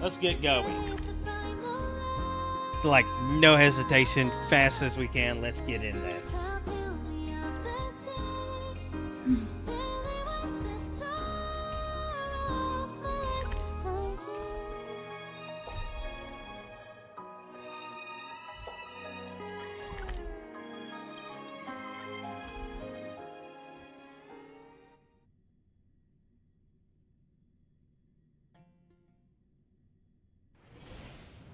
Let's get going. Like, no hesitation, fast as we can, let's get in this.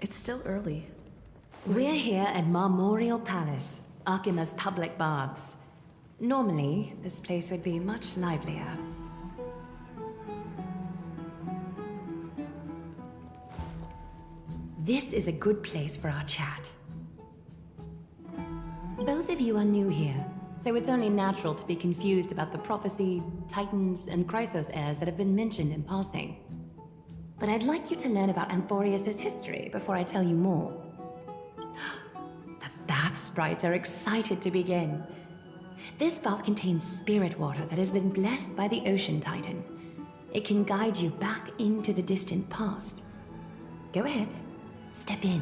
It's still early. We're here at Marmorial Palace, Archima's public baths. Normally, this place would be much livelier. This is a good place for our chat. Both of you are new here, so it's only natural to be confused about the prophecy, titans, and Chrysos heirs that have been mentioned in passing. But I'd like you to learn about Amphorius' history before I tell you more. The bath sprites are excited to begin. This bath contains spirit water that has been blessed by the Ocean Titan. It can guide you back into the distant past. Go ahead, step in,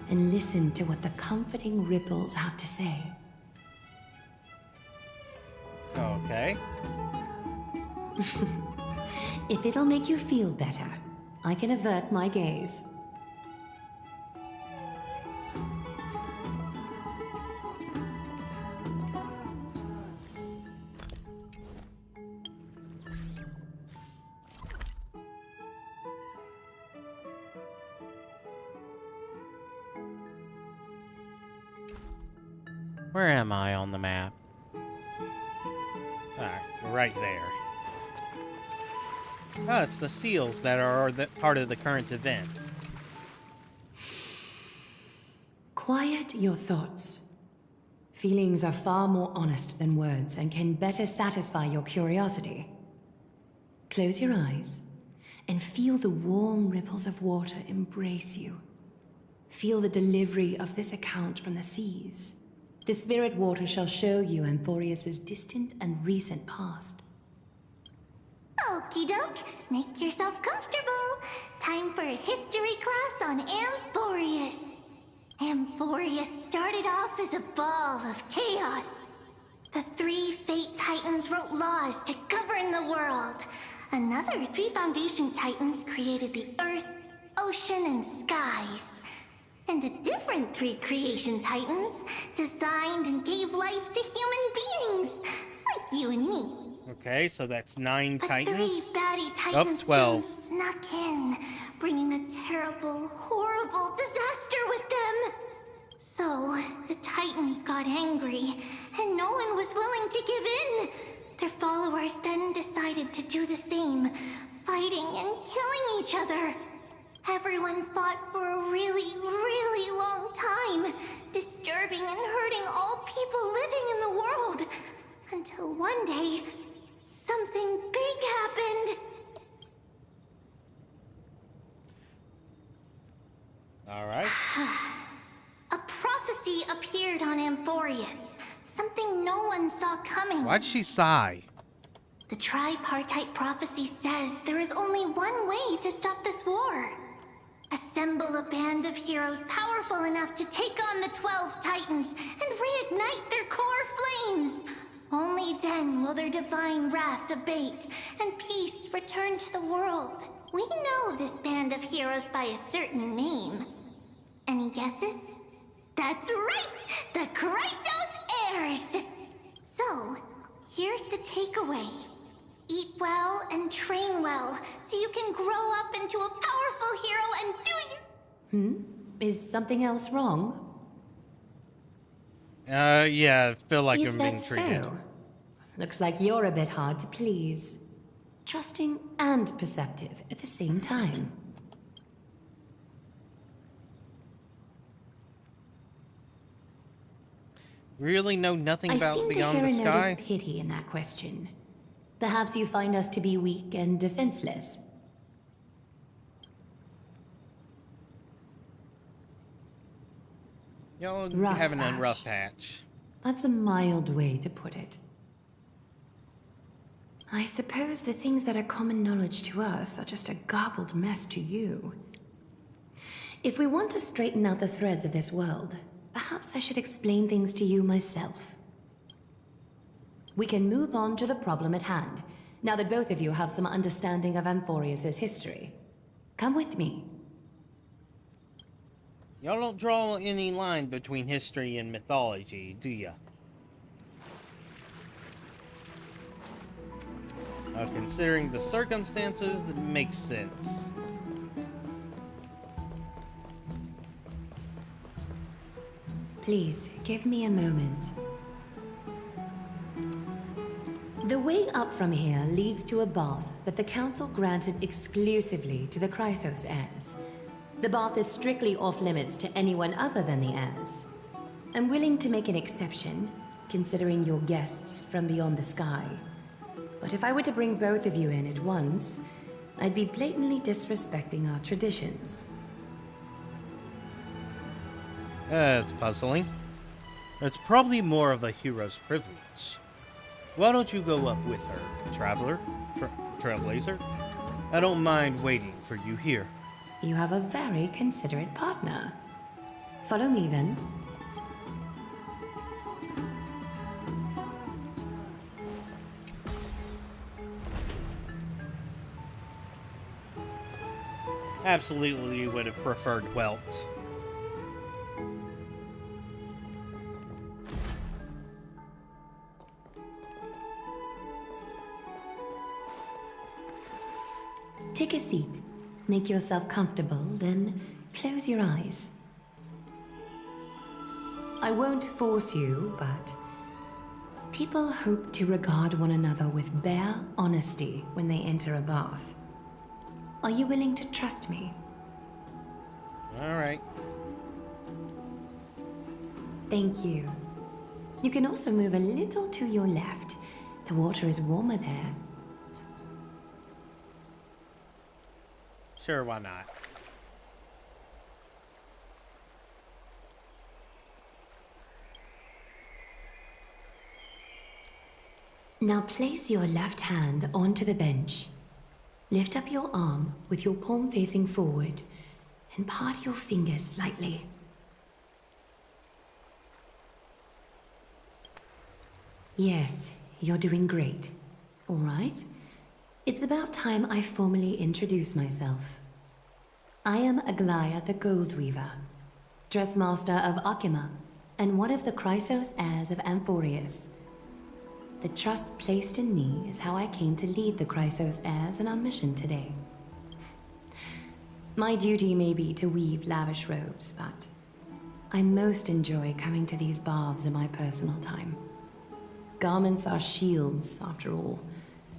and listen to what the comforting ripples have to say. Okay. If it'll make you feel better, I can avert my gaze. Where am I on the map? Alright, right there. Oh, it's the seals that are part of the current event. Quiet your thoughts. Feelings are far more honest than words and can better satisfy your curiosity. Close your eyes and feel the warm ripples of water embrace you. Feel the delivery of this account from the seas. The spirit water shall show you Amphorius' distant and recent past. Okie doke, make yourself comfortable. Time for a history class on Amphorius. Amphorius started off as a ball of chaos. The three Fate Titans wrote laws to govern the world. Another three Foundation Titans created the Earth, Ocean, and Skies. And a different three Creation Titans designed and gave life to human beings, like you and me. Okay, so that's 9 Titans. Three baddie Titans 12. soon snuck in, bringing a terrible, horrible disaster with them. So, the Titans got angry, and no one was willing to give in. Their followers then decided to do the same, fighting and killing each other. Everyone fought for a really, really long time, disturbing and hurting all people living in the world. Until one day, something big happened. Alright. A prophecy appeared on Amphorius. Something no one saw coming. Why'd she sigh? The tripartite prophecy says there is only one way to stop this war. Assemble a band of heroes powerful enough to take on the 12 Titans and reignite their core flames. Only then will their divine wrath abate and peace return to the world. We know this band of heroes by a certain name. Any guesses? That's right! The Chrysos heirs! So, here's the takeaway. Eat well and train well, so you can grow up into a powerful hero and do your... Is something else wrong? Yeah, I feel like Is I'm being that treated. so? Looks like you're a bit hard to please. Trusting and perceptive at the same time. Really know nothing I about seem to Beyond hear the a note Sky? of pity in that question. Perhaps you find us to be weak and defenseless. Y'all Rough having a patch. rough patch. That's a mild way to put it. I suppose the things that are common knowledge to us are just a garbled mess to you. If we want to straighten out the threads of this world, perhaps I should explain things to you myself. We can move on to the problem at hand, now that both of you have some understanding of Amphorius' history. Come with me. Y'all don't draw any line between history and mythology, do ya? Considering the circumstances, that makes sense. Please, give me a moment. The way up from here leads to a bath that the Council granted exclusively to the Chrysos heirs. The bath is strictly off-limits to anyone other than the heirs. I'm willing to make an exception, considering you're guests from beyond the sky. But if I were to bring both of you in at once, I'd be blatantly disrespecting our traditions. That's puzzling. It's probably more of a hero's privilege. Why don't you go up with her, traveler? Trailblazer? I don't mind waiting for you here. You have a very considerate partner. Follow me, then. Absolutely would have preferred Welt. Take a seat. Make yourself comfortable, then close your eyes. I won't force you, but people hope to regard one another with bare honesty when they enter a bath. Are you willing to trust me? All right. Thank you. You can also move a little to your left. The water is warmer there. Sure, why not? Now place your left hand onto the bench. Lift up your arm with your palm facing forward and part your fingers slightly. Yes, you're doing great. All right. It's about time I formally introduce myself. I am Aglaya the Gold Weaver, Dressmaster of Akima, and one of the Chrysos heirs of Amphorius. The trust placed in me is how I came to lead the Chrysos heirs in our mission today. My duty may be to weave lavish robes, but I most enjoy coming to these baths in my personal time. Garments are shields, after all,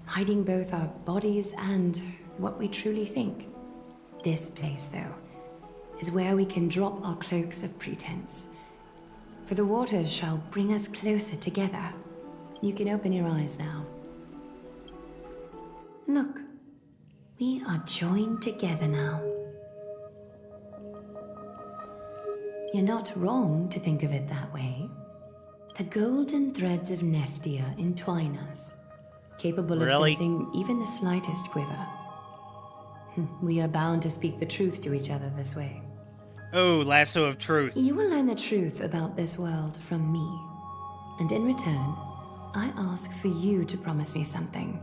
hiding both our bodies and what we truly think. This place, though, is where we can drop our cloaks of pretense. For the waters shall bring us closer together. You can open your eyes now. Look, we are joined together now. You're not wrong to think of it that way. The golden threads of Nestia entwine us, capable of sensing even the slightest quiver. We are bound to speak the truth to each other this way. Oh, lasso of truth. You will learn the truth about this world from me. And in return, I ask for you to promise me something.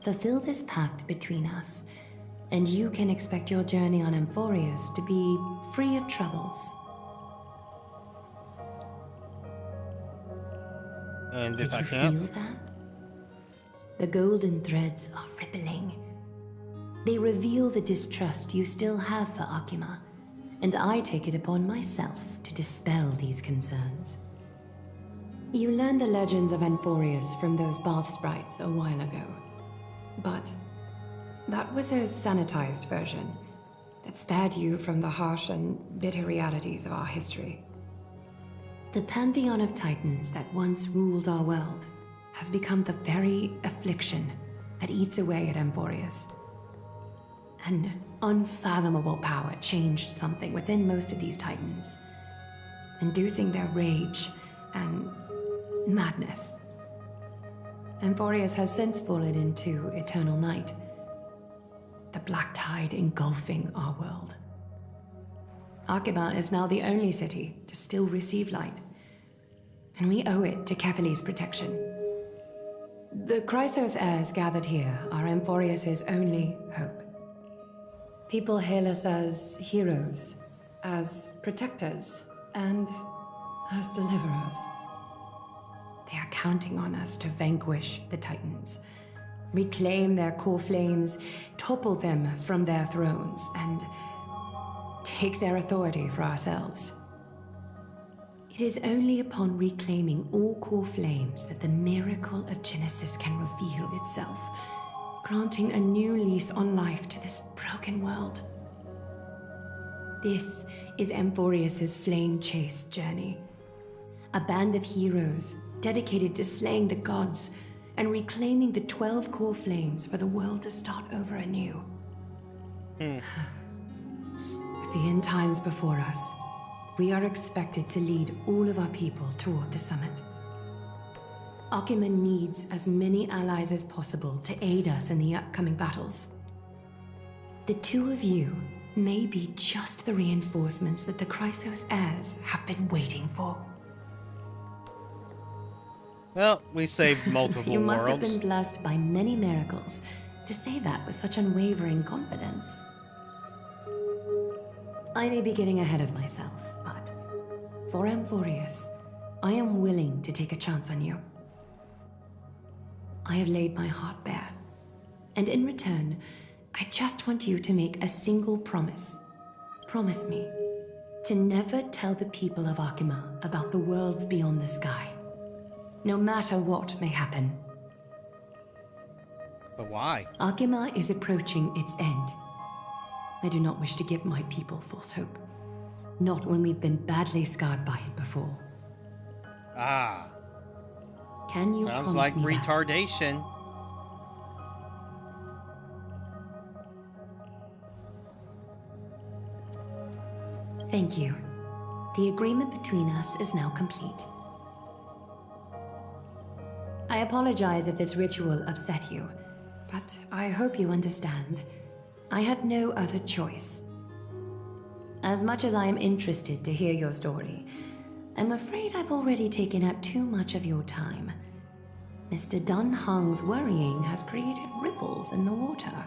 Fulfill this pact between us, and you can expect your journey on Amphorius to be free of troubles. And Did if I you can't? feel that? The golden threads are rippling. They reveal the distrust you still have for Akima, and I take it upon myself to dispel these concerns. You learned the legends of Amphorius from those bath sprites a while ago, but that was a sanitized version that spared you from the harsh and bitter realities of our history. The pantheon of titans that once ruled our world has become the very affliction that eats away at Amphorius. An unfathomable power changed something within most of these titans, inducing their rage and madness. Amphorius has since fallen into eternal night, the black tide engulfing our world. Archima is now the only city to still receive light, and we owe it to Kefali's protection. The Chrysos heirs gathered here are Amphorius's only hope. People hail us as heroes, as protectors, and as deliverers. They are counting on us to vanquish the Titans, reclaim their core flames, topple them from their thrones, and take their authority for ourselves. It is only upon reclaiming all core flames that the miracle of Genesis can reveal itself, granting a new lease on life to this broken world. This is Amphorius's flame-chased journey. A band of heroes dedicated to slaying the gods and reclaiming the 12 core flames for the world to start over anew. With the end times before us, we are expected to lead all of our people toward the summit. Archima needs as many allies as possible to aid us in the upcoming battles. The two of you may be just the reinforcements that the Chrysos heirs have been waiting for. Well, we saved multiple You must have worlds. been blessed by many miracles to say that with such unwavering confidence. I may be getting ahead of myself, but for Amphorius, I am willing to take a chance on you. I have laid my heart bare, and in return, I just want you to make a single promise. Promise me to never tell the people of Archima about the worlds beyond the sky, no matter what may happen. But why? Archima is approaching its end. I do not wish to give my people false hope. Not when we've been badly scarred by it before. Ah, Can you sounds promise like me that? retardation. Thank you. The agreement between us is now complete. I apologize if this ritual upset you, but I hope you understand. I had no other choice. As much as I am interested to hear your story, I'm afraid I've already taken up too much of your time. Mr. Dun Hong's worrying has created ripples in the water.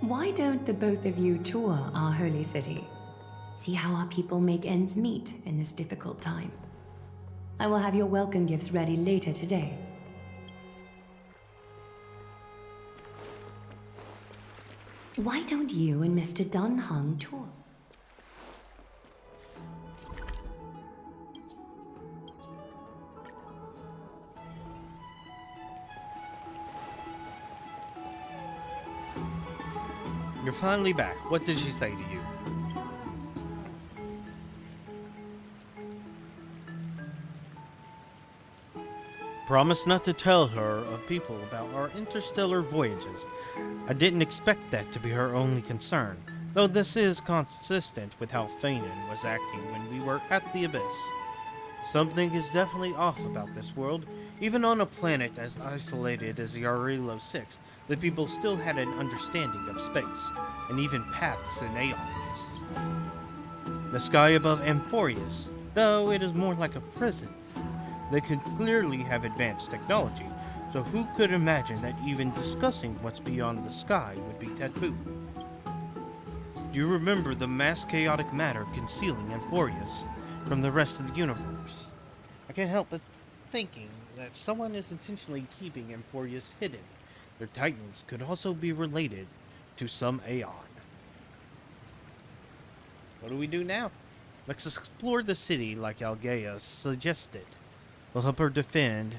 Why don't the both of you tour our holy city? See how our people make ends meet in this difficult time. I will have your welcome gifts ready later today. Why don't you and Mr. Dun Hong tour? You're finally back. What did she say to you? Promise not to tell her of people about our interstellar voyages. I didn't expect that to be her only concern, though this is consistent with how Fanon was acting when we were at the Abyss. Something is definitely off about this world. Even on a planet as isolated as the Arilo 6, the people still had an understanding of space, and even paths and aeons. The sky above Amphorius, though it is more like a prison. They could clearly have advanced technology, so who could imagine that even discussing what's beyond the sky would be taboo? Do you remember the mass chaotic matter concealing Amphorius from the rest of the universe? I can't help but thinking that someone is intentionally keeping Amphorius hidden. Their titans could also be related to some Aeon. What do we do now? Let's explore the city like Algaea suggested. We'll help her defend.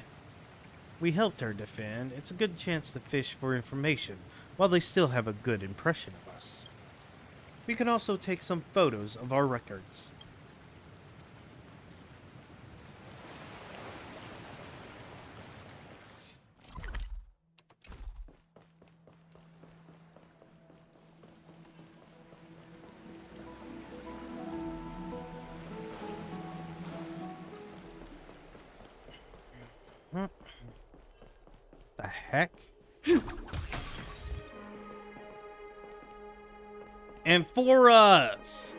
We helped her defend. It's a good chance to fish for information while they still have a good impression of us. We can also take some photos of our records. The heck? And for us!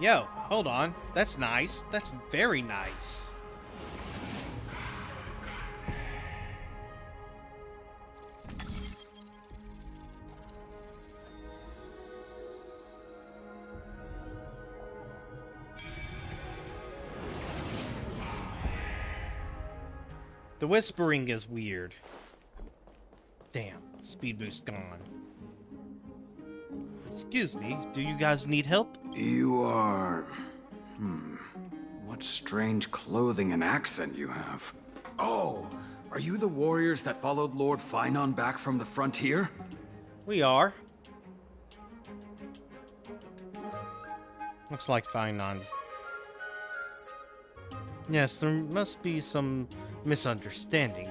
Yo, hold on. That's nice. That's very nice. The whispering is weird. Damn, speed boost gone. Excuse me, do you guys need help? You are... What strange clothing and accent you have. Oh, are you the warriors that followed Lord Finon back from the frontier? We are. Looks like Finon's. Yes, there must be some misunderstanding.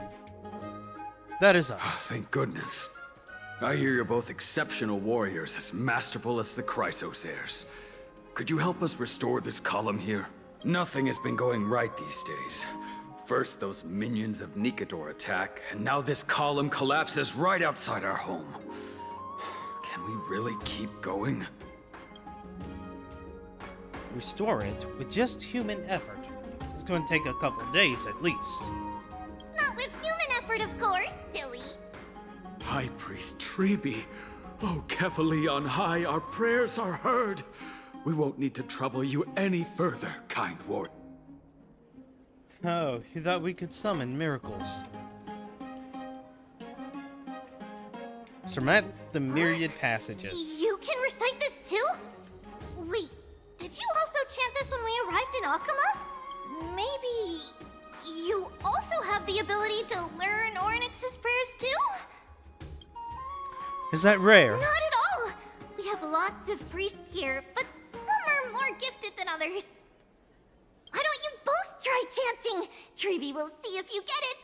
That is us. Thank goodness. I hear you're both exceptional warriors, as masterful as the Chrysos heirs. Could you help us restore this column here? Nothing has been going right these days. First those minions of Nikador attack, and now this column collapses right outside our home. Can we really keep going? Restore it with just human effort. It's going to take a couple days at least. Not with human effort, of course, silly. High Priest Treeby, oh, carefully on high, our prayers are heard. We won't need to trouble you any further, kind ward. Oh, you thought we could summon miracles. Surmount the myriad passages. You can recite this too? Wait, did you also chant this when we arrived in Akama? Maybe you also have the ability to learn Ornyx's prayers too? Is that rare? Not at all! We have lots of priests here, but some are more gifted than others. Why don't you both try chanting? Treeby will see if you get it.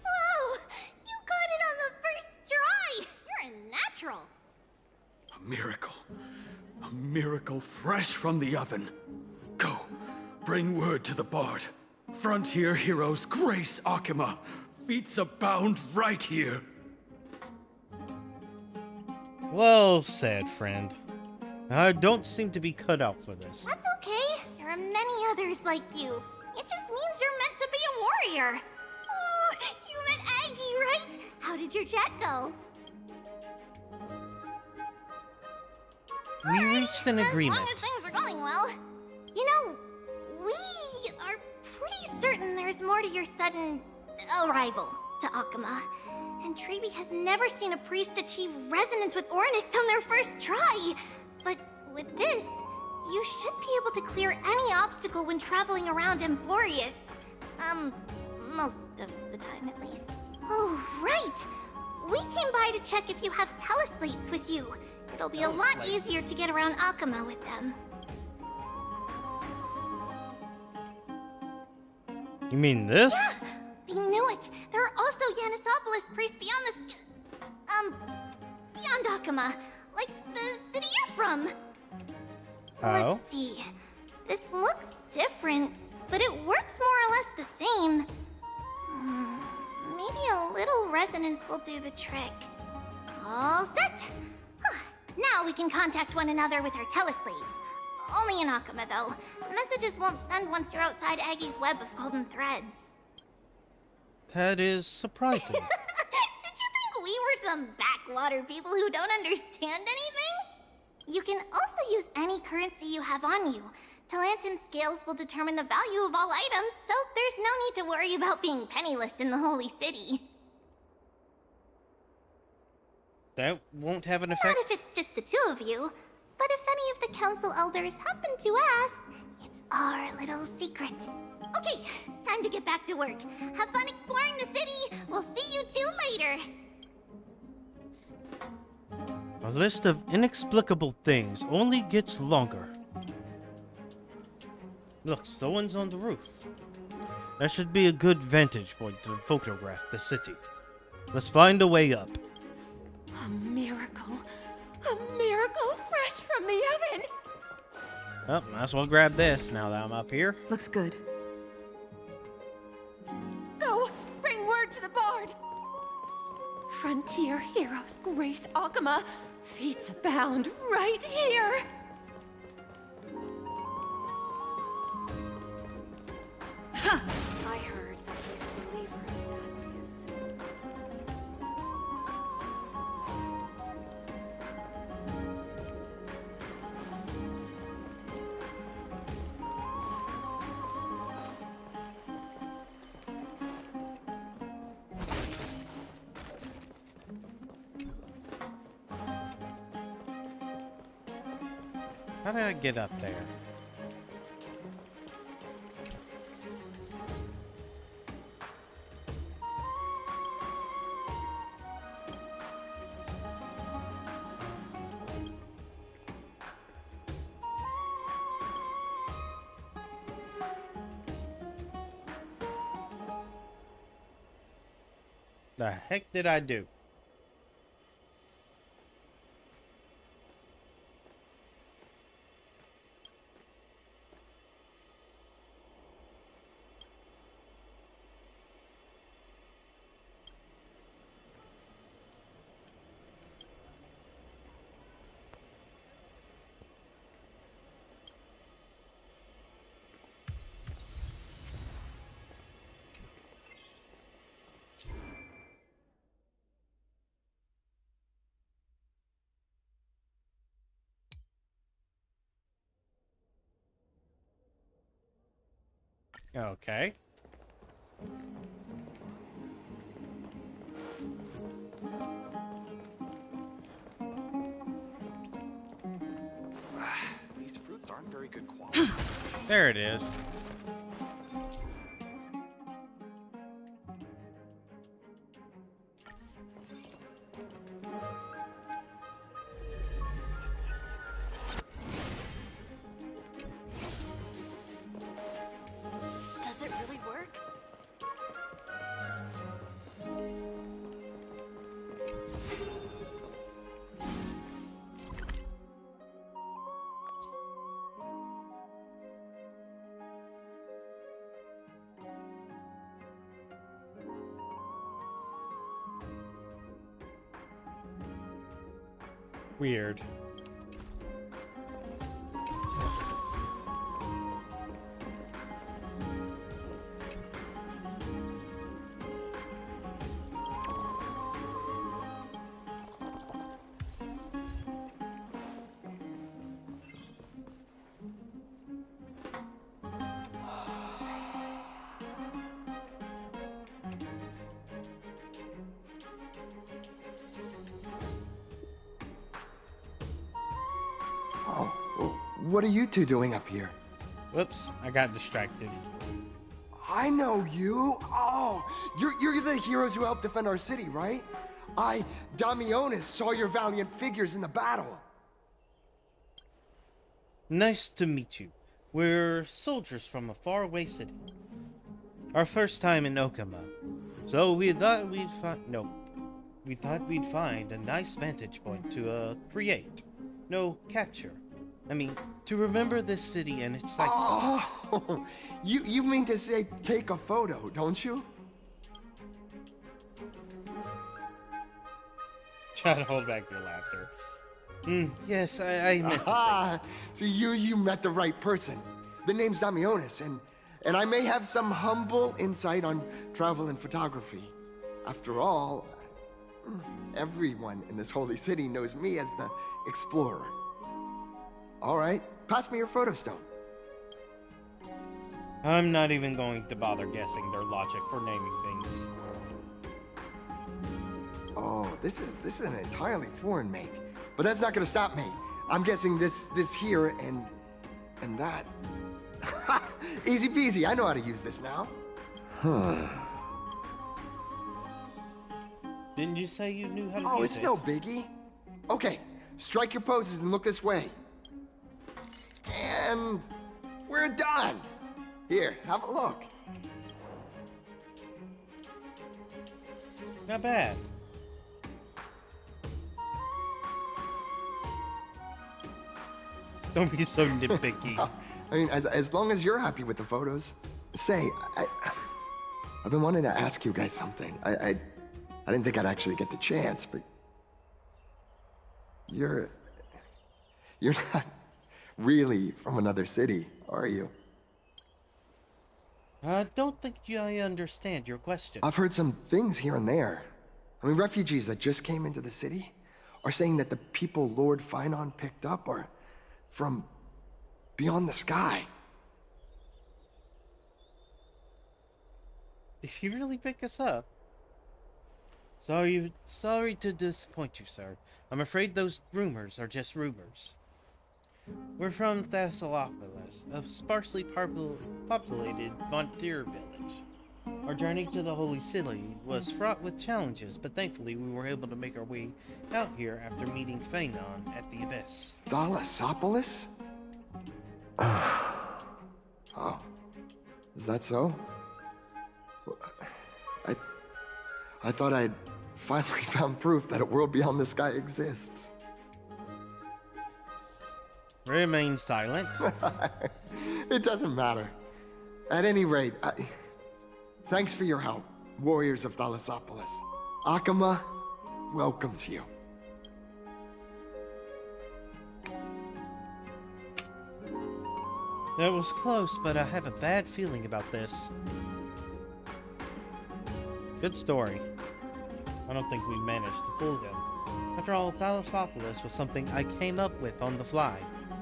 Wow! You got it on the first try! You're a natural. A miracle. A miracle fresh from the oven. Go, bring word to the Bard. Frontier heroes grace Akama. Feats abound right here. Well said, friend. I don't seem to be cut out for this. That's okay. There are many others like you. It just means you're meant to be a warrior. Oh, you met Aggie, right? How did your chat go? We Alrighty, reached an agreement. As long as things are going well. You know, we are pretty certain there's more to your sudden arrival to Akama. And Treeby has never seen a priest achieve resonance with Ornyx on their first try. But with this, you should be able to clear any obstacle when traveling around Amphorius. Most of the time at least. Oh, right! We came by to check if you have teleslates with you. It'll be a lot easier to get around Akama with them. You mean this? We knew it! There are also Yanisopolis priests beyond beyond Akama. Like the city you're from. Oh? Let's see. This looks different, but it works more or less the same. Maybe a little resonance will do the trick. All set! Now we can contact one another with our teleslates. Only in Akama, though. Messages won't send once you're outside Aggie's web of golden threads. That is surprising. Did you think we were some backwater people who don't understand anything? You can also use any currency you have on you. Talantan scales will determine the value of all items, so there's no need to worry about being penniless in the Holy City. That won't have an effect? Not if it's just the two of you. But if any of the council elders happen to ask, it's our little secret. Okay, time to get back to work. Have fun exploring the city. We'll see you two later. A list of inexplicable things only gets longer. Look, someone's on the roof. That should be a good vantage point to photograph the city. Let's find a way up. A miracle. A miracle fresh from the oven. Oh, might as well grab this now that I'm up here. Looks good. Go, bring word to the Bard. Frontier heroes grace Akama. Feats abound right here. I heard that he's a believer in sadness. How did I get up there? The heck did I do? Okay. These fruits aren't very good quality. There it is. Does it really work? Weird. Oh, what are you two doing up here? Whoops, I got distracted. I know you. Oh, you're the heroes who helped defend our city, right? Damionis, saw your valiant figures in the battle. Nice to meet you. We're soldiers from a faraway city. Our first time in Okama. So we thought we'd find a nice vantage point to create. No, capture. I mean, to remember this city and its sights. Oh, you mean to say take a photo, don't you? Try to hold back your laughter. Yes, I meant to say. Ah, so you met the right person. The name's Damionis, and I may have some humble insight on travel and photography. After all, everyone in this holy city knows me as the explorer. All right, pass me your photo stone. I'm not even going to bother guessing their logic for naming things. Oh, this is an entirely foreign make, but that's not gonna stop me. I'm guessing this here and that. Easy peasy. I know how to use this now. Didn't you say you knew how to Oh, use it's it? no biggie. Okay, strike your poses and look this way. And we're done. Here, have a look. Not bad. Don't be so nitpicky. I mean, as long as you're happy with the photos. Say, I've been wanting to ask you guys something. I didn't think I'd actually get the chance, but you're not really from another city, are you? I don't think I understand your question. I've heard some things here and there. I mean, refugees that just came into the city are saying that the people Lord Finon picked up are from beyond the sky. Did he really pick us up? Sorry to disappoint you, sir. I'm afraid those rumors are just rumors. We're from Thessalopolis, a sparsely populated frontier village. Our journey to the Holy City was fraught with challenges, but thankfully we were able to make our way out here after meeting Phanon at the Abyss. Thalassopolis? Oh. Is that so? I thought I'd finally found proof that a world beyond the sky exists. Remain silent. It doesn't matter. At any rate, thanks for your help, warriors of Thalassopolis. Akama welcomes you. That was close, but I have a bad feeling about this. Good story. I don't think we managed to fool them. After all, Thalassopolis was something I came up with on the fly.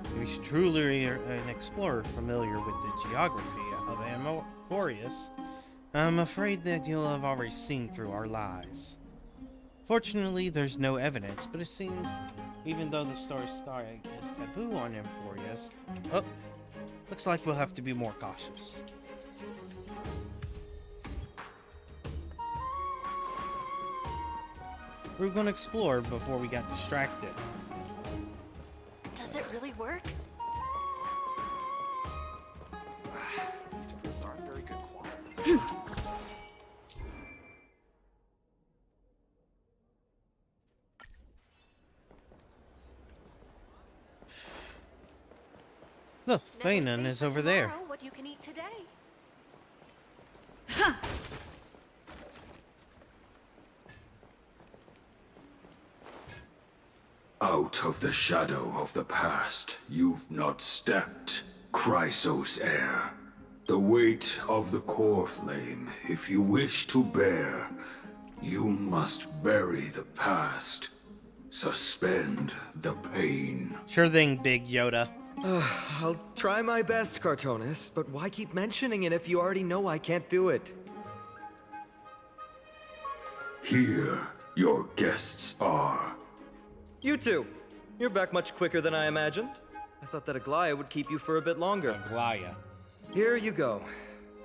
If he's truly an explorer familiar with the geography of Amphorius, I'm afraid that you'll have already seen through our lies. Fortunately, there's no evidence, but it seems, even though the starry sky is taboo on Amphorius, looks like we'll have to be more cautious. We were going to explore before we got distracted. Does it really work? These fruits aren't very good quality. Look, Never Phanon say is for over there. tomorrow what you can eat today. Out of the shadow of the past, you've not stepped, Chrysos heir. The weight of the core flame, if you wish to bear, you must bury the past. Suspend the pain. Sure thing, Big Yoda. I'll try my best, Cartonis, but why keep mentioning it if you already know I can't do it? Here, your guests are. You two, you're back much quicker than I imagined. I thought that Aglaya would keep you for a bit longer. Aglaya. Here you go.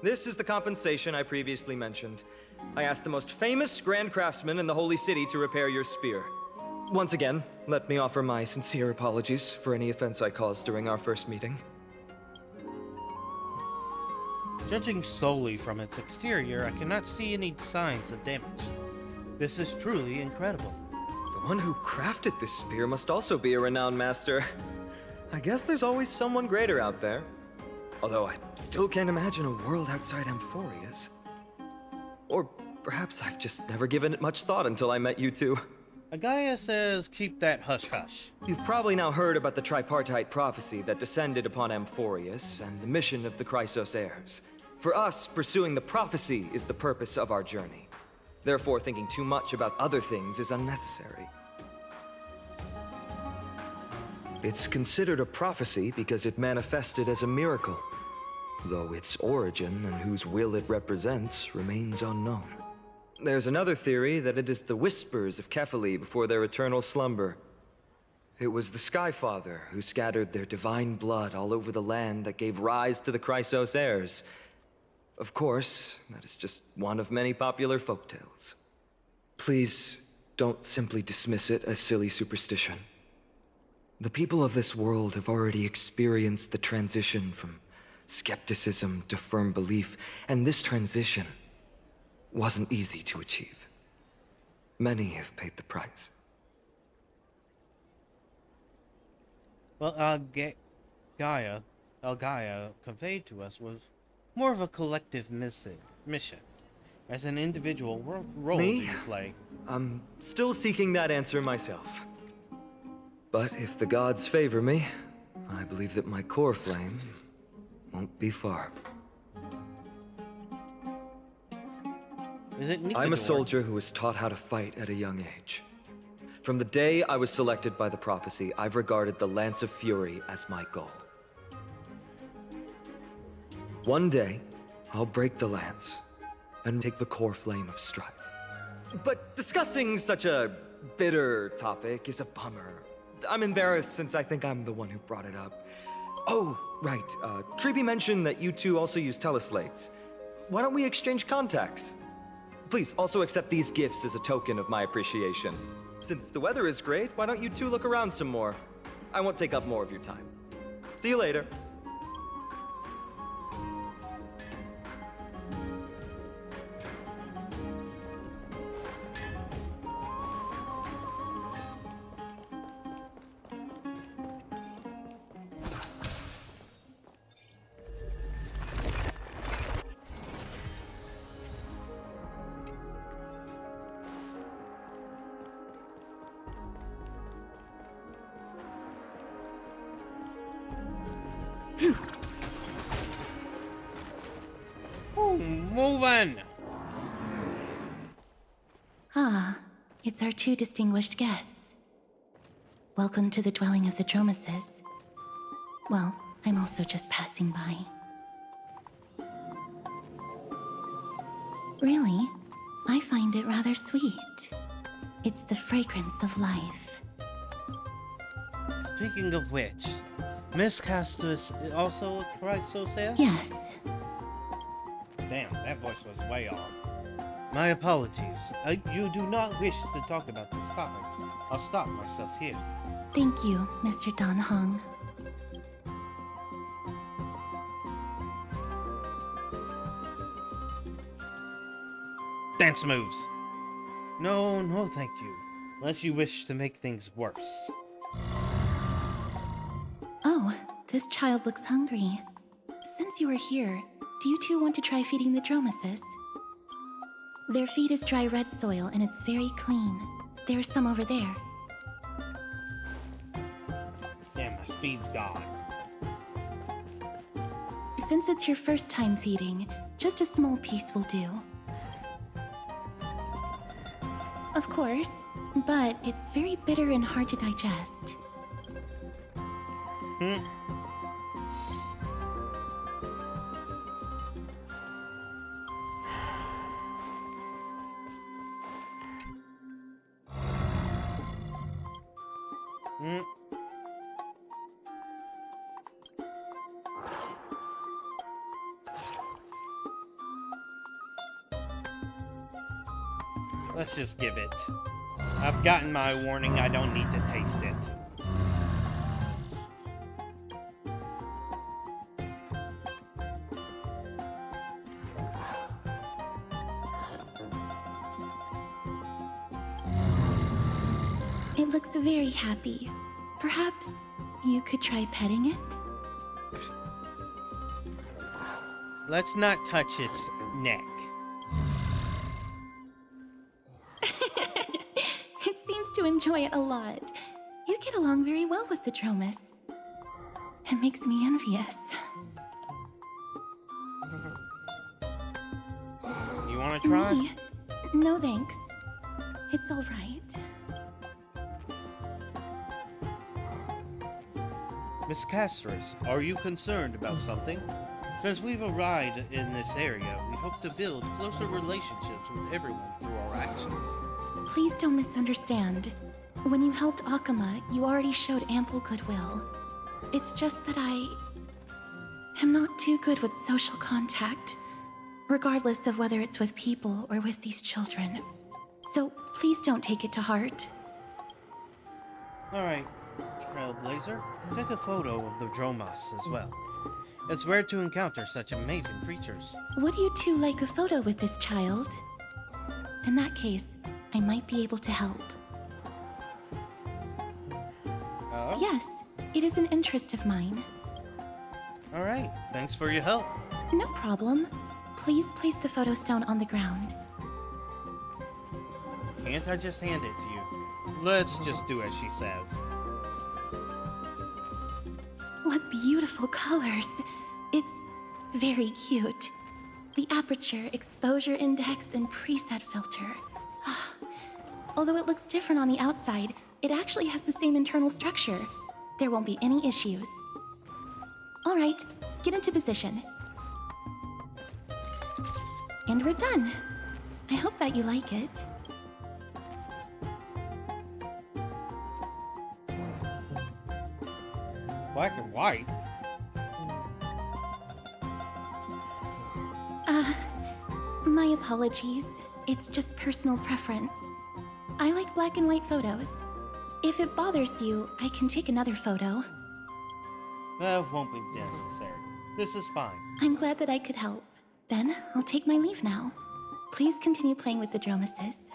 This is the compensation I previously mentioned. I asked the most famous grand craftsman in the Holy City to repair your spear. Once again, let me offer my sincere apologies for any offense I caused during our first meeting. Judging solely from its exterior, I cannot see any signs of damage. This is truly incredible. The one who crafted this spear must also be a renowned master. I guess there's always someone greater out there. Although I still can't imagine a world outside Amphorius. Or perhaps I've just never given it much thought until I met you two. Agaya says keep that hush-hush. You've probably now heard about the tripartite prophecy that descended upon Amphorius and the mission of the Chrysos heirs. For us, pursuing the prophecy is the purpose of our journey. Therefore, thinking too much about other things is unnecessary. It's considered a prophecy because it manifested as a miracle, though its origin and whose will it represents remains unknown. There's another theory that it is the whispers of Kefali before their eternal slumber. It was the Skyfather who scattered their divine blood all over the land that gave rise to the Chrysos heirs. Of course, that is just one of many popular folktales. Please, don't simply dismiss it as silly superstition. The people of this world have already experienced the transition from skepticism to firm belief, and this transition wasn't easy to achieve. Many have paid the price. Well, Gaia conveyed to us was more of a collective mission. As an individual, what role do Me? you play? I'm still seeking that answer myself. But if the gods favor me, I believe that my core flame won't be far. Is it I'm Nicanor? a soldier who was taught how to fight at a young age. From the day I was selected by the prophecy, I've regarded the Lance of Fury as my goal. One day, I'll break the lance and take the core flame of strife. But discussing such a bitter topic is a bummer. I'm embarrassed since I think I'm the one who brought it up. Oh, right. Treeby mentioned that you two also use teleslates. Why don't we exchange contacts? Please also accept these gifts as a token of my appreciation. Since the weather is great, why don't you two look around some more? I won't take up more of your time. See you later. Moving! Ah, it's our two distinguished guests. Welcome to the dwelling of the Dromases. Well, I'm also just passing by. Really, I find it rather sweet. It's the fragrance of life. Speaking of which, Miss Castus is also a Chrysosaur? Yes, Damn, that voice was way off. My apologies. You do not wish to talk about this topic. I'll stop myself here. thank you, Mr. Dan Hong. Dance moves! No, no thank you. Unless you wish to make things worse. Oh, this child looks hungry. Since you are here, do you two want to try feeding the Dromases? Their feed is dry red soil and it's very clean. There's some over there. Damn, my speed's gone. Since it's your first time feeding, just a small piece will do. Of course, but it's very bitter and hard to digest. Let's just give it. I've gotten my warning, I don't need to taste it. It looks very happy. Perhaps you could try petting it? Let's not touch its neck. It seems to enjoy it a lot. You get along very well with the Dromas. It makes me envious. You want to try? Me? No thanks. It's all right. Miss Castris, are you concerned about something? Since we've arrived in this area, we hope to build closer relationships with everyone through our actions. Please don't misunderstand. When you helped Akama, you already showed ample goodwill. It's just that I am not too good with social contact, regardless of whether it's with people or with these children. So please don't take it to heart. Alright, Trailblazer, take a photo of the Dromas as well. It's rare to encounter such amazing creatures. Would you two like a photo with this child? In that case, I might be able to help. Oh? Yes, it is an interest of mine. Alright, thanks for your help. No problem. Please place the photo stone on the ground. Can't I just hand it to you? Let's just do as she says. What beautiful colors. It's very cute. The aperture, exposure index, and preset filter. Ah. Although it looks different on the outside, it actually has the same internal structure. There won't be any issues. Alright, get into position. And we're done. I hope that you like it. Black and white? My apologies. It's just personal preference. I like black and white photos. If it bothers you, I can take another photo. That won't be necessary. This is fine. I'm glad that I could help. Then, I'll take my leave now. Please continue playing with the Dromesis.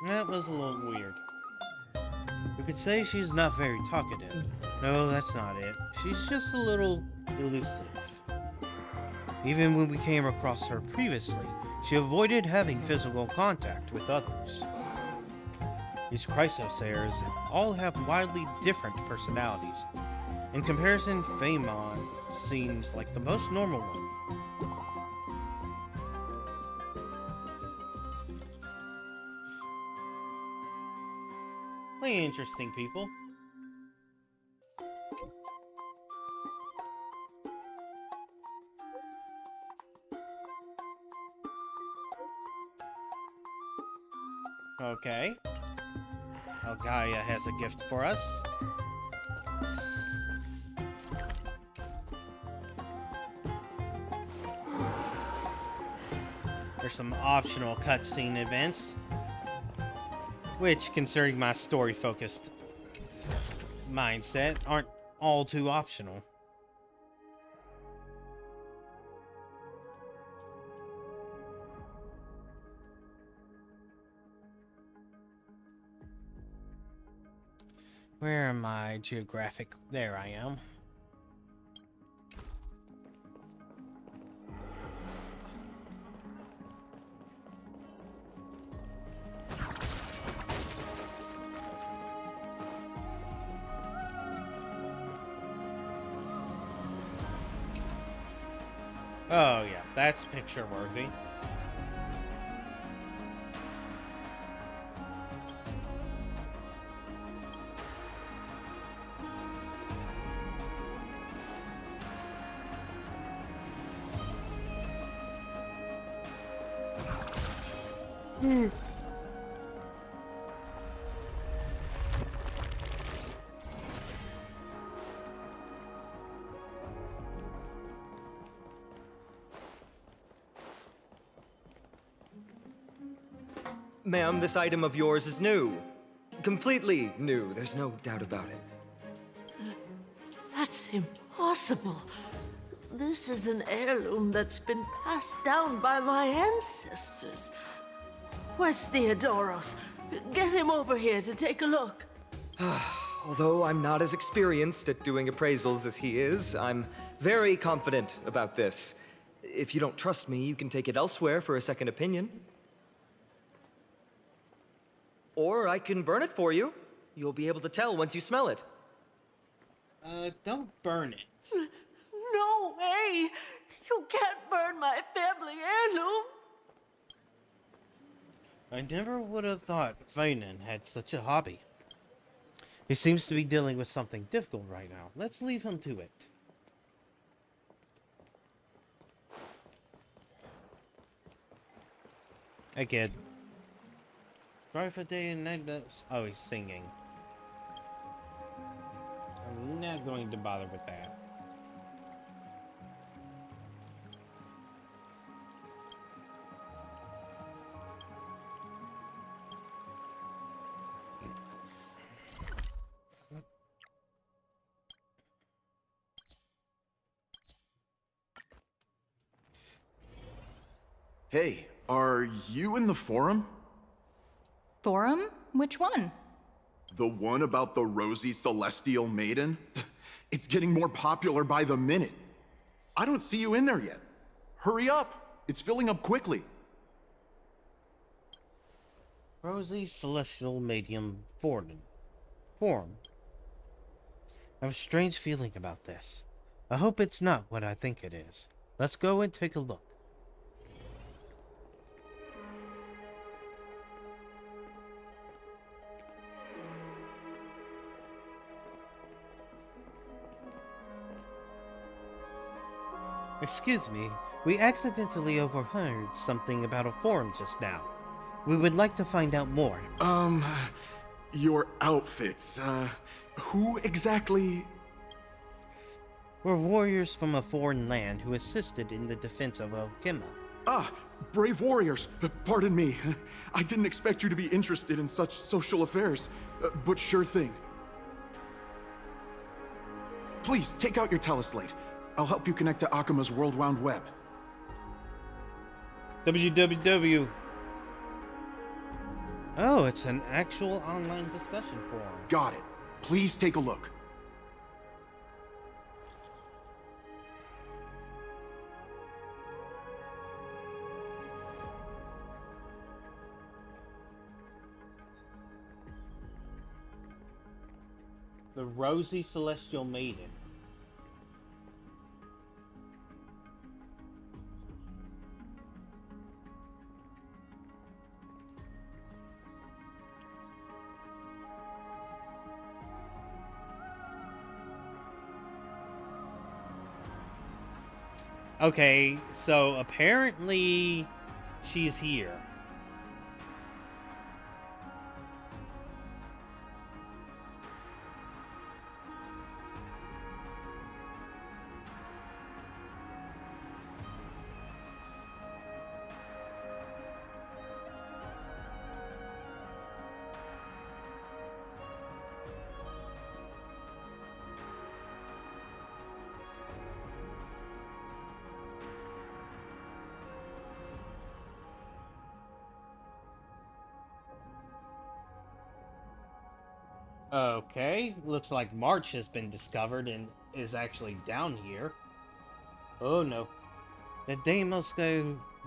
That was a little weird. You could say she's not very talkative. No, that's not it. She's just a little elusive. Even when we came across her previously, she avoided having physical contact with others. These Chrysosairs all have wildly different personalities. In comparison, Phaemon seems like the most normal one. Really interesting people. Okay. Gaia has a gift for us. There's some optional cutscene events, which, considering my story-focused mindset, aren't all too optional. Where am I geographic? There I am. Oh yeah, that's picture worthy. Ma'am, this item of yours is new. Completely new, there's no doubt about it. That's impossible. This is an heirloom that's been passed down by my ancestors. Where's Theodoros? Get him over here to take a look. Although I'm not as experienced at doing appraisals as he is, I'm very confident about this. If you don't trust me, you can take it elsewhere for a second opinion. Or I can burn it for you. You'll be able to tell once you smell it. Don't burn it. No way! You can't burn my family heirloom! I never would have thought Feynman had such a hobby. He seems to be dealing with something difficult right now. Let's leave him to it. Hey kid. Drive a day and night. Oh, he's singing. I'm not going to bother with that. Hey, are you in the forum? Forum? Which one? The one about the rosy celestial maiden? It's getting more popular by the minute. I don't see you in there yet. Hurry up! It's filling up quickly. Rosy Celestial Medium Forum. I have a strange feeling about this. I hope it's not what I think it is. Let's go and take a look. Excuse me, we accidentally overheard something about a forum just now. We would like to find out more. Your outfits, who exactly? We're warriors from a foreign land who assisted in the defense of Okima. Ah, brave warriors. Pardon me. I didn't expect you to be interested in such social affairs, but sure thing. Please, take out your teleslate. I'll help you connect to Akima's World Wound Web. www. Oh, it's an actual online discussion forum. Got it. Please take a look. The Rosy Celestial Maiden. Okay, so apparently she's here. Okay, looks like March has been discovered and is actually down here. Oh no. The Deimos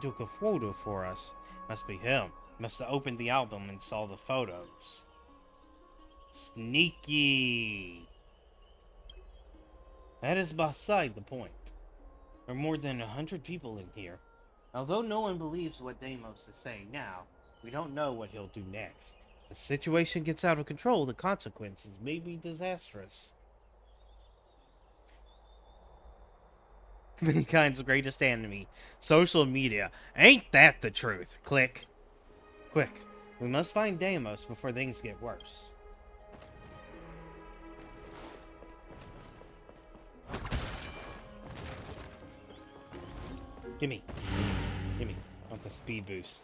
took a photo for us. Must be him. Must have opened the album and saw the photos. Sneaky. That is beside the point. There are more than 100 people in here. Although no one believes what Deimos is saying now, we don't know what he'll do next. If the situation gets out of control, the consequences may be disastrous. Mankind's greatest enemy. Social media. Ain't that the truth? Click. Quick. We must find Deimos before things get worse. Gimme. Gimme. I want the speed boost.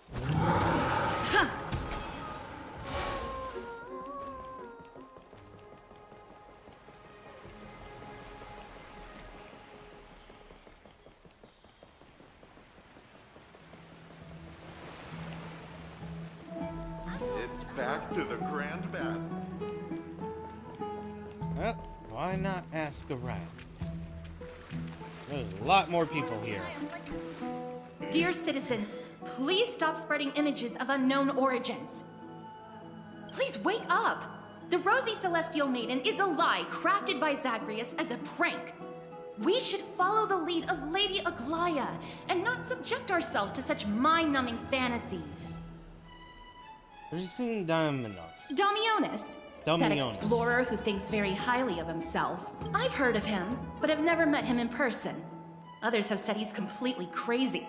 It's back to the Grand Bath. Well, why not ask around? There's a lot more people here. Dear citizens, please stop spreading images of unknown origins. Please wake up! The Rosy Celestial Maiden is a lie crafted by Zagreus as a prank. We should follow the lead of Lady Aglaya and not subject ourselves to such mind-numbing fantasies. Have you seen Domino's? Damionis. That explorer who thinks very highly of himself. I've heard of him, but have never met him in person. Others have said he's completely crazy.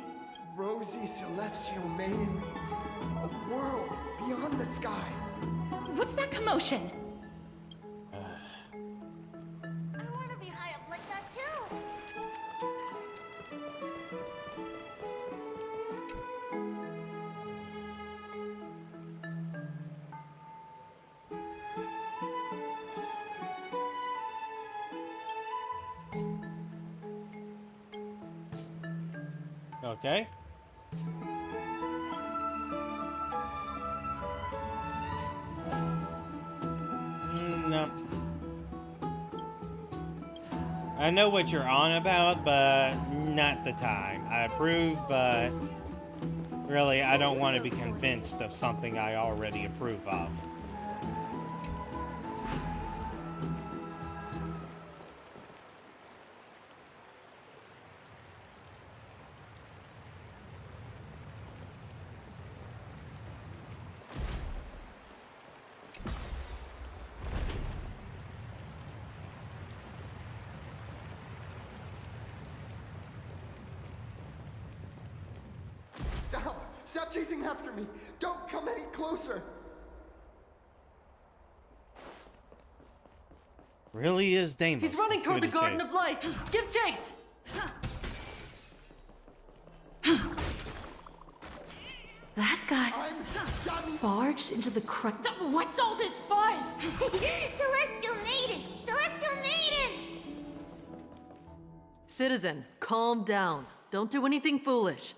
Rosy Celestial Maiden, a world beyond the sky. What's that commotion? I want to be high up like that too. Okay. I know what you're on about, but not the time. I approve, but really, I don't want to be convinced of something I already approve of. Stop! Stop chasing after me! Don't come any closer! Really is Deimos. He's running toward the Garden of Life. Give chase! That guy I'm Dami. barged into the What's all this buzz? Celestial Maiden! Celestial Maiden! Citizen, calm down. Don't do anything foolish.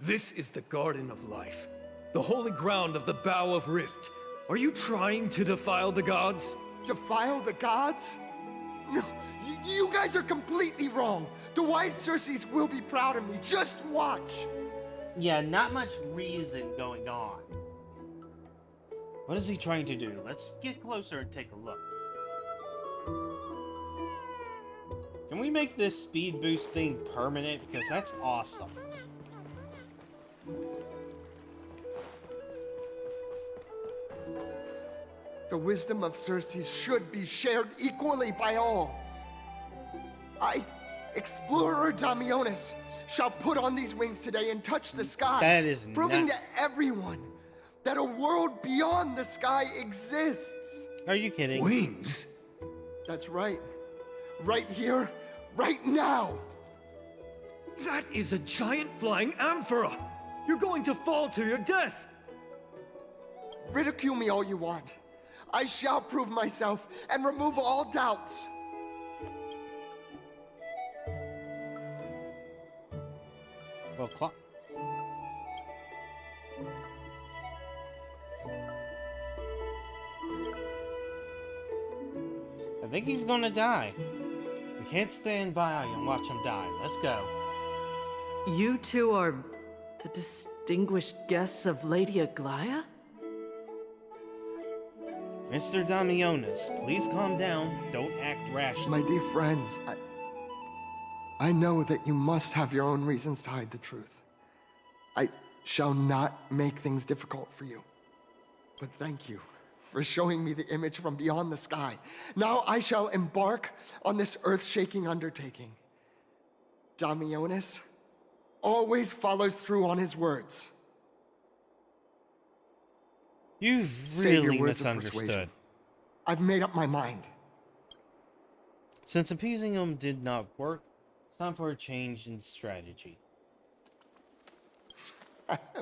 This is the Garden of Life, the holy ground of the Bow of Rift. Are you trying to defile the gods? Defile the gods? No, you guys are completely wrong. The wise Circes will be proud of me. Just watch. Yeah, not much reason going on. What is he trying to do? Let's get closer and take a look. Can we make this speed boost thing permanent? Because that's awesome. The wisdom of Circes should be shared equally by all. I, Explorer Damionis, shall put on these wings today and touch the sky, That is proving not- to everyone that a world beyond the sky exists. Are you kidding? Wings? That's right. Right here, right now. That is a giant flying amphora! You're going to fall to your death! Ridicule me all you want. I shall prove myself and remove all doubts. Well, I think he's gonna die. We can't stand by and watch him die. Let's go. You two are the distinguished guests of Lady Aglaya? Mr. Damionis, please calm down. Don't act rashly. My dear friends, I know that you must have your own reasons to hide the truth. I shall not make things difficult for you. But thank you for showing me the image from beyond the sky. Now I shall embark on this earth-shaking undertaking. Damionis always follows through on his words. You've Save your really words of misunderstood. persuasion. I've made up my mind. Since appeasing him did not work, it's time for a change in strategy.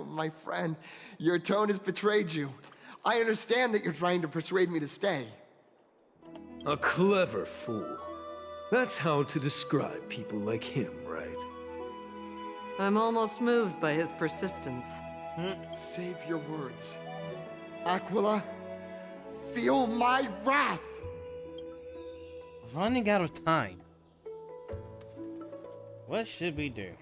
My friend, your tone has betrayed you. I understand that you're trying to persuade me to stay. A clever fool. That's how to describe people like him, right? I'm almost moved by his persistence. Save your words. Aquila, feel my wrath! We're running out of time. What should we do?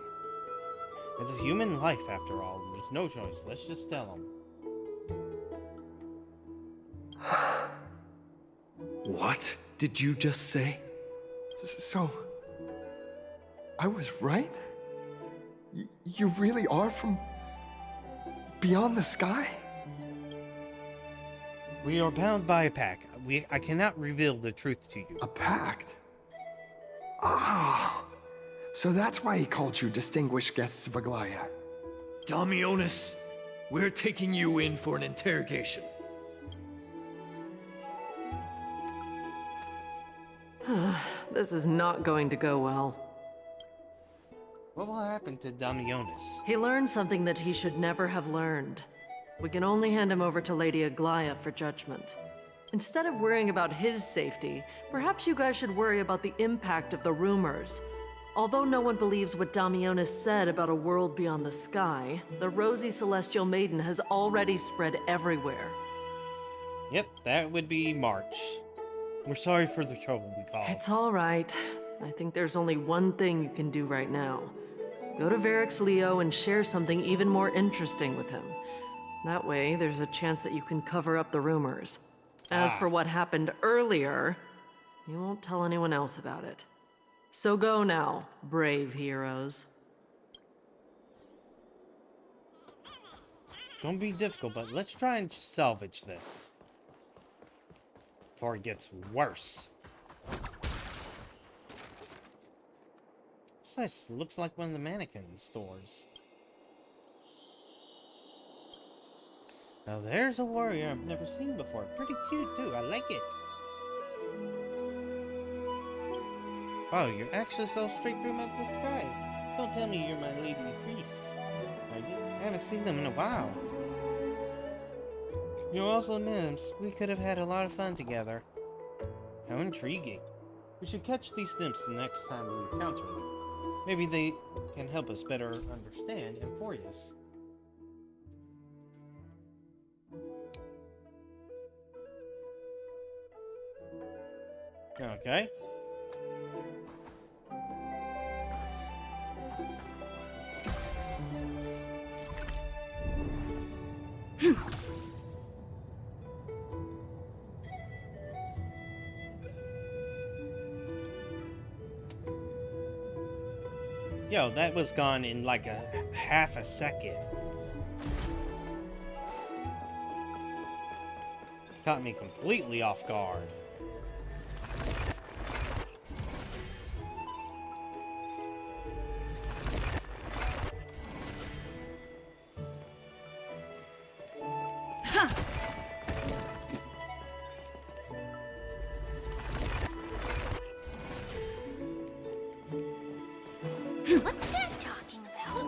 It's a human life after all. There's no choice. Let's just tell him. What did you just say? So, I was right? You really are from beyond the sky? We are bound by a pact. I cannot reveal the truth to you. A pact? Ah, so that's why he called you distinguished guests of Aglaya. Damionis, we're taking you in for an interrogation. This is not going to go well. What will happen to Damionis? He learned something that he should never have learned. We can only hand him over to Lady Aglaya for judgment. Instead of worrying about his safety, perhaps you guys should worry about the impact of the rumors. Although no one believes what Damionis said about a world beyond the sky, the rosy celestial maiden has already spread everywhere. Yep, that would be March. We're sorry for the trouble we caused. It's all right. I think there's only one thing you can do right now. Go to Varix Leo and share something even more interesting with him. That way, there's a chance that you can cover up the rumors. As for what happened earlier, you won't tell anyone else about it. So go now, brave heroes. Gonna be difficult, but let's try and salvage this before it gets worse. This nice. Looks like one of the mannequin stores. Now there's a warrior I've never seen before. Pretty cute too. I like it. Oh, you're actually so straight through men's disguise. Don't tell me you're my lady priest. Are you? I haven't seen them in a while. You're also nymphs. We could have had a lot of fun together. How intriguing. We should catch these nymphs the next time we encounter them. Maybe they can help us better understand Amphorius. Okay. Yo, that was gone in like a half a second. Caught me completely off guard. What's Dad talking about?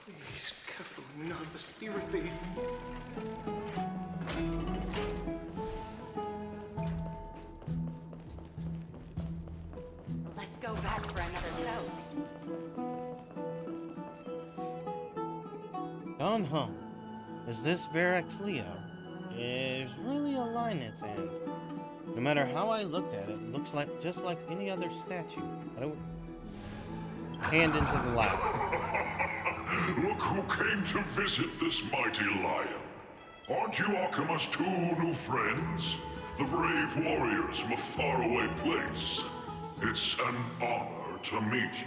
Please, careful, not the spirit thief. Let's go back for another soak. Gone home. Is this Varix Leo? There's really a line at its end. No matter how I looked at it, it looks like just like any other statue. Hand into the lap. Look who came to visit this mighty lion. Aren't you Akima's two new friends? The brave warriors from a faraway place. It's an honor to meet you.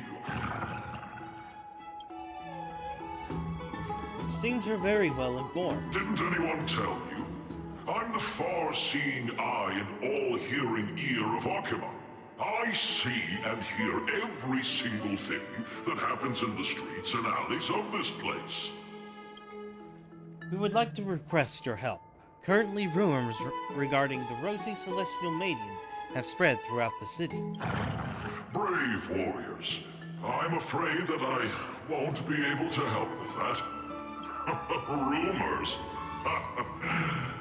Seems you're very well informed. Didn't anyone tell you? I'm the far-seeing eye and all-hearing ear of Akima. I see and hear every single thing that happens in the streets and alleys of this place. We would like to request your help. Currently, rumors regarding the Rosy Celestial Maiden have spread throughout the city. Brave warriors. I'm afraid that I won't be able to help with that. Rumors?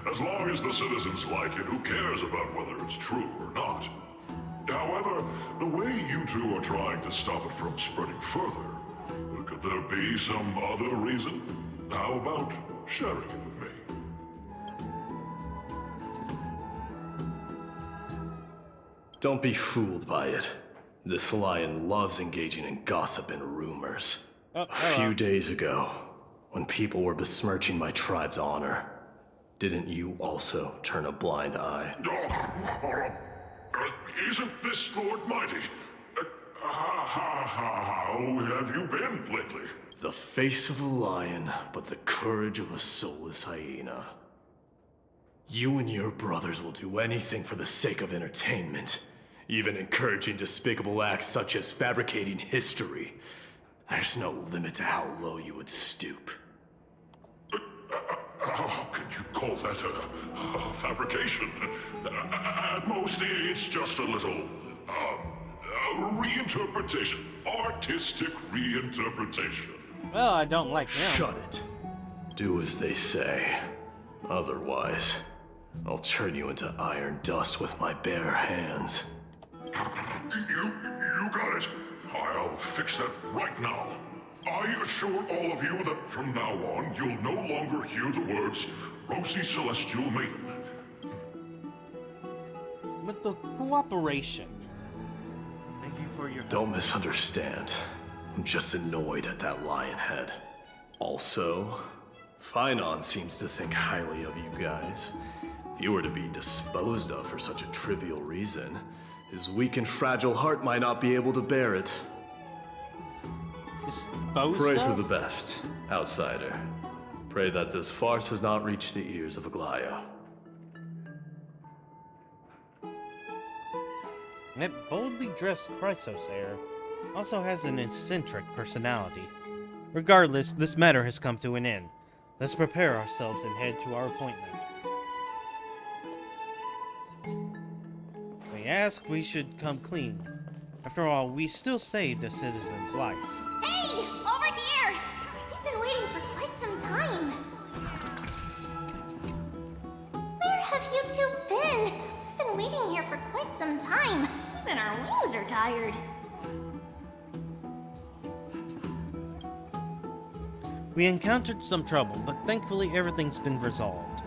As long as the citizens like it, who cares about whether it's true or not? However, the way you two are trying to stop it from spreading further, could there be some other reason? How about sharing it with me? Don't be fooled by it. This lion loves engaging in gossip and rumors. A few days ago, when people were besmirching my tribe's honor, didn't you also turn a blind eye? Isn't this Lord Mighty? How have you been lately? The face of a lion, but the courage of a soulless hyena. You and your brothers will do anything for the sake of entertainment, even encouraging despicable acts such as fabricating history. There's no limit to how low you would stoop. How could you call that a fabrication? At most, it's just a little, reinterpretation. Artistic reinterpretation. Well, I don't like them. Shut it. Do as they say. Otherwise, I'll turn you into iron dust with my bare hands. You got it. I'll fix that right now. I assure all of you that from now on, you'll no longer hear the words Rosy Celestial Maiden. With the cooperation. Thank you for your help. Don't misunderstand. I'm just annoyed at that lion head. Also, Finon seems to think highly of you guys. If you were to be disposed of for such a trivial reason, his weak and fragile heart might not be able to bear it. Pray for the best, outsider. Pray that this farce has not reached the ears of Aglaya. That boldly dressed Chrysos heir also has an eccentric personality. Regardless, this matter has come to an end. Let's prepare ourselves and head to our appointment. They ask we should come clean. After all, we still saved a citizen's life. Hey! Over here! We've been waiting for quite some time. Where have you two been? We've been waiting here for quite some time. Even our wings are tired. We encountered some trouble, but thankfully everything's been resolved.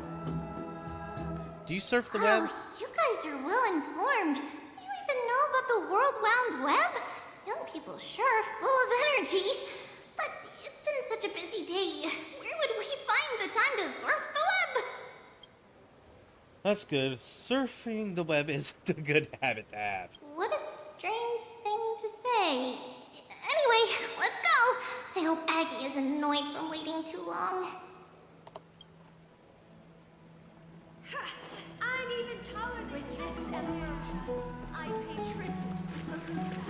Do you surf the web? You guys are well informed. You even know about the world-wound web? Young people sure are full of energy. But it's been such a busy day. Where would we find the time to surf the web? That's good. Surfing the web isn't a good habit to have. What a strange thing to say. Anyway, let's go. I hope Aggie isn't annoyed from waiting too long. I'm even taller than with this evolution. I pay tribute to Lakusa.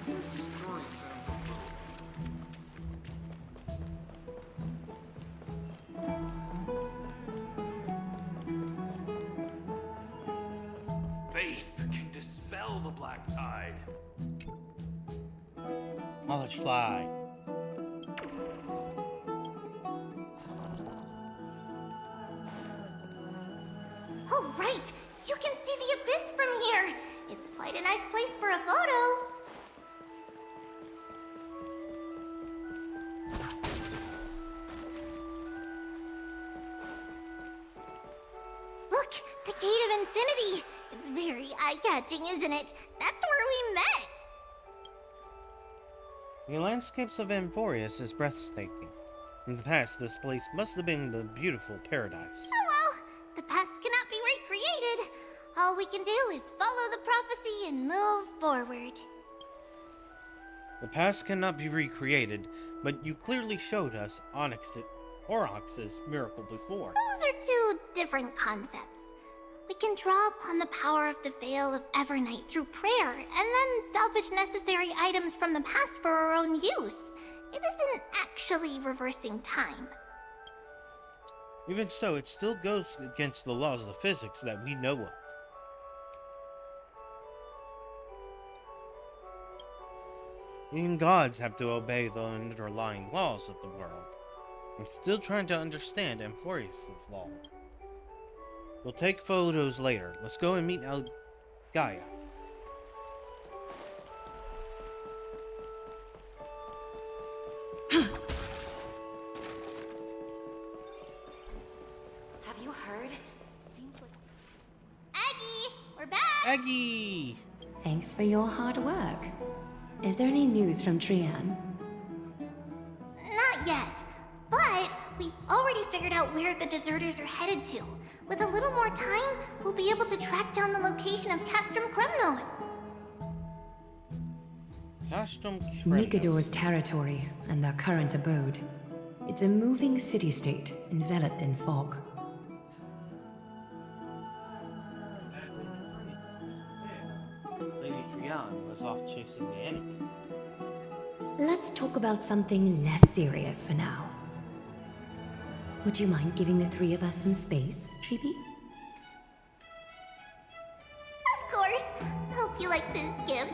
This story sounds Faith can dispel the black tide. Knowledge fly. Oh, right! You can see the abyss from here! It's quite a nice place for a photo. Look! The Gate of Infinity! It's very eye-catching, isn't it? That's where we met! The landscapes of Amphorius is breathtaking. In the past, this place must have been the beautiful paradise. Oh well, the past cannot be recreated. All we can do is follow the prophecy and move forward. The past cannot be recreated, but you clearly showed us Orox's miracle before. Those are two different concepts. We can draw upon the power of the Veil of Evernight through prayer, and then salvage necessary items from the past for our own use. It isn't actually reversing time. Even so, it still goes against the laws of physics that we know of. Even gods have to obey the underlying laws of the world. I'm still trying to understand Amphorius' law. We'll take photos later. Let's go and meet Gaia. Have you heard? Seems like... Aggie! We're back! Aggie! Thanks for your hard work. Is there any news from Trian? Not yet, but we've already figured out where the deserters are headed to. With a little more time, we'll be able to track down the location of Castrum Kremnos. Castrum Mikador's territory and their current abode. It's a moving city-state enveloped in fog. Lady Trian was off chasing the enemy. Let's talk about something less serious for now. Would you mind giving the three of us some space, Treeby? Of course. Hope you like this gift.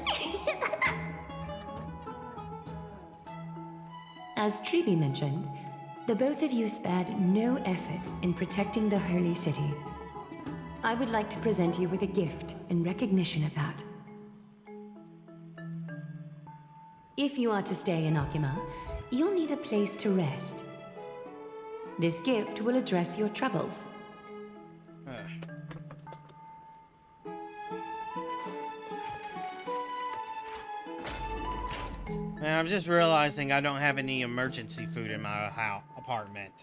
As Treeby mentioned, the both of you spared no effort in protecting the Holy City. I would like to present you with a gift in recognition of that. If you are to stay in Akima, you'll need a place to rest. This gift will address your troubles. Man, I'm just realizing I don't have any emergency food in my apartment.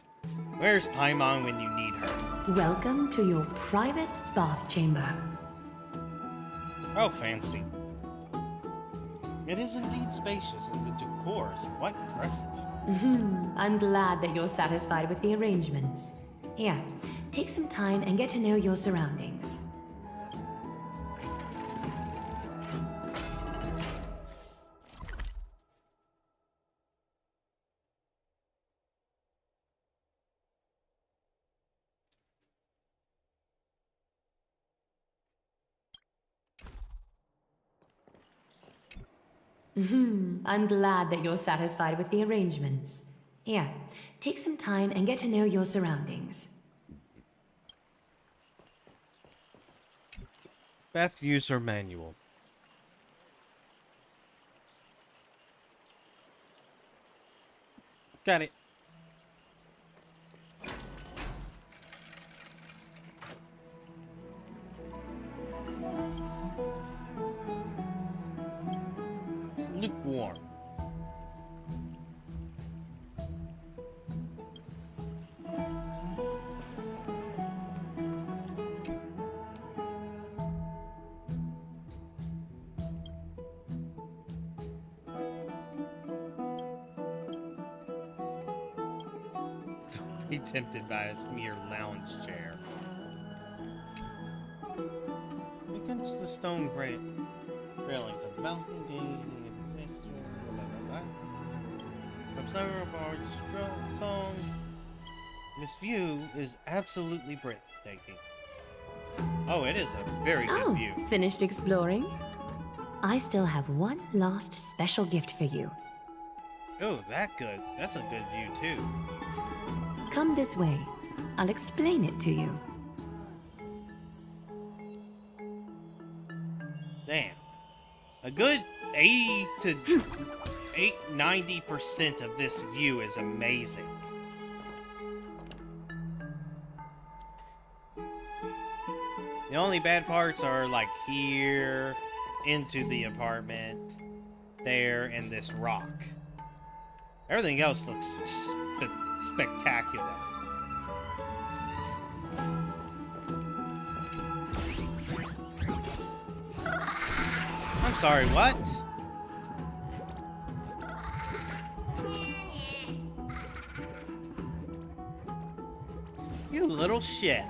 Where's Paimon when you need her? Welcome to your private bath chamber. Oh, fancy. It is indeed spacious, and the decor is quite impressive. I'm glad that you're satisfied with the arrangements. Here, take some time and get to know your surroundings. I'm glad that you're satisfied with the arrangements. Here, take some time and get to know your surroundings. Beth user manual. Got it. Lukewarm. Don't be tempted by his mere lounge chair. Against the stone railings of the mountain gate. From Sarah Bard's song, this view is absolutely breathtaking. Oh, it is a very good view. Finished exploring? I still have one last special gift for you. Oh, that good. That's a good view, too. Come this way. I'll explain it to you. Damn. A good 90% of this view is amazing. The only bad parts are like here, into the apartment, there, and this rock. Everything else looks spectacular. I'm sorry, what? You little shit.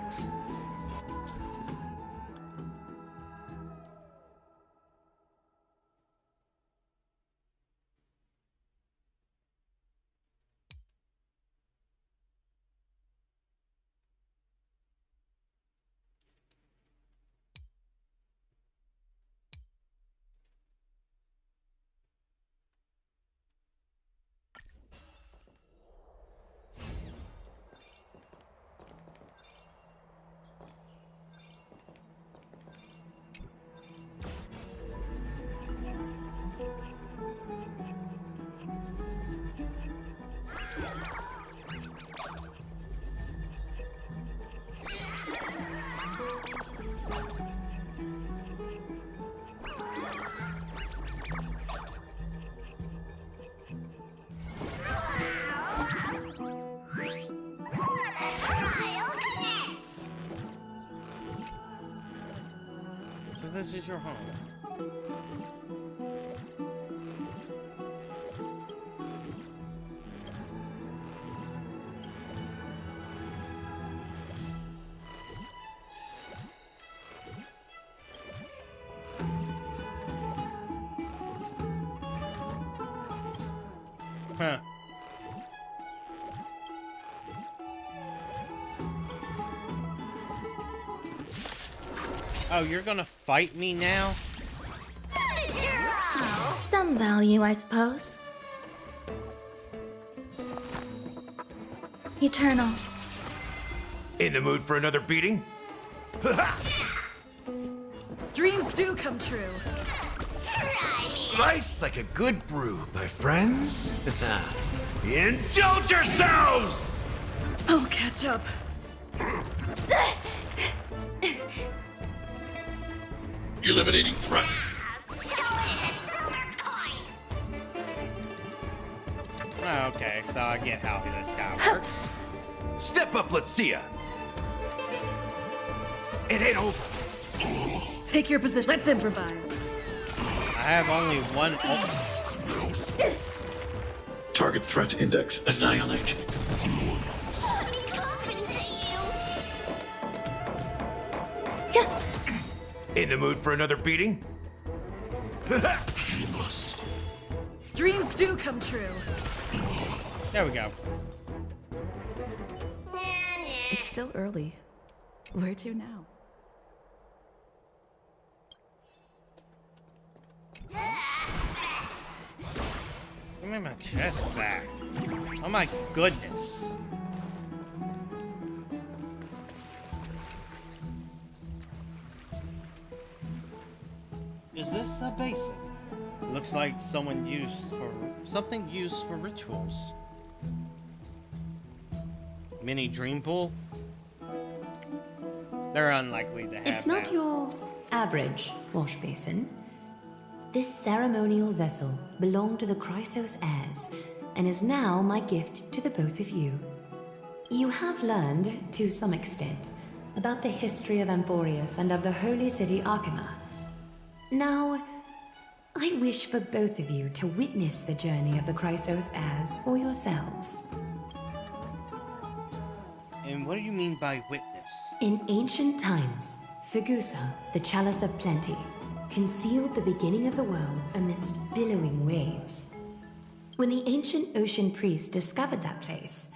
So this is your home. Huh. Oh, you're gonna fight me now? Some value, I suppose. Eternal. In the mood for another beating? Dreams do come true. Try me. Life's like a good brew, my friends. Indulge yourselves! I'll catch up. Eliminating threat. Okay, so I get how this guy works. Step up, let's see ya. It ain't over. Take your position. Let's improvise. I have only one. Target threat index annihilate. In the mood for another beating? Painless. Dreams do come true. There we go. It's still early. Where to now? Give me my chest back. Oh my goodness. Is this a basin? Looks like something used for rituals. Mini dream pool? They're unlikely to have It's not that. your average wash basin. This ceremonial vessel belonged to the Chrysos heirs and is now my gift to the both of you. You have learned, to some extent, about the history of Amphorius and of the holy city Archema. Now, I wish for both of you to witness the journey of the Chrysos heirs for yourselves. And what do you mean by witness? In ancient times, Fegusa, the chalice of plenty, concealed the beginning of the world amidst billowing waves. When the ancient ocean priests discovered that place,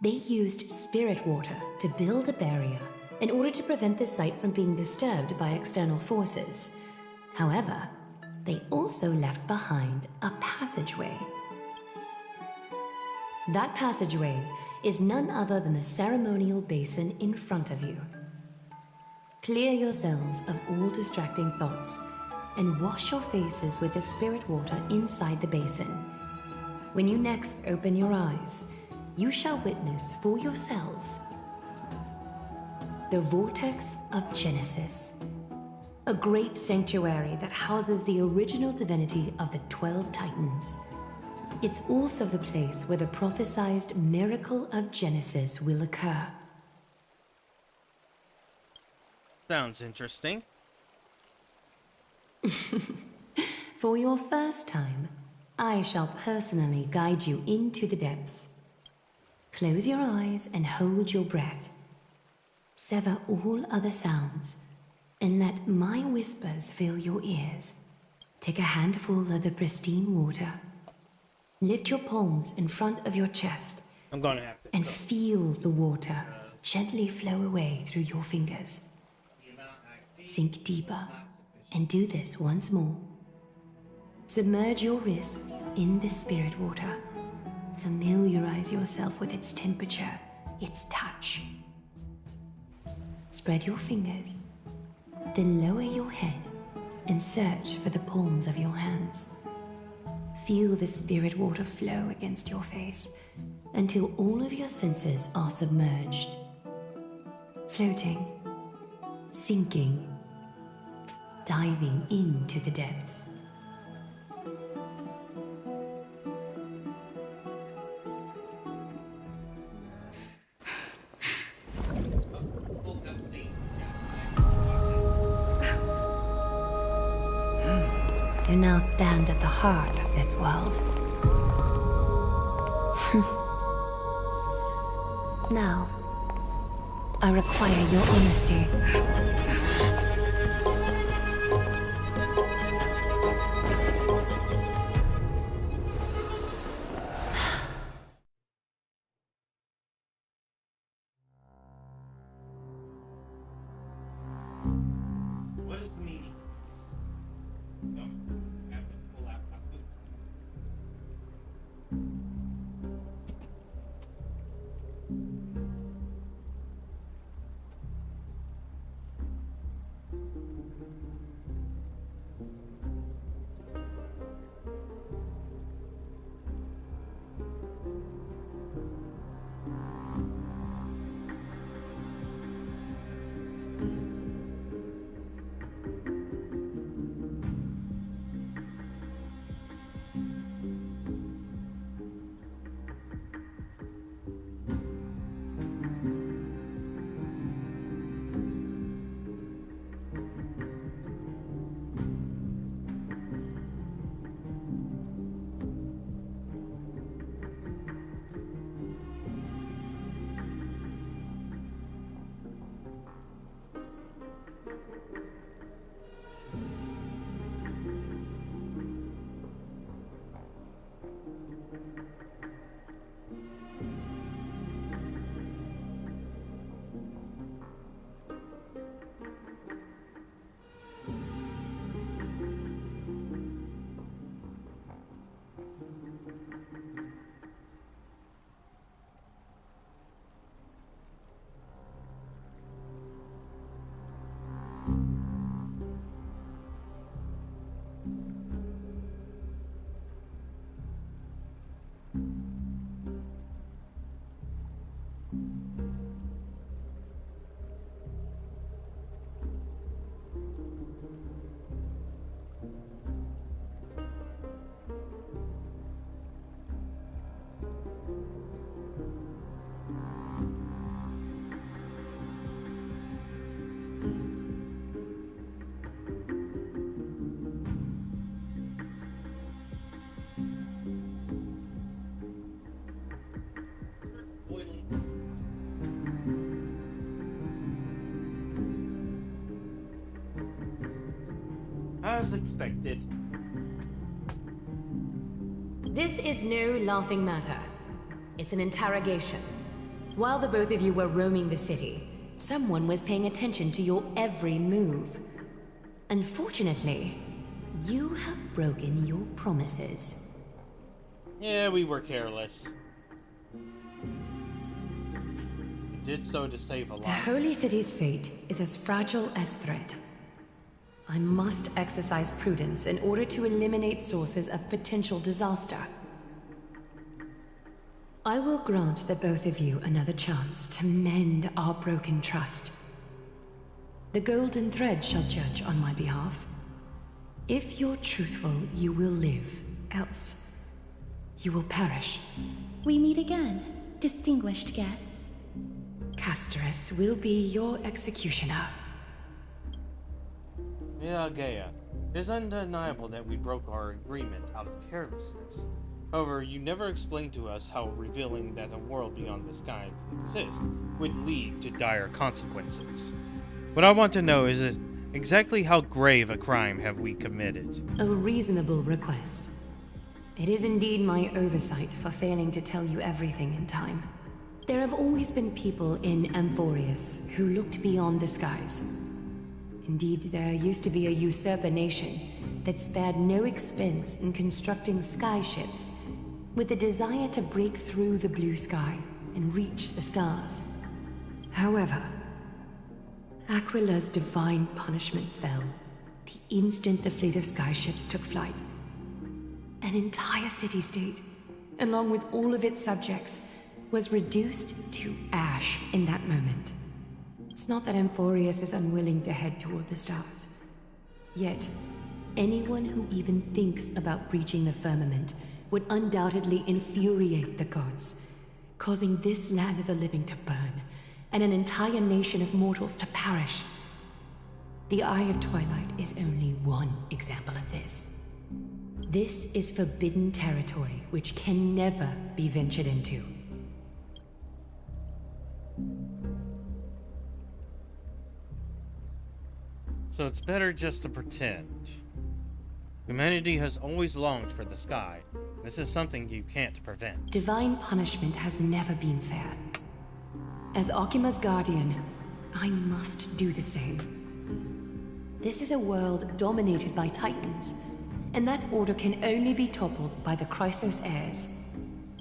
they used spirit water to build a barrier in order to prevent the site from being disturbed by external forces. However, they also left behind a passageway. That passageway is none other than the ceremonial basin in front of you. Clear yourselves of all distracting thoughts and wash your faces with the spirit water inside the basin. When you next open your eyes, you shall witness for yourselves the Vortex of Genesis, a great sanctuary that houses the original divinity of the 12 Titans. It's also the place where the prophesied miracle of Genesis will occur. Sounds interesting. For your first time, I shall personally guide you into the depths. Close your eyes and hold your breath. Sever all other sounds, and let my whispers fill your ears. Take a handful of the pristine water. Lift your palms in front of your chest. I'm gonna have to. And feel the water gently flow away through your fingers. Sink deeper, and do this once more. Submerge your wrists in the spirit water. Familiarize yourself with its temperature, its touch. Spread your fingers, then lower your head and search for the palms of your hands. Feel the spirit water flow against your face until all of your senses are submerged. Floating, sinking, diving into the depths. You now stand at the heart of this world. Now, I require your honesty. What is the meaning of this? No, I have to pull out my book. As expected. This is no laughing matter. It's an interrogation. While the both of you were roaming the city, someone was paying attention to your every move. Unfortunately, you have broken your promises. Yeah, we were careless. We did so to save a The life. Holy City's fate is as fragile as threat. I must exercise prudence in order to eliminate sources of potential disaster. I will grant the both of you another chance to mend our broken trust. The golden thread shall judge on my behalf. If you're truthful, you will live. Else, you will perish. We meet again, distinguished guests. Castorus will be your executioner. Yeah, Gaia. It is undeniable that we broke our agreement out of carelessness. However, you never explained to us how revealing that a world beyond the sky exists would lead to dire consequences. What I want to know is exactly how grave a crime have we committed? A reasonable request. It is indeed my oversight for failing to tell you everything in time. There have always been people in Amphorius who looked beyond the skies. Indeed, there used to be a usurper nation that spared no expense in constructing skyships with the desire to break through the blue sky and reach the stars. However, Aquila's divine punishment fell the instant the fleet of skyships took flight. An entire city-state, along with all of its subjects, was reduced to ash in that moment. It's not that Amphorius is unwilling to head toward the stars. Yet, anyone who even thinks about breaching the firmament would undoubtedly infuriate the gods, causing this land of the living to burn, and an entire nation of mortals to perish. The Eye of Twilight is only one example of this. This is forbidden territory which can never be ventured into. So it's better just to pretend. Humanity has always longed for the sky. This is something you can't prevent. Divine punishment has never been fair. As Akima's guardian, I must do the same. This is a world dominated by Titans, and that order can only be toppled by the Chrysos heirs.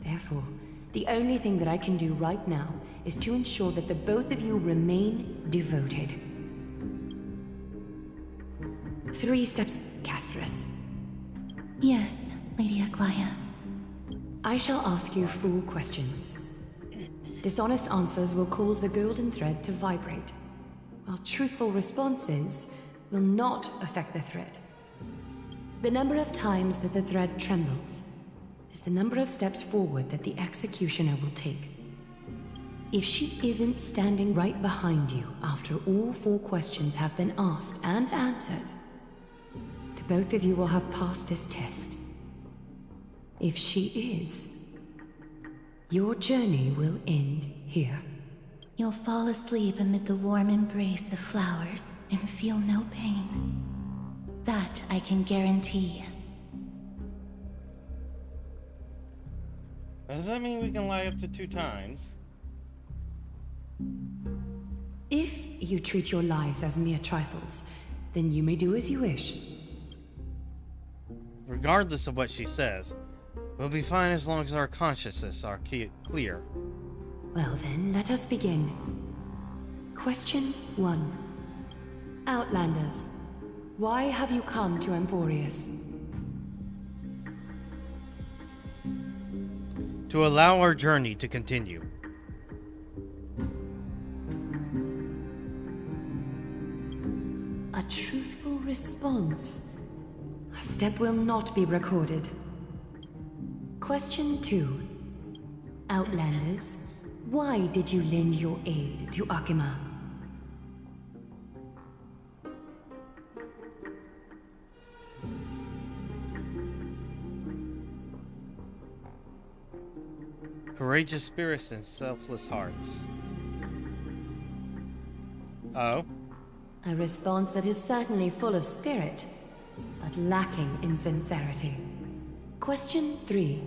Therefore, the only thing that I can do right now is to ensure that the both of you remain devoted. 3 steps, Castorus. Yes, Lady Aglaia. I shall ask you 4 questions. Dishonest answers will cause the golden thread to vibrate, while truthful responses will not affect the thread. The number of times that the thread trembles is the number of steps forward that the executioner will take. If she isn't standing right behind you after all 4 questions have been asked and answered, the both of you will have passed this test. If she is, your journey will end here. You'll fall asleep amid the warm embrace of flowers and feel no pain. That I can guarantee. Does that mean we can lie up to 2 times? If you treat your lives as mere trifles, then you may do as you wish. Regardless of what she says, we'll be fine as long as our consciences are clear. Well then, let us begin. Question 1. Outlanders, why have you come to Amphorius? To allow our journey to continue. A truthful response. A step will not be recorded. Question 2. Outlanders, why did you lend your aid to Akima? Courageous spirits and selfless hearts. Oh? A response that is certainly full of spirit, but lacking in sincerity. Question 3.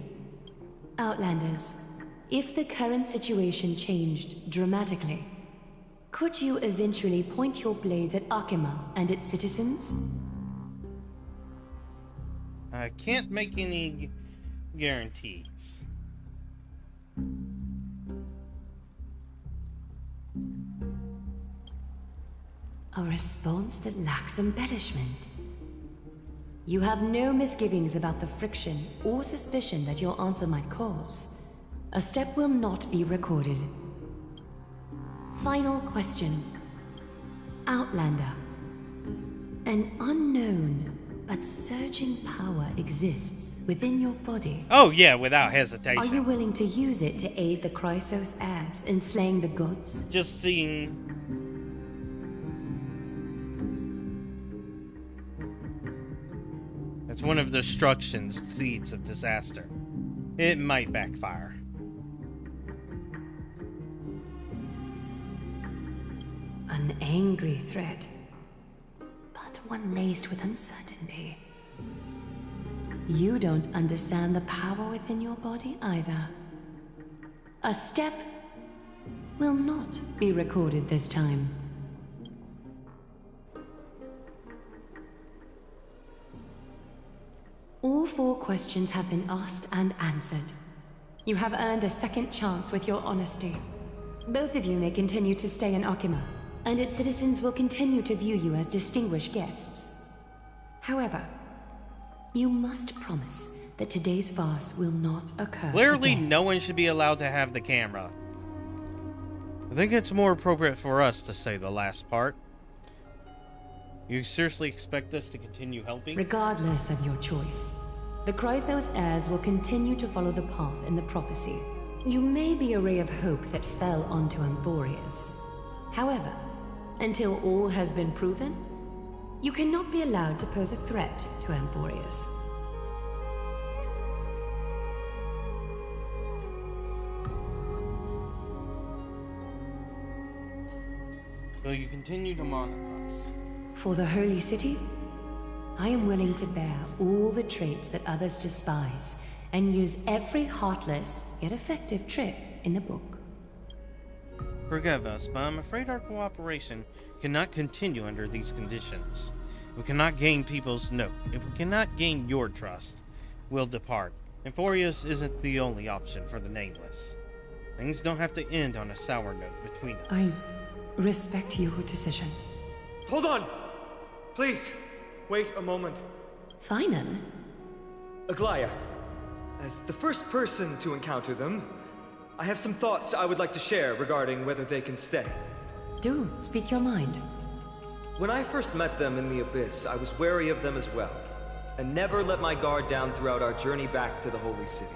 Outlanders, if the current situation changed dramatically, could you eventually point your blades at Akima and its citizens? I can't make any guarantees. A response that lacks embellishment. You have no misgivings about the friction or suspicion that your answer might cause. A step will not be recorded. Final question. Outlander. An unknown but surging power exists within your body. Oh yeah, without hesitation. Are you willing to use it to aid the Chrysos heirs in slaying the gods? Just seeing... It's one of the destruction's seeds of disaster. It might backfire. An angry threat, but one laced with uncertainty. You don't understand the power within your body either. A step will not be recorded this time. All 4 questions have been asked and answered. You have earned a second chance with your honesty. Both of you may continue to stay in Akima, and its citizens will continue to view you as distinguished guests. However, you must promise that today's farce will not occur Clearly, again. no one should be allowed to have the camera. I think it's more appropriate for us to say the last part. You seriously expect us to continue helping? Regardless of your choice, the Chrysos heirs will continue to follow the path in the prophecy. You may be a ray of hope that fell onto Amphorius. However, until all has been proven, you cannot be allowed to pose a threat to Amphorius. Will you continue to monitor us? For the Holy City, I am willing to bear all the traits that others despise and use every heartless yet effective trick in the book. Forgive us, but I'm afraid our cooperation cannot continue under these conditions. We cannot gain people's note. If we cannot gain your trust, we'll depart. Amphorius isn't the only option for the Nameless. Things don't have to end on a sour note between us. I respect your decision. Hold on! Please, wait a moment. Finan? Aglaya, as the first person to encounter them, I have some thoughts I would like to share regarding whether they can stay. Do speak your mind. When I first met them in the Abyss, I was wary of them as well, and never let my guard down throughout our journey back to the Holy City.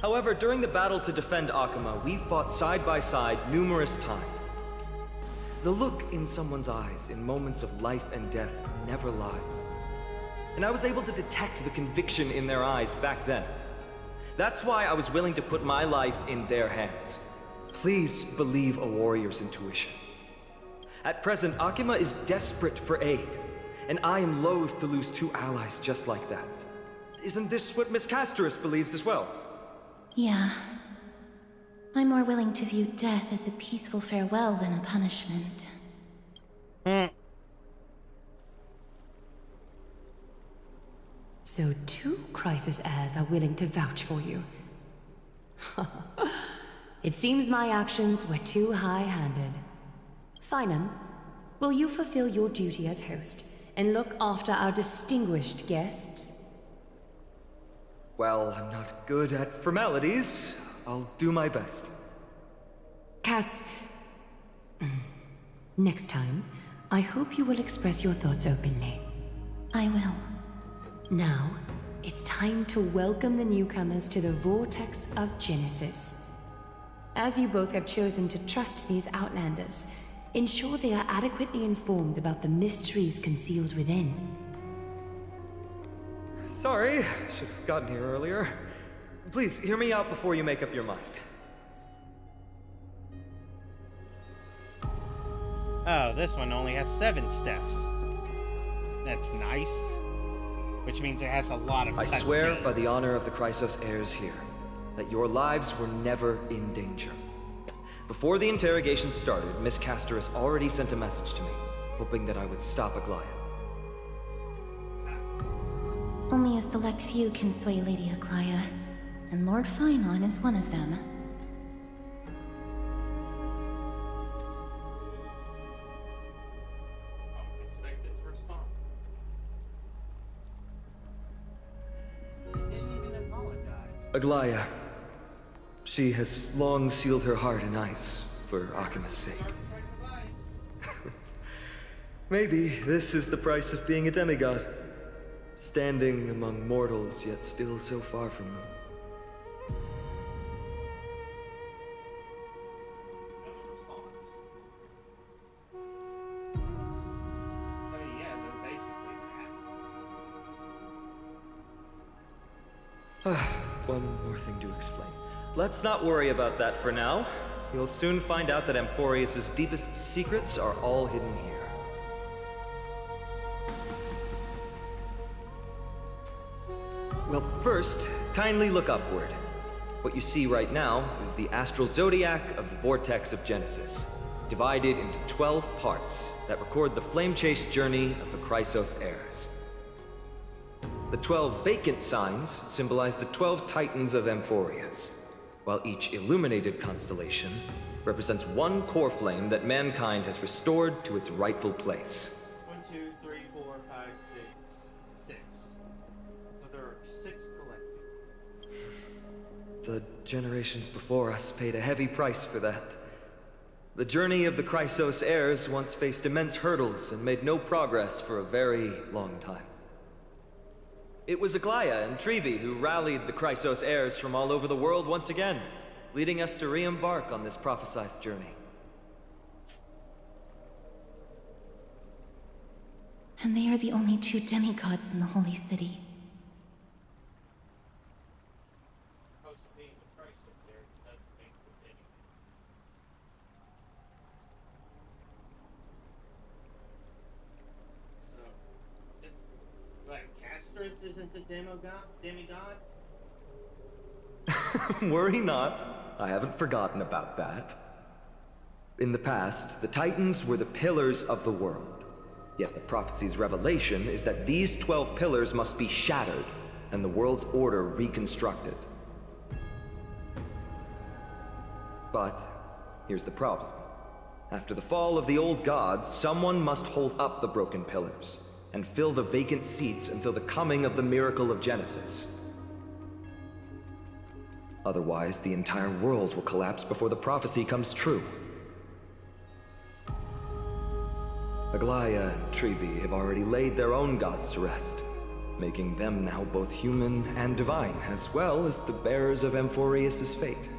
However, during the battle to defend Akima, we fought side by side numerous times. The look in someone's eyes in moments of life and death never lies. And I was able to detect the conviction in their eyes back then. That's why I was willing to put my life in their hands. Please believe a warrior's intuition. At present, Akima is desperate for aid, and I am loath to lose 2 allies just like that. Isn't this what Miss Casterus believes as well? Yeah. I'm more willing to view death as a peaceful farewell than a punishment. So 2 Chrysos heirs are willing to vouch for you. It seems my actions were too high-handed. Finan, will you fulfill your duty as host and look after our distinguished guests? Well, I'm not good at formalities. I'll do my best. Cass... Next time, I hope you will express your thoughts openly. I will. Now, it's time to welcome the newcomers to the Vortex of Genesis. As you both have chosen to trust these Outlanders, ensure they are adequately informed about the mysteries concealed within. Sorry, should have gotten here earlier. Please, hear me out before you make up your mind. Oh, this one only has 7 steps. That's nice. Which means it has a lot of I swear cutscene. by the honor of the Chrysos heirs here, that your lives were never in danger. Before the interrogation started, Miss Castor has already sent a message to me, hoping that I would stop Aglaya. Only a select few can sway Lady Aglaya, and Lord Finon is one of them. Aglaya. She has long sealed her heart in ice for Akima's sake. Maybe this is the price of being a demigod. Standing among mortals, yet still so far from them. One more thing to explain. Let's not worry about that for now. You'll soon find out that Amphorius's deepest secrets are all hidden here. Well, first, kindly look upward. What you see right now is the astral zodiac of the vortex of Genesis, divided into 12 parts that record the flame-chased journey of the Chrysos heirs. The 12 vacant signs symbolize the 12 titans of Amphorius, while each illuminated constellation represents one core flame that mankind has restored to its rightful place. 1, 2, 3, 4, 5, 6. 6. So there are 6 collected. The generations before us paid a heavy price for that. The journey of the Chrysos heirs once faced immense hurdles and made no progress for a very long time. It was Aglaya and Trevi who rallied the Chrysos heirs from all over the world once again, leading us to re-embark on this prophesized journey. And they are the only 2 demigods in the Holy City. Isn't a demigod? Worry not. I haven't forgotten about that. In the past, the Titans were the pillars of the world. Yet the prophecy's revelation is that these 12 pillars must be shattered and the world's order reconstructed. But here's the problem. After the fall of the old gods, someone must hold up the broken pillars and fill the vacant seats until the coming of the miracle of Genesis. Otherwise, the entire world will collapse before the prophecy comes true. Aglaya and Trevi have already laid their own gods to rest, making them now both human and divine, as well as the bearers of Amphorius's fate.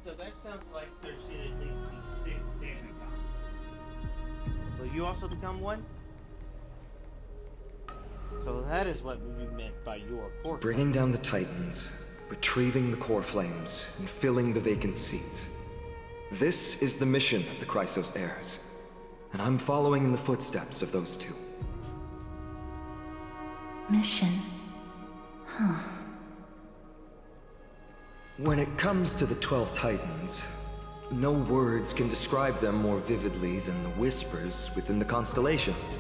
So that sounds like there should at least be 6 demigods. Will you also become one? So that is what we meant by your core. Bringing down the Titans, retrieving the core flames, and filling the vacant seats. This is the mission of the Chrysos heirs, and I'm following in the footsteps of those 2. Mission. Huh. When it comes to the 12 Titans, no words can describe them more vividly than the whispers within the constellations.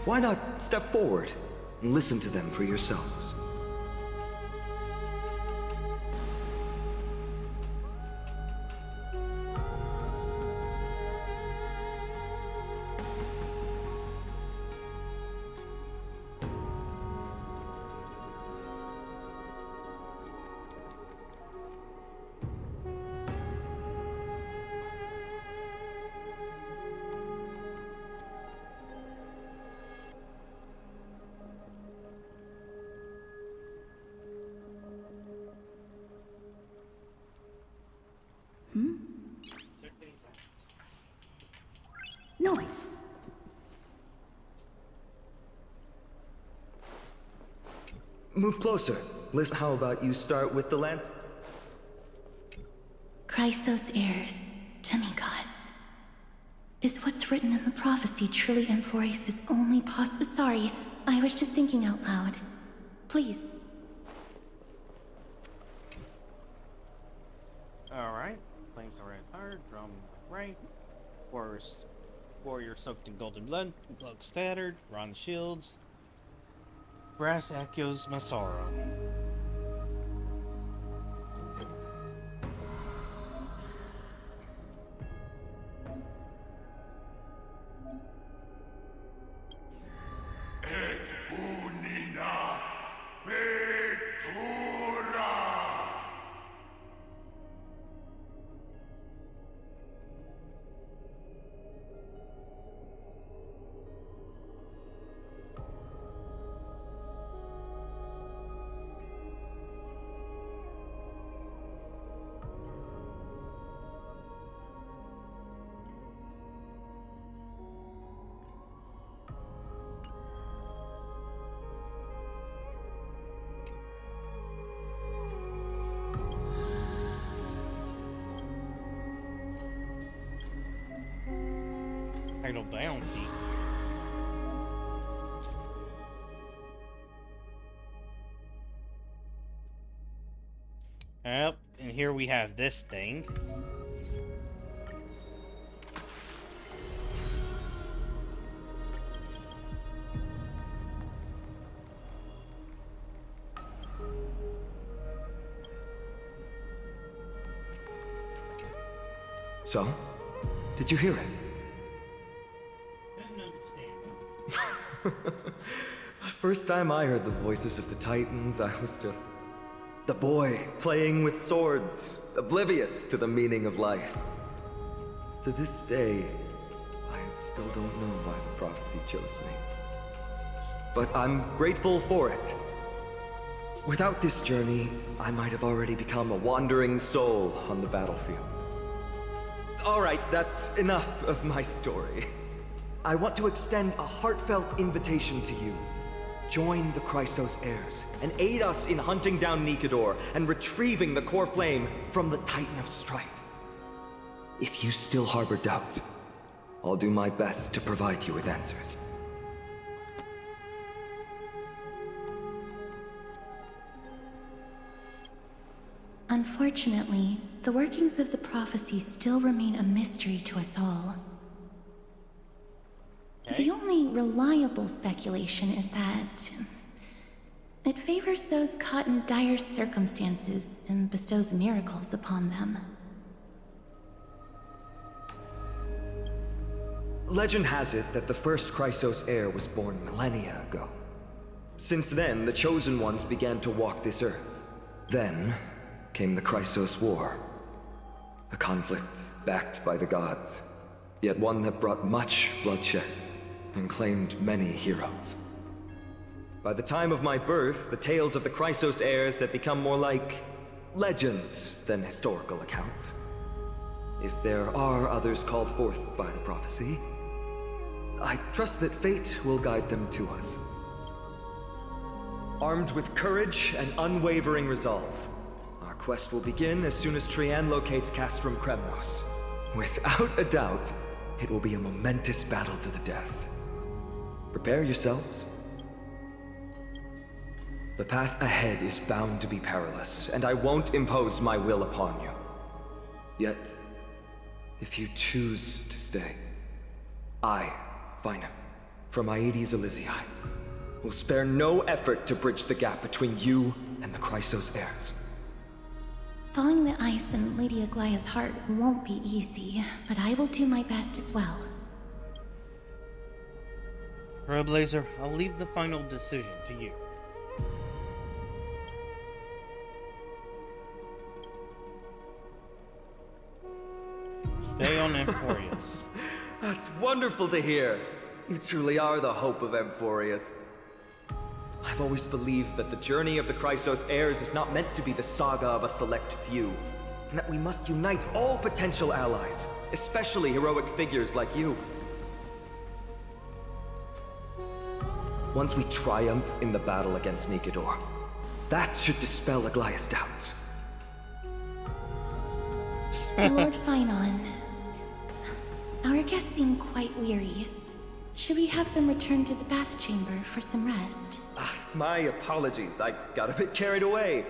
Why not step forward and listen to them for yourselves? Noise. Move closer. Liz, how about you start with the lance? Chrysos heirs, demigods. Is what's written in the prophecy truly Amphorius' only Sorry, I was just thinking out loud. Please. Alright. Flames are red hard, drum right. Warrior soaked in golden blood, cloak scattered, bronze shields. Brass echoes my sorrow. Idle bounty. Yep, and here we have this thing. So? Did you hear it? First time I heard the voices of the Titans, I was just the boy playing with swords, oblivious to the meaning of life. To this day, I still don't know why the prophecy chose me. But I'm grateful for it. Without this journey, I might have already become a wandering soul on the battlefield. All right, that's enough of my story. I want to extend a heartfelt invitation to you. Join the Chrysos heirs and aid us in hunting down Nikedor and retrieving the core flame from the Titan of Strife. If you still harbor doubts, I'll do my best to provide you with answers. Unfortunately, the workings of the prophecy still remain a mystery to us all. The only reliable speculation is that it favors those caught in dire circumstances and bestows miracles upon them. Legend has it that the first Chrysos heir was born millennia ago. Since then, the Chosen Ones began to walk this earth. Then came the Chrysos War. A conflict backed by the gods, yet one that brought much bloodshed and claimed many heroes. By the time of my birth, the tales of the Chrysos heirs had become more like legends than historical accounts. If there are others called forth by the prophecy, I trust that fate will guide them to us. Armed with courage and unwavering resolve, our quest will begin as soon as Trian locates Castrum Kremnos. Without a doubt, it will be a momentous battle to the death. Prepare yourselves. The path ahead is bound to be perilous, and I won't impose my will upon you. Yet, if you choose to stay, I, Finam, from Aedes Elysiae, will spare no effort to bridge the gap between you and the Chrysos heirs. Thawing the ice in Lady Aglaya's heart won't be easy, but I will do my best as well. Trailblazer, I'll leave the final decision to you. Stay on Amphorius. That's wonderful to hear. You truly are the hope of Amphorius. I've always believed that the journey of the Chrysos heirs is not meant to be the saga of a select few, and that we must unite all potential allies, especially heroic figures like you. once we triumph in the battle against Nikedor. That should dispel Aglaya's doubts. Lord Finon, our guests seem quite weary. Should we have them return to the bath chamber for some rest? My apologies, I got a bit carried away.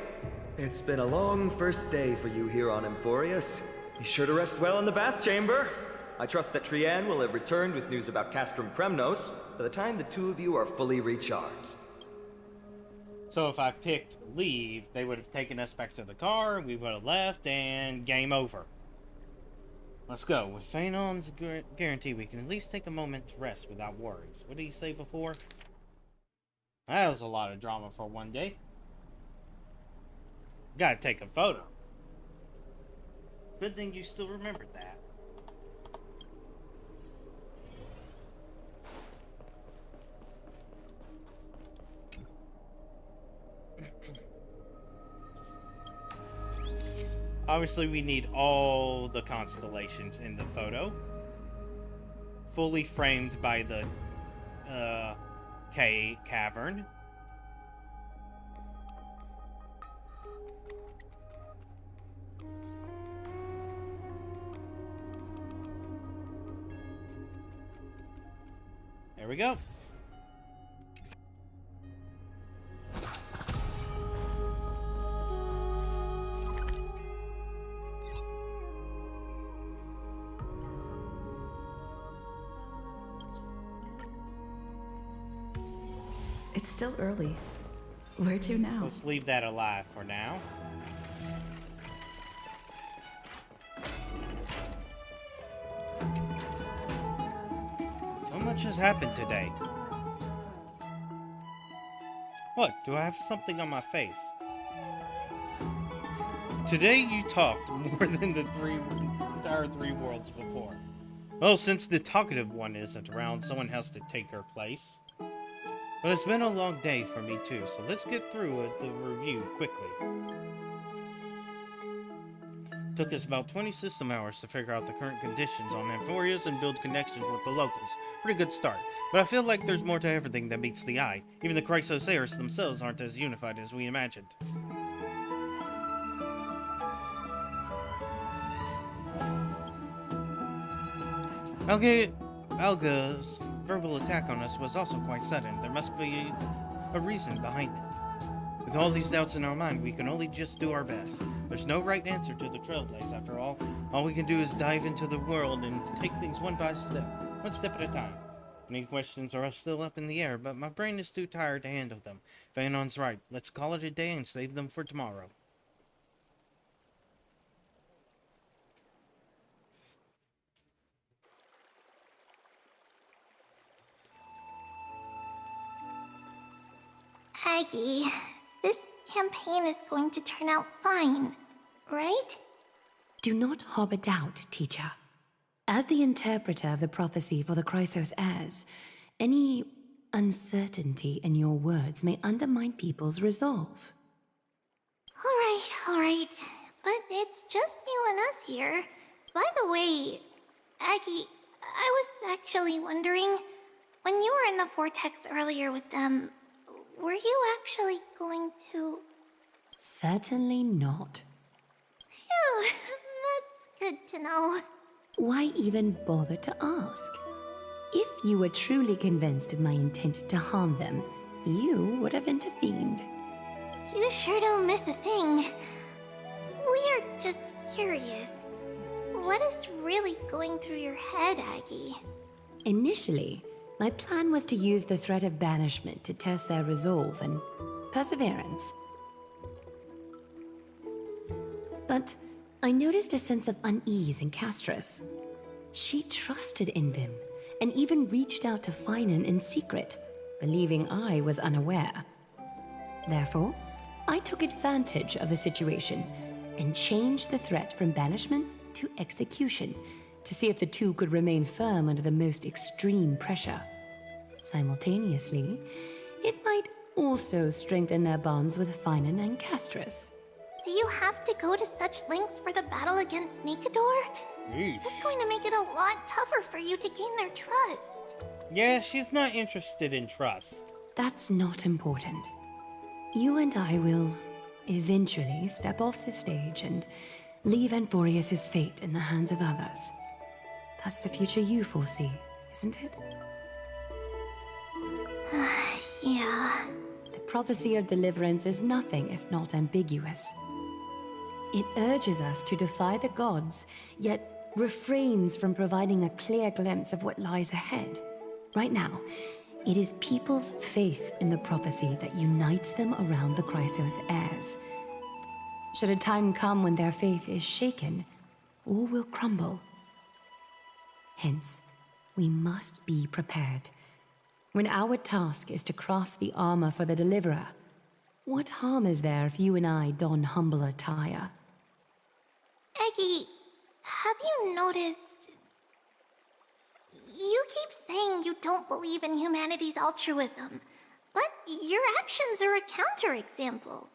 It's been a long first day for you here on Amphorius. Be sure to rest well in the bath chamber. I trust that Trianne will have returned with news about Castrum Premnos by the time the two of you are fully recharged. So if I picked leave, they would have taken us back to the car, we would have left, and game over. Let's go. With Phanon's guarantee, we can at least take a moment to rest without worries. What did he say before? That was a lot of drama for one day. Gotta take a photo. Good thing you still remembered that. Obviously, we need all the constellations in the photo. Fully framed by the cavern. There we go. It's still early. Where to now? Let's leave that alive for now. So much has happened today. Look, do I have something on my face? Today you talked more than the entire three worlds before. Well, since the talkative one isn't around, someone has to take her place. But it's been a long day for me too, so let's get through the review quickly. Took us about 20 system hours to figure out the current conditions on Amphorius and build connections with the locals. Pretty good start, but I feel like there's more to everything than meets the eye. Even the Chrysosairs themselves aren't as unified as we imagined. Alga's verbal attack on us was also quite sudden. There must be a reason behind it. With all these doubts in our mind, we can only just do our best. There's no right answer to the Trailblaze, after all. All we can do is dive into the world and take things one step at a time. Many questions are still up in the air, but my brain is too tired to handle them. Phanon's right. Let's call it a day and save them for tomorrow. Aggie, this campaign is going to turn out fine, right? Do not harbor doubt, teacher. As the interpreter of the prophecy for the Chrysos heirs, any uncertainty in your words may undermine people's resolve. All right. But it's just you and us here. By the way, Aggie, I was actually wondering, when you were in the vortex earlier with them, were you actually going to... Certainly not. Phew, that's good to know. Why even bother to ask? If you were truly convinced of my intent to harm them, you would have intervened. You sure don't miss a thing. We're just curious. What is really going through your head, Aggie? Initially, my plan was to use the threat of banishment to test their resolve and perseverance. But I noticed a sense of unease in Castris. She trusted in them, and even reached out to Finan in secret, believing I was unaware. Therefore, I took advantage of the situation and changed the threat from banishment to execution to see if the two could remain firm under the most extreme pressure. Simultaneously, it might also strengthen their bonds with Finan and Castris. Do you have to go to such lengths for the battle against Nikedor? That's going to make it a lot tougher for you to gain their trust. Yeah, she's not interested in trust. That's not important. You and I will eventually step off the stage and leave Amphorius's fate in the hands of others. That's the future you foresee, isn't it? Yeah. The prophecy of deliverance is nothing if not ambiguous. It urges us to defy the gods, yet refrains from providing a clear glimpse of what lies ahead. Right now, it is people's faith in the prophecy that unites them around the Chrysos heirs. Should a time come when their faith is shaken, all will crumble. Hence, we must be prepared. When our task is to craft the armor for the Deliverer, what harm is there if you and I don humble attire? Eggy, have you noticed... You keep saying you don't believe in humanity's altruism, but your actions are a counterexample.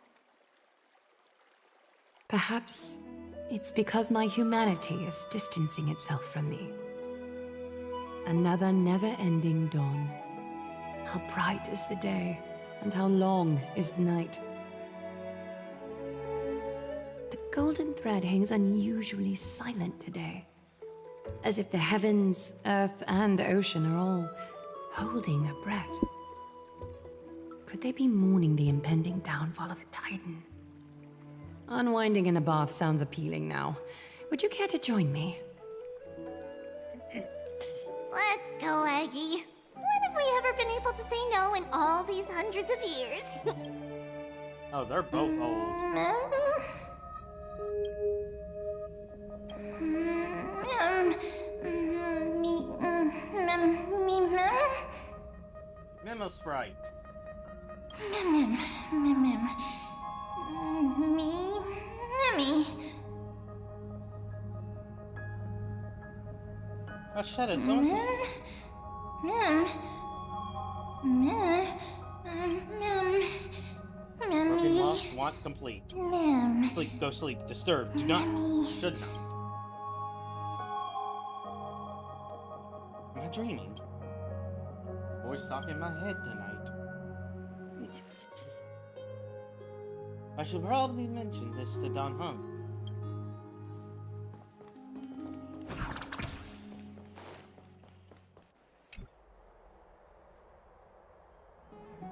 Perhaps it's because my humanity is distancing itself from me. Another never-ending dawn. How bright is the day, and how long is the night. The golden thread hangs unusually silent today, as if the heavens, earth, and ocean are all holding their breath. Could they be mourning the impending downfall of a titan? Unwinding in a bath sounds appealing now. Would you care to join me? Let's go, Eggy. When have we ever been able to say no in all these hundreds of years? Oh, they're both old. Memo Sprite. Mimmy. Oh, shut it, someone. Broken lost, want complete. Sleep, go sleep. Disturb, do not, should not. Am I dreaming? Voice stuck in my head tonight. I should probably mention this to Don Hung.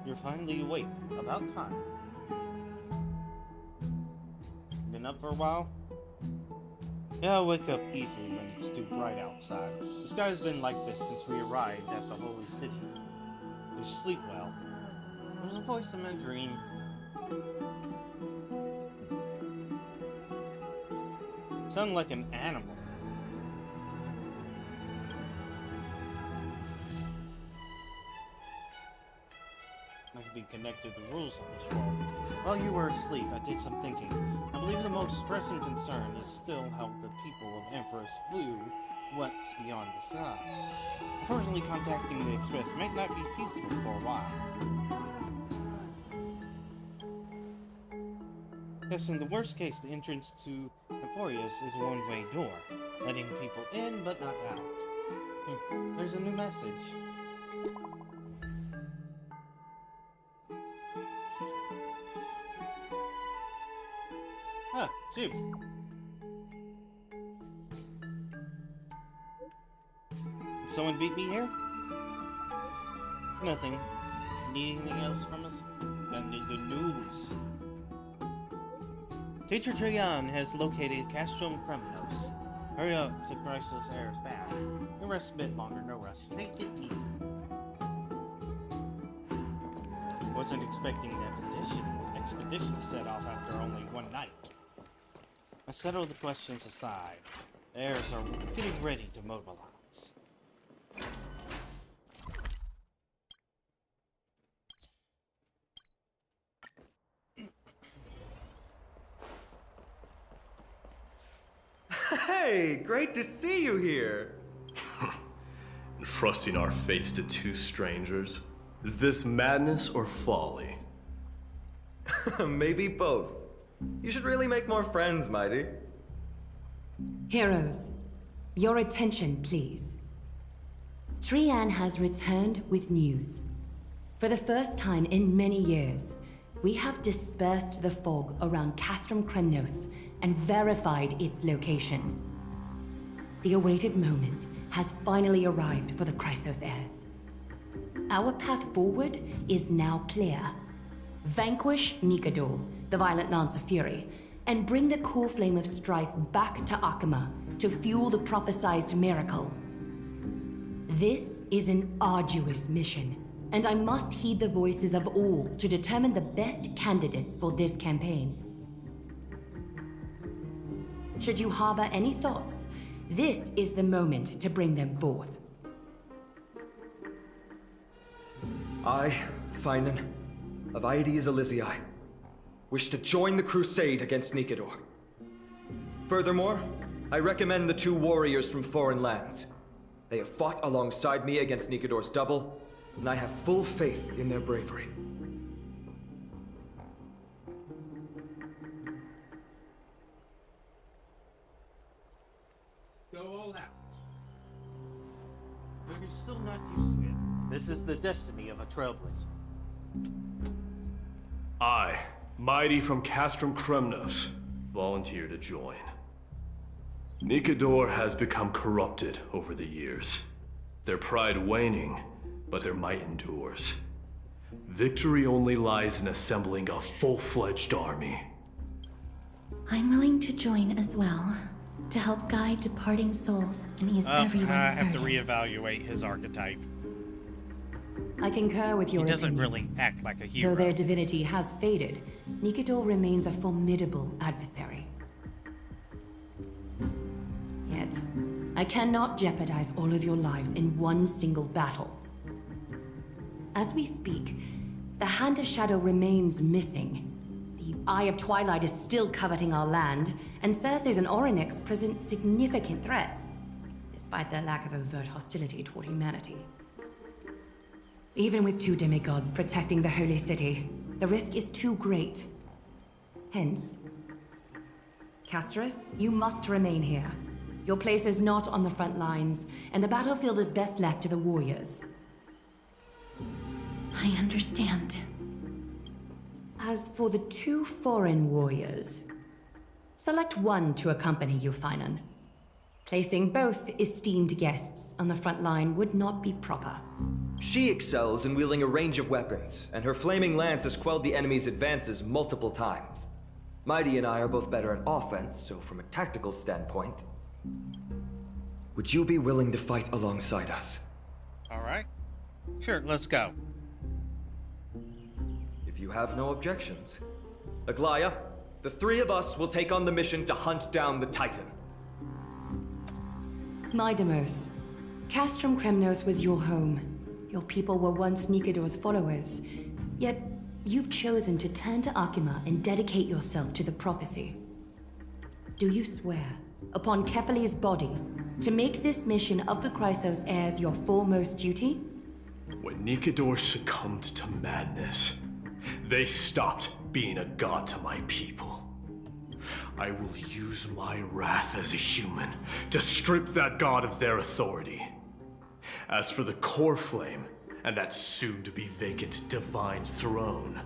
You're finally awake. About time. Been up for a while? Yeah, I'll wake up easily when it's too bright outside. The sky's been like this since we arrived at the Holy City. You sleep well. There's a voice in my dream. Sound like an animal. I could be connected to the rules of this world. While you were asleep, I did some thinking. I believe the most pressing concern is still how the people of Empress flew what's beyond the sky. Unfortunately, contacting the Express might not be feasible for a while. Yes, in the worst case, the entrance to Amphorius is a one-way door, letting people in but not out. There's a new message. Ah, shoot. Someone beat me here? Nothing. Need anything else from us? Got any good news? Teacher Trion has located Castrum Kremnos. Hurry up, the Chrysos heir is back. You rest a bit longer, no rush. Take it easy. Wasn't expecting an expedition to set off after only one night. I settle the questions aside. The heirs are getting ready to mobilize. Hey, great to see you here. Entrusting our fates to two strangers. Is this madness or folly? Maybe both. You should really make more friends, Mighty. Heroes, your attention, please. Trian has returned with news. For the first time in many years, we have dispersed the fog around Castrum Kremnos and verified its location. The awaited moment has finally arrived for the Chrysos heirs. Our path forward is now clear. Vanquish Nikador, the Violent Lance of Fury, and bring the core flame of strife back to Akama to fuel the prophesized miracle. This is an arduous mission, and I must heed the voices of all to determine the best candidates for this campaign. Should you harbor any thoughts, this is the moment to bring them forth. I, Finan, of Aedes Elysiae, wish to join the crusade against Nikador. Furthermore, I recommend the two warriors from foreign lands. They have fought alongside me against Nikador's double, and I have full faith in their bravery. Go all out. But you're still not used to it. This is the destiny of a trailblazer. I, Mighty from Castrum Kremnos, volunteer to join. Nikador has become corrupted over the years. Their pride waning, but their might endures. Victory only lies in assembling a full-fledged army. I'm willing to join as well, to help guide departing souls and ease everyone's I have to burdens. reevaluate his archetype. I concur with your He doesn't opinion. really act like a hero. Though their divinity has faded, Nikador remains a formidable adversary. Yet, I cannot jeopardize all of your lives in one single battle. As we speak, the Hand of Shadow remains missing. The Eye of Twilight is still coveting our land, and Circes and Orynyx present significant threats, despite their lack of overt hostility toward humanity. Even with two demigods protecting the Holy City, the risk is too great. Hence, Castris, you must remain here. Your place is not on the front lines, and the battlefield is best left to the warriors. I understand. As for the two foreign warriors, select one to accompany you, Finan. Placing both esteemed guests on the front line would not be proper. She excels in wielding a range of weapons, and her flaming lance has quelled the enemy's advances multiple times. Mighty and I are both better at offense, so from a tactical standpoint, would you be willing to fight alongside us? Alright. Sure, let's go. If you have no objections. Aglaya, the three of us will take on the mission to hunt down the Titan. Mydemos, Castrum Kremnos was your home. Your people were once Nikador's followers. Yet, you've chosen to turn to Akima and dedicate yourself to the prophecy. Do you swear, upon Kefali's body, to make this mission of the Chrysos heirs your foremost duty? When Nikador succumbed to madness, they stopped being a god to my people. I will use my wrath as a human to strip that god of their authority. As for the core flame, and that soon-to-be vacant divine throne,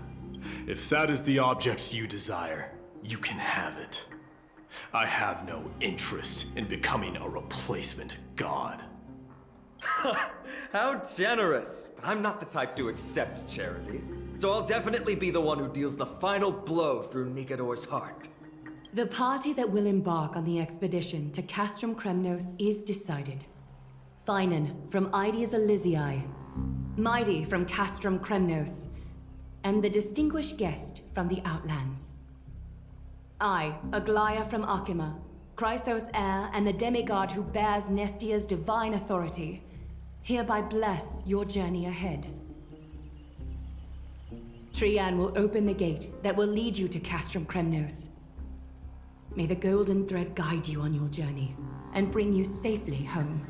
if that is the object you desire, you can have it. I have no interest in becoming a replacement god. How generous! But I'm not the type to accept charity, so I'll definitely be the one who deals the final blow through Nikador's heart. The party that will embark on the expedition to Castrum Kremnos is decided. Finan from Aedes Elysiae, Mighty from Castrum Kremnos, and the distinguished guest from the Outlands. I, Aglaya from Akima, Chrysos heir and the demigod who bears Nestia's divine authority, hereby bless your journey ahead. Trian will open the gate that will lead you to Castrum Kremnos. May the golden thread guide you on your journey and bring you safely home.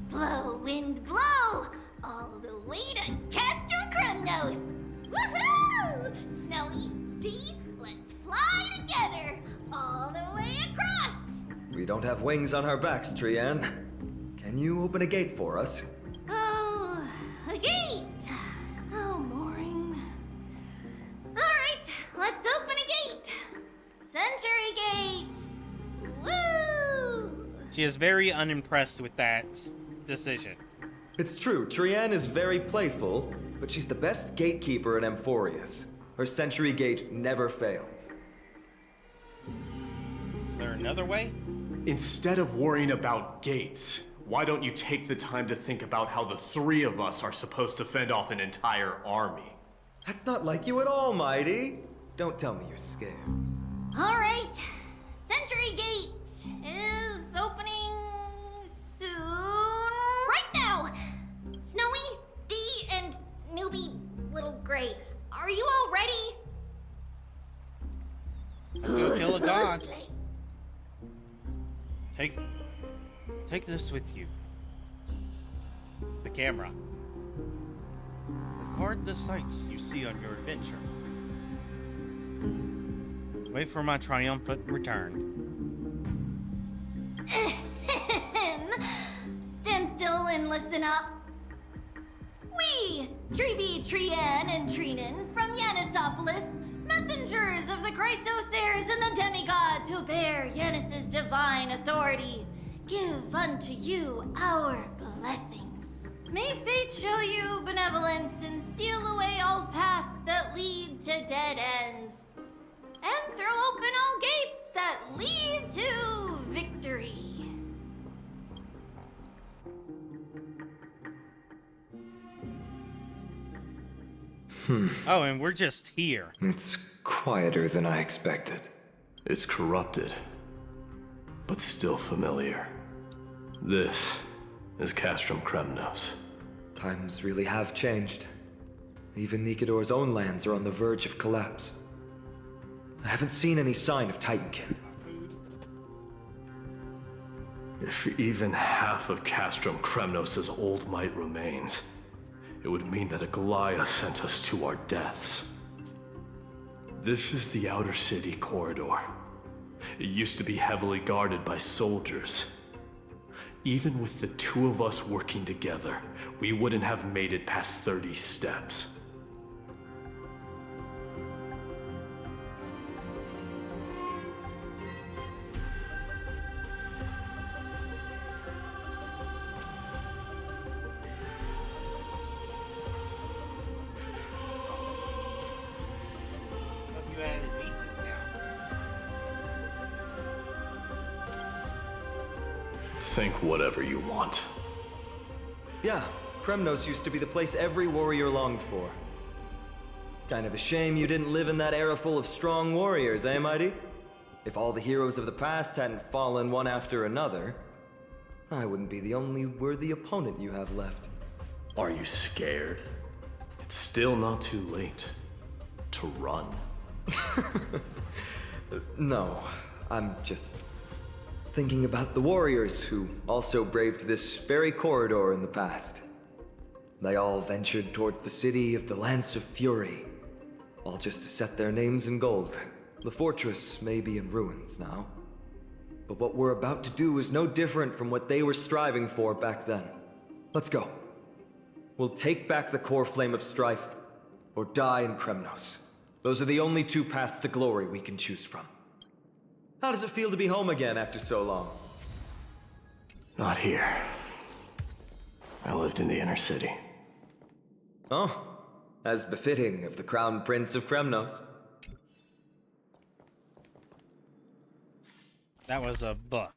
Blow, wind, blow! All the way to Castrum Kremnos! Woohoo! Snowy D, let's fly together! All We don't have wings on our backs, Trian. Can you open a gate for us? Oh, a gate. Oh, boring. Alright, let's open a gate. Century Gate. Woo! She is very unimpressed with that decision. It's true, Trian is very playful, but she's the best gatekeeper in Amphorius. Her Century Gate never fails. Is there another way? Instead of worrying about gates, why don't you take the time to think about how the three of us are supposed to fend off an entire army? That's not like you at all, Mighty. Don't tell me you're scared. Alright, Century Gate is opening soon. Right now! Snowy, Dee, and newbie Little Gray, are you all ready? Go kill a god. Take this with you. The camera. Record the sights you see on your adventure. Wait for my triumphant return. Stand still and listen up. We, Treeby, Trian, and Trinan from Yanisopolis, messengers of the Chrysosairs and the demigods who bear Yanis's divine authority, give unto you our blessings. May fate show you benevolence and seal away all paths that lead to dead ends, and throw open all gates that lead to victory. Oh, and we're just here. It's quieter than I expected. It's corrupted, but still familiar. This is Castrum Kremnos. Times really have changed. Even Nikodor's own lands are on the verge of collapse. I haven't seen any sign of Titankin. If even half of Castrum Kremnos' old might remains, it would mean that Aglaya sent us to our deaths. This is the outer city corridor. It used to be heavily guarded by soldiers. Even with the two of us working together, we wouldn't have made it past 30 steps. Think whatever you want. Yeah, Kremnos used to be the place every warrior longed for. Kind of a shame you didn't live in that era full of strong warriors, eh, Mighty? If all the heroes of the past hadn't fallen one after another, I wouldn't be the only worthy opponent you have left. Are you scared? It's still not too late to run. No, I'm just thinking about the warriors who also braved this very corridor in the past. They all ventured towards the city of the Lance of Fury, all just to set their names in gold. The fortress may be in ruins now, but what we're about to do is no different from what they were striving for back then. Let's go. We'll take back the core flame of strife, or die in Kremnos. Those are the only two paths to glory we can choose from. How does it feel to be home again after so long? Not here. I lived in the inner city. Oh, as befitting of the Crown Prince of Kremnos. That was a book.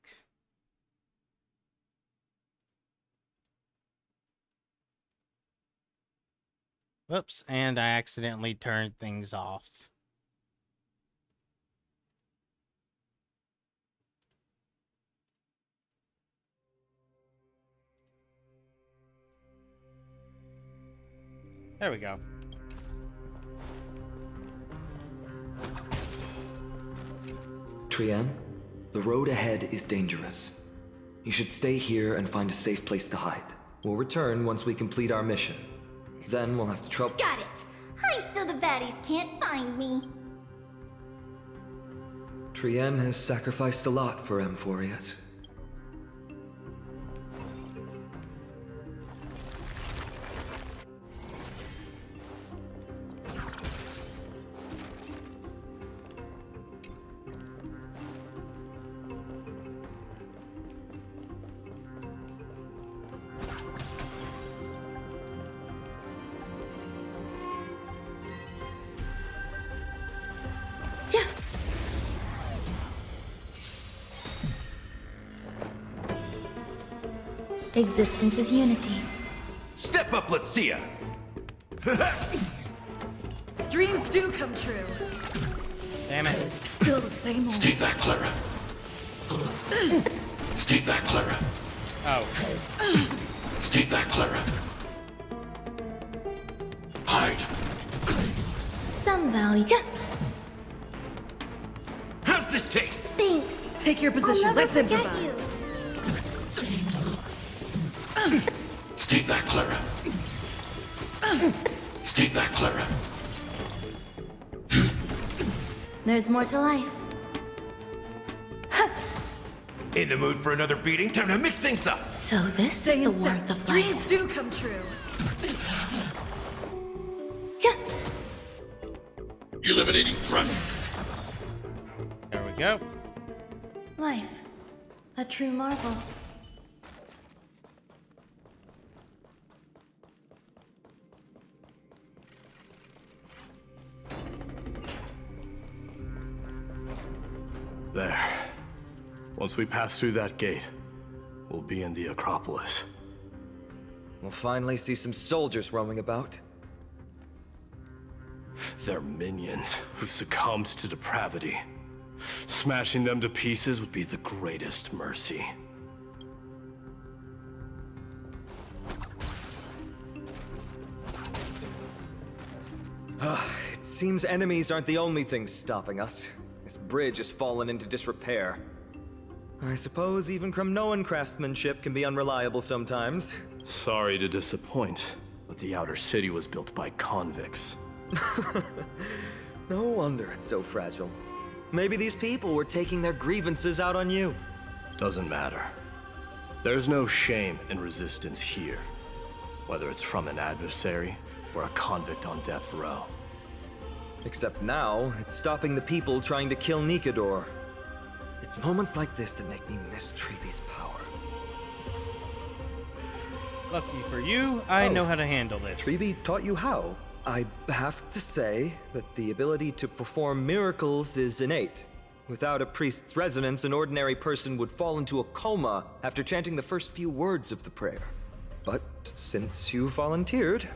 Whoops, and I accidentally turned things off. There we go. Trian, the road ahead is dangerous. You should stay here and find a safe place to hide. We'll return once we complete our mission. Then we'll have to trouble. Got it! Hide so the baddies can't find me. Trienne has sacrificed a lot for Amphorius. Existence is unity. Step up, let's see ya! Dreams do come true. Damn it. Still the same old. Stay back, Clara. Stay back, Clara. Oh. Stay back, Clara. Hide. Some value. How's this taste? Thanks. Take your position. I'll never Let's forget improvise. Stay back, Clara. Stay back, Clara. There's more to life. In the mood for another beating? Time to mix things up! So this Stay is the in step. warmth of Dreams life. do come true. Eliminating front. There we go. Life. A true marvel. There. Once we pass through that gate, we'll be in the Acropolis. We'll finally see some soldiers roaming about. They're minions who succumbed to depravity. Smashing them to pieces would be the greatest mercy. It seems enemies aren't the only things stopping us. This bridge has fallen into disrepair. I suppose even Kremnoan craftsmanship can be unreliable sometimes. Sorry to disappoint, but the outer city was built by convicts. No wonder it's so fragile. Maybe these people were taking their grievances out on you. Doesn't matter. There's no shame in resistance here, whether it's from an adversary or a convict on death row. Except now, it's stopping the people trying to kill Nikador. It's moments like this that make me miss Treeby's power. Lucky for you, I know how to handle this. Treeby taught you how? I have to say that the ability to perform miracles is innate. Without a priest's resonance, an ordinary person would fall into a coma after chanting the first few words of the prayer. But since you volunteered,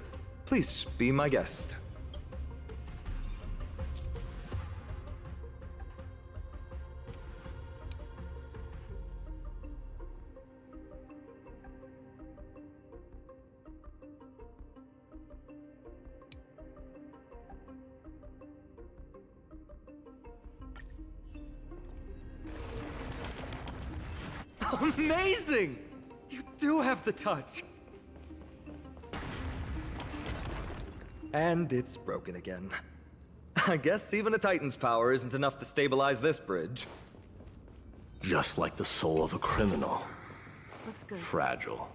please be my guest. Amazing! You do have the touch. And it's broken again. I guess even a Titan's power isn't enough to stabilize this bridge. Just like the soul of a criminal. Looks good. Fragile.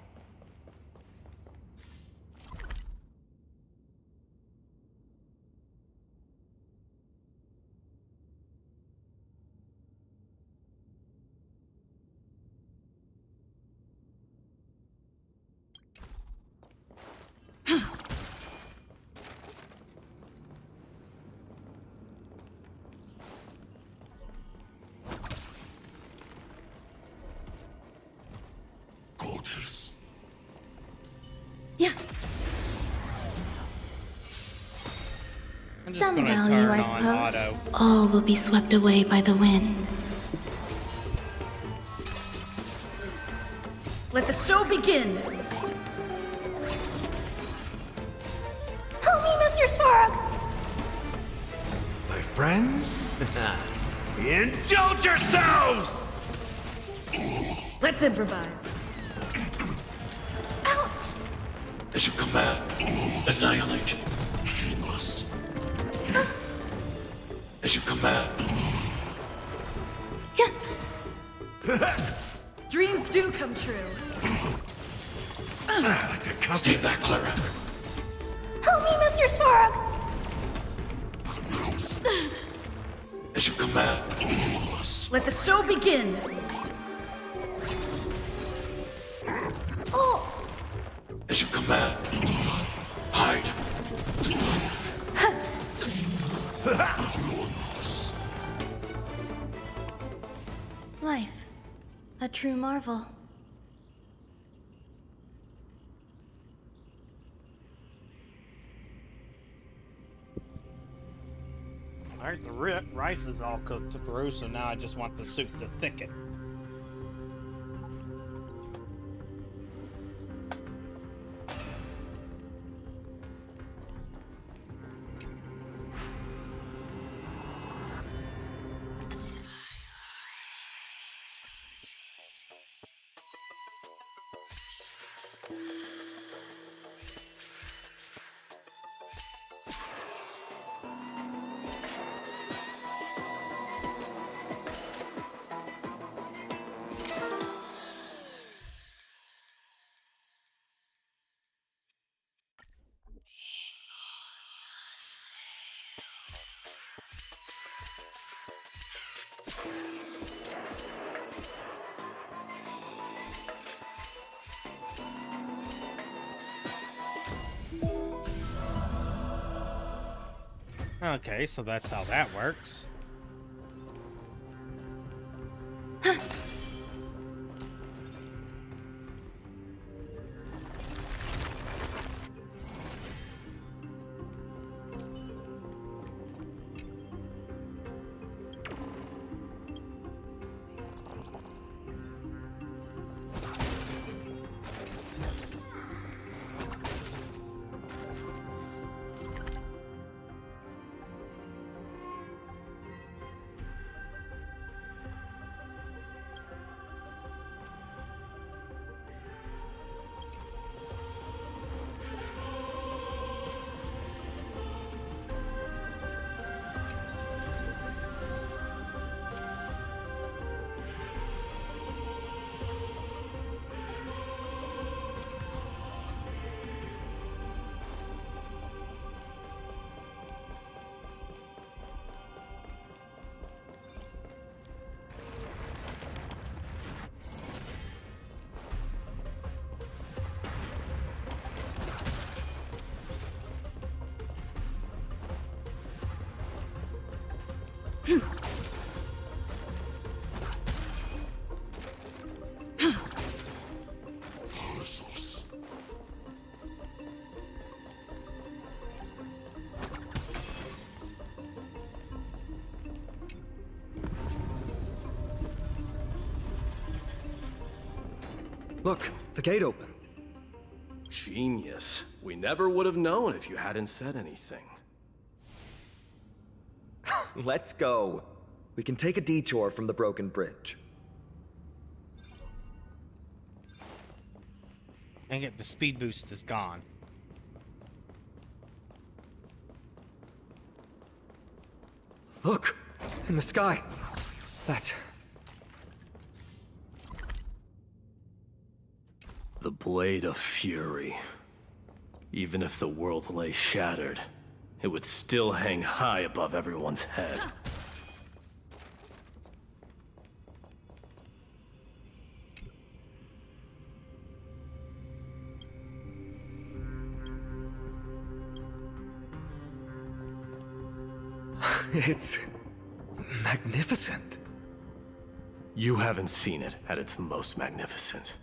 Some value, I suppose. All will be swept away by the wind. Let the show begin! Help me, Mr. Spark! My friends? Indulge yourselves! Let's improvise. Ouch! As you command, annihilate. Shameless. As you command. Dreams do come true. Stay back, Clara. Help me, Mr. Svarog! As you command. Let the show begin. Oh! As you command. Hide. Life. A true marvel. Alright, the rice is all cooked through, so now I just want the soup to thicken. Okay, so that's how that works. Look, the gate open. Genius. We never would have known if you hadn't said anything. Let's go. We can take a detour from the broken bridge. Dang it, the speed boost is gone. Look! In the sky! That's... The Blade of Fury. Even if the world lay shattered, it would still hang high above everyone's head. It's... magnificent. You haven't seen it at its most magnificent.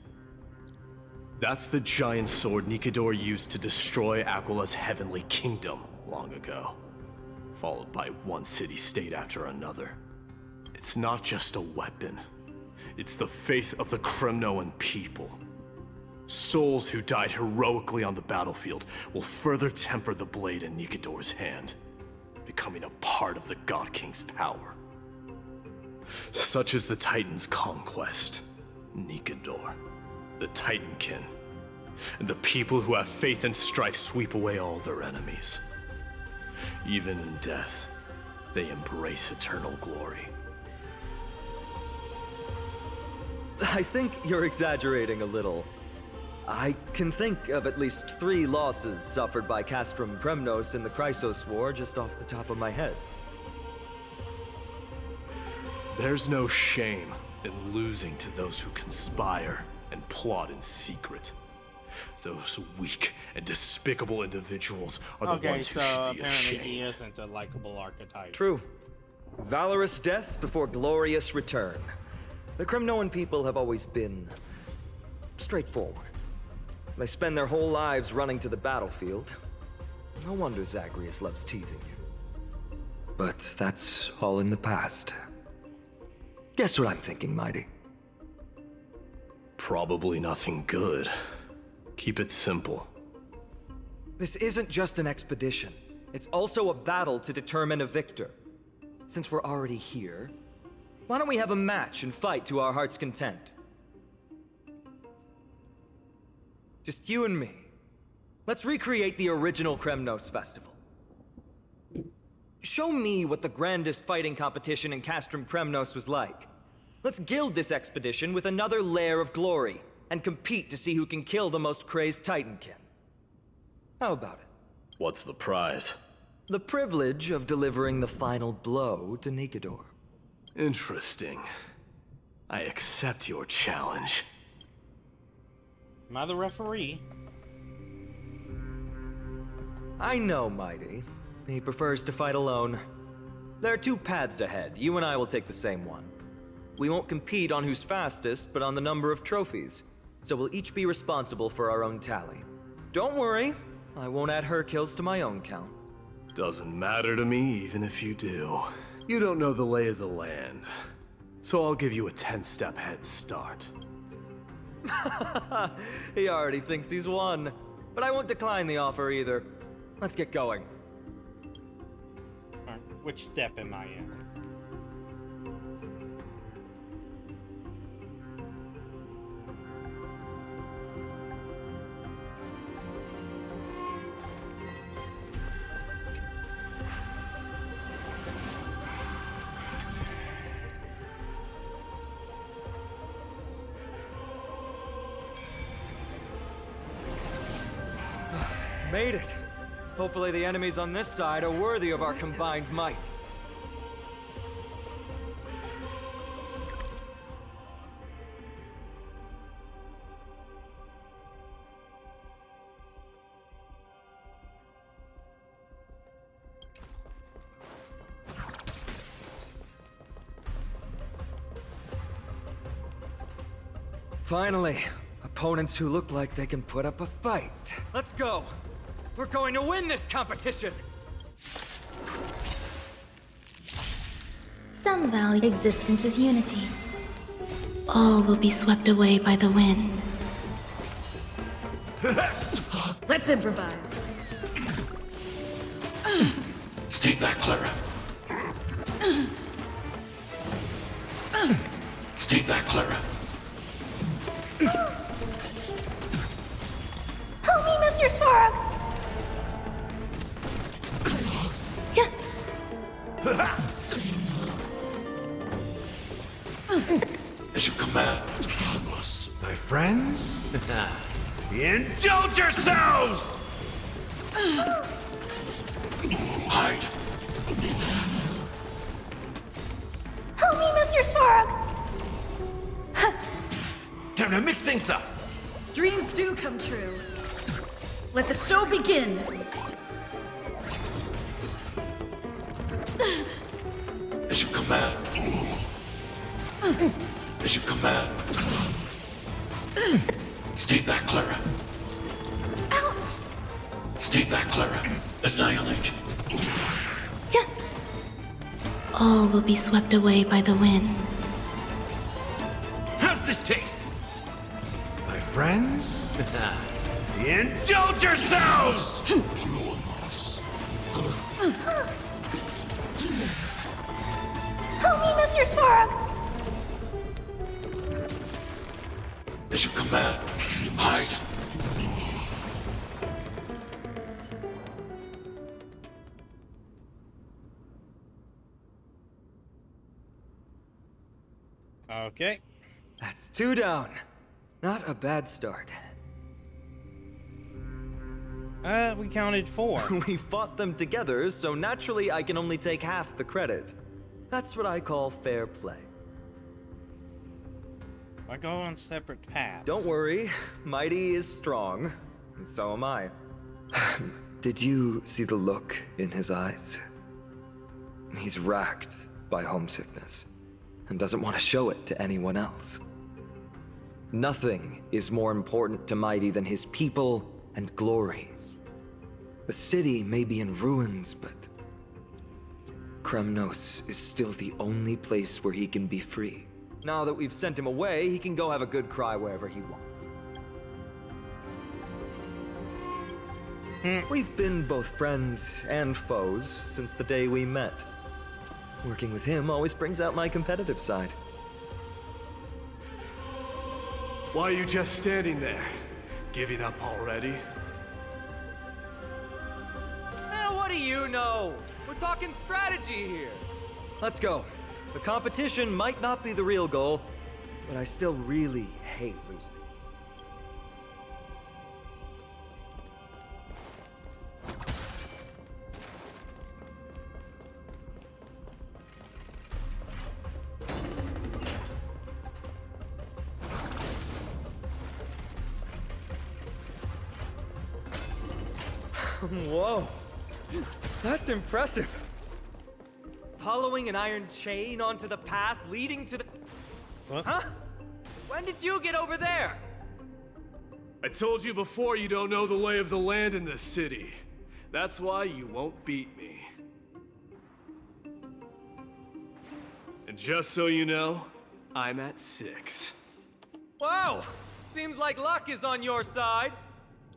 That's the giant sword Nikador used to destroy Aquila's heavenly kingdom long ago, followed by one city-state after another. It's not just a weapon. It's the faith of the Kremnoan people. Souls who died heroically on the battlefield will further temper the blade in Nikador's hand, becoming a part of the God King's power. Such is the Titan's conquest. Nikador, the Titankin, and the people who have faith and strife sweep away all their enemies. Even in death, they embrace eternal glory. I think you're exaggerating a little. I can think of at least 3 losses suffered by Castrum Kremnos in the Chrysos War just off the top of my head. There's no shame in losing to those who conspire and plot in secret. Those weak and despicable individuals are the Okay, ones who so should be apparently ashamed. he isn't a likable archetype. True. Valorous death before glorious return. The Kremnoan people have always been straightforward. They spend their whole lives running to the battlefield. No wonder Zagreus loves teasing you. But that's all in the past. Guess what I'm thinking, Mighty? Probably nothing good. Keep it simple. This isn't just an expedition. It's also a battle to determine a victor. Since we're already here, why don't we have a match and fight to our heart's content? Just you and me. Let's recreate the original Kremnos festival. Show me what the grandest fighting competition in Castrum Kremnos was like. Let's gild this expedition with another layer of glory, and compete to see who can kill the most crazed Titankin. How about it? What's the prize? The privilege of delivering the final blow to Nikedor. Interesting. I accept your challenge. Am I the referee? I know, Mighty. He prefers to fight alone. There are 2 paths ahead. You and I will take the same one. We won't compete on who's fastest, but on the number of trophies. So we'll each be responsible for our own tally. Don't worry, I won't add her kills to my own count. Doesn't matter to me, even if you do. You don't know the lay of the land. So I'll give you a 10-step head start. He already thinks he's won. But I won't decline the offer either. Let's get going. Alright, which step am I in? Made it. Hopefully the enemies on this side are worthy of our combined might. Finally, opponents who look like they can put up a fight. Let's go! We're going to win this competition! Some value existence is unity. All will be swept away by the wind. Let's improvise. Stay back, Clara. Stay back, Clara. Help me, Mr. Svarog! As you command. My friends? Indulge yourselves! Hide. Help me, Mr. Svarog! Time to mix things up. Dreams do come true. Let the show begin. As you command. As you command. Stay back, Clara. Ouch! Stay back, Clara. Annihilate. All will be swept away by the wind. How's this taste? My friends? Indulge yourselves! Help me, Mr. Svarog! As you command. Hide. Okay. That's 2 down. Not a bad start. We counted 4. We fought them together, so naturally I can only take half the credit. That's what I call fair play. I go on separate paths. Don't worry, Mighty is strong, and so am I. Did you see the look in his eyes? He's racked by homesickness, and doesn't want to show it to anyone else. Nothing is more important to Mighty than his people and glory. The city may be in ruins, but Kremnos is still the only place where he can be free. Now that we've sent him away, he can go have a good cry wherever he wants. We've been both friends and foes since the day we met. Working with him always brings out my competitive side. Why are you just standing there? Giving up already? What do you know? We're talking strategy here. Let's go. The competition might not be the real goal, but I still really hate losing. Whoa. That's impressive. Following an iron chain onto the path leading to the... What? Huh? When did you get over there? I told you before you don't know the lay of the land in this city. That's why you won't beat me. And just so you know, I'm at 6. Wow! Seems like luck is on your side.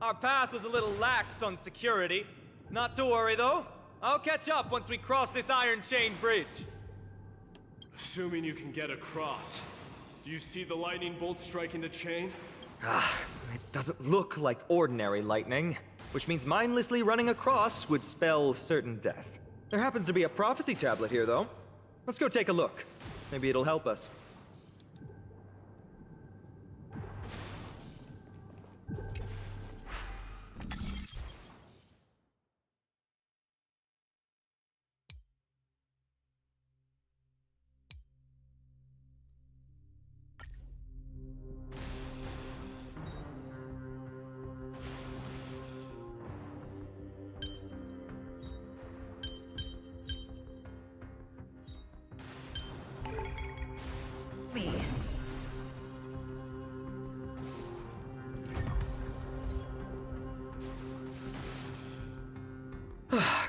Our path was a little lax on security. Not to worry, though. I'll catch up once we cross this iron chain bridge. Assuming you can get across. Do you see the lightning bolt striking the chain? It doesn't look like ordinary lightning, which means mindlessly running across would spell certain death. There happens to be a prophecy tablet here, though. Let's go take a look. Maybe it'll help us.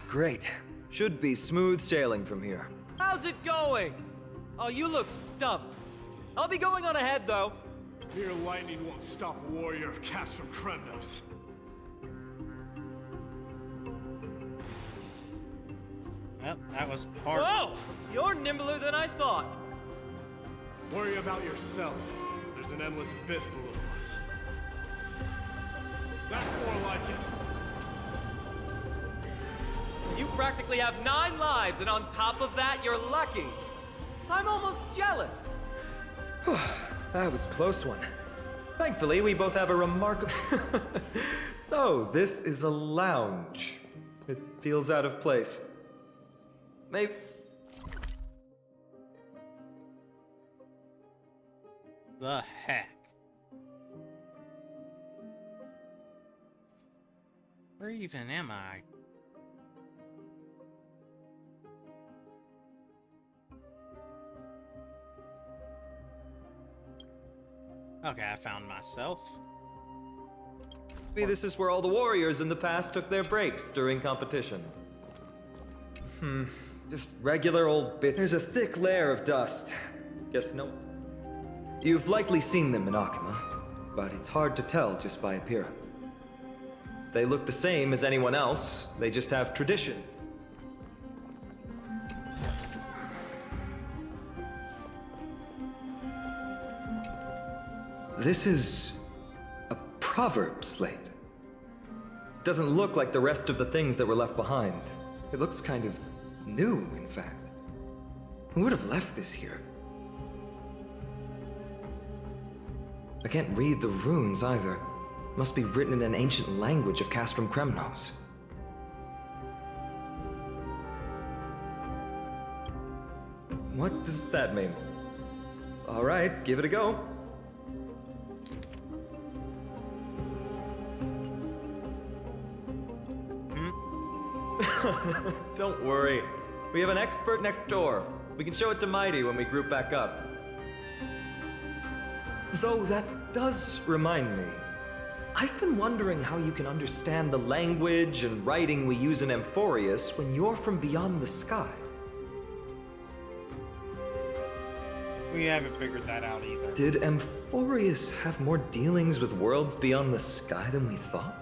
Great. Should be smooth sailing from here. How's it going? Oh, you look stumped. I'll be going on ahead, though. Mere lightning won't stop a warrior cast from Kremnos. Well, that was hard. Whoa! You're nimbler than I thought. Worry about yourself. There's an endless abyss below us. That's more like it. You practically have 9 lives, and on top of that, you're lucky. I'm almost jealous. That was a close one. Thankfully, we both have a remarkable... So, this is a lounge. It feels out of place. Maybe... The heck? Where even am I? Okay, I found myself. Maybe this is where all the warriors in the past took their breaks during competitions. Just regular old bit. There's a thick layer of dust. Guess no. You've likely seen them in Akima, but it's hard to tell just by appearance. They look the same as anyone else, they just have tradition. This is a proverb slate. Doesn't look like the rest of the things that were left behind. It looks kind of new, in fact. Who would have left this here? I can't read the runes either. Must be written in an ancient language of Castrum Kremnos. What does that mean? Alright, give it a go. Don't worry. We have an expert next door. We can show it to Mighty when we group back up. Though that does remind me. I've been wondering how you can understand the language and writing we use in Amphorius when you're from beyond the sky. We haven't figured that out either. Did Amphorius have more dealings with worlds beyond the sky than we thought?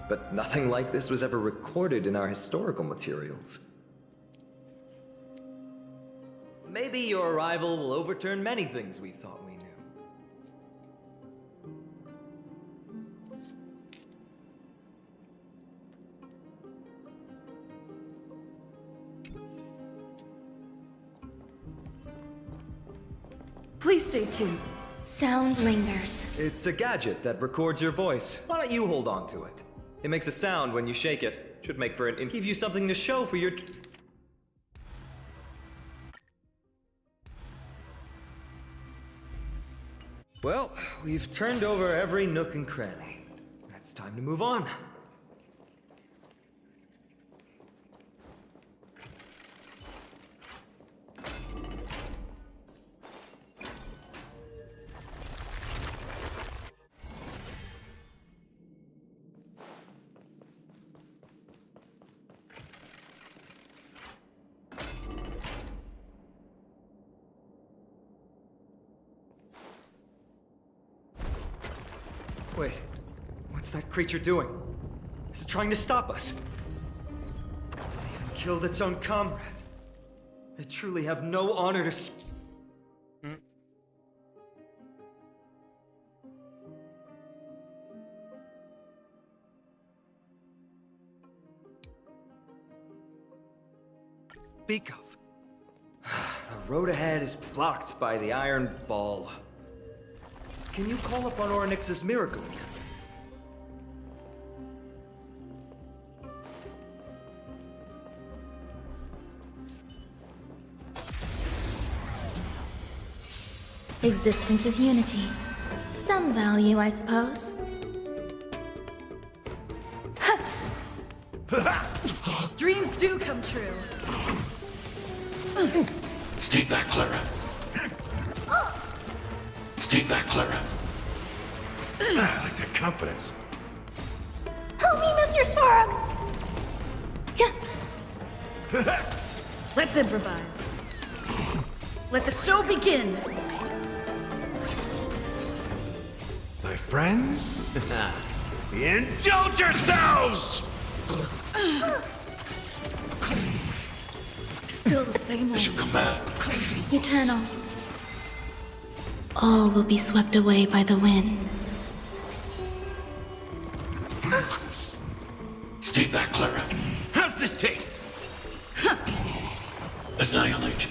But nothing like this was ever recorded in our historical materials. Maybe your arrival will overturn many things we thought we knew. Please stay tuned. Sound lingers. It's a gadget that records your voice. Why don't you hold on to it? It makes a sound when you shake it. Should make for give you something to show for your... Well, we've turned over every nook and cranny. It's time to move on. Wait, what's that creature doing? Is it trying to stop us? It even killed its own comrade. They truly have no honor to speak of. The road ahead is blocked by the iron ball. Can you call upon Orynyx's miracle again? Existence is unity. Some value, I suppose. Dreams do come true. Stay back, Clara. Stay back, Clara. I like that confidence. Help me, Mr. Spark! Let's improvise. Let the show begin. My friends? Indulge yourselves! Still the same As you command. Eternal. All will be swept away by the wind. Stay back, Clara. How's this taste? Annihilate.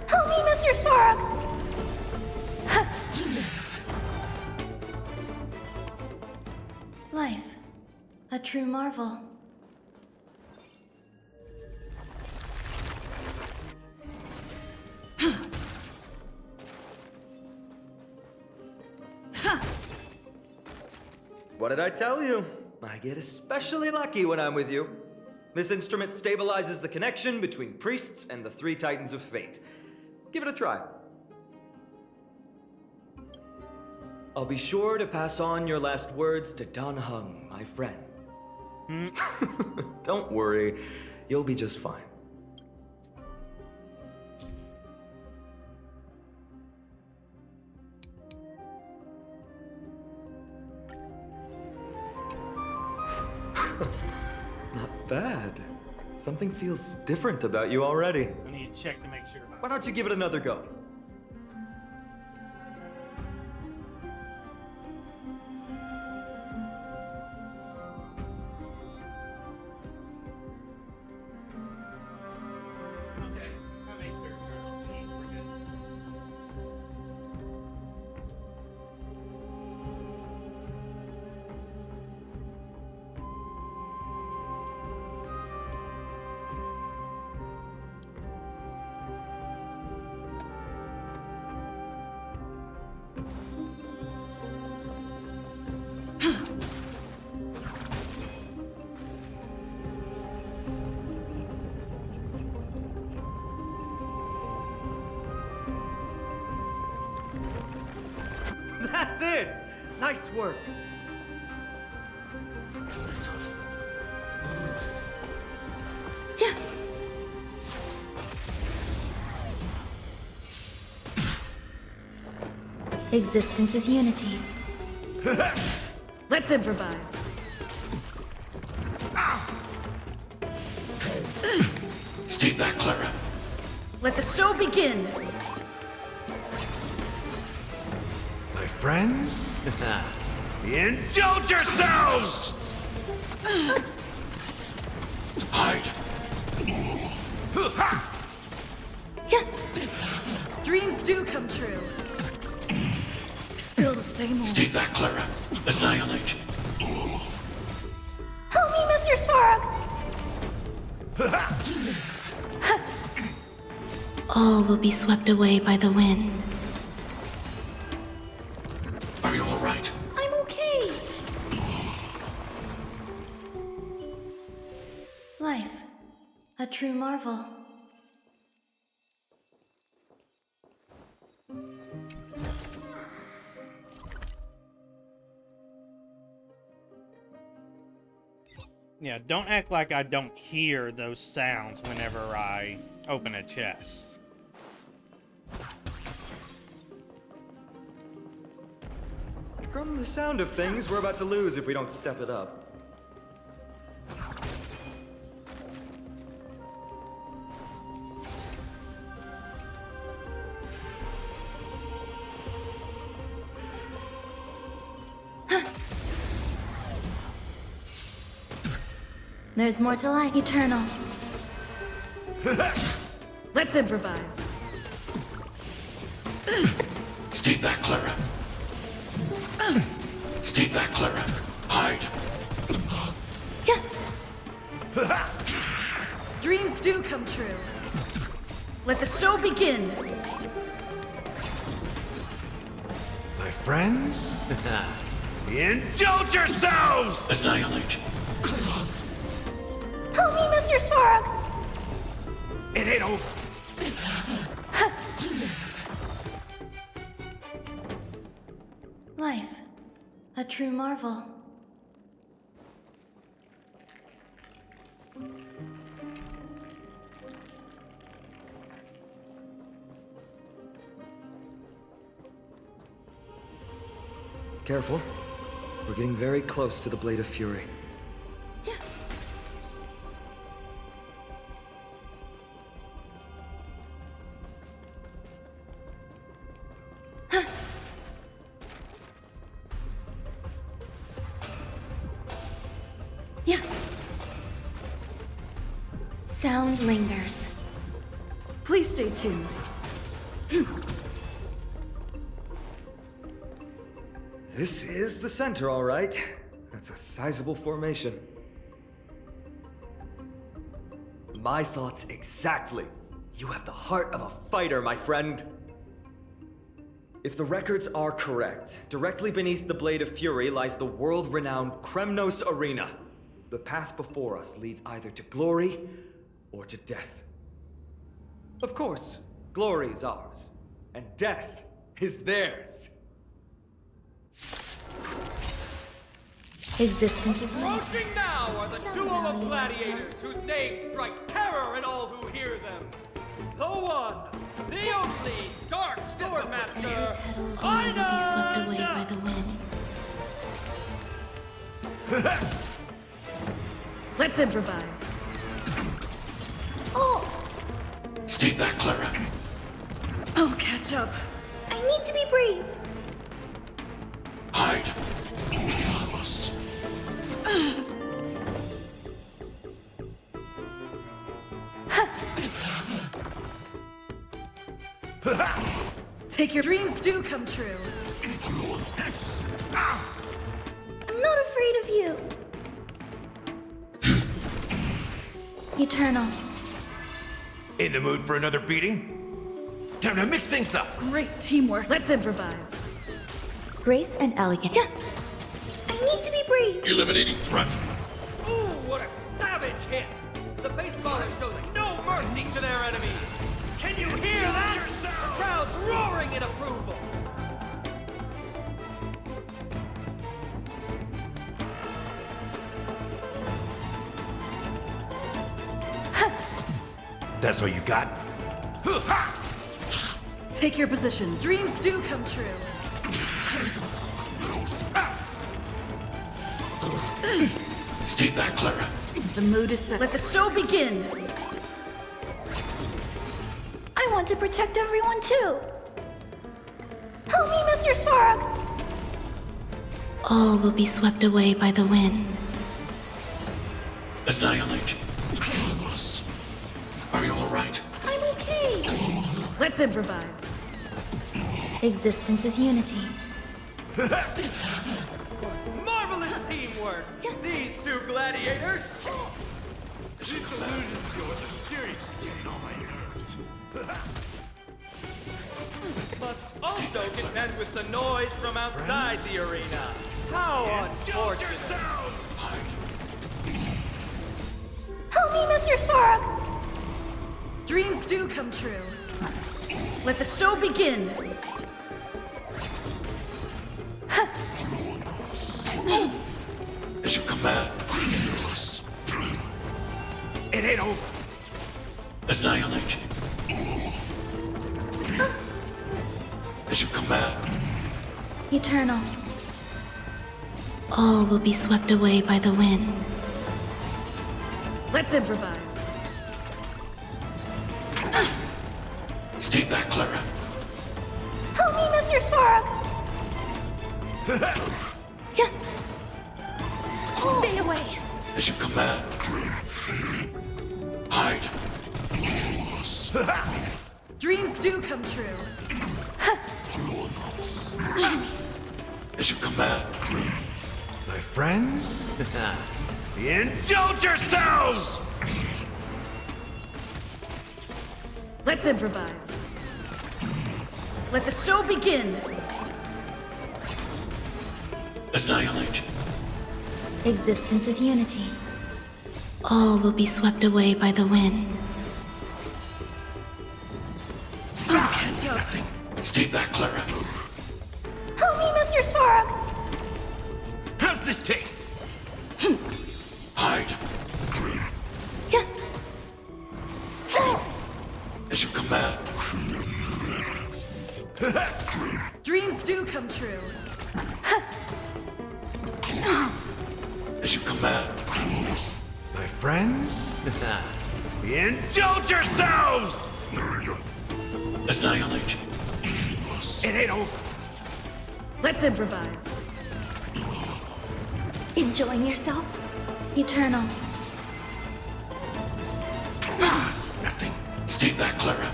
Help me, Mr. Spark! Life. A true marvel. What did I tell you? I get especially lucky when I'm with you. This instrument stabilizes the connection between priests and the three Titans of Fate. Give it a try. I'll be sure to pass on your last words to Dan Heng, my friend. Don't worry, you'll be just fine. Not bad. Something feels different about you already. I need to check to make sure. Why don't you give it another go? That's it! Nice work. Existence is unity. Let's improvise. Stay back, Clara. Let the show begin. My friends? Indulge yourselves! Hide. Dreams do come true. Still the same old. Stay back, Clara. Annihilate. Help me, Mr. Svarog! All will be swept away by the wind. Are you all right? I'm okay. Life, a true marvel. Yeah, don't act like I don't hear those sounds whenever I open a chest. From the sound of things, we're about to lose if we don't step it up. There's more to life. Eternal. Let's improvise. Stay back, Clara. Stay back, Clara. Hide. Dreams do come true. Let the show begin. My friends? Indulge yourselves! Annihilate. Help me, Mr. Svarog! It ain't over. Life, a true marvel. Careful. We're getting very close to the Blade of Fury. Sound lingers. Please stay tuned. This is the center, all right. That's a sizable formation. My thoughts exactly. You have the heart of a fighter, my friend. If the records are correct, directly beneath the Blade of Fury lies the world-renowned Kremnos Arena. The path before us leads either to glory or to death. Of course, glory is ours, and death is theirs. Existence is life. Approaching now are the duo of gladiators whose names strike terror in all who hear them. The one, the only Dark Swordmaster, All will be swept away by the wind. Let's improvise. Oh! Stay back, Clara. I'll catch up. I need to be brave. Hide. Take your dreams do come true. I'm not afraid of you. Eternal. In the mood for another beating? Time to mix things up. Great teamwork. Let's improvise. Grace and elegance. I need to be brave. Eliminating threat. Ooh, what a savage hit! The baseballer shows no mercy to their enemies. Can you hear that? The crowd's roaring in approval. That's all you got? Take your positions. Dreams do come true. Stay back, Clara. The mood is set. Let the show begin. I want to protect everyone too. Help me, Mr. Svarog! All will be swept away by the wind. Annihilate. Are you all right? I'm okay. Let's improvise. Existence is unity. Marvelous teamwork! These two gladiators! These illusions of yours are seriously getting on my nerves. Must also contend with the noise from outside the arena. How unfortunate! Help me, Mr. Svarog! Dreams do come true. Let the show begin. As you command. It ain't over. Annihilate. As you command. Eternal. All will be swept away by the wind. Let's improvise. Stay back, Clara. Help me, Mr. Svarog! Stay away! As you command. Hide. Dreams do come true. As you command. My friends? Indulge yourselves! Let's improvise. Let the show begin. Annihilate. Existence is unity. All will be swept away by the wind. Nothing. Stay back, Clara. Help me, Mr. Svarog! How's this taste? Hide. As you command. Dreams do come true. As you command. My friends? Indulge yourselves! Annihilate. It ain't over. Let's improvise. Enjoying yourself? Eternal. It's nothing. Stay back, Clara.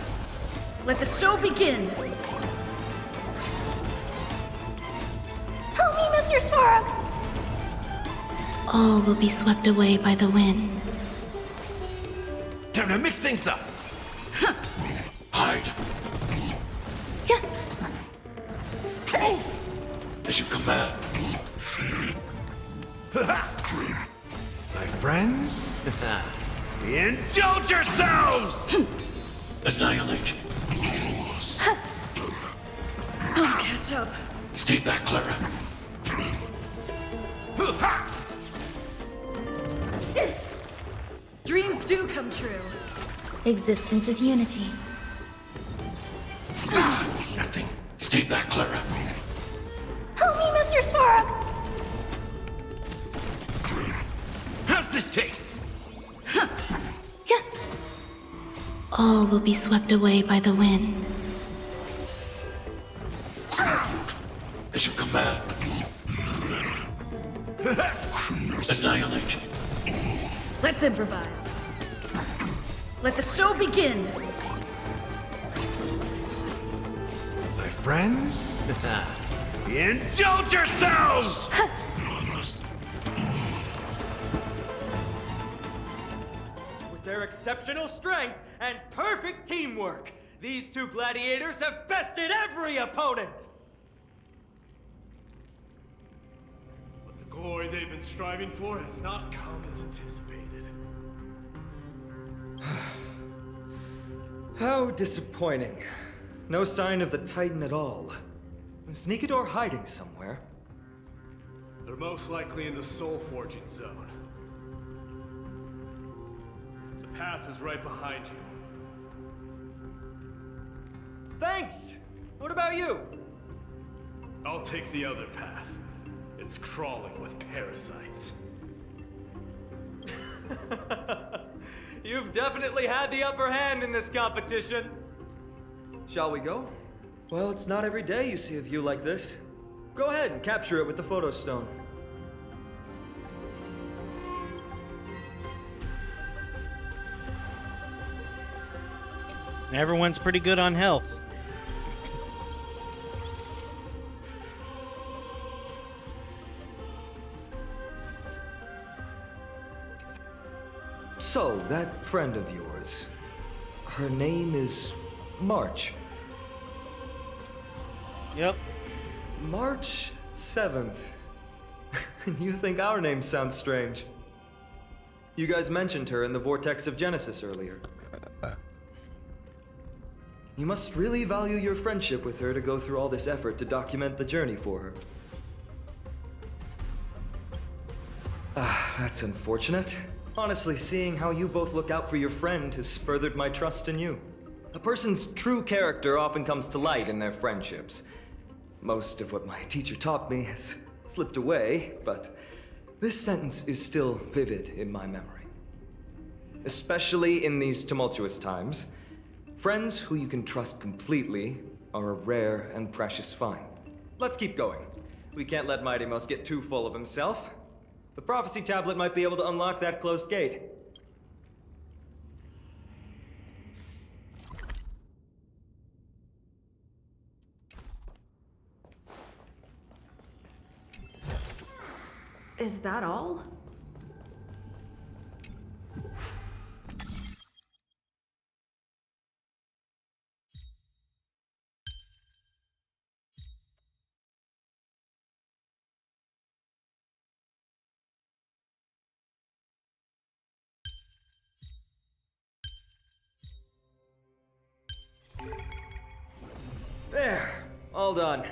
Let the show begin. Help me, Mr. Svarog! All will be swept away by the wind. Time to mix things up. Hide. As you command. My friends? Indulge yourselves! Annihilate. I'll catch up. Stay back, Clara. Dreams do come true. Existence is unity. Nothing. Stay back, Clara. Help me, Mr. Svarog! How's this taste? All will be swept away by the wind. As you command. Annihilate. Let's improvise. Let the show begin. My friends? Indulge yourselves! With their exceptional strength and perfect teamwork, these two gladiators have bested every opponent! But the glory they've been striving for has not come as anticipated. How disappointing. No sign of the Titan at all. Is Nikador hiding somewhere? They're most likely in the soul forging zone. The path is right behind you. Thanks! What about you? I'll take the other path. It's crawling with parasites. You've definitely had the upper hand in this competition. Shall we go? Well, it's not every day you see a view like this. Go ahead and capture it with the photo stone. Everyone's pretty good on health. So, that friend of yours, her name is March. Yep. March 7th. You think our name sounds strange? You guys mentioned her in the Vortex of Genesis earlier. You must really value your friendship with her to go through all this effort to document the journey for her. That's unfortunate. Honestly, seeing how you both look out for your friend has furthered my trust in you. A person's true character often comes to light in their friendships. Most of what my teacher taught me has slipped away, but this sentence is still vivid in my memory. Especially in these tumultuous times, friends who you can trust completely are a rare and precious find. Let's keep going. We can't let Mighty Mouse get too full of himself. The prophecy tablet might be able to unlock that closed gate. Is that all? There, all done.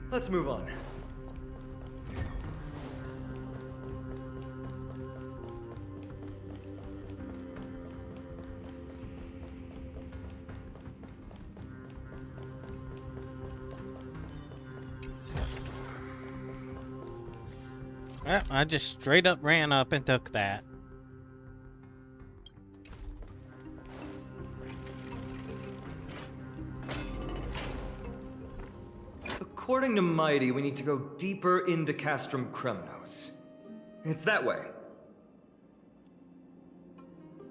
Let's move on. I just straight up ran up and took that. According to Mighty, we need to go deeper into Castrum Kremnos. It's that way.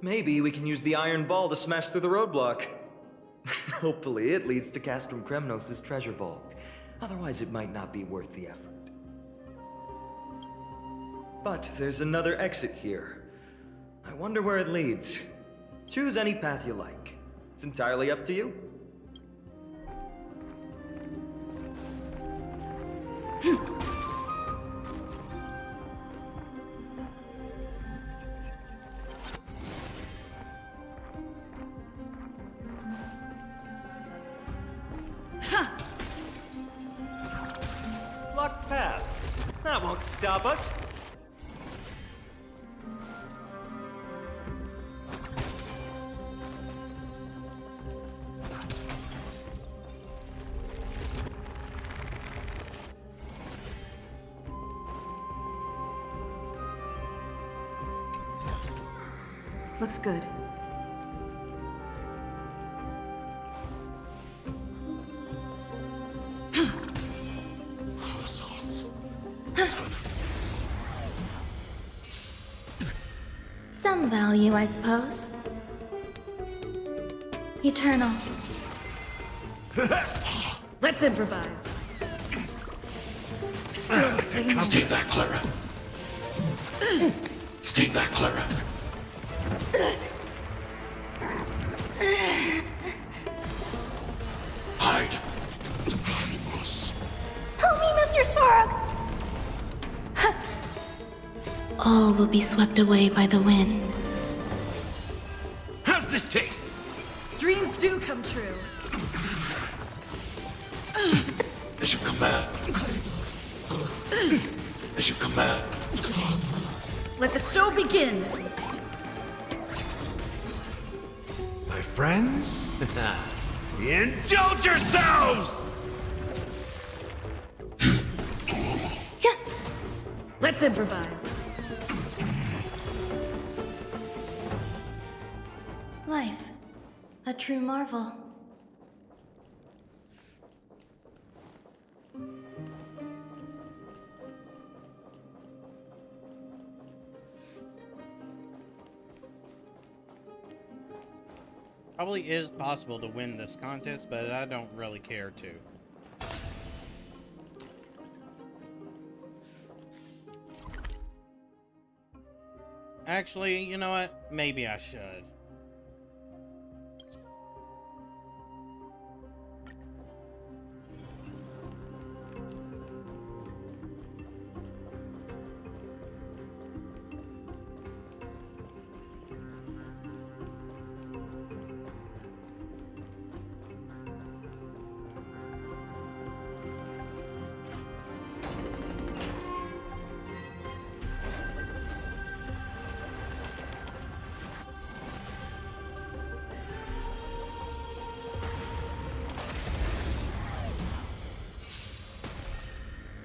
Maybe we can use the iron ball to smash through the roadblock. Hopefully it leads to Castrum Kremnos' treasure vault. Otherwise it might not be worth the effort. But there's another exit here. I wonder where it leads. Choose any path you like. It's entirely up to you. Locked path. That won't stop us. Looks good. Some value, I suppose. Eternal. Let's improvise. Still the same. Stay back, Clara. Stay back, Clara. Hide. Help me, Mr. Svarog! All will be swept away by the wind. How's this taste? Dreams do come true. As you command. As you command. Let the show begin. My friends? Indulge yourselves! Let's improvise. Life, a true marvel. Probably is possible to win this contest, but I don't really care to. Actually, you know what? Maybe I should.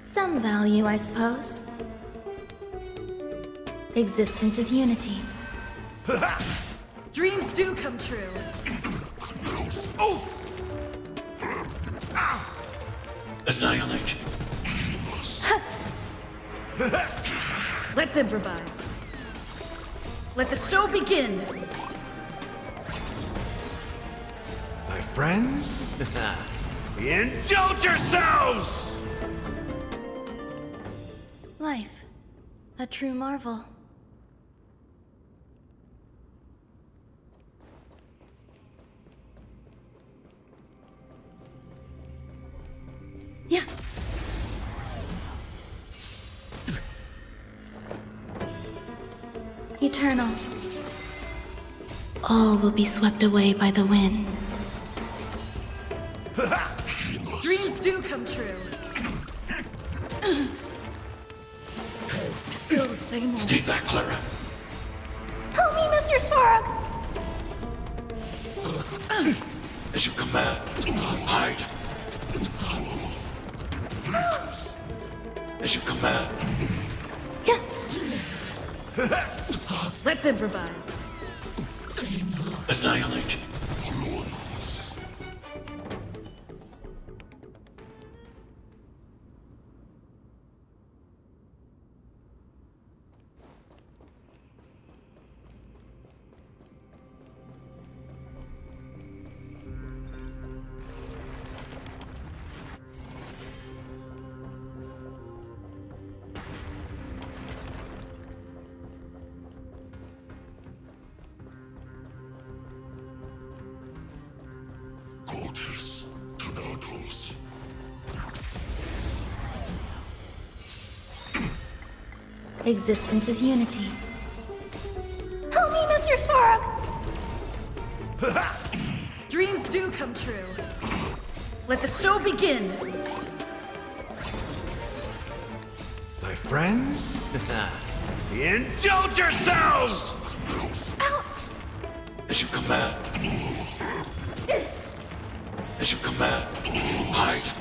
Some value, I suppose. Existence is unity. Dreams do come true. Oh! Annihilate. Let's improvise. Let the show begin. My friends? Indulge yourselves! Life, a true marvel. Yeah. Eternal. All will be swept away by the wind. Dreams do come true. Still the same old. Stay back, Clara. Help me, Mr. Sparrow! As you command, hide. As you command. Let's improvise. Annihilate. Existence is unity. Help me, Mr. Sparrow! Dreams do come true. Let the show begin. My friends? Indulge yourselves! Ouch! As you command. As you command. Hide.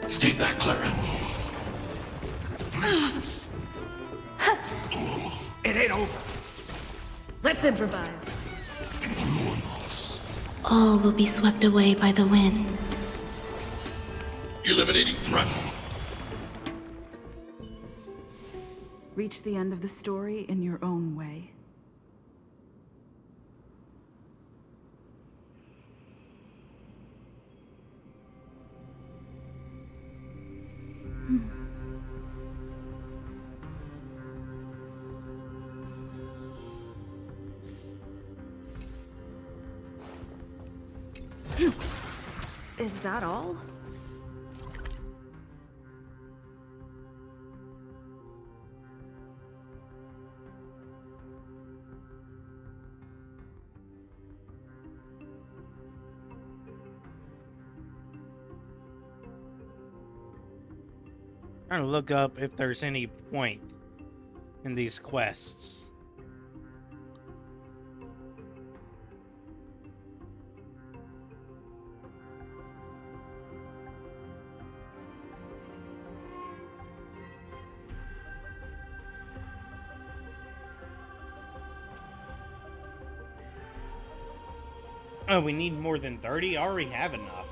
Stay back, Clara. It ain't over. Let's improvise. All will be swept away by the wind. Eliminating threat. Reach the end of the story in your own way. Is that all? Trying to look up if there's any point in these quests. Oh, we need more than 30? I already have enough.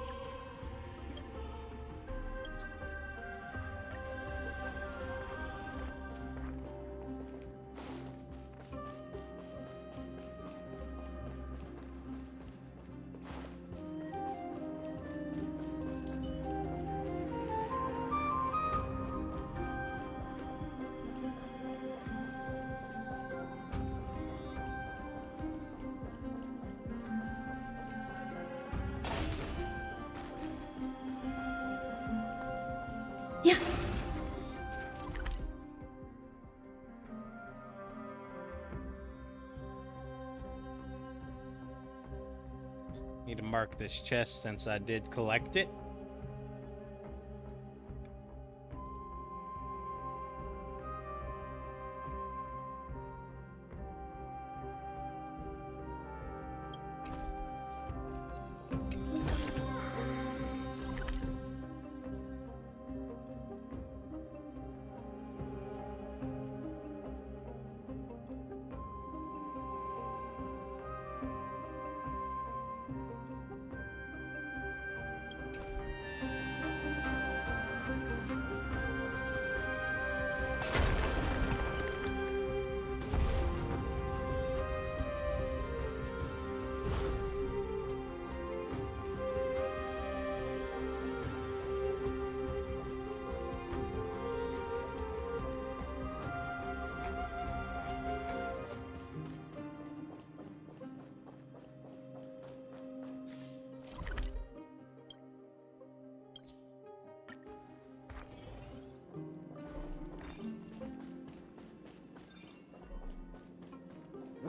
Yeah. Need to mark this chest since I did collect it.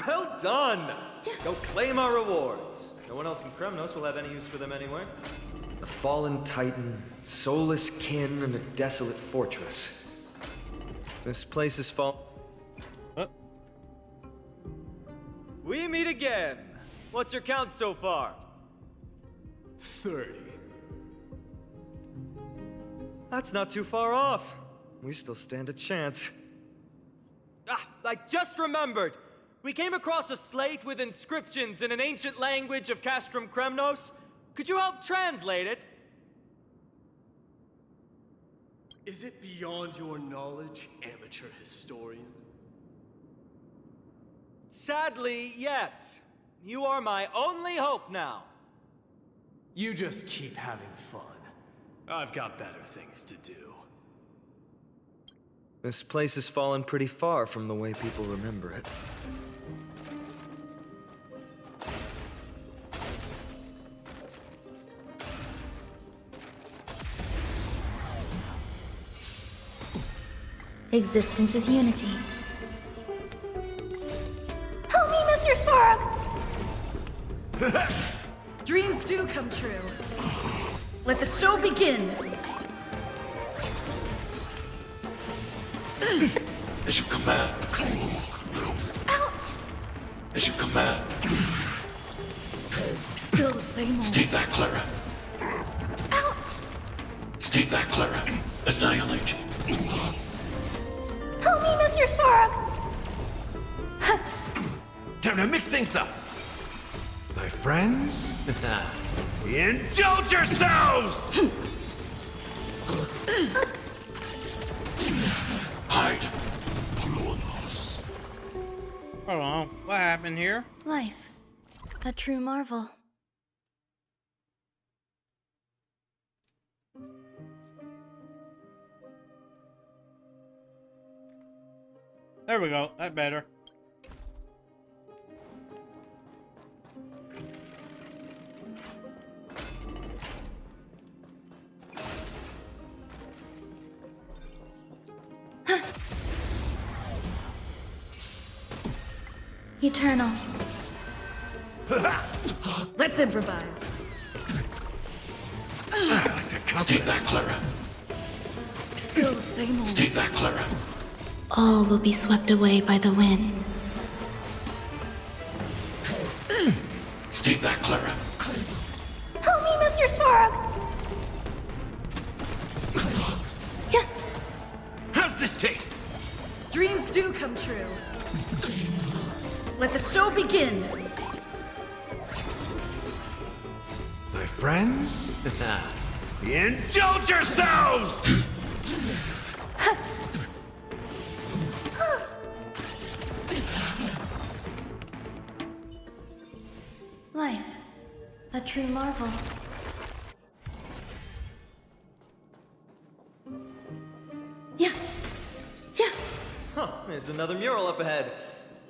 Well done! Go claim our rewards. No one else in Kremnos will have any use for them anyway. A fallen titan, soulless kin, and a desolate fortress. This place is We meet again. What's your count so far? 30. That's not too far off. We still stand a chance. Ah, I just remembered. We came across a slate with inscriptions in an ancient language of Castrum Kremnos. Could you help translate it? Is it beyond your knowledge, amateur historian? Sadly, yes. You are my only hope now. You just keep having fun. I've got better things to do. This place has fallen pretty far from the way people remember it. Existence is unity. Help me, Mr. Svarog! Dreams do come true. Let the show begin. As you command. Ouch! As you command. Still the same old. Stay back, Clara. Ouch! Stay back, Clara. Annihilate. Help me, Mr. Svarog! Time to mix things up. My friends, indulge yourselves! Hide. Hold on, what happened here? Life. A true marvel. There we go, that better. Eternal. Let's improvise. Stay back, Clara. Still the same old. Stay back, Clara. All will be swept away by the wind. Stay back, Clara. Help me, Mr. Svarog! How's this taste? Dreams do come true. Let the show begin. friends? Indulge yourselves! Life. A true marvel. Yeah. Huh, there's another mural up ahead.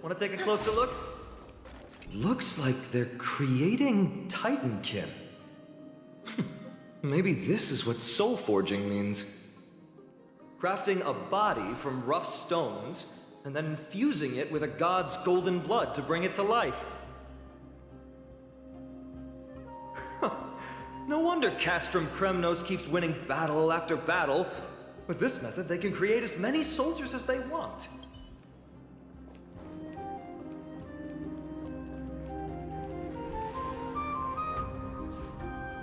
Want to take a closer look? Looks like they're creating Titankin. Maybe this is what soul forging means. Crafting a body from rough stones, and then infusing it with a god's golden blood to bring it to life. No wonder Castrum Kremnos keeps winning battle after battle. With this method, they can create as many soldiers as they want.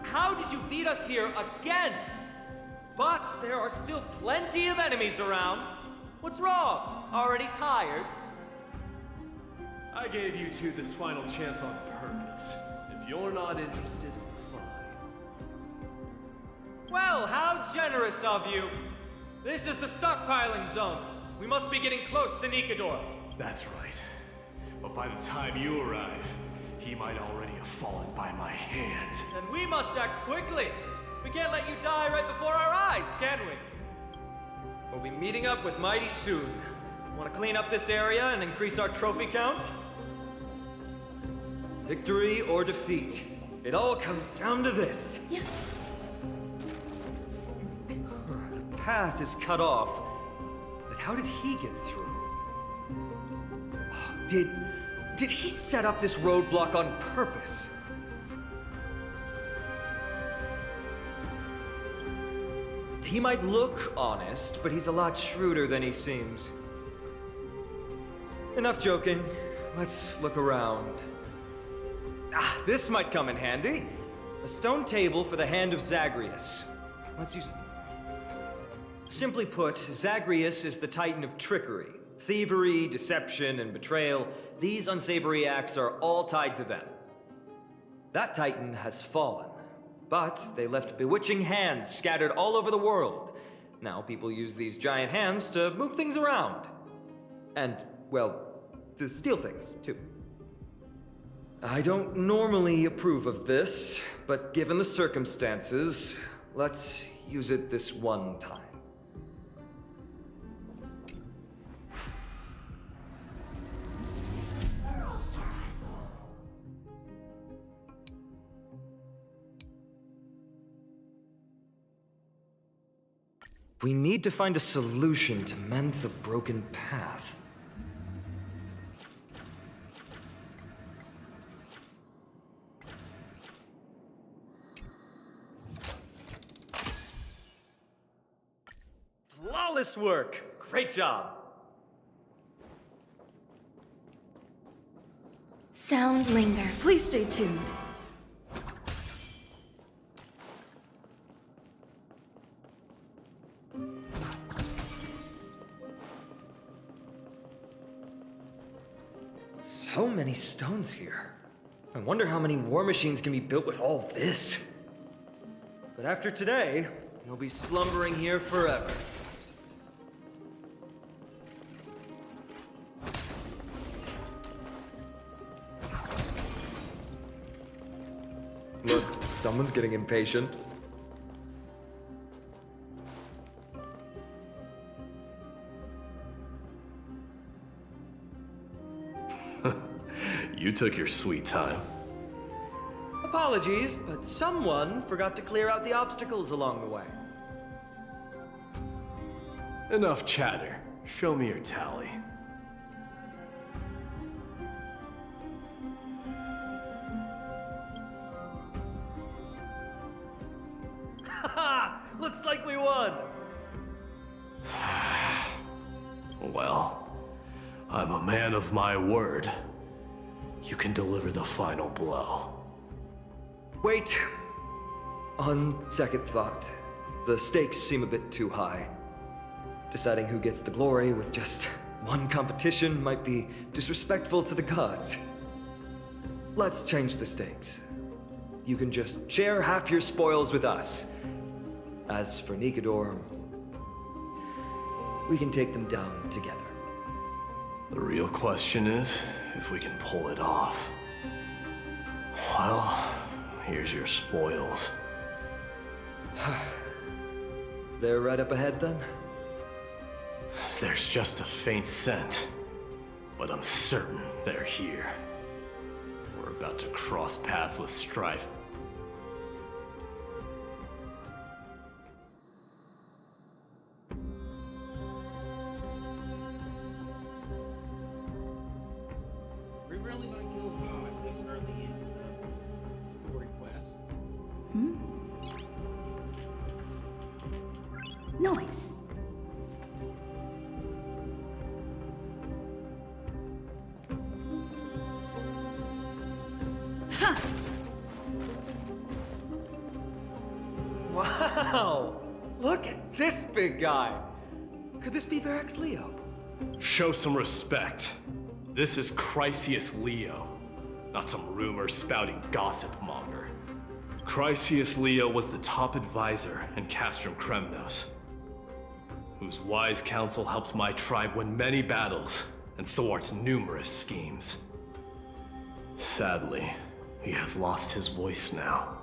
How did you beat us here again? But there are still plenty of enemies around. What's wrong? Already tired? I gave you two this final chance on purpose. If you're not interested, fine. Well, how generous of you. This is the stockpiling zone. We must be getting close to Nikador. That's right. But by the time you arrive, he might already have fallen by my hand. Then we must act quickly. We can't let you die right before our eyes, can we? We'll be meeting up with Mighty soon. Want to clean up this area and increase our trophy count? Victory or defeat. It all comes down to this. Yeah. The path is cut off. But how did he get through? Oh, did he set up this roadblock on purpose? He might look honest, but he's a lot shrewder than he seems. Enough joking. Let's look around. Ah, this might come in handy. A stone table for the hand of Zagreus. Let's use it. Simply put, Zagreus is the titan of trickery. Thievery, deception, and betrayal. These unsavory acts are all tied to them. That titan has fallen. But they left bewitching hands scattered all over the world. Now people use these giant hands to move things around. And, well, to steal things, too. I don't normally approve of this, but given the circumstances, let's use it this one time. We need to find a solution to mend the broken path. Flawless work! Great job! Sound linger. Please stay tuned. So many stones here. I wonder how many war machines can be built with all this. But after today, you'll be slumbering here forever. Look, someone's getting impatient. You took your sweet time. Apologies, but someone forgot to clear out the obstacles along the way. Enough chatter. Show me your tally. Haha! Looks like we won! Well, I'm a man of my word. You can deliver the final blow. Wait. On second thought, the stakes seem a bit too high. Deciding who gets the glory with just one competition might be disrespectful to the gods. Let's change the stakes. you can just share half your spoils with us. As for Nikador, we can take them down together. The real question is if we can pull it off. Well, here's your spoils. They're right up ahead then? There's just a faint scent, but I'm certain they're here. We're about to cross paths with Strife. We really gonna kill God this early into the story quest? Noise. Wow! Look at this big guy! Could this be Varric's Leo? Show some respect. This is Chrysius Leo, not some rumor-spouting gossip monger. Chrysius Leo was the top advisor in Castrum Kremnos, whose wise counsel helped my tribe win many battles and thwarts numerous schemes. Sadly, he has lost his voice now.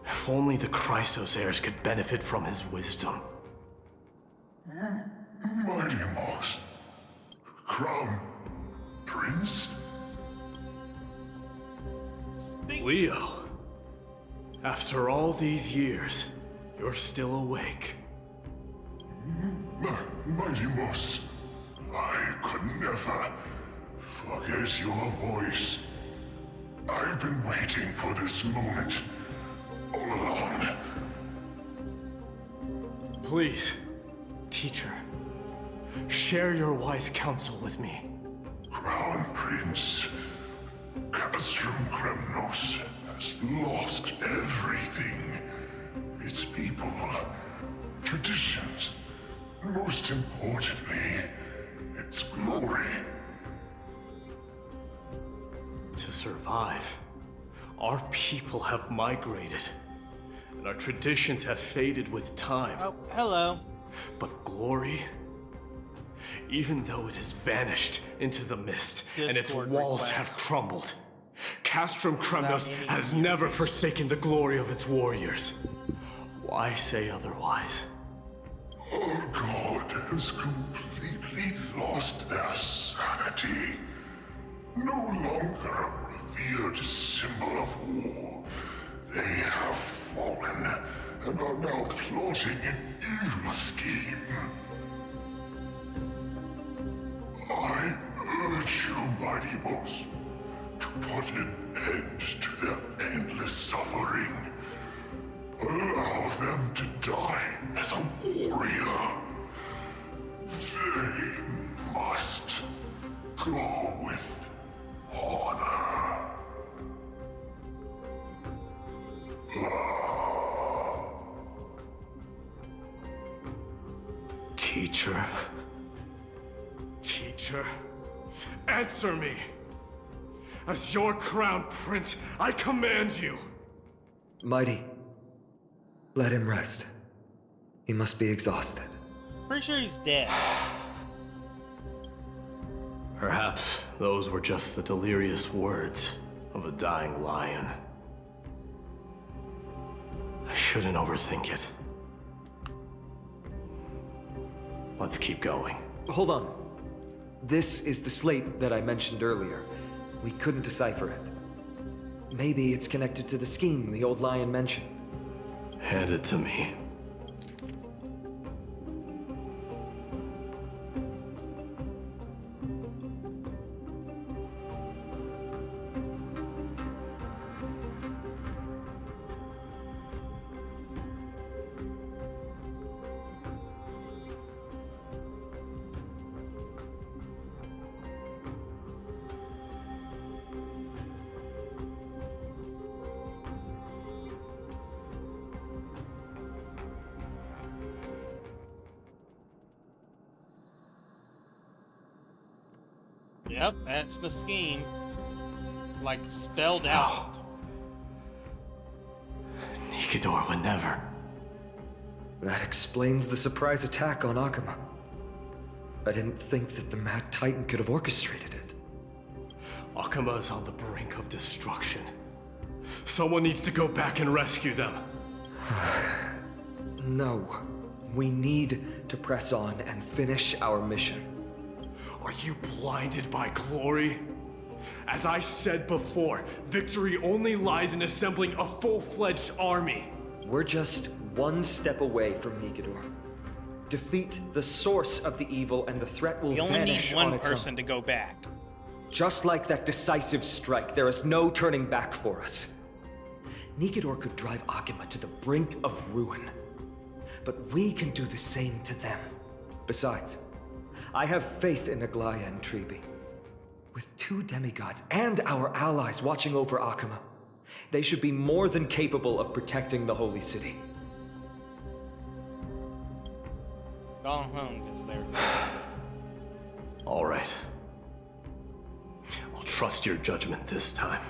If only the Chrysos heirs could benefit from his wisdom. Mighty Moss. Crown Prince? Leo, after all these years, you're still awake. Mighty Moss, I could never forget your voice. I've been waiting for this moment all along. Please, teacher, share your wise counsel with me. Crown Prince, Castrum Kremnos has lost everything. Its people, traditions, and most importantly, its glory. To survive, our people have migrated, and our traditions have faded with time. Oh, hello. But glory, even though it has vanished into the mist and its walls have crumbled, Castrum Kremnos has never forsaken the glory of its warriors. Why say otherwise? Our god has completely lost their sanity. No longer a revered symbol of war. They have fallen and are now plotting an evil scheme. I urge you, Mighty Boss, to put an end to their endless suffering. Allow them to die as a warrior. They must go with honor. Teacher. Teacher. Answer me! As your crown prince, I command you! Mighty, let him rest. He must be exhausted. Pretty sure he's dead. Perhaps those were just the delirious words of a dying lion. I shouldn't overthink it. Let's keep going. Hold on. This is the slate that I mentioned earlier. We couldn't decipher it. Maybe it's connected to the scheme the old lion mentioned. Hand it to me. Yep, that's the scheme. Like, spelled out. Nikidor would never. That explains the surprise attack on Akuma. I didn't think that the Mad Titan could have orchestrated it. Akuma is on the brink of destruction. Someone needs to go back and rescue them. No. We need to press on and finish our mission. Are you blinded by glory? As I said before, victory only lies in assembling a full-fledged army. We're just one step away from Nikidor. Defeat the source of the evil and the threat will You only vanish need on one its person own. to go back. Just like that decisive strike, there is no turning back for us. Nikidor could drive Akuma to the brink of ruin. But we can do the same to them. Besides, I have faith in Aglaya and Tribi. With 2 demigods and our allies watching over Akuma, they should be more than capable of protecting the Holy City. Go home, because they're... All right. I'll trust your judgment this time.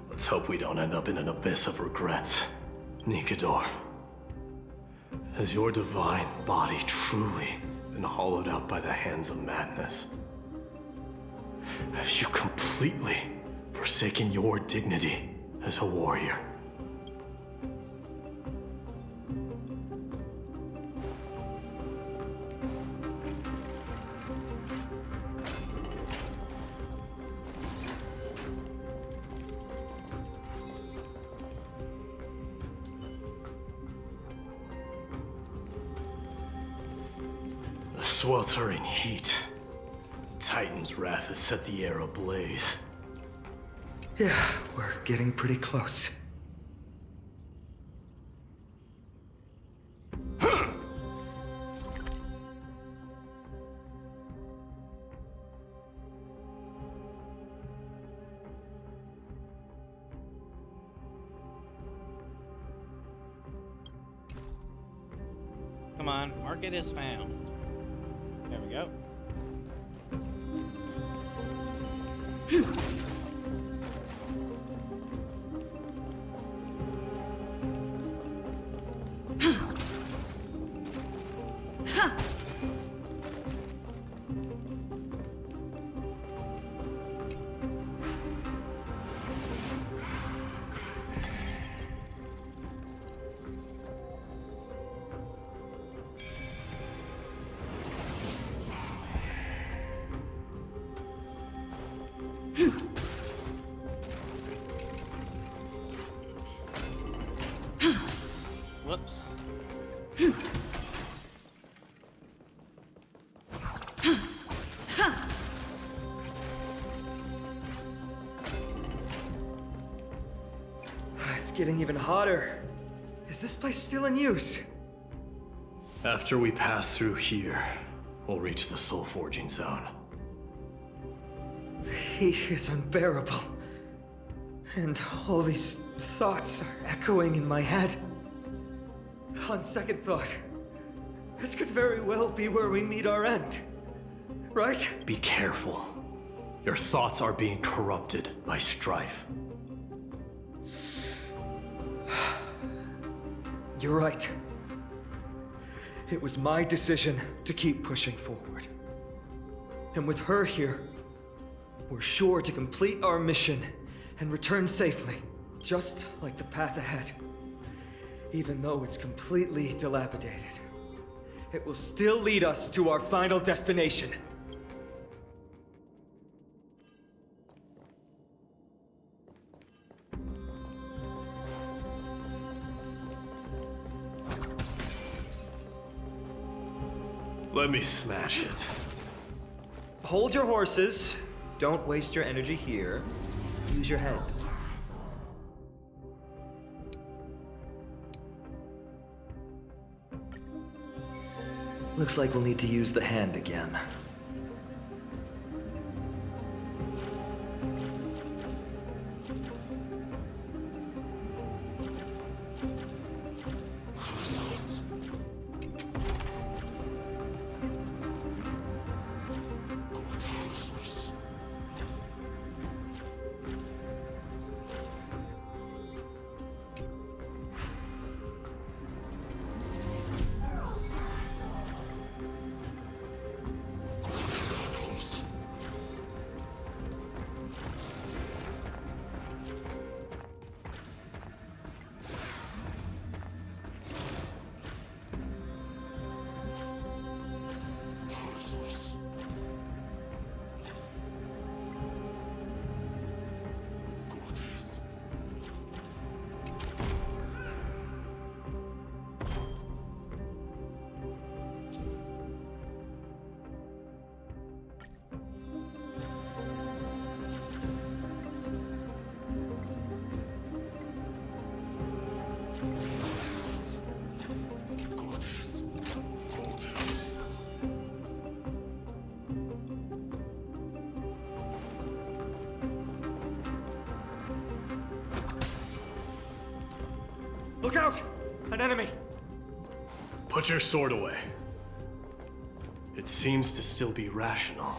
Let's hope we don't end up in an abyss of regrets. Nikidor, has your divine body truly been hollowed out by the hands of madness? Have you completely forsaken your dignity as a warrior? The sweltering heat. The Titan's wrath has set the air ablaze. Yeah, we're getting pretty close. Come on, market is found. There we go. Whoops. It's getting even hotter. Is this place still in use? After we pass through here, we'll reach the soul forging zone. The heat is unbearable. And all these thoughts are echoing in my head. On second thought, this could very well be where we meet our end. Right? Be careful. Your thoughts are being corrupted by strife. You're right. It was my decision to keep pushing forward. And with her here, we're sure to complete our mission and return safely, just like the path ahead. Even though it's completely dilapidated, it will still lead us to our final destination. Let me smash it. Hold your horses. Don't waste your energy here. Use your head. Looks like we'll need to use the hand again. Look out! An enemy! Put your sword away. It seems to still be rational.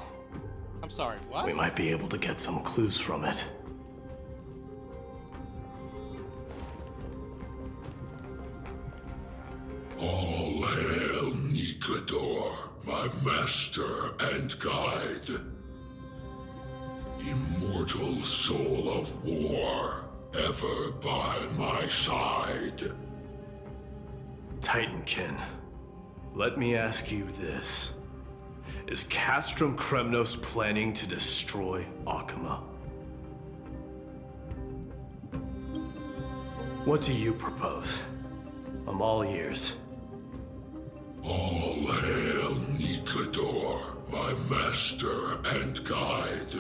I'm sorry, what? We might be able to get some clues from it. All hail Nikador, my master and guide. Immortal soul of war, ever by my side. Titankin, let me ask you this. Is Castrum Kremnos planning to destroy Akama? What do you propose? I'm all ears. All hail Nikador, my master and guide.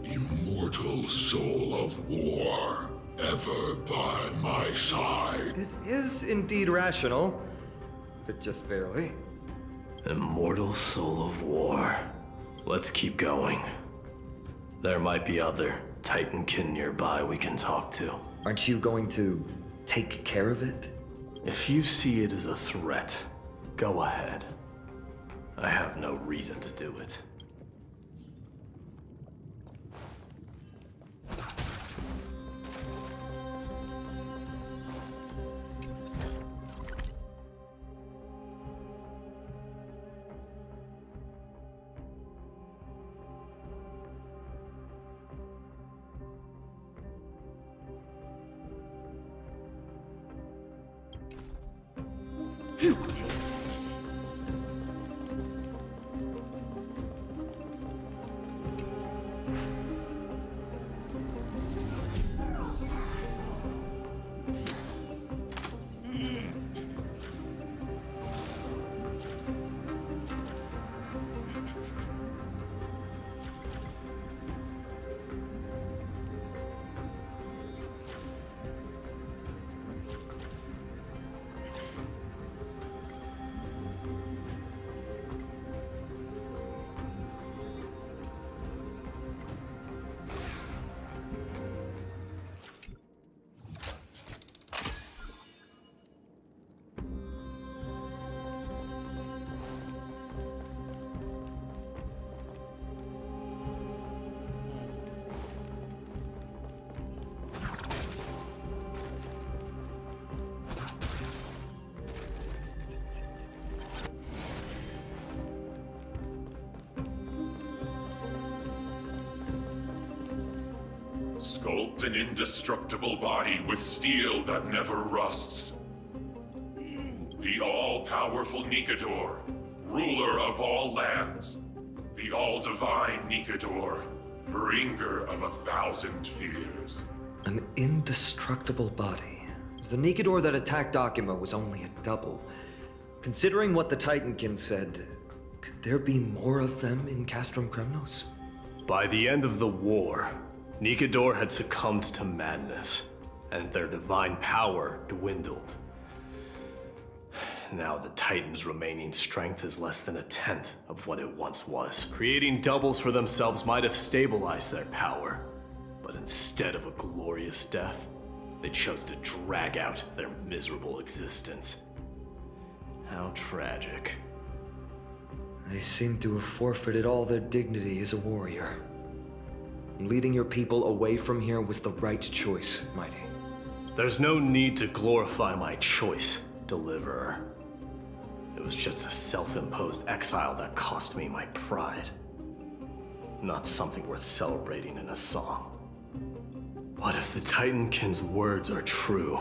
Immortal soul of war, ever by my side. It is indeed rational, but just barely. Immortal soul of war. Let's keep going. There might be other Titankin nearby we can talk to. Aren't you going to take care of it? If you see it as a threat, go ahead. I have no reason to do it. Sculpt an indestructible body with steel that never rusts. The all-powerful Nikador, ruler of all lands. The all-divine Nikador, bringer of 1,000 fears. An indestructible body. The Nikador that attacked Akima was only a double. Considering what the Titankin said, could there be more of them in Castrum Kremnos? By the end of the war, Nikador had succumbed to madness, and their divine power dwindled. Now the Titan's remaining strength is less than 1/10 of what it once was. Creating doubles for themselves might have stabilized their power, but instead of a glorious death, they chose to drag out their miserable existence. How tragic. They seem to have forfeited all their dignity as a warrior. Leading your people away from here was the right choice, Mighty. There's no need to glorify my choice, Deliverer. It was just a self-imposed exile that cost me my pride. Not something worth celebrating in a song. What if the Titankin's words are true?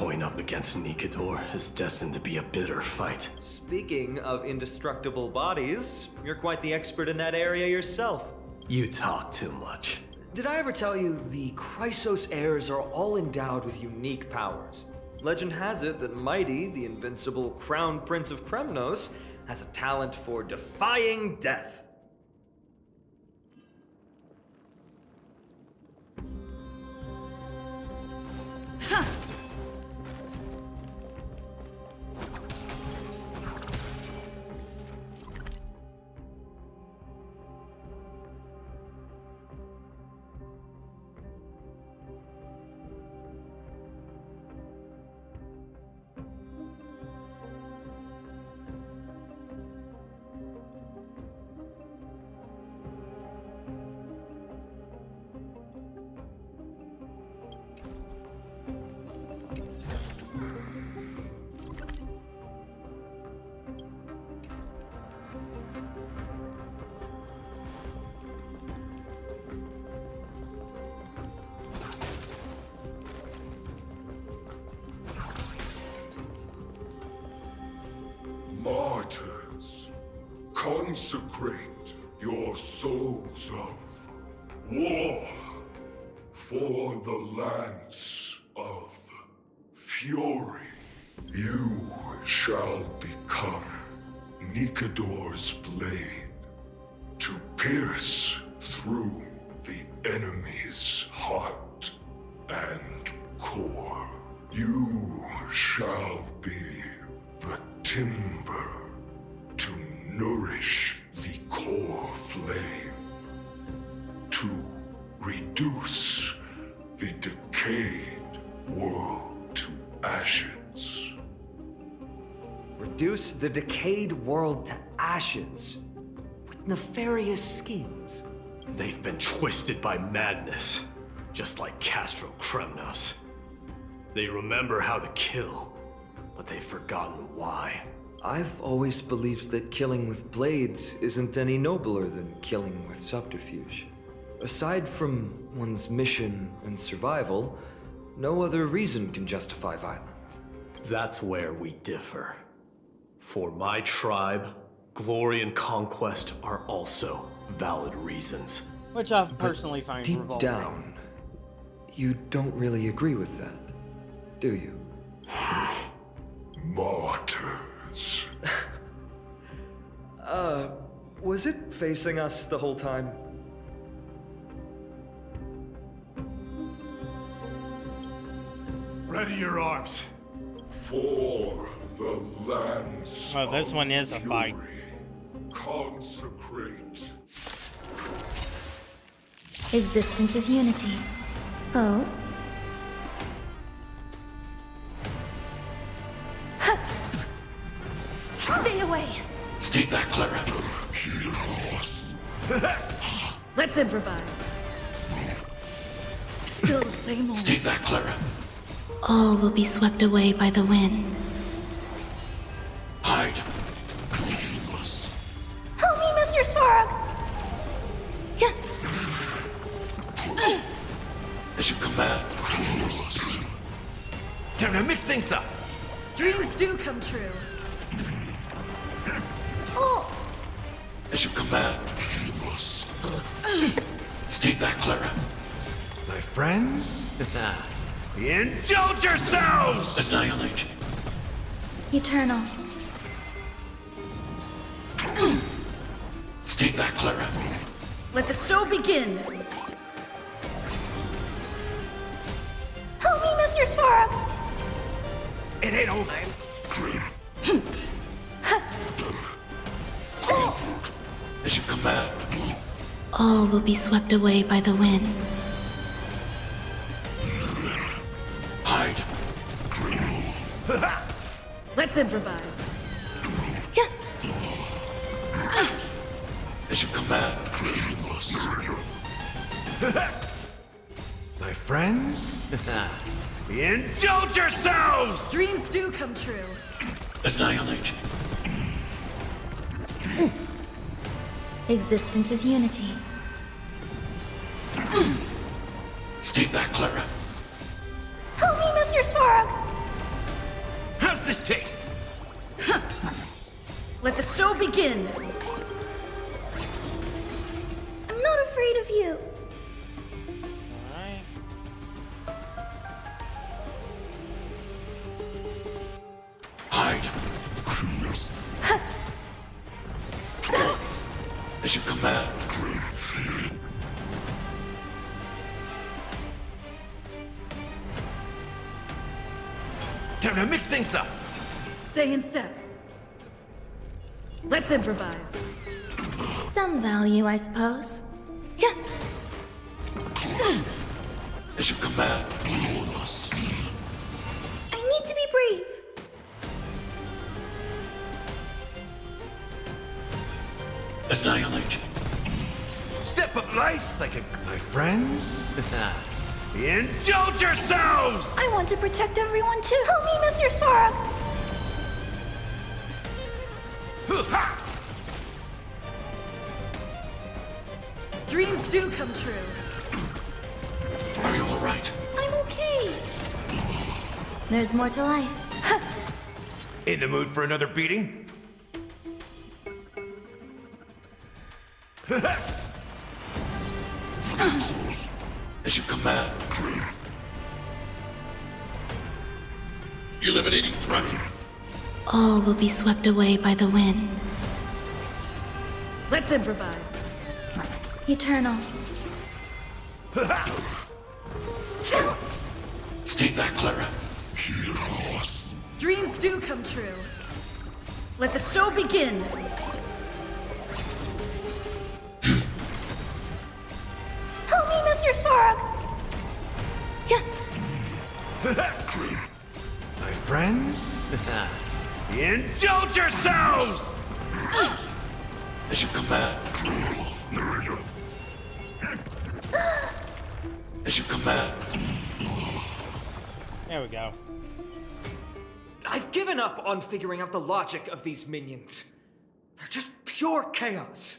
Going up against Nikador is destined to be a bitter fight. Speaking of indestructible bodies, you're quite the expert in that area yourself. You talk too much. Did I ever tell you the Chrysos heirs are all endowed with unique powers? Legend has it that Mighty, the invincible Crown Prince of Kremnos, has a talent for defying death. consecrate your souls of war for the lance of fury. You shall become Nikador's blade to pierce through the enemy's heart and core. You shall be the timber to nourish the core flame, to reduce the decayed world to ashes. Reduce the decayed world to ashes with nefarious schemes. They've been twisted by madness, just like Castro Kremnos. They remember how to kill, but they've forgotten why. I've always believed that killing with blades isn't any nobler than killing with subterfuge. Aside from one's mission and survival, no other reason can justify violence. That's where we differ. For my tribe, glory and conquest are also valid reasons. Which I personally find deep revolting. down, you don't really agree with that, do you? Martyrs. Was it facing us the whole time? Ready your arms. For the lance. Oh, this one is a fight. Consecrate. Existence is unity. Oh? Stay away! Stay back, Clara. Let's improvise. Still the same old. Stay back, Clara. All will be swept away by the wind. Hide. Help me, Mr. Svarog! As you command. Time to mix things up. Dreams do come true. Oh! As you command. Stay back, Clara. My friends? Indulge yourselves! Annihilate. Eternal. Stay back, Clara. Let the show begin. Help me, Mr. Svarog! It ain't over. As you command. All will be swept away by the wind. Hide. Let's improvise. As you command. My friends? Indulge yourselves! Dreams do come true. Annihilate. Existence is unity. Stay back, Clara. Help me, Mr. Svarog! How's this taste? Let the show begin. I'm not afraid of you. Alright. Hide. As you command. Time to mix things up. Stay in step. Let's improvise. Some value, I suppose. As you command. I need to be brave. Annihilate. Step up nice like my friends. Indulge yourselves! I want to protect everyone too. Help me, Mr. Svarog! Dreams do come true. Are you alright? I'm okay. There's more to life. In the mood for another beating? As you command. Eliminating threat. All will be swept away by the wind. Let's improvise. Eternal. Stay back, Clara. Dreams do come true. Let the show begin. Help me, Mr. Spork! My friends? Indulge yourselves! As you command. As you command. There we go. I've given up on figuring out the logic of these minions. They're just pure chaos.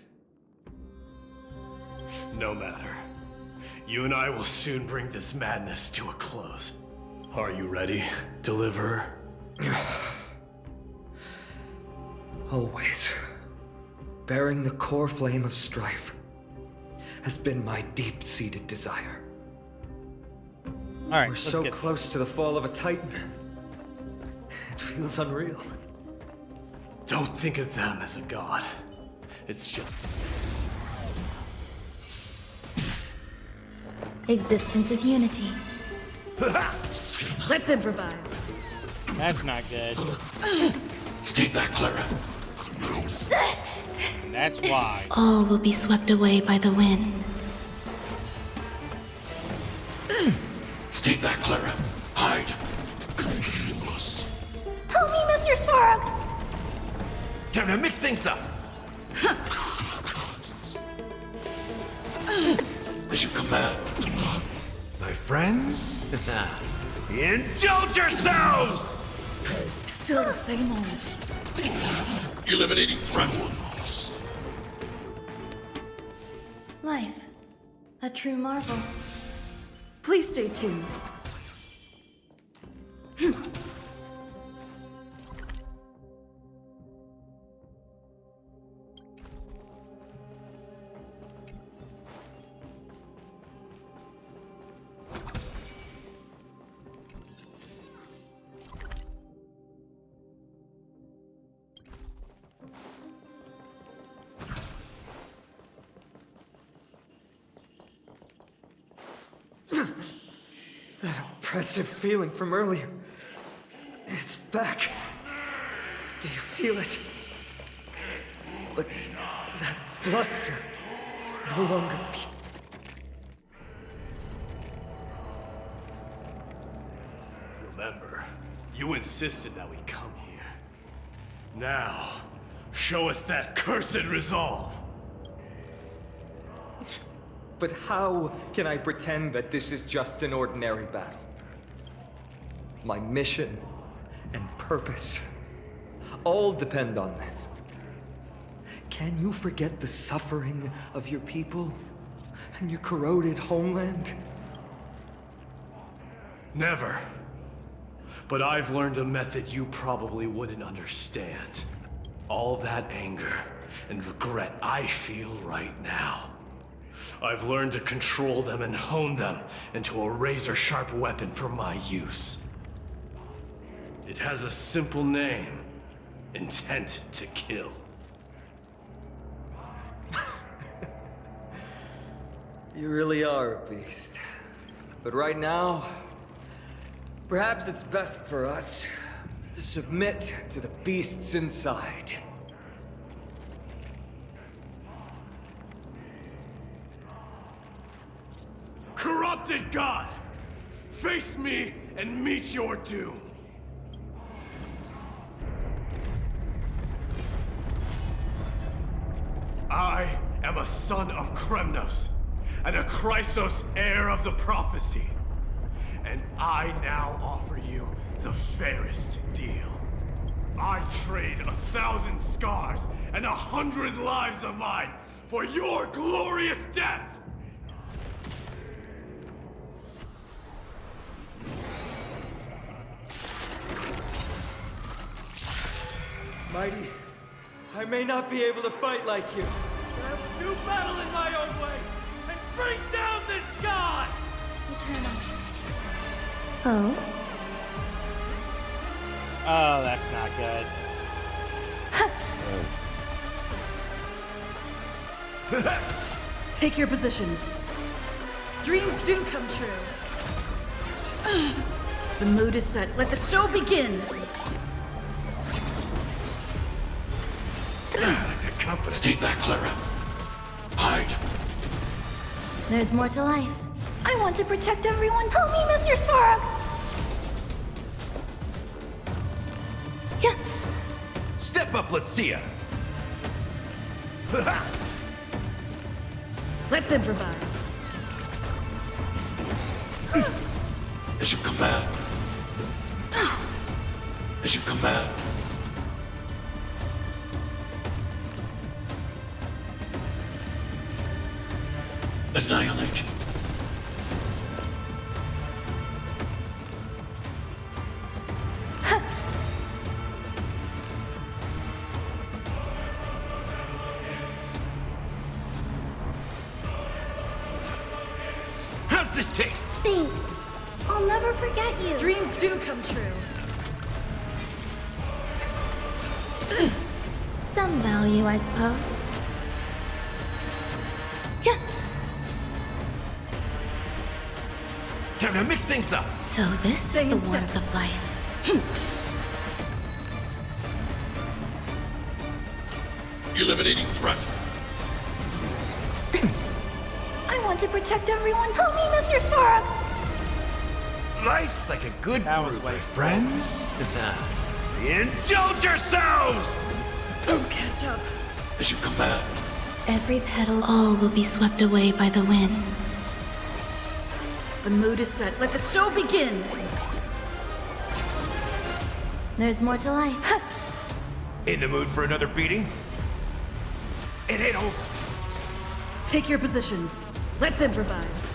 No matter. You and I will soon bring this madness to a close. Are you ready, Deliverer? Always. Bearing the core flame of strife has been my deep-seated desire. Alright, we're so close to the fall of a Titan. It feels unreal. Don't think of them as a god. It's just... Existence is unity. Let's improvise. That's not good. Stay back, Clara. That's why. All will be swept away by the wind. Stay back, Clara. Hide. Help me, Mr. Spork! Time to mix things up. As you command. My friends? Indulge yourselves! Still the same old. Eliminating threat. Life. A true marvel. Please stay tuned. That oppressive feeling from earlier. It's back. Do you feel it? But that bluster is no longer Remember, you insisted that we come here. Now, show us that cursed resolve. But how can I pretend that this is just an ordinary battle? My mission and purpose all depend on this. Can you forget the suffering of your people and your corroded homeland? Never. But I've learned a method you probably wouldn't understand. All that anger and regret I feel right now. I've learned to control them and hone them into a razor-sharp weapon for my use. It has a simple name. Intent to kill. You really are a beast. But right now, perhaps it's best for us to submit to the beasts inside. Corrupted God! Face me and meet your doom! I am a son of Kremnos, and a Chrysos heir of the prophecy. And I now offer you the fairest deal. I trade 1,000 scars and 100 lives of mine for your glorious death! Mighty, I may not be able to fight like you, I will do battle in my own way and bring down this god! Oh? Oh, that's not good. Take your positions. Dreams do come true. The mood is set. Let the show begin. Stay back, Clara. Hide. There's more to life. I want to protect everyone. Help me, Mr. Svarog! Step up, let's see ya. Let's improvise. As you command. As you command. Annihilate. How's this taste? Thanks. I'll never forget you. Dreams do come true. Some value, I suppose. Time to mix things up. So this is the warmth of life. Eliminating threat. I want to protect everyone. Help me, Mr. Svarog! Life's like a good brew, my friends. Indulge yourselves! Oh, catch up. As you command. Every petal, all will be swept away by the wind. The mood is set. Let the show begin. There's more to life. In the mood for another beating? It ain't over. Take your positions. Let's improvise.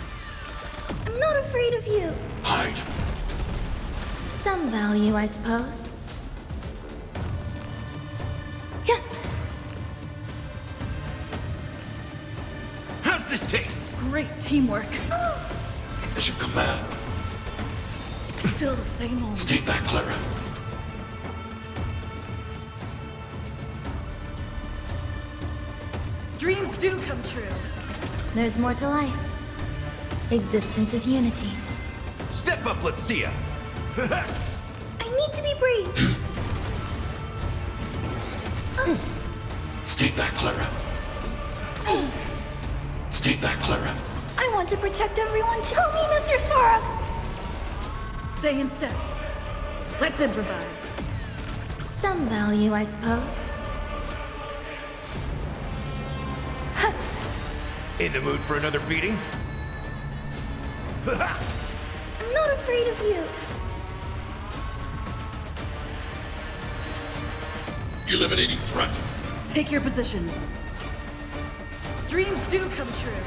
I'm not afraid of you. Hide. Some value, I suppose. How's this taste? Great teamwork. As you command. Still the same old. Stay back, Clara. Dreams do come true. There's more to life. Existence is unity. Step up, let's see ya. I need to be brave. Stay back, Clara. Stay back, Clara. I want to protect everyone too. Help me, Mr. Svarog! Stay in step. Let's improvise. Some value, I suppose. In the mood for another beating? I'm not afraid of you. Eliminating threat. Take your positions. Dreams do come true.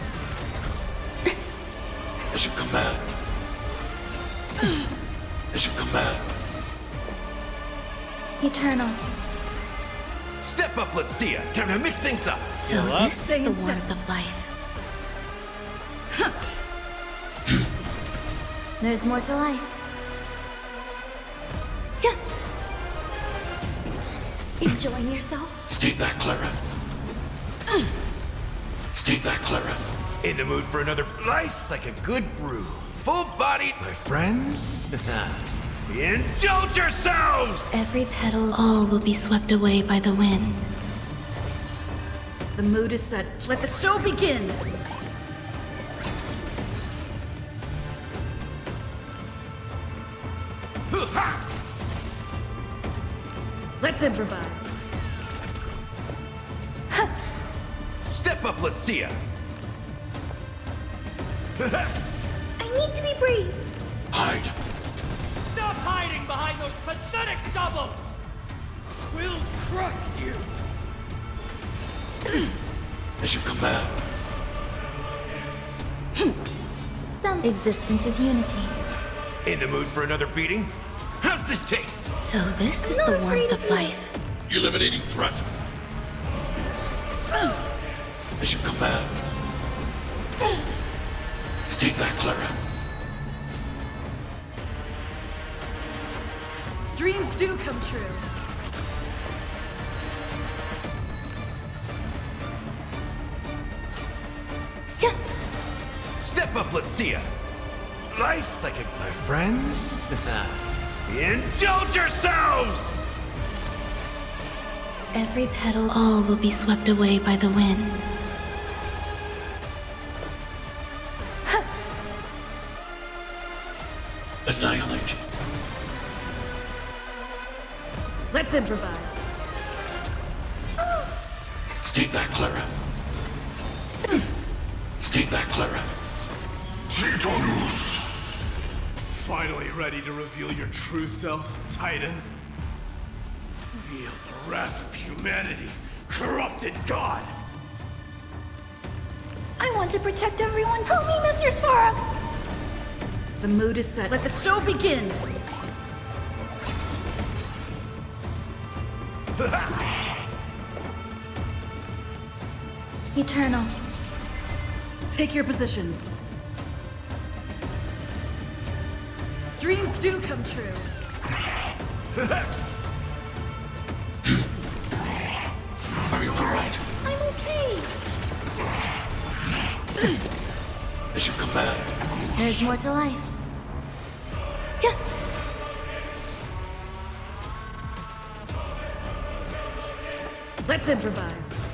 As you command. As you command. Eternal. Step up, let's see ya. Time to mix things up. So this is the warmth of life. There's more to life. Enjoying yourself? Stay back, Clara. Stay back, Clara. In the mood for another? Life's like a good brew. Full-bodied, my friends. Indulge yourselves! Every petal, all will be swept away by the wind. The mood is set. Let the show begin. Let's improvise. Step up, let's see ya. I need to be brave. Hide. Stop hiding behind those pathetic doubles! We'll crush you! As you command. Some existence is unity. In the mood for another beating? How's this taste? So this is the warmth of life. Eliminating threat. As you command. Stay back, Clara. Dreams do come true. Step up, let's see ya. Life psychic, my friends. Indulge yourselves! Every petal, all will be swept away by the wind. Annihilate. Let's improvise. Stay back, Clara. Stay back, Clara. Titanus! Finally ready to reveal your true self, Titan? Feel the wrath of humanity, corrupted God! I want to protect everyone. Help me, Mr. Sparrow! The mood is set. Let the show begin! Eternal. Take your positions. Dreams do come true. Are you alright? I'm okay. As you command. There's more to life. Let's improvise.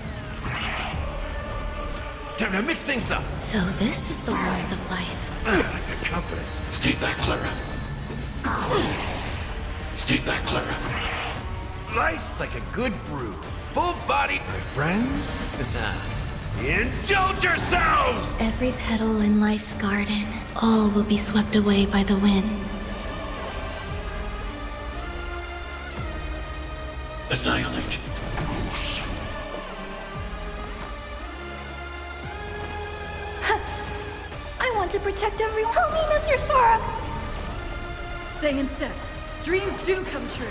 Time to mix things up. So this is the warmth of life. I like that confidence. Stay back, Clara. Stay back, Clara. Life's like a good brew. Full body, my friends. Indulge yourselves! Every petal in life's garden, all will be swept away by the wind. Annihilate. I want to protect everyone. Help me, Mr. Sparrow! Stay in step. Dreams do come true.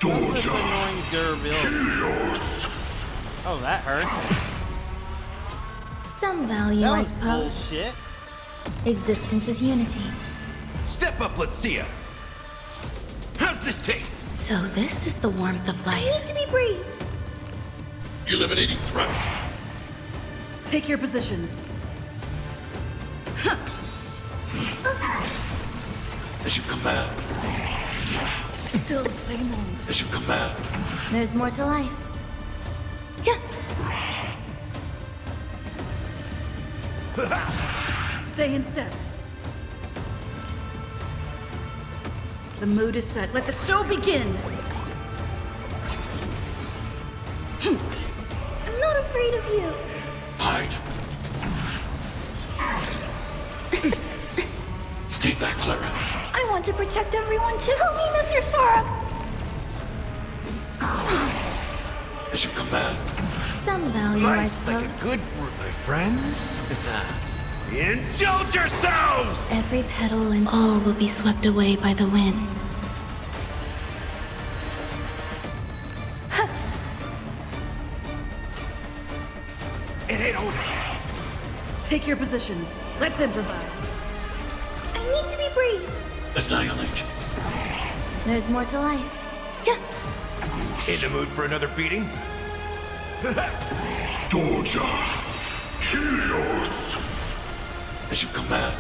This annoying durability. Oh, that hurt. Some value, That I was suppose. bullshit. Existence is unity. Step up, let's see ya. How's this taste? So this is the warmth of life. I need to be brief. Eliminating threat. Take your positions. As you command. Still the same old. As you command. There's more to life. Stay in step. The mood is set. Let the show begin! I'm not afraid of you. Hide. Stay back, Clara. I want to protect everyone too. Help me, Mr. Sparrow! As you command. Some value, I Life's suppose. like a good brew, my friends. Indulge yourselves! Every petal and all will be swept away by the wind. It ain't over. Take your positions. Let's improvise. I need to be brief. Annihilate. There's more to life. In the mood for another beating? Doja. Kilios. As you command.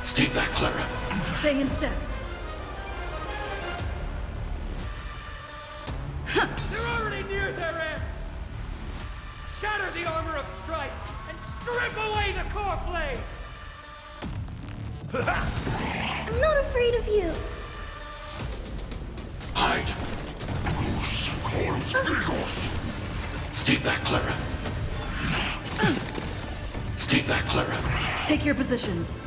Stay back, Clara. Stay in step. They're already near their end! Shatter the armor of strife and strip away the core blade! I'm not afraid of you. Hide. Stay back, Clara. Stay back, Clara. Take your positions.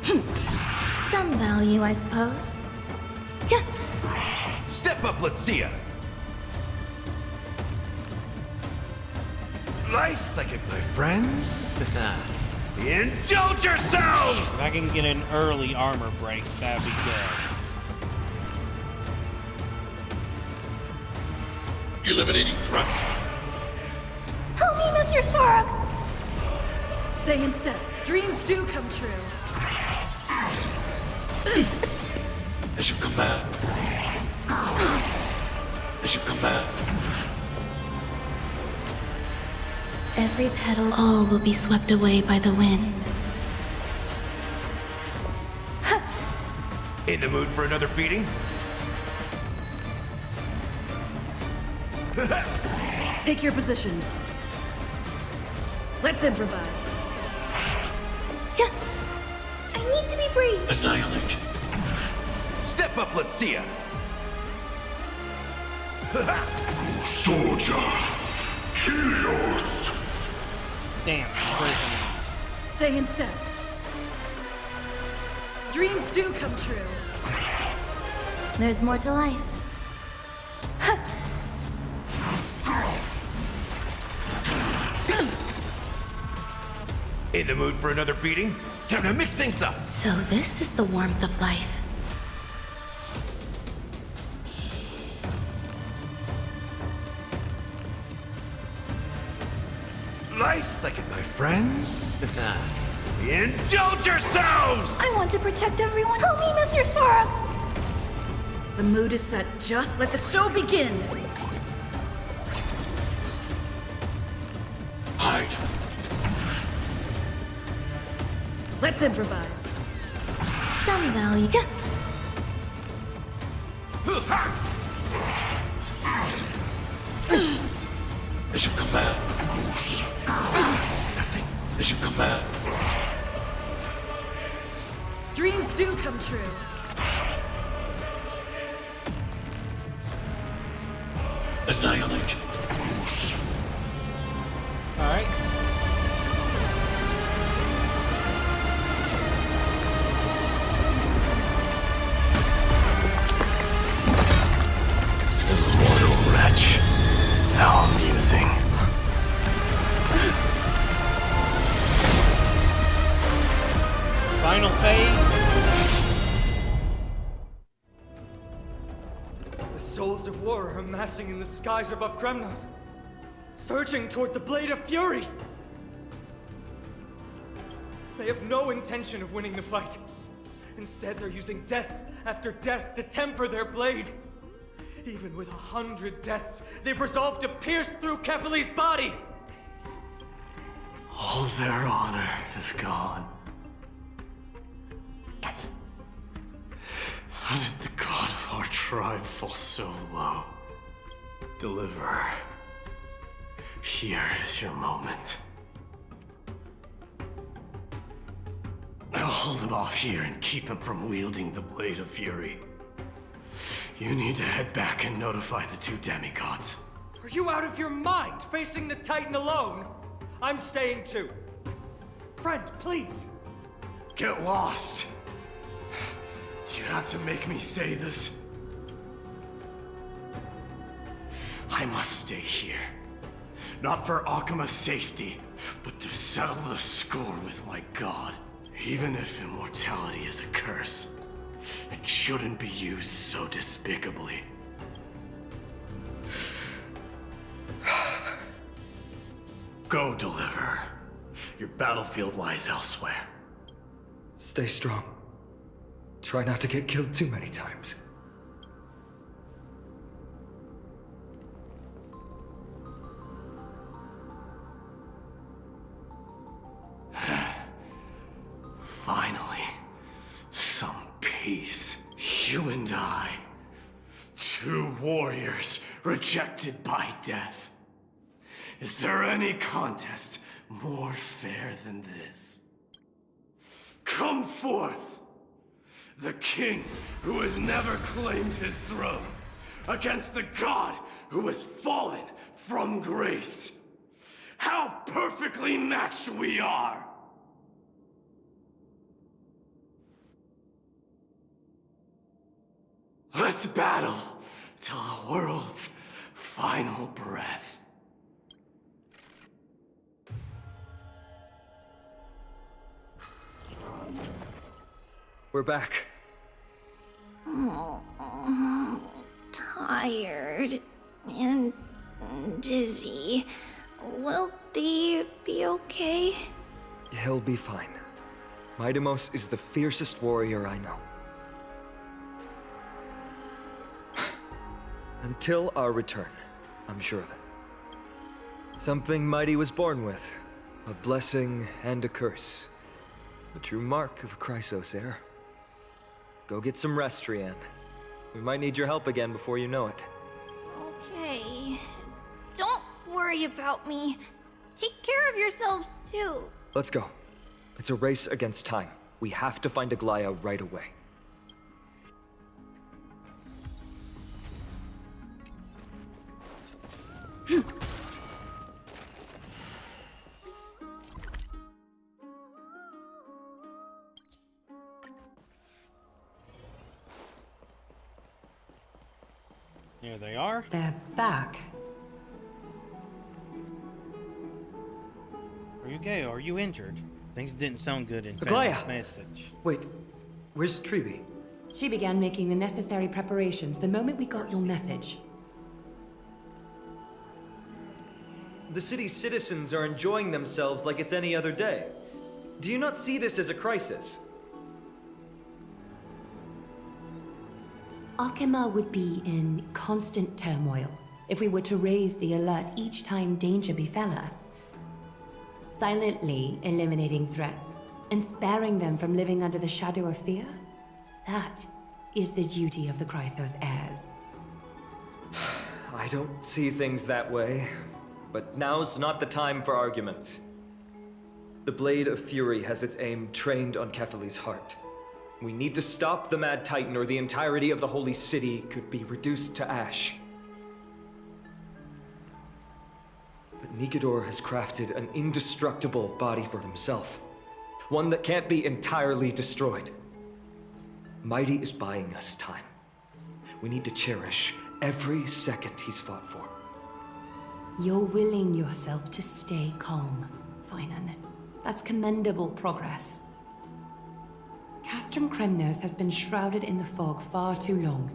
Some value, I suppose. Step up, let's see ya. Life's like it, my friends. Indulge yourselves! If I can get an early armor break, that'd be good. Eliminating threat. Help me, Mr. Svarog! Stay in step. Dreams do come true. As you command. As you command. Every petal, all will be swept away by the wind. In the mood for another beating? Take your positions. Let's improvise. I need to be brave. Annihilate. Step up, let's see ya! Soldier. Kyrios. Damn, prisoners. Stay in step. Dreams do come true. There's more to life. In the mood for another beating? Time to mix things up! So this is the warmth of life. Life's like it, my friends. Indulge yourselves! I want to protect everyone. Help me, Mr. Svarog! The mood is set. Just let the show begin. Hide. Let's improvise. Some value. As you command. Nothing. As you command. Dreams do come true. Annihilate. Alright. Immortal wretch. How amusing. Final phase. The souls of war are amassing in the skies above Kremnos, surging toward the Blade of Fury. They have no intention of winning the fight. Instead, they're using death after death to temper their blade. Even with 100 deaths, they've resolved to pierce through Kefali's body. All their honor is gone. How did the god of our tribe fall so low? Deliverer, here is your moment. I'll hold him off here and keep him from wielding the Blade of Fury. You need to head back and notify the two demigods. Are you out of your mind, facing the Titan alone? I'm staying too. Friend, please. Get lost! Do you have to make me say this? I must stay here. Not for Akima's safety, but to settle the score with my god. Even if immortality is a curse, it shouldn't be used so despicably. Go, Deliverer. Your battlefield lies elsewhere. Stay strong. Try not to get killed too many times. Finally, some peace. You and I, two warriors rejected by death. Is there any contest more fair than this? Come forth! The king who has never claimed his throne, against the god who has fallen from grace. How perfectly matched we are! Let's battle till the world's final breath. We're back. Oh, tired and dizzy. Will they be okay? He'll be fine. Midamos is the fiercest warrior I know. Until our return, I'm sure of it. Something mighty was born with. A blessing and a curse. The true mark of a Chrysos heir. Go get some rest, Trianne. We might need your help again before you know it. Okay. Don't worry about me. Take care of yourselves, too. Let's go. It's a race against time. We have to find Aglaya right away. Here they are. They're back. Are you gay or are you injured? Things didn't sound good in Aglaya! Fenrir's message. Wait, where's Tribi? She began making the necessary preparations the moment we got your message. The city's citizens are enjoying themselves like it's any other day. Do you not see this as a crisis? Arkema would be in constant turmoil if we were to raise the alert each time danger befell us. Silently eliminating threats and sparing them from living under the shadow of fear, that is the duty of the Chrysos heirs. I don't see things that way, but now's not the time for arguments. The Blade of Fury has its aim trained on Kefali's heart. We need to stop the Mad Titan or the entirety of the Holy City could be reduced to ash. But Nikedor has crafted an indestructible body for himself. One that can't be entirely destroyed. Mighty is buying us time. We need to cherish every second he's fought for. You're willing yourself to stay calm, Finan. That's commendable progress. Castrum Kremnos has been shrouded in the fog far too long,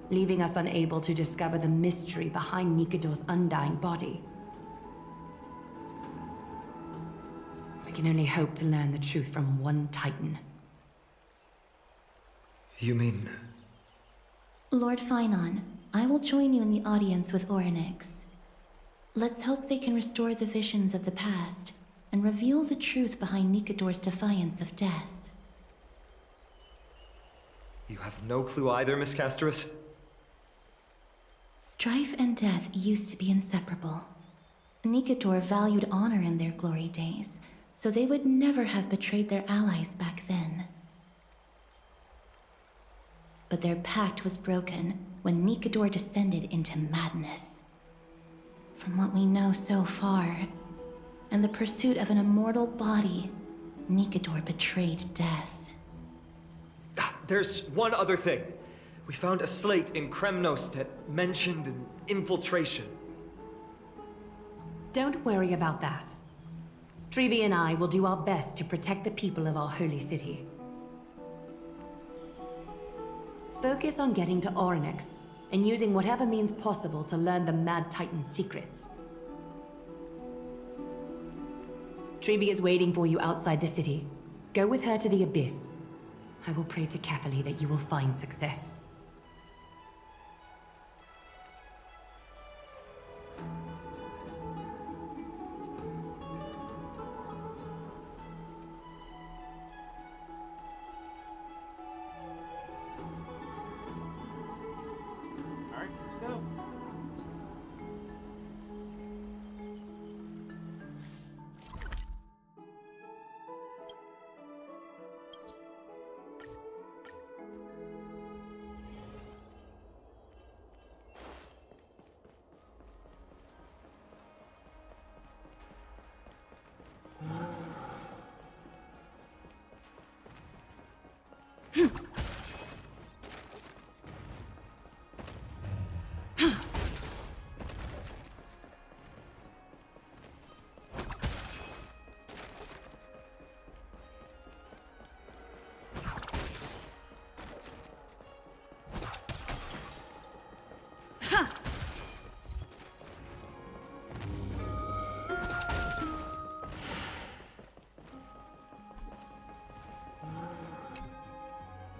leaving us unable to discover the mystery behind Nikedor's undying body. We can only hope to learn the truth from one Titan. You mean... Lord Finon, I will join you in the audience with Orynyx. Let's hope they can restore the visions of the past and reveal the truth behind Nikedor's defiance of death. You have no clue either, Miss Casterus? Strife and death used to be inseparable. Nikedor valued honor in their glory days, so they would never have betrayed their allies back then. But their pact was broken when Nikedor descended into madness. From what we know so far, and the pursuit of an immortal body, Nikedor betrayed death. There's one other thing. We found a slate in Kremnos that mentioned an infiltration. Don't worry about that. Tribi and I will do our best to protect the people of our holy city. Focus on getting to Orynyx and using whatever means possible to learn the Mad Titan's secrets. Tribi is waiting for you outside the city. Go with her to the Abyss. I will pray to Kefali that you will find success. Alright, let's go.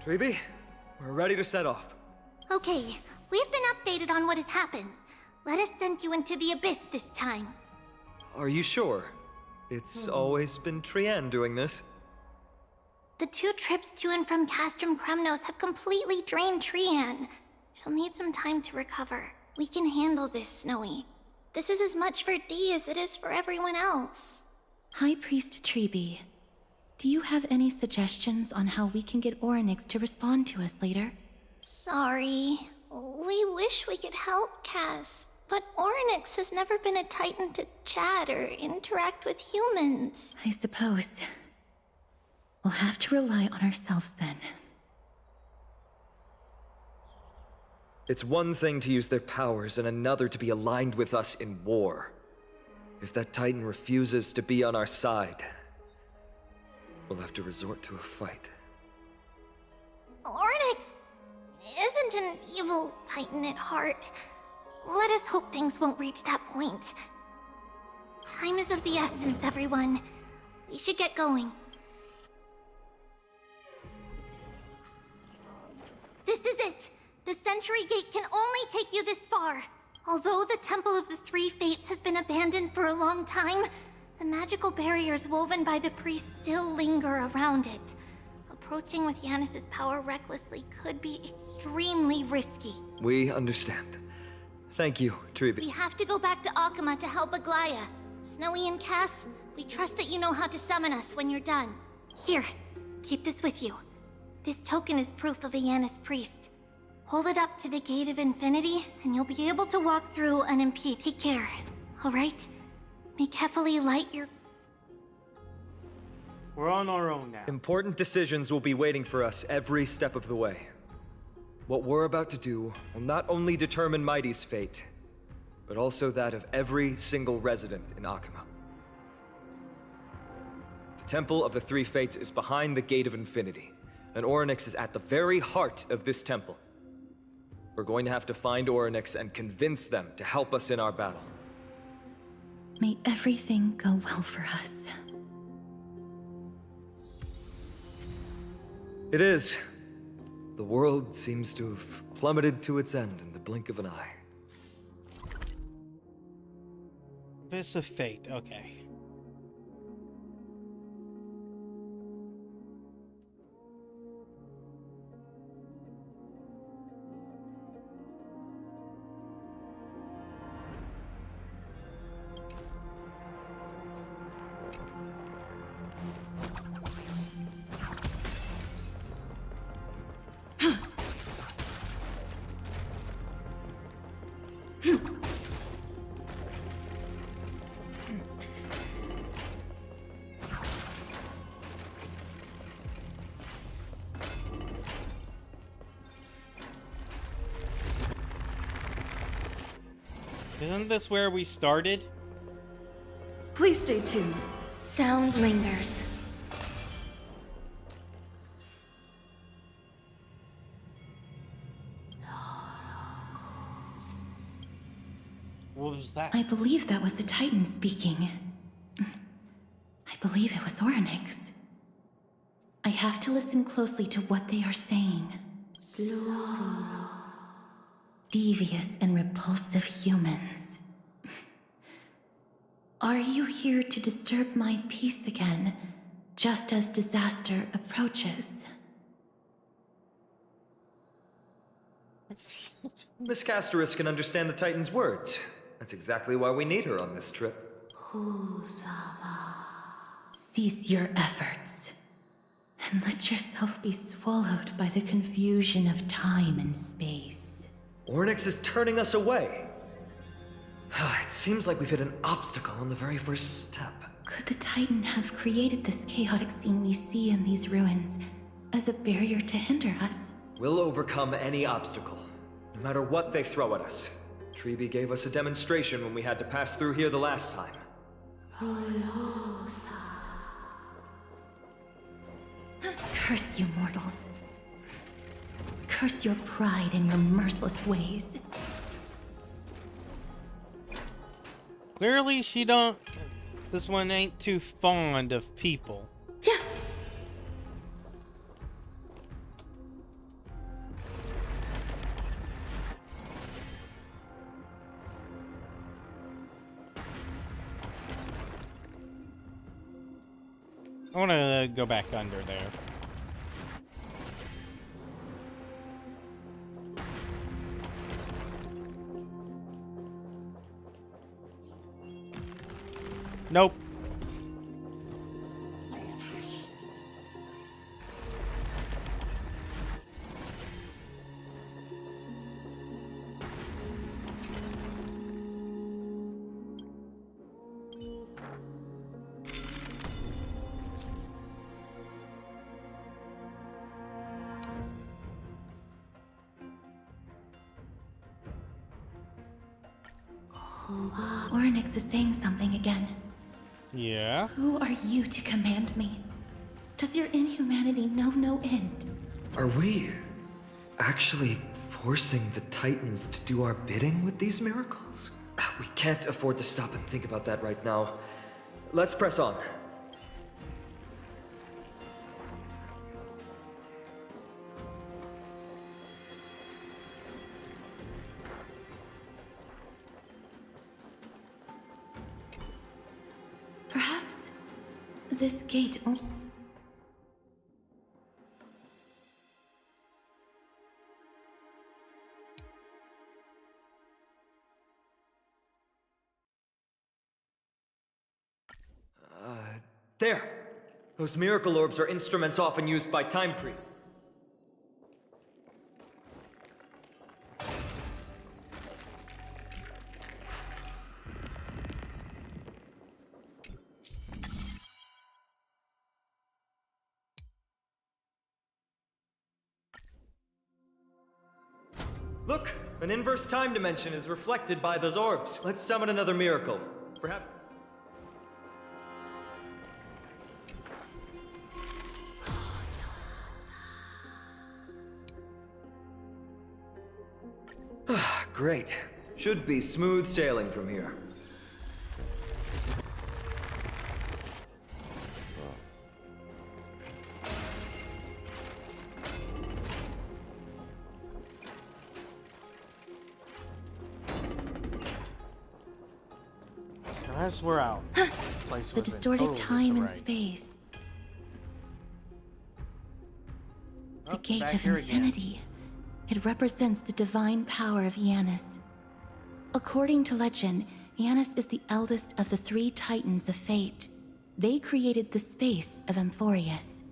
Treeby, we're ready to set off. Okay, we've been updated on what has happened. Let us send you into the abyss this time. Are you sure? It's always been Trian doing this. The 2 trips to and from Castrum Kremnos have completely drained Trian. She'll need some time to recover. We can handle this, Snowy. This is as much for Dee as it is for everyone else. High Priest Treeby, do you have any suggestions on how we can get Orynyx to respond to us later? Sorry. We wish we could help, Cass. But Orynyx has never been a Titan to chat or interact with humans. I suppose. We'll have to rely on ourselves then. It's one thing to use their powers and another to be aligned with us in war. If that Titan refuses to be on our side, we'll have to resort to a fight. Orynyx isn't an evil Titan at heart. Let us hope things won't reach that point. Time is of the essence, everyone. We should get going. This is it! The Century Gate can only take you this far. Although the Temple of the Three Fates has been abandoned for a long time, the magical barriers woven by the priests still linger around it. Approaching with Yanis's power recklessly could be extremely risky. We understand. Thank you, Treeby. We have to go back to Akama to help Aglaya. Snowy and Cass, we trust that you know how to summon us when you're done. Here, keep this with you. This token is proof of a Yanis priest. Hold it up to the Gate of Infinity, and you'll be able to walk through unimpeded. Take care, alright? May carefully light your... We're on our own now. Important decisions will be waiting for us every step of the way. What we're about to do will not only determine Mighty's fate, but also that of every single resident in Akama. The Temple of the Three Fates is behind the Gate of Infinity, and Orynyx is at the very heart of this temple. We're going to have to find Orynyx and convince them to help us in our battle. May everything go well for us. It is. The world seems to have plummeted to its end in the blink of an eye. Abyss of Fate, okay. Isn't this where we started? Please stay tuned. Sound lingers. What was that? I believe that was the Titan speaking. I believe it was Orynyx. I have to listen closely to what they are saying. Devious and repulsive humans. Are you here to disturb my peace again, just as disaster approaches? Miss Castoris can understand the Titan's words. That's exactly why we need her on this trip. Cease your efforts, and let yourself be swallowed by the confusion of time and space. Orynyx is turning us away. It seems like we've hit an obstacle on the very first step. Could the Titan have created this chaotic scene we see in these ruins as a barrier to hinder us? We'll overcome any obstacle, no matter what they throw at us. Treeby gave us a demonstration when we had to pass through here the last time. Curse you mortals. Curse your pride and your merciless ways. Clearly she don't... This one ain't too fond of people. I want to go back under there. Nope. Oryx is saying something again. Yeah? Who are you to command me? Does your inhumanity know no end? Are we actually forcing the Titans to do our bidding with these miracles? We can't afford to stop and think about that right now. Let's press on. Perhaps this gate only... There! Those miracle orbs are instruments often used by Time Creep. Look! An inverse time dimension is reflected by those orbs. Let's summon another miracle. Perhaps... Great. Should be smooth sailing from here. Unless we're out. Place The was in distorted total time and disarray. space. The Oh, gate back of here again. infinity. It represents the divine power of Janus. According to legend, Janus is the eldest of the three titans of fate. They created the space of Amphorius.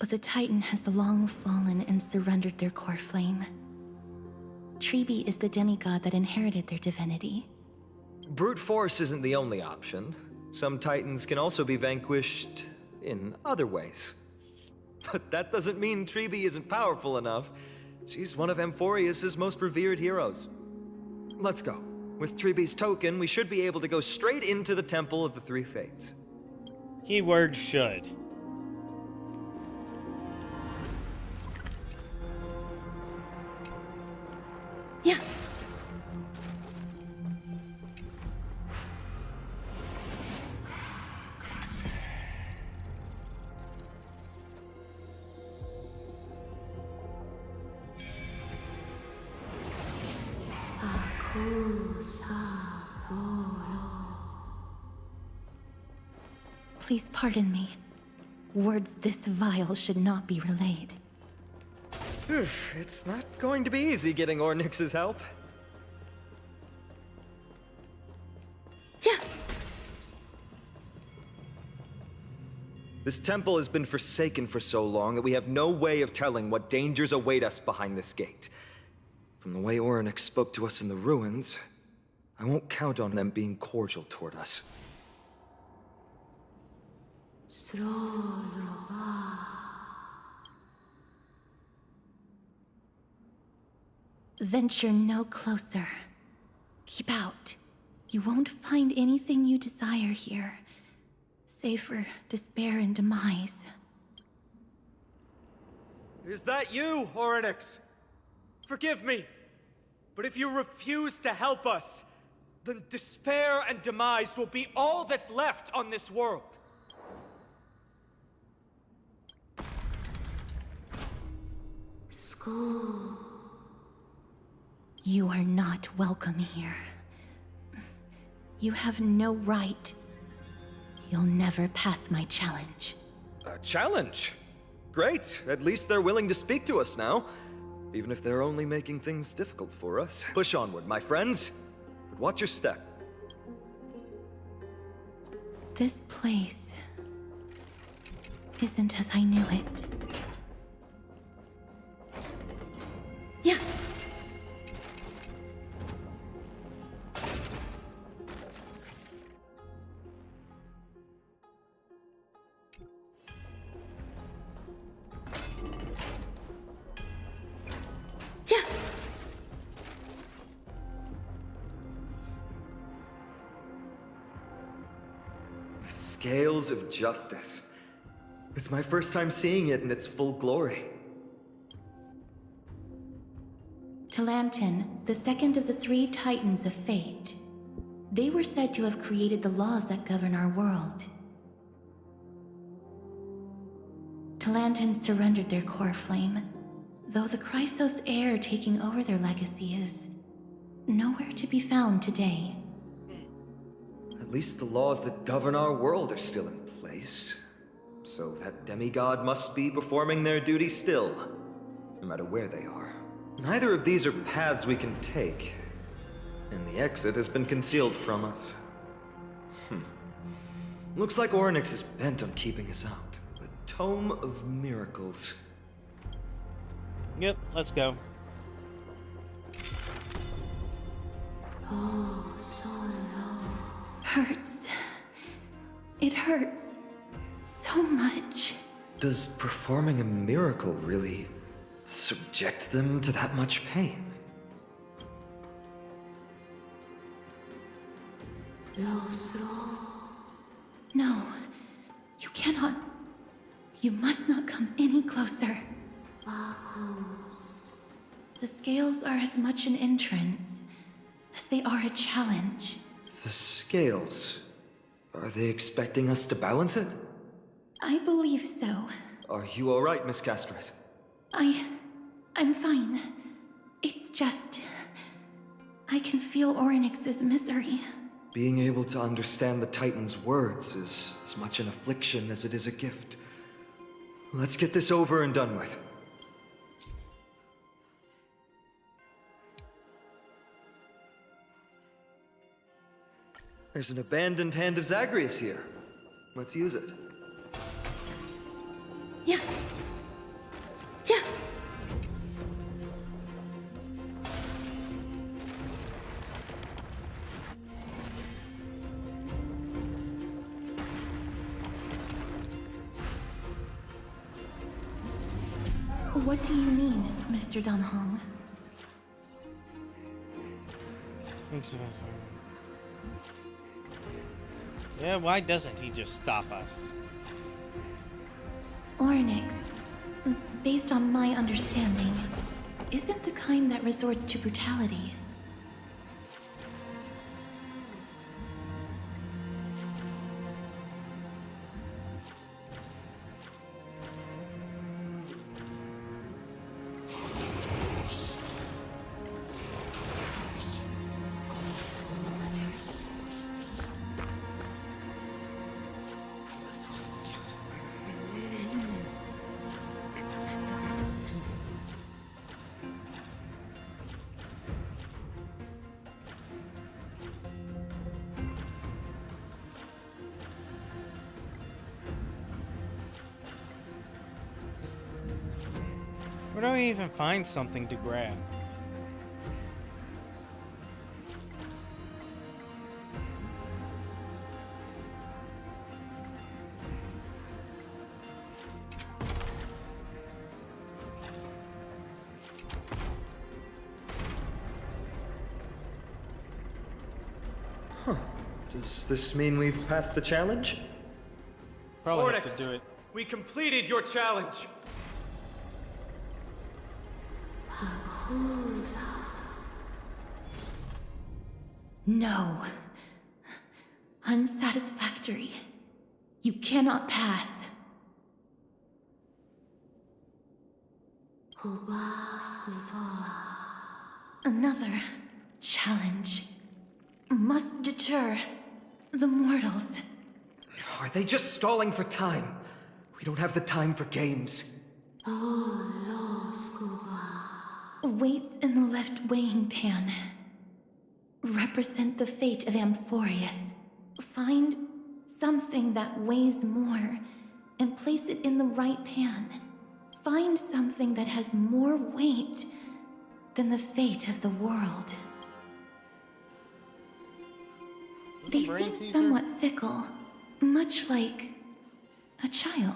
But the titan has long fallen and surrendered their core flame. Tribi is the demigod that inherited their divinity. Brute force isn't the only option. Some titans can also be vanquished in other ways. But that doesn't mean Tribi isn't powerful enough. She's one of Amphorius' most revered heroes. Let's go. With Tribi's token, we should be able to go straight into the Temple of the Three Fates. Keyword should. Yeah. Please pardon me. Words this vile should not be relayed. It's not going to be easy getting Ornyx's help. This temple has been forsaken for so long that we have no way of telling what dangers await us behind this gate. From the way Ornyx spoke to us in the ruins, I won't count on them being cordial toward us. Venture no closer. Keep out. You won't find anything you desire here, save for despair and demise. Is that you, Ornyx? Forgive me, but if you refuse to help us, then despair and demise will be all that's left on this world. School. You are not welcome here. You have no right. You'll never pass my challenge. A challenge? Great. At least they're willing to speak to us now. Even if they're only making things difficult for us. Push onward, my friends. But watch your step. This place isn't as I knew it. Yeah. Scales of justice. It's my first time seeing it in its full glory. Talantin, the second of the three Titans of Fate. They were said to have created the laws that govern our world. Talantin surrendered their core flame, though the Chrysos heir taking over their legacy is nowhere to be found today. At least the laws that govern our world are still in place. So that demigod must be performing their duty still, no matter where they are. Neither of these are paths we can take, and the exit has been concealed from us. Looks like Orynyx is bent on keeping us out. The Tome of Miracles. Yep, let's go. Oh, so low. Hurts. It hurts so much. Does performing a miracle really subject them to that much pain? No, you cannot. You must not come any closer. The scales are as much an entrance as they are a challenge. The scales. Are they expecting us to balance it? I believe so. Are you alright, Miss Castres? I'm fine. It's just... I can feel Orynyx's misery. Being able to understand the Titan's words is as much an affliction as it is a gift. Let's get this over and done with. There's an abandoned hand of Zagreus here. Let's use it. Yeah. Yeah. What do you mean, Mr. Dunhong? Yeah, why doesn't he just stop us? Orynyx, based on my understanding, isn't the kind that resorts to brutality. Where do I even find something to grab? Huh. Does this mean we've passed the challenge? Probably have Orynyx, to do it. we completed your challenge. No. Unsatisfactory. You cannot pass. Another challenge must deter the mortals. Are they just stalling for time? We don't have the time for games. Weights in the left weighing pan represent the fate of Amphorius. Find something that weighs more and place it in the right pan. Find something that has more weight than the fate of the world. They seem somewhat fickle, much like a child.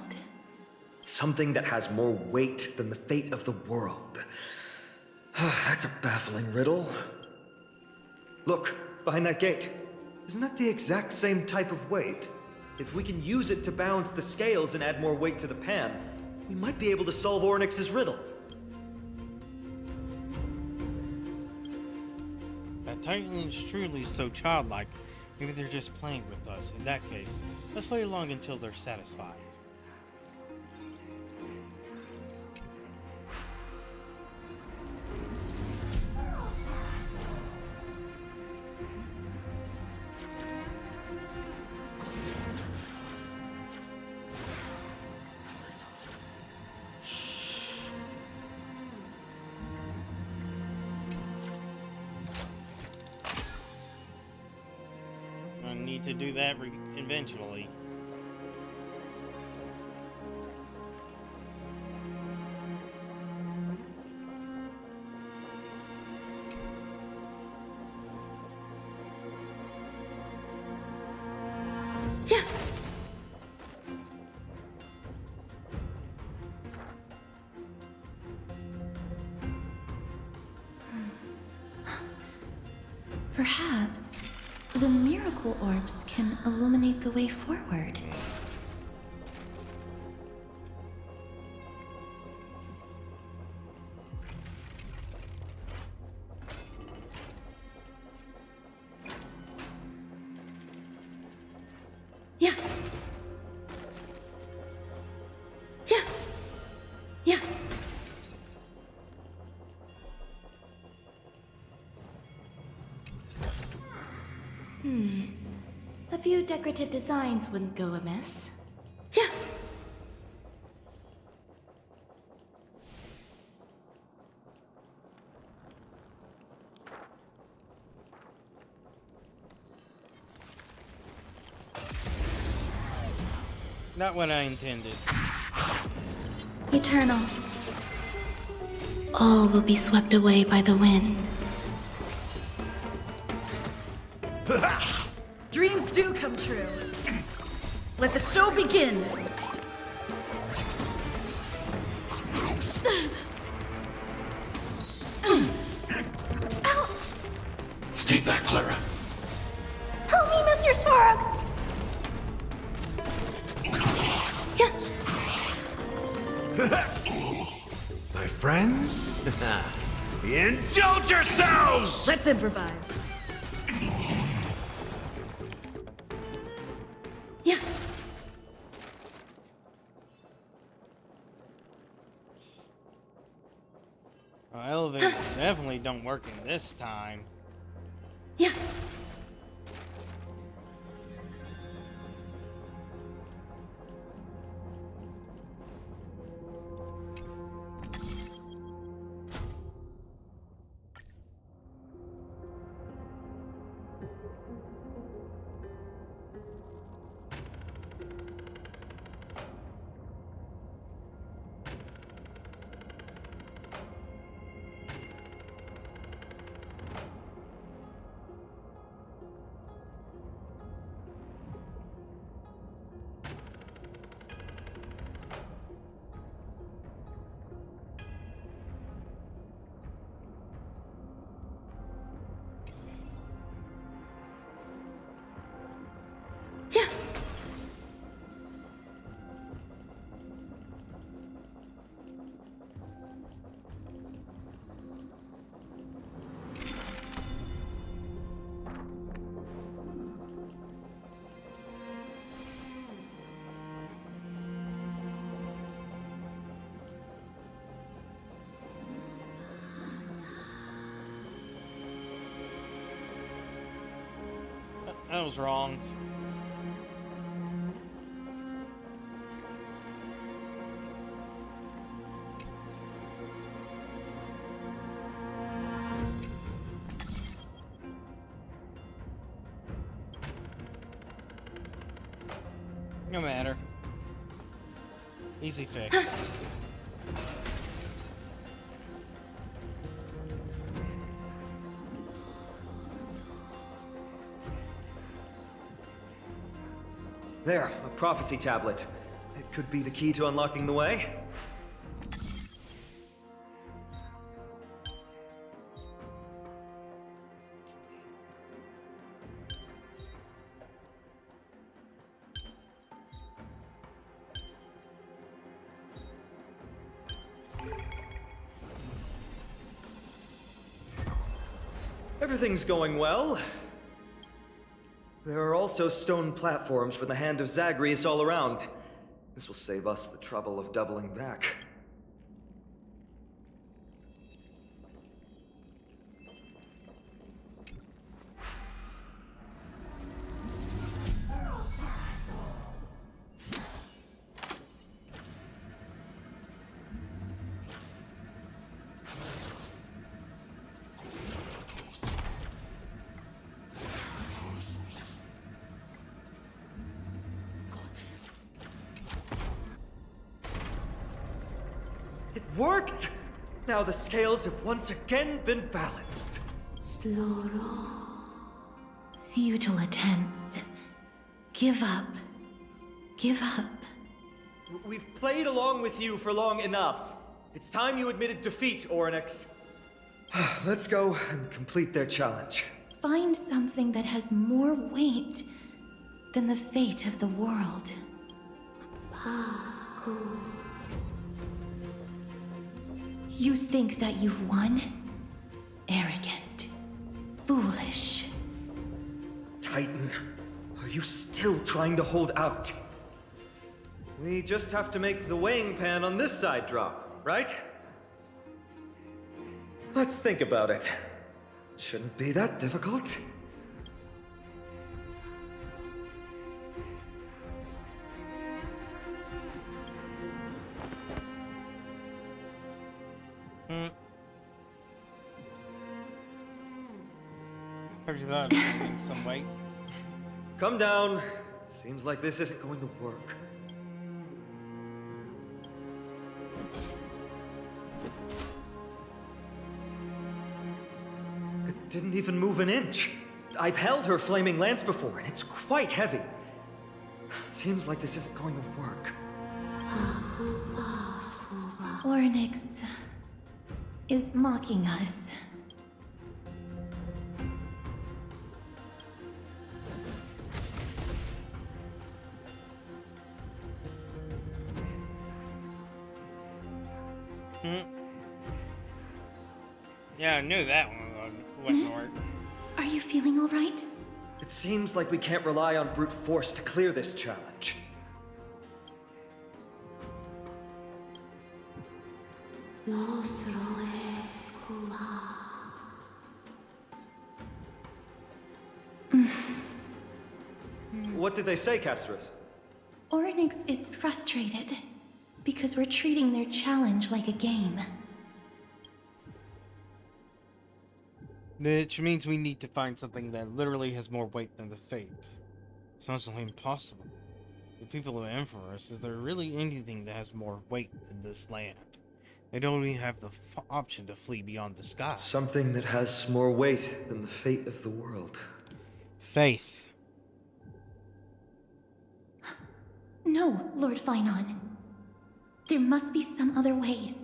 Something that has more weight than the fate of the world. That's a baffling riddle. Look, behind that gate. Isn't that the exact same type of weight? If we can use it to balance the scales and add more weight to the pan, we might be able to solve Ornyx's riddle. That Titan's truly so childlike. Maybe they're just playing with us. In that case, let's play along until they're satisfied. I need to do that eventually. Perhaps the miracle orbs can illuminate the way forward. Yeah. Yeah. Yeah. A few decorative designs wouldn't go amiss. Not what I intended. Eternal. All will be swept away by the wind. Dreams do come true. Let the show begin. Ouch! Stay back, Clara. Help me, Mr. Svarog! My friends? Indulge yourselves! Let's improvise. Yeah. Elevators definitely don't work in this time. Yeah. That was wrong. No matter. Easy fix. There, a prophecy tablet. It could be the key to unlocking the way. Everything's going well. There are also stone platforms for the Hand of Zagreus all around. This will save us the trouble of doubling back. It worked! Now the scales have once again been balanced. Futile attempts. Give up. Give up. We've played along with you for long enough. It's time you admitted defeat, Oryx. Let's go and complete their challenge. Find something that has more weight than the fate of the world. You think that you've won? Arrogant. Foolish. Titan, are you still trying to hold out? We just have to make the weighing pan on this side drop, right? Let's think about it. Shouldn't be that difficult. Heard you thought it would some weight. Come down. Seems like this isn't going to work. It didn't even move an inch. I've held her flaming lance before, and it's quite heavy. Seems like this isn't going to work. Ornyx is mocking us. Yeah, I knew that one wouldn't work. Are you feeling all right? It seems like we can't rely on brute force to clear this challenge. What did they say, Castros? Ornyx is frustrated because we're treating their challenge like a game. Which means we need to find something that literally has more weight than the fate. Sounds like impossible. The people of Emphorus, is there really anything that has more weight than this land? They don't even have the option to flee beyond the sky. Something that has more weight than the fate of the world. Faith. No, Lord Finon. There must be some other way.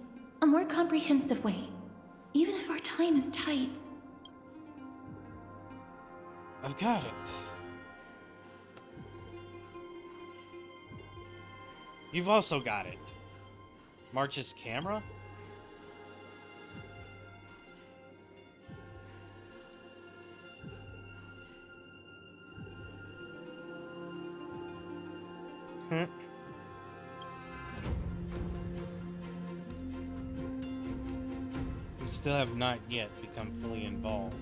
A more comprehensive way. Even if our time is tight. I've got it. You've also got it. March's camera? We still have not yet become fully involved.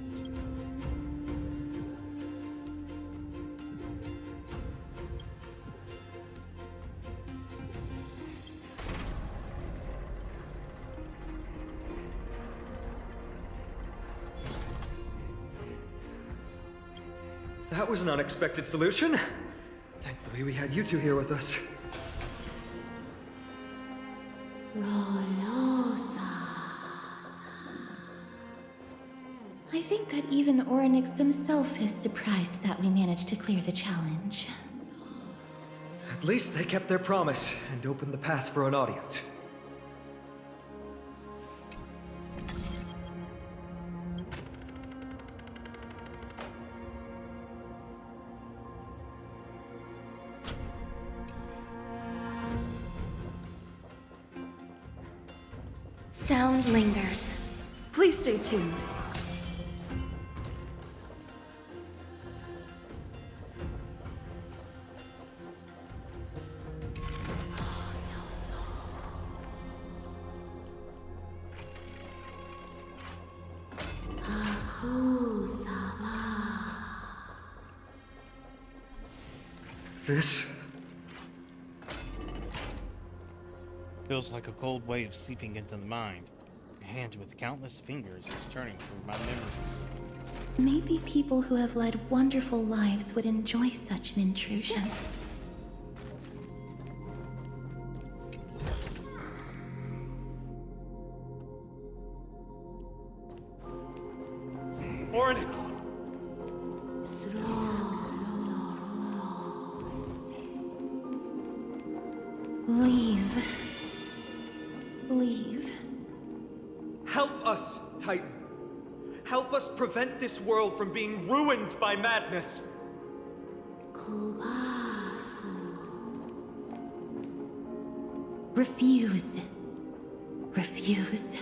That was an unexpected solution. Thankfully, lucky we had you two here with us. I think that even Orynyx himself is surprised that we managed to clear the challenge. At least they kept their promise and opened the path for an audience. Sound lingers. Please stay tuned. This feels like a cold wave seeping into the mind. A hand with countless fingers is turning through my memories. Maybe people who have led wonderful lives would enjoy such an intrusion. Orynyx! Leave. Leave. Help us, Titan. Help us prevent this world from being ruined by madness. Refuse. Refuse.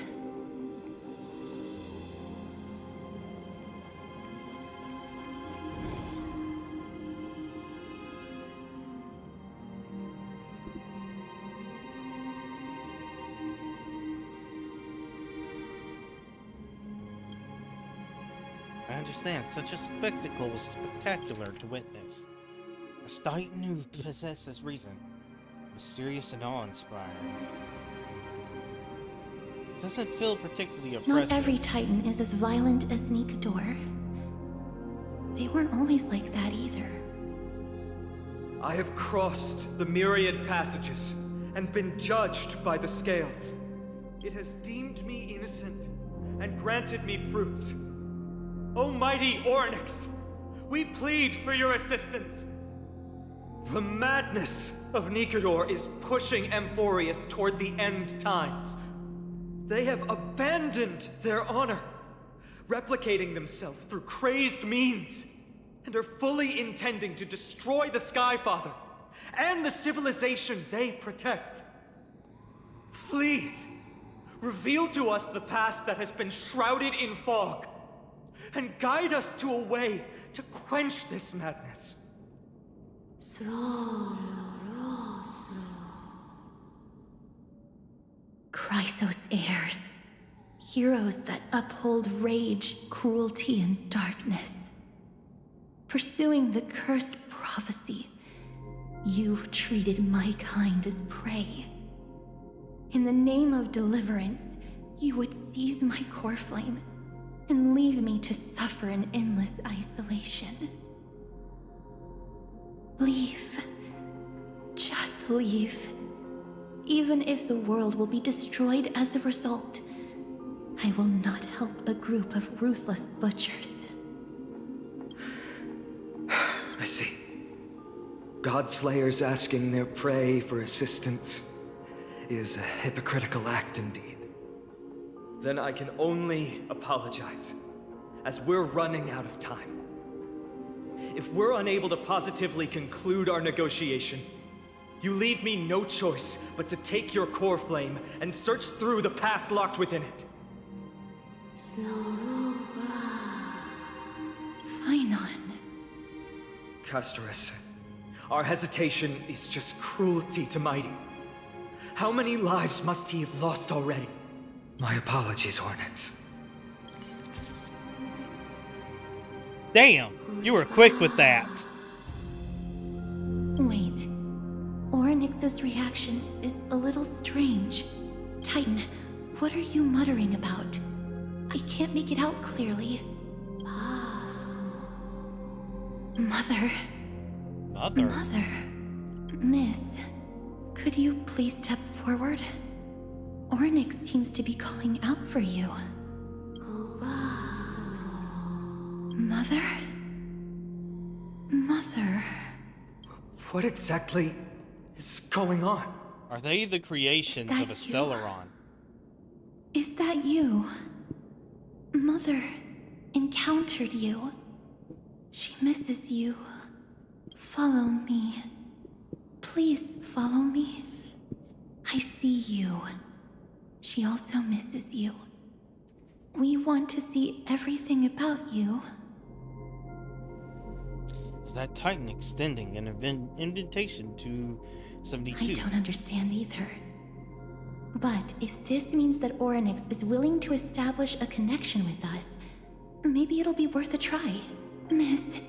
I understand, such a spectacle is spectacular to witness. A Titan who possesses reason, mysterious and awe-inspiring. Doesn't feel particularly oppressive. Not every Titan is as violent as Nikador. They weren't always like that either. I have crossed the myriad passages and been judged by the scales. It has deemed me innocent and granted me fruits. O mighty Orynyx, we plead for your assistance. The madness of Nikador is pushing Amphorius toward the end times. They have abandoned their honor, replicating themselves through crazed means, and are fully intending to destroy the Skyfather and the civilization they protect. Please, reveal to us the past that has been shrouded in fog, and guide us to a way to quench this madness. Chrysos heirs. Heroes that uphold rage, cruelty, and darkness. Pursuing the cursed prophecy, you've treated my kind as prey. In the name of deliverance, you would seize my core flame and leave me to suffer in endless isolation. Leave. Just leave. Even if the world will be destroyed as a result, I will not help a group of ruthless butchers. I see. Godslayers asking their prey for assistance is a hypocritical act indeed. Then I can only apologize, as we're running out of time. If we're unable to positively conclude our negotiation, you leave me no choice but to take your core flame and search through the past locked within it. Phainon. Castorus, our hesitation is just cruelty to Mighty. How many lives must he have lost already? My apologies, Orynyx. Damn, you were quick with that. Wait. Orynyx's reaction is a little strange. Titan, what are you muttering about? I can't make it out clearly. Mother. Mother? Mother. Miss, could you please step forward? Ornyx seems to be calling out for you. Mother? Mother? What exactly is going on? Are they the creations of a Stellaron? Is that you? Mother encountered you. She misses you. Follow me. Please follow me. I see you. She also misses you. We want to see everything about you. Is that Titan extending an invitation to 72? I don't understand either. But if this means that Ornyx is willing to establish a connection with us, maybe it'll be worth a try. Miss,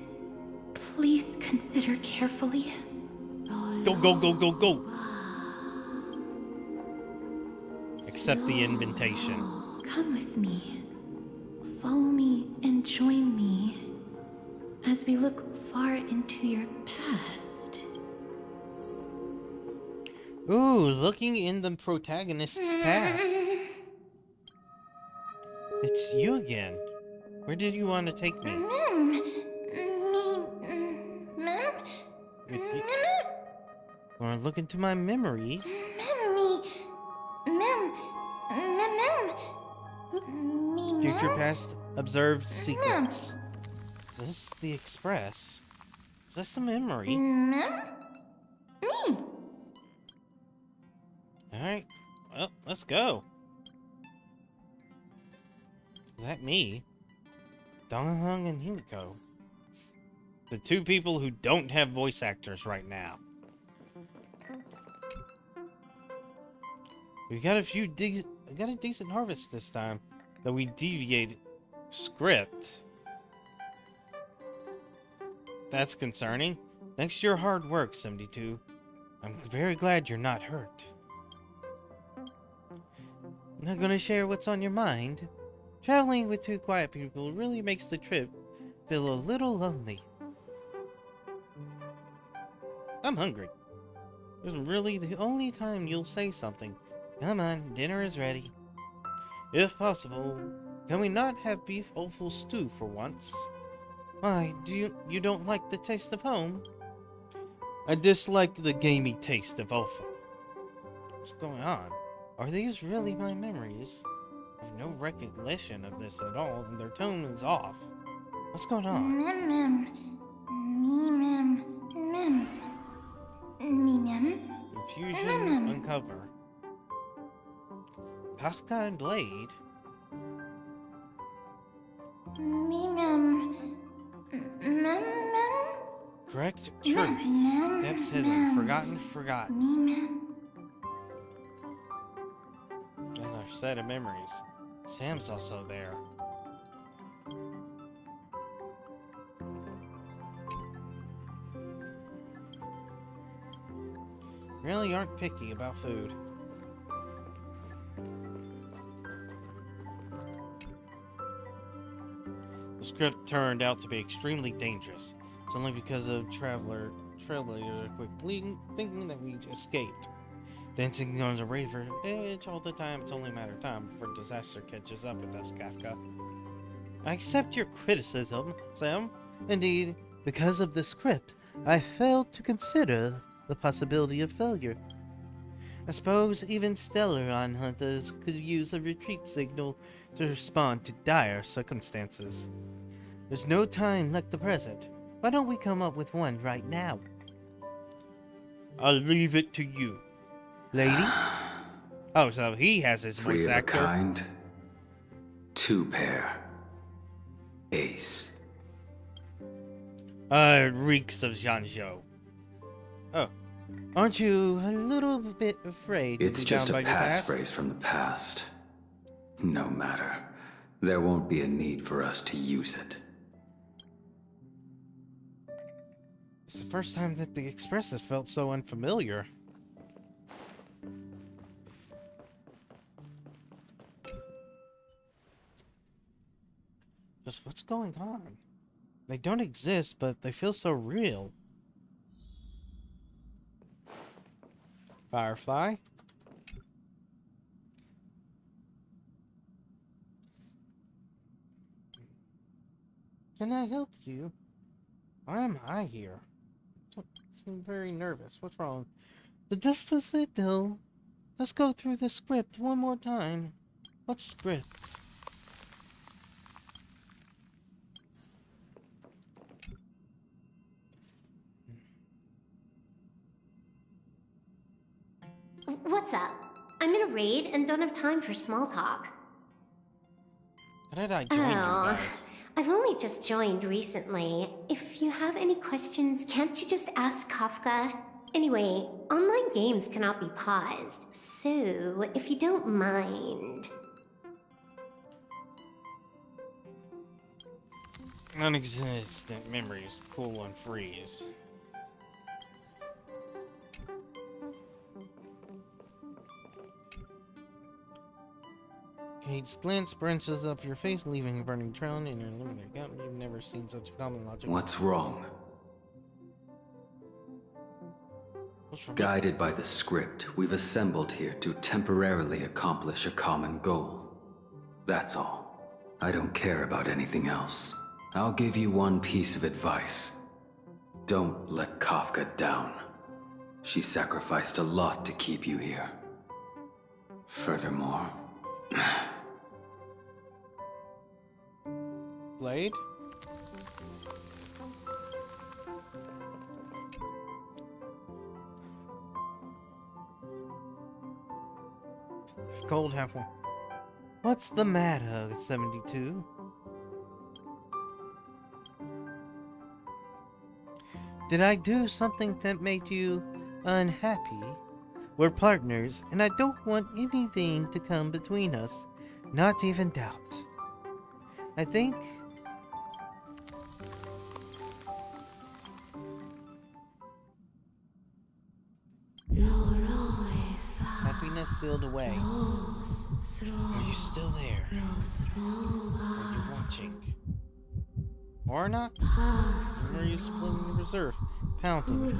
please consider carefully. Go, go, go, go, go! Accept the invitation. Come with me. Follow me and join me as we look far into your past. Ooh, looking in the protagonist's past. It's you again. Where did you want to take me? With you? Want to look into my memories? Future past observed secrets. Is this the Express? Is this a memory? Alright, well, let's go. Is that me? Donghung and Himiko. The two people who don't have voice actors right now. We got a decent harvest this time, though we deviated script. That's concerning. Thanks to your hard work, 72. I'm very glad you're not hurt. Not gonna share what's on your mind? Traveling with two quiet people really makes the trip feel a little lonely. I'm hungry. This is really the only time you'll say something. Come on, dinner is ready. If possible, can we not have beef offal stew for once? Why, you don't like the taste of home? I dislike the gamey taste of offal. What's going on? Are these really my memories? I have no recollection of this at all, and their tone is off. What's going on? Confusion uncover. Kafka and Blade? Correct truth. Depths hidden. Forgotten, forgotten. Another set of memories. Sam's also there. Really aren't picky about food. The script turned out to be extremely dangerous. It's only because of Trailblazers quickly thinking that we escaped. Dancing on the razor edge all the time, it's only a matter of time before disaster catches up with us, Kafka. I accept your criticism, Sam. Indeed, because of the script, I failed to consider the possibility of failure. I suppose even Stellaron hunters could use a retreat signal to respond to dire circumstances. There's no time like the present. Why don't we come up with one right now? I'll leave it to you. Lady? Oh, so he has his voice actor. 3 of a kind. 2 pair. Ace. It reeks of Zhanzhou. Oh. Aren't you a little bit afraid to It's be just bound a by your past? passphrase from the past. No matter. There won't be a need for us to use it. It's the first time that the Express has felt so unfamiliar. Just what's going on? They don't exist, but they feel so real. Firefly. Can I help you? Why am I here? I'm very nervous. What's wrong? The dust was lit, though. Let's go through the script one more time. What script? What's up? I'm in a raid and don't have time for small talk. How did I join you guys? I've only just joined recently. If you have any questions, can't you just ask Kafka? Anyway, online games cannot be paused, so if you don't mind... Non-existent memories, cool and freeze. Kate's glance branches up your face, leaving a burning trail in your limited account. You've never seen such a common logic. What's wrong? Guided by the script, we've assembled here to temporarily accomplish a common goal. That's all. I don't care about anything else. I'll give you one piece of advice. Don't let Kafka down. She sacrificed a lot to keep you here. Furthermore... Blade? Cold half one. What's the matter, 72? Did I do something that made you unhappy? We're partners, and I don't want anything to come between us. Not even doubt. I think... happiness sealed away. Are you still there? Are you watching? Or not? Or are you splitting the reserve? Pounding. Is it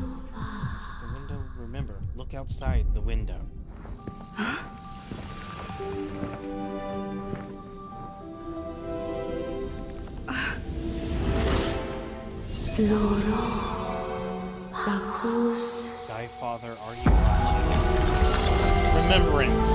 the window? Remember, look outside the window. Sky Father, are you watching? Remembrance.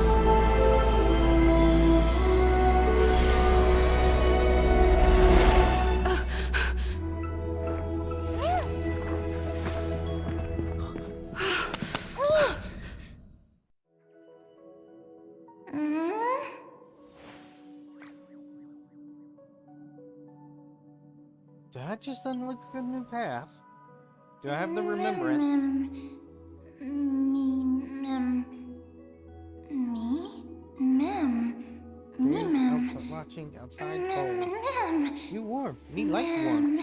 Did I just unlock a new path? Do I have the remembrance? Watching outside cold. You warm. Me like warm.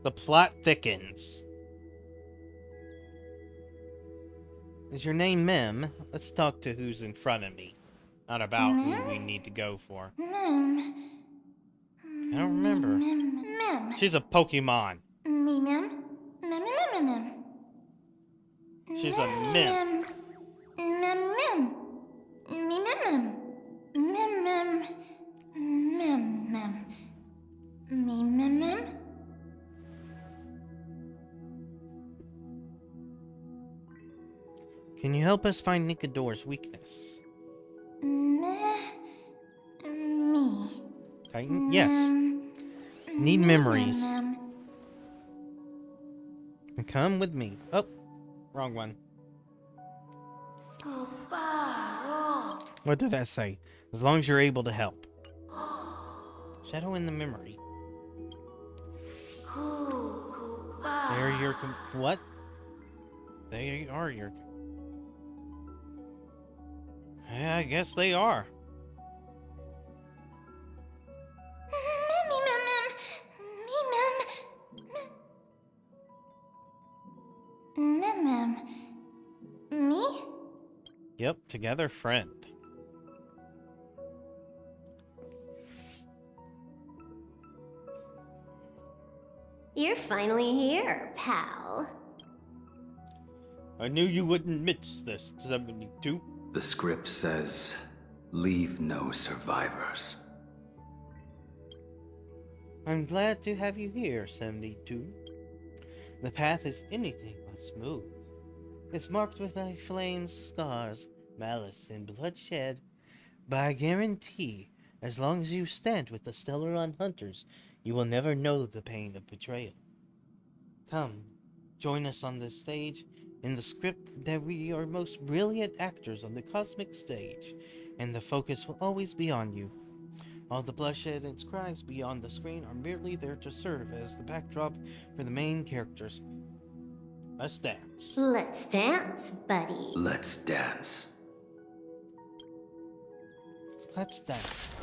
The plot thickens. Is your name Mem? Let's talk to who's in front of me. Not about who we need to go for. I don't remember. She's a Pokemon. She's a Mem. Can you help us find Nicador's weakness? Titan? Yes. Need memories. Come with me. Oh, wrong one. What did I say? As long as you're able to help. Shadow in the memory. Cuckoo They're your what? They are your. Yeah, I guess they are. Me? Yep, together, friend. You're finally here, pal. I knew you wouldn't miss this, 72. The script says, leave no survivors. I'm glad to have you here, 72. The path is anything but smooth. It's marked with my flames, scars, malice, and bloodshed. But I guarantee, as long as you stand with the Stellaron Hunters, you will never know the pain of betrayal. Come, join us on this stage. In the script that we are most brilliant actors on the cosmic stage, and the focus will always be on you. All the bloodshed and cries beyond the screen are merely there to serve as the backdrop for the main characters. Let's dance. Let's dance, buddy. Let's dance. Let's dance.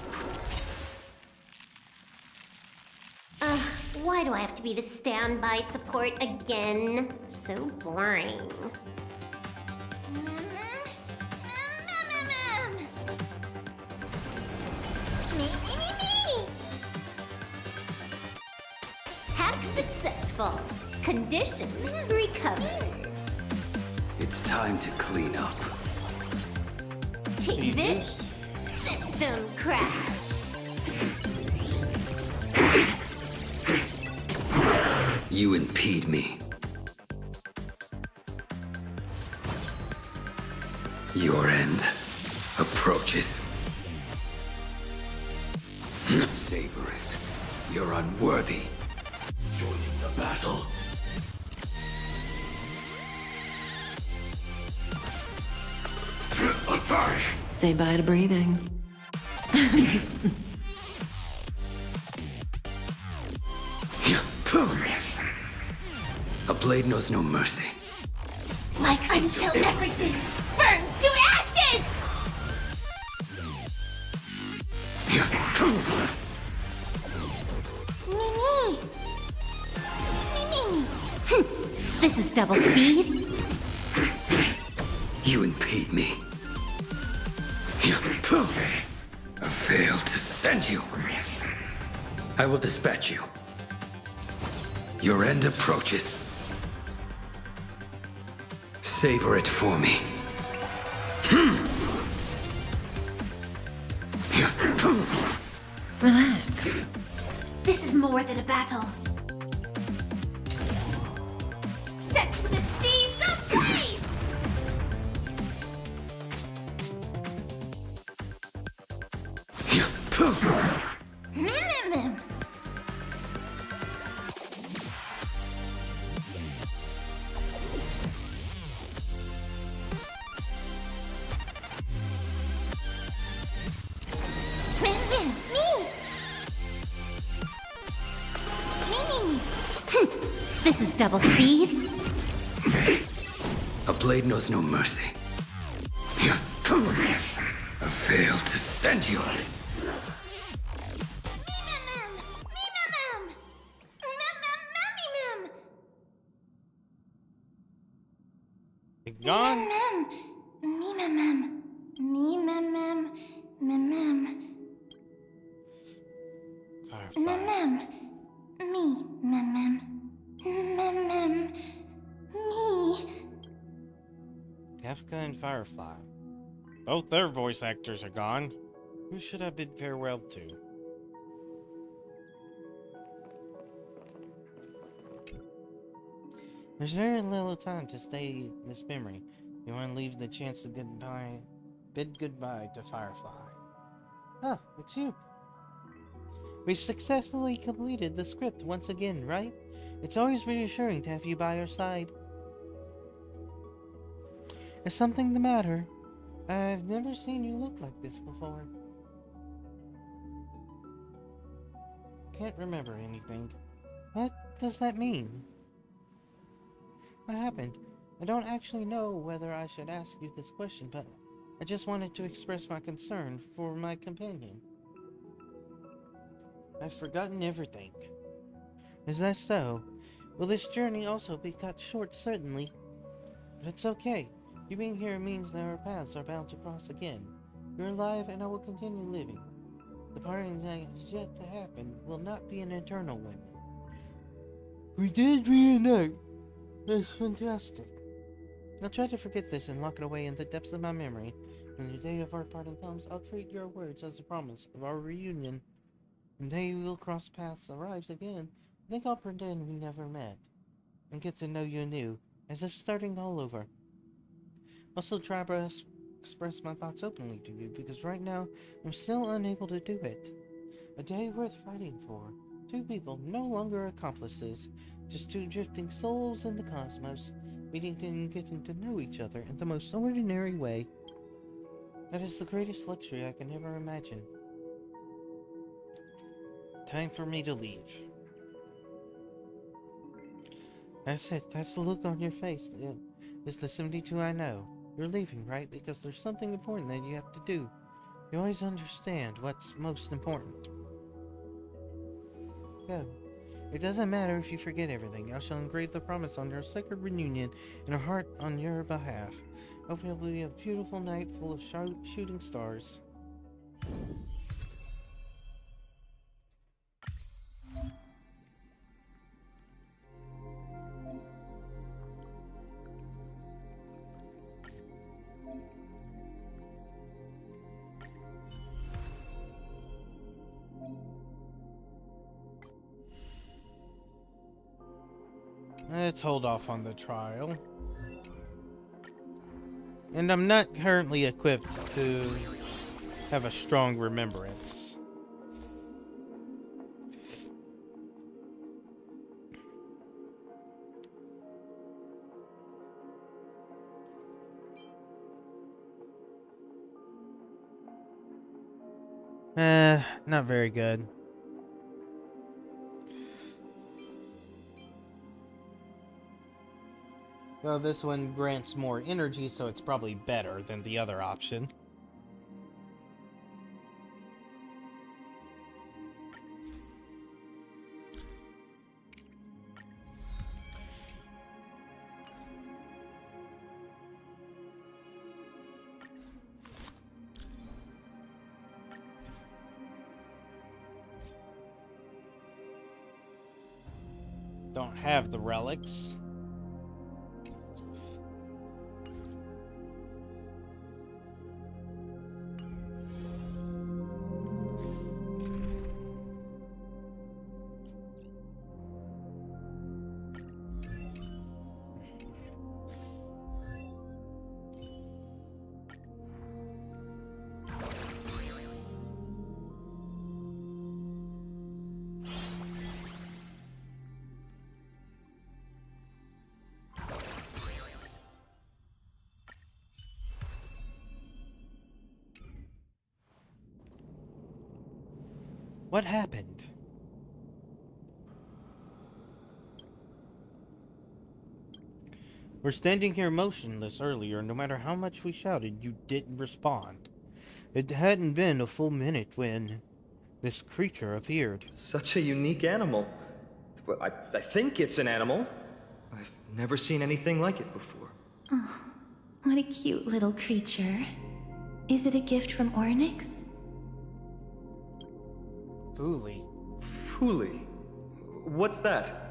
Ugh, why do I have to be the standby support again? So boring. Hack successful. Condition recovered. It's time to clean up. Take this. System crash. You impede me. Your end approaches. Savor it. You're unworthy. Joining the battle. Attack! Say bye to breathing. A blade knows no mercy. Like until everything burns to ashes! Mimi! Mimi! This is double speed. You impede me. I failed to send you. I will dispatch you. Your end approaches. Savor it for me. Relax. This is more than a battle. Set to the seas of blaze! Mim. This is double speed. A blade knows no mercy. I failed to send you. Gone? Kafka and Firefly. Both their voice actors are gone. Who should I bid farewell to? There's very little time to stay in this memory. You want to leave the chance to bid goodbye to Firefly. Ah, it's you. We've successfully completed the script once again, right? It's always reassuring to have you by our side. Is something the matter? I've never seen you look like this before. can't remember anything. What does that mean? What happened? I don't actually know whether I should ask you this question, but I just wanted to express my concern for my companion. I've forgotten everything. Is that so? Will this journey also be cut short, certainly? But it's okay. You being here means that our paths are bound to cross again. You're alive, and I will continue living. The parting that is yet to happen will not be an eternal one. We did reunite. That's fantastic. I'll try to forget this and lock it away in the depths of my memory. When the day of our parting comes, I'll treat your words as a promise of our reunion. When the day we'll cross paths arrives again, I think I'll pretend we never met, and get to know you anew, as if starting all over. Also try to express my thoughts openly to you, because right now, I'm still unable to do it. A day worth fighting for. Two people, no longer accomplices, just two drifting souls in the cosmos, meeting and getting to know each other in the most ordinary way. That is the greatest luxury I can ever imagine. Time for me to leave. That's it. That's the look on your face. It's the 72 I know. You're leaving, right? Because there's something important that you have to do. You always understand what's most important. Go. It doesn't matter if you forget everything. I shall engrave the promise on your sacred reunion in a heart on your behalf. Hopefully it will be a beautiful night full of shooting stars. Let's hold off on the trial. And I'm not currently equipped to have a strong remembrance. Not very good. Well, this one grants more energy, so it's probably better than the other option. Don't have the relics. What happened? We're standing here motionless earlier, and no matter how much we shouted, you didn't respond. It hadn't been a full minute when this creature appeared. Such a unique animal. Well, I think it's an animal. I've never seen anything like it before. Oh, what a cute little creature. Is it a gift from Ornyx? Fooly. Fooly? What's that?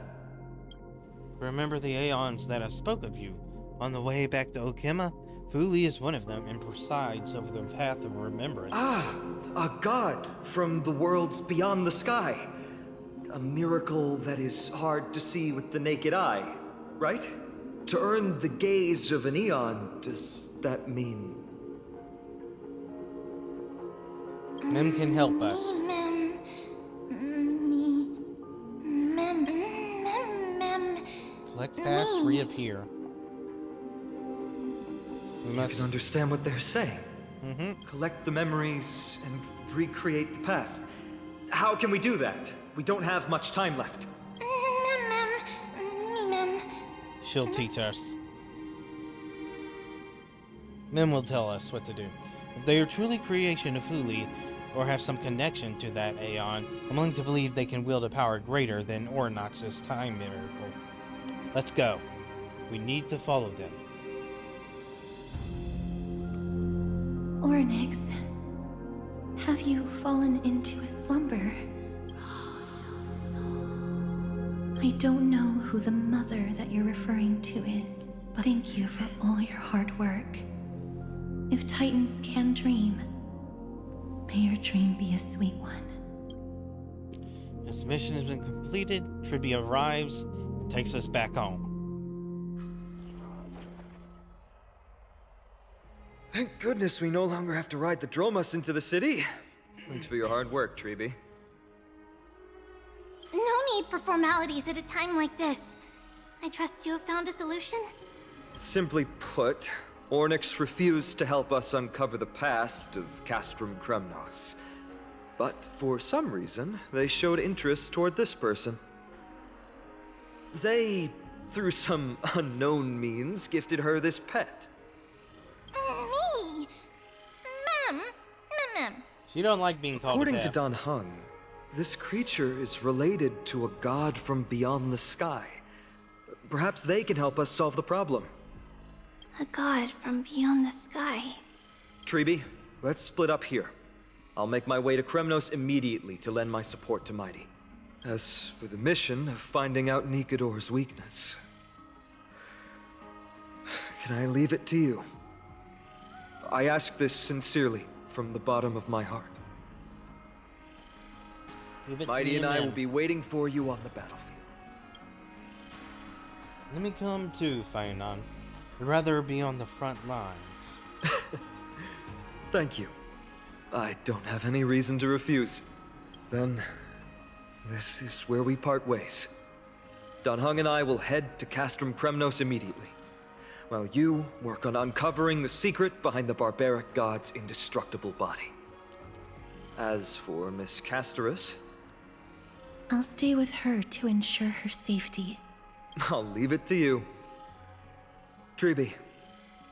Remember the Aeons that I spoke of you? On the way back to Okema? Fooly is one of them and presides over the path of remembrance. Ah, a god from the worlds beyond the sky. A miracle that is hard to see with the naked eye, right? To earn the gaze of an Aeon, does that mean... Mem can help us. Collect paths, reappear. We must... You can understand what they're saying. Mm-hmm. Collect the memories and recreate the past. How can we do that? We don't have much time left. She'll teach us. Mem will tell us what to do. If they are truly creation of Fuli, or have some connection to that Aeon, I'm willing to believe they can wield a power greater than Ornox's time miracle. Let's go. We need to follow them. Ornyx, have you fallen into a slumber? I don't know who the mother that you're referring to is, but thank you for all your hard work. If Titans can dream, may your dream be a sweet one. This mission has been completed. Tribby arrives and takes us back home. Thank goodness we no longer have to ride the Dromus into the city. Thanks for your hard work, Treby. No need for formalities at a time like this. I trust you have found a solution? Simply put, Ornyx refused to help us uncover the past of Castrum Kremnos. But for some reason, they showed interest toward this person. They, through some unknown means, gifted her this pet. Me? Mem. She don't like being called According a to pet. Don Hung, this creature is related to a god from beyond the sky. Perhaps they can help us solve the problem. A god from beyond the sky. Treby, let's split up here. I'll make my way to Kremnos immediately to lend my support to Mighty. As for the mission of finding out Nikador's weakness, can I leave it to you? I ask this sincerely, from the bottom of my heart. Mighty and I will be waiting for you on the battlefield. Let me come too, Fionon. I'd rather be on the front lines. Thank you. I don't have any reason to refuse. Then, this is where we part ways. Don Hung and I will head to Castrum Kremnos immediately, while you work on uncovering the secret behind the barbaric god's indestructible body. As for Miss Castorus, I'll stay with her to ensure her safety. I'll leave it to you. Treby,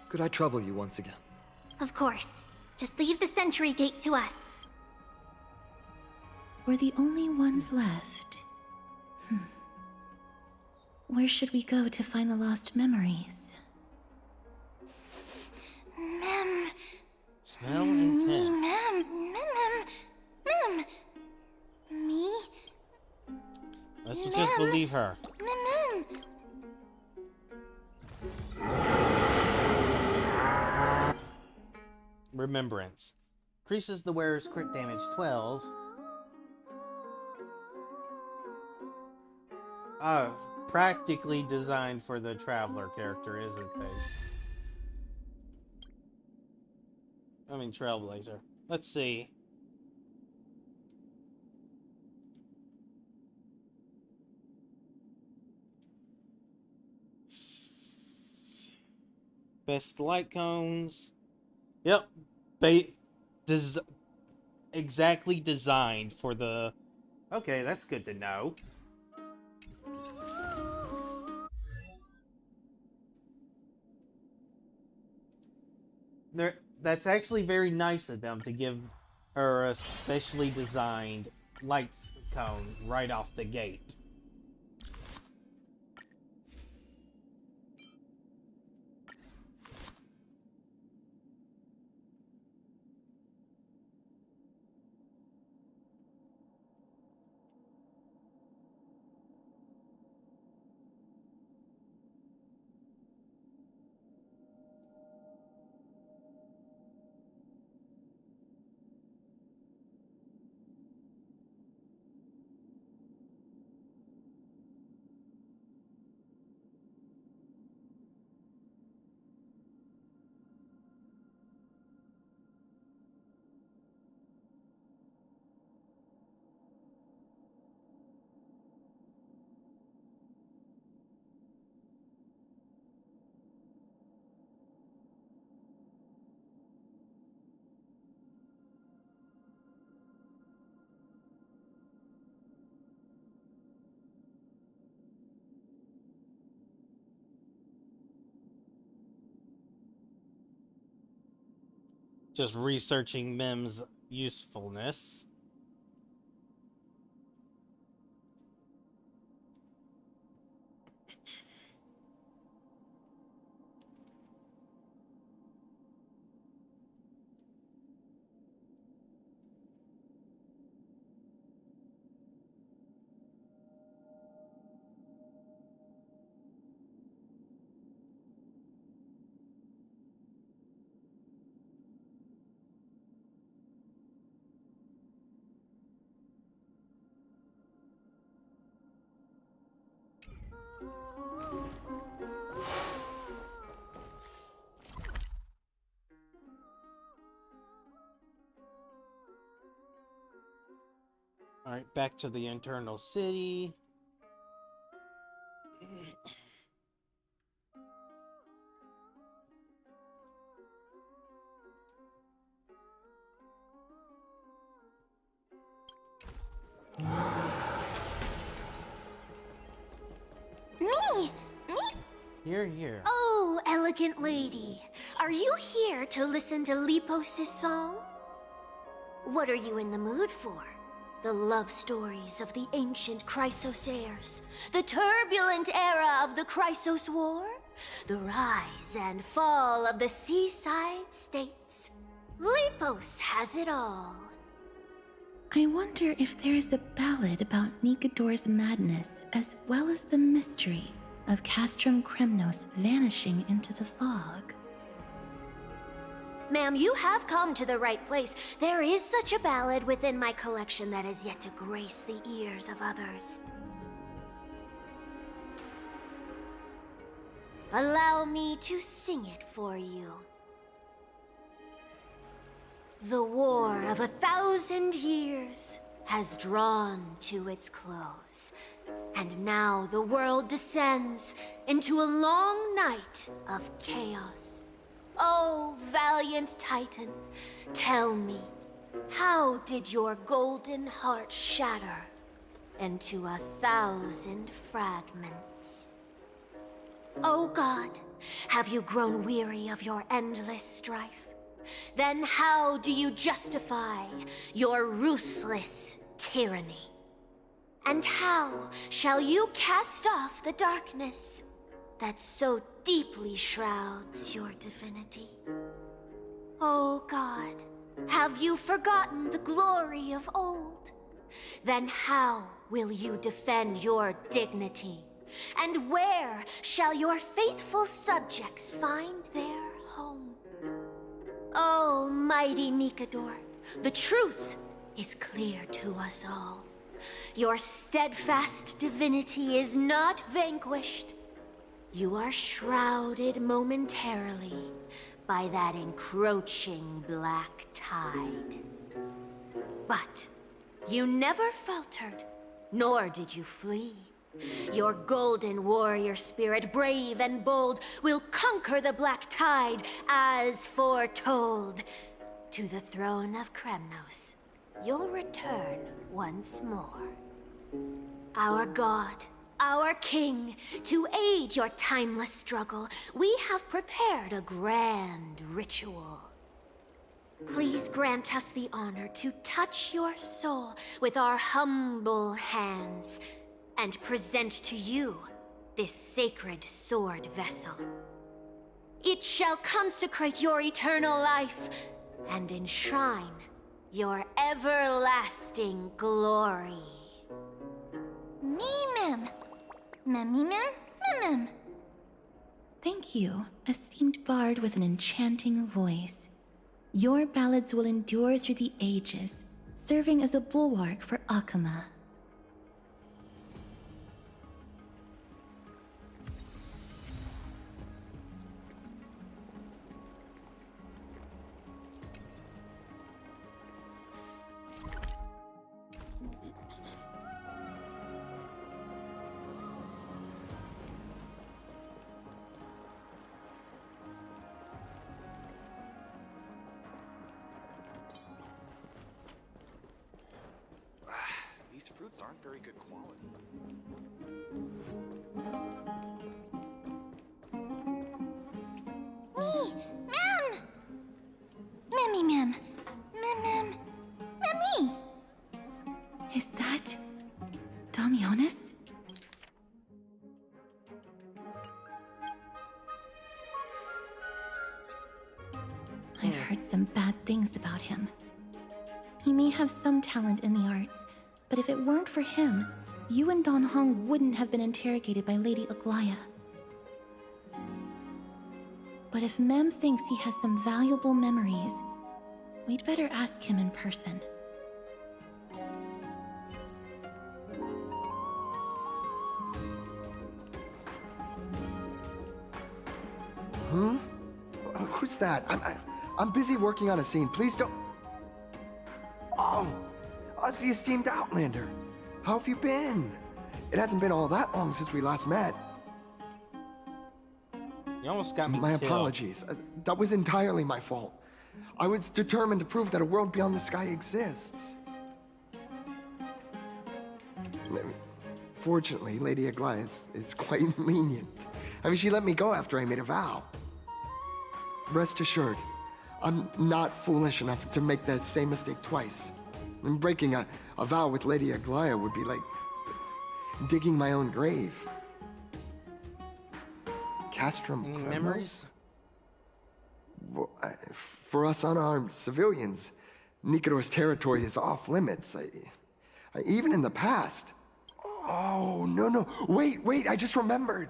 could I trouble you once again? Of course. Just leave the sentry gate to us. We're the only ones left. Where should we go to find the lost memories? Mem. Smell intent. Mem. Me? Let's just believe her. Mem. Remembrance. Increases the wearer's crit damage 12. Practically designed for the Traveler character, isn't they? I mean, Trailblazer. Let's see. Best light cones. Yep. Exactly designed for the... Okay, that's good to know. That's actually very nice of them to give her a specially designed light cone right off the gate. Just researching Mem's usefulness. Alright, back to the internal city. Me! Here. Oh, elegant lady. Are you here to listen to Lepos' song? What are you in the mood for? The love stories of the ancient Chrysos heirs? The turbulent era of the Chrysos War? The rise and fall of the seaside states? Lepos has it all. I wonder if there is a ballad about Nikador's madness as well as the mystery of Castrum Kremnos vanishing into the fog. Ma'am, you have come to the right place. There is such a ballad within my collection that has yet to grace the ears of others. Allow me to sing it for you. The war of 1,000 years has drawn to its close, and now the world descends into a long night of chaos. Oh, valiant Titan, tell me, how did your golden heart shatter into 1,000 fragments? Oh God, have you grown weary of your endless strife? Then how do you justify your ruthless tyranny? And how shall you cast off the darkness that so deeply shrouds your divinity? Oh God, have you forgotten the glory of old? Then how will you defend your dignity? And where shall your faithful subjects find their home? Oh, mighty Nikador, the truth is clear to us all. Your steadfast divinity is not vanquished. You are shrouded momentarily by that encroaching black tide. But you never faltered, nor did you flee. Your golden warrior spirit, brave and bold, will conquer the black tide as foretold. To the throne of Kremnos, you'll return once more. Our god, our king, to aid your timeless struggle, we have prepared a grand ritual. Please grant us the honor to touch your soul with our humble hands and present to you this sacred sword vessel. It shall consecrate your eternal life and enshrine your everlasting glory. Mem. Thank you, esteemed bard with an enchanting voice. Your ballads will endure through the ages, serving as a bulwark for Akama. These fruits aren't very good quality. Mimmy Mim. Mim Mim. Mimmy! Is that Damionis? I've heard some bad things about him. He may have some talent in the arts, but if it weren't for him, you and Don Hong wouldn't have been interrogated by Lady Aglaya. But if Mem thinks he has some valuable memories, we'd better ask him in person. Hmm? Who's that? I'm busy working on a scene. Please don't... Oh! Us, the esteemed Outlander. How have you been? It hasn't been all that long since we last met. You almost got me My killed. apologies. That was entirely my fault. I was determined to prove that a world beyond the sky exists. Fortunately, Lady Aglaya is quite lenient. I mean, she let me go after I made a vow. Rest assured, I'm not foolish enough to make the same mistake twice. And breaking a vow with Lady Aglaya would be like digging my own grave. Castrum Any criminals? memories? Well, for us unarmed civilians, Nikador's territory is off limits. Even in the past. Oh, no. Wait, I just remembered.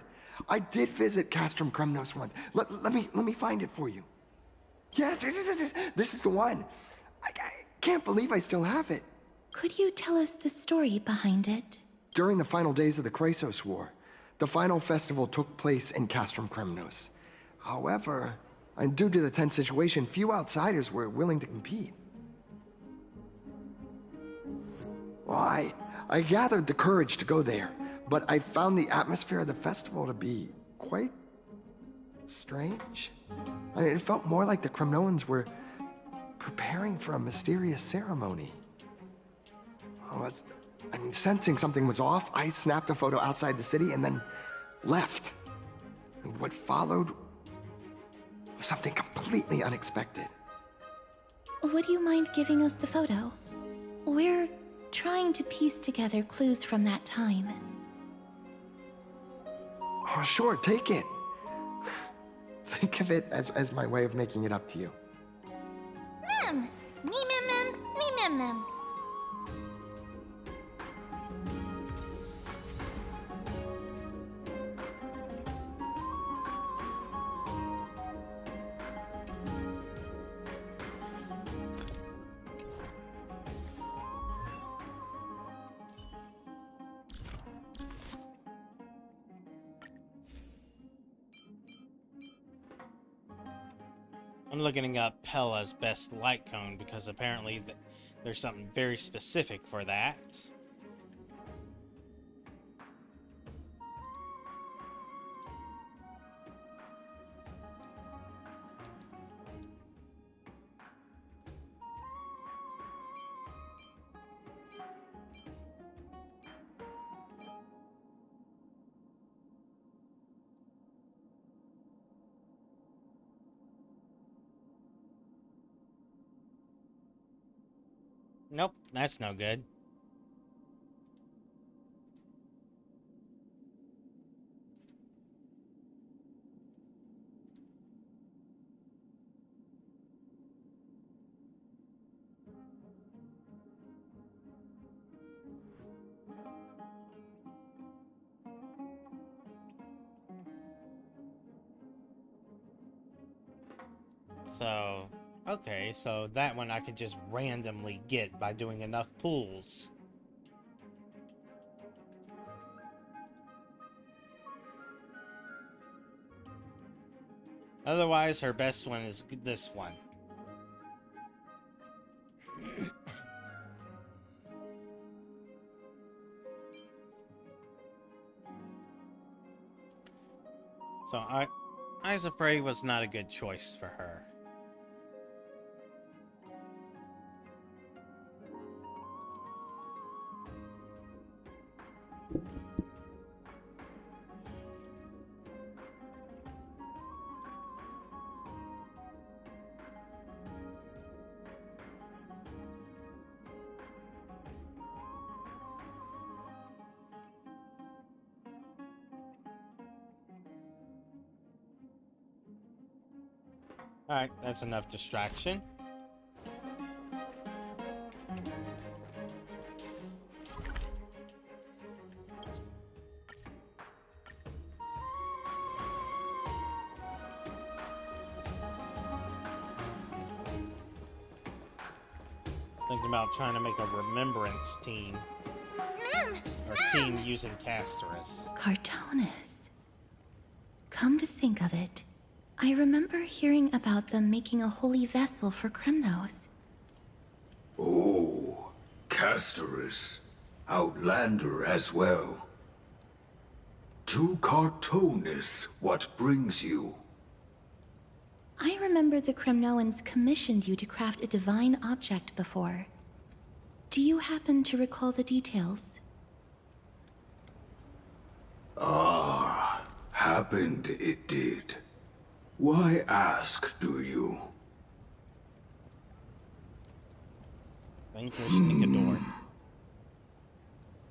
I did visit Castrum Kremnos once. Let me find it for you. Yes. This is the one. I can't believe I still have it. Could you tell us the story behind it? During the final days of the Chrysos War, the final festival took place in Castrum Kremnos. However, and due to the tense situation, few outsiders were willing to compete. Well, I gathered the courage to go there, but I found the atmosphere of the festival to be quite strange. I mean, it felt more like the Kremnoans were preparing for a mysterious ceremony. Sensing something was off, I snapped a photo outside the city and then left. And what followed was something completely unexpected. Would you mind giving us the photo? We're trying to piece together clues from that time. Oh, sure, take it. Think of it as my way of making it up to you. Mim! Me Mim Mim! Me Mim Mim! I'm looking up Pella's best light cone because apparently there's something very specific for that. Nope, that's no good. So, okay, so that one I could just randomly get by doing enough pulls. Otherwise, her best one is this one. So Eyes of Prey was not a good choice for her. Alright, that's enough distraction. Thinking about trying to make a remembrance team. Or team using Castorus. Cartonus. Come to think of it, I remember hearing about them making a holy vessel for Kremnos. Oh, Castorus. Outlander as well. To Cartonus, what brings you? I remember the Kremnoans commissioned you to craft a divine object before. Do you happen to recall the details? Ah, happened it did. Why ask, do you? Vanquish Nicador.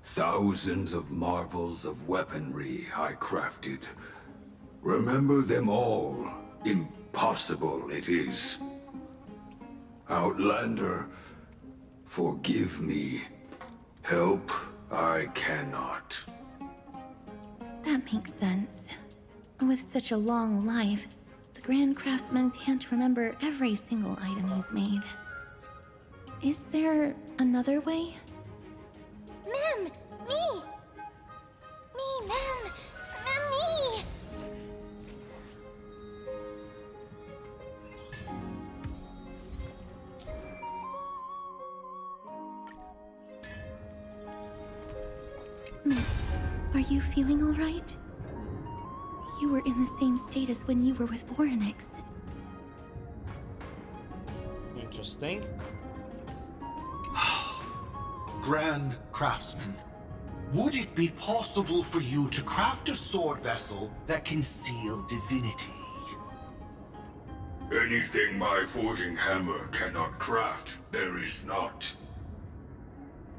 Thousands of marvels of weaponry I crafted. Remember them all. Impossible it is. Outlander, forgive me. Help I cannot. That makes sense. With such a long life, the Grand Craftsman can't remember every single item he's made. Is there another way? Mem! Me! Me, Mem! Mem, me! Miss, are you feeling all right? You were in the same state as when you were with Voronix. Interesting. Grand Craftsman, would it be possible for you to craft a sword vessel that can seal divinity? Anything my forging hammer cannot craft, there is not.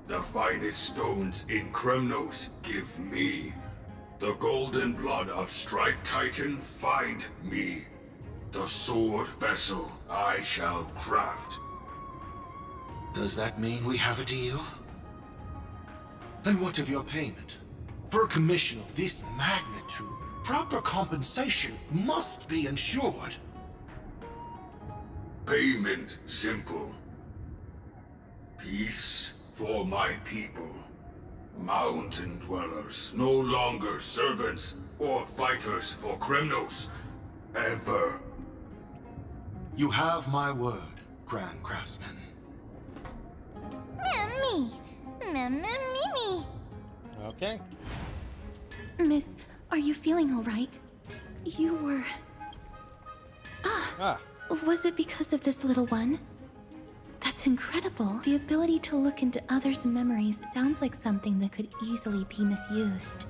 The finest stones in Kremnos give me. The golden blood of Strife Titan find me. The sword vessel I shall craft. Does that mean we have a deal? And what of your payment? For a commission of this magnitude, proper compensation must be ensured. Payment simple. Peace for my people. Mountain dwellers, no longer servants or fighters for Kremnos. Ever. You have my word, Grand Craftsman. Me! Me! Okay. Miss, are you feeling all right? You were... Was it because of this little one? That's incredible. The ability to look into others' memories sounds like something that could easily be misused.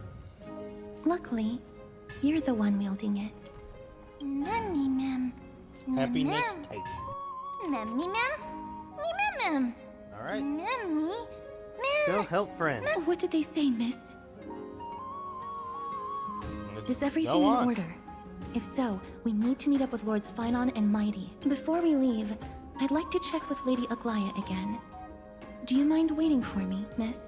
Luckily, you're the one wielding it. Memmy, Mem. Happiness type. Memmy, Mem. Me, Mem. Alright. Memmy. Go help friend. What did they say, miss? Is everything Go in on. order? If so, we need to meet up with Lords Finon and Mighty. Before we leave, I'd like to check with Lady Aglaya again. Do you mind waiting for me, miss?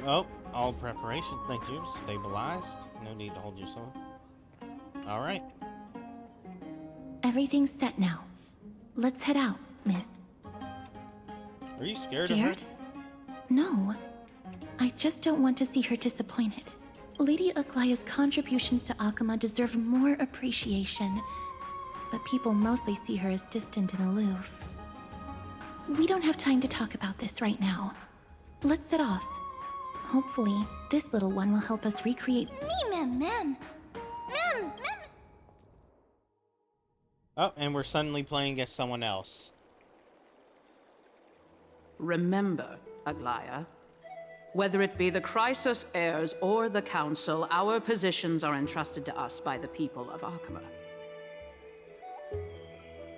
Oh, all preparation. Thank you. Stabilized. No need to hold your sword. Alright. Everything's set now. Let's head out, miss. Are you scared Scared? of her? No. I just don't want to see her disappointed. Lady Aglaya's contributions to Akama deserve more appreciation, but people mostly see her as distant and aloof. We don't have time to talk about this right now. Let's set off. Hopefully, this little one will help us recreate... Mem. Oh, and we're suddenly playing against someone else. Remember, Aglaya, whether it be the Chrysos heirs or the Council, our positions are entrusted to us by the people of Akama.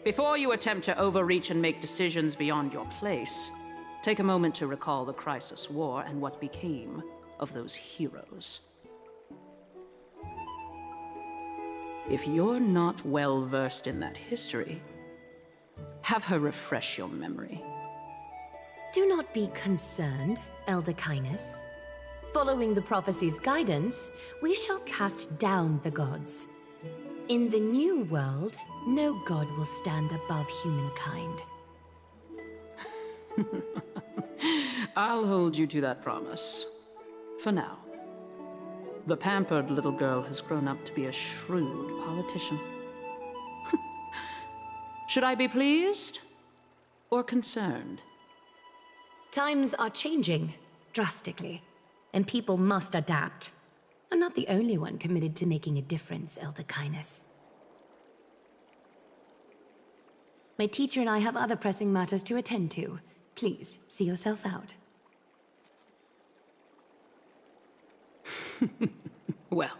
Before you attempt to overreach and make decisions beyond your place, take a moment to recall the Chrysos War and what became of those heroes. If you're not well versed in that history, have her refresh your memory. Do not be concerned, Elder Kindness. Following the prophecy's guidance, we shall cast down the gods. In the new world, no god will stand above humankind. I'll hold you to that promise. For now. The pampered little girl has grown up to be a shrewd politician. Should I be pleased or concerned? Times are changing drastically, and people must adapt. I'm not the only one committed to making a difference, Elder Kindness. My teacher and I have other pressing matters to attend to. Please, see yourself out. Well,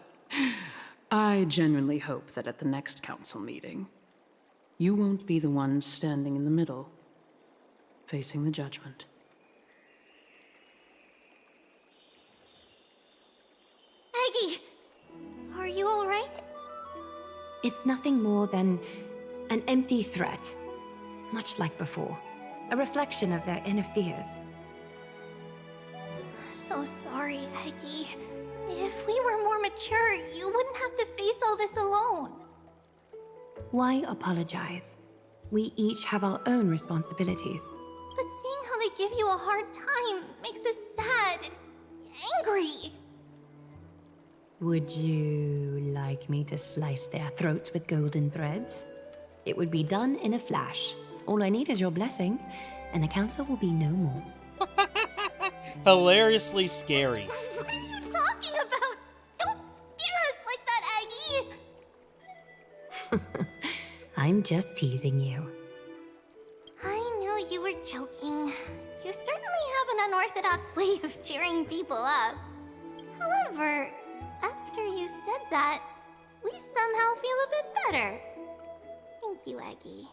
I genuinely hope that at the next council meeting, you won't be the one standing in the middle, facing the judgment. Aggie! Are you alright? It's nothing more than an empty threat, much like before. A reflection of their inner fears. So sorry, Aggie. If we were more mature, you wouldn't have to face all this alone. Why apologize? We each have our own responsibilities. But seeing how they give you a hard time makes us sad and angry. Would you like me to slice their throats with golden threads? It would be done in a flash. All I need is your blessing, and the council will be no more. Hilariously scary. What are you talking about? Don't scare us like that, Aggie! I'm just teasing you. I knew you were joking. You certainly have an unorthodox way of cheering people up. However, after you said that, we somehow feel a bit better. Thank you, Aggie.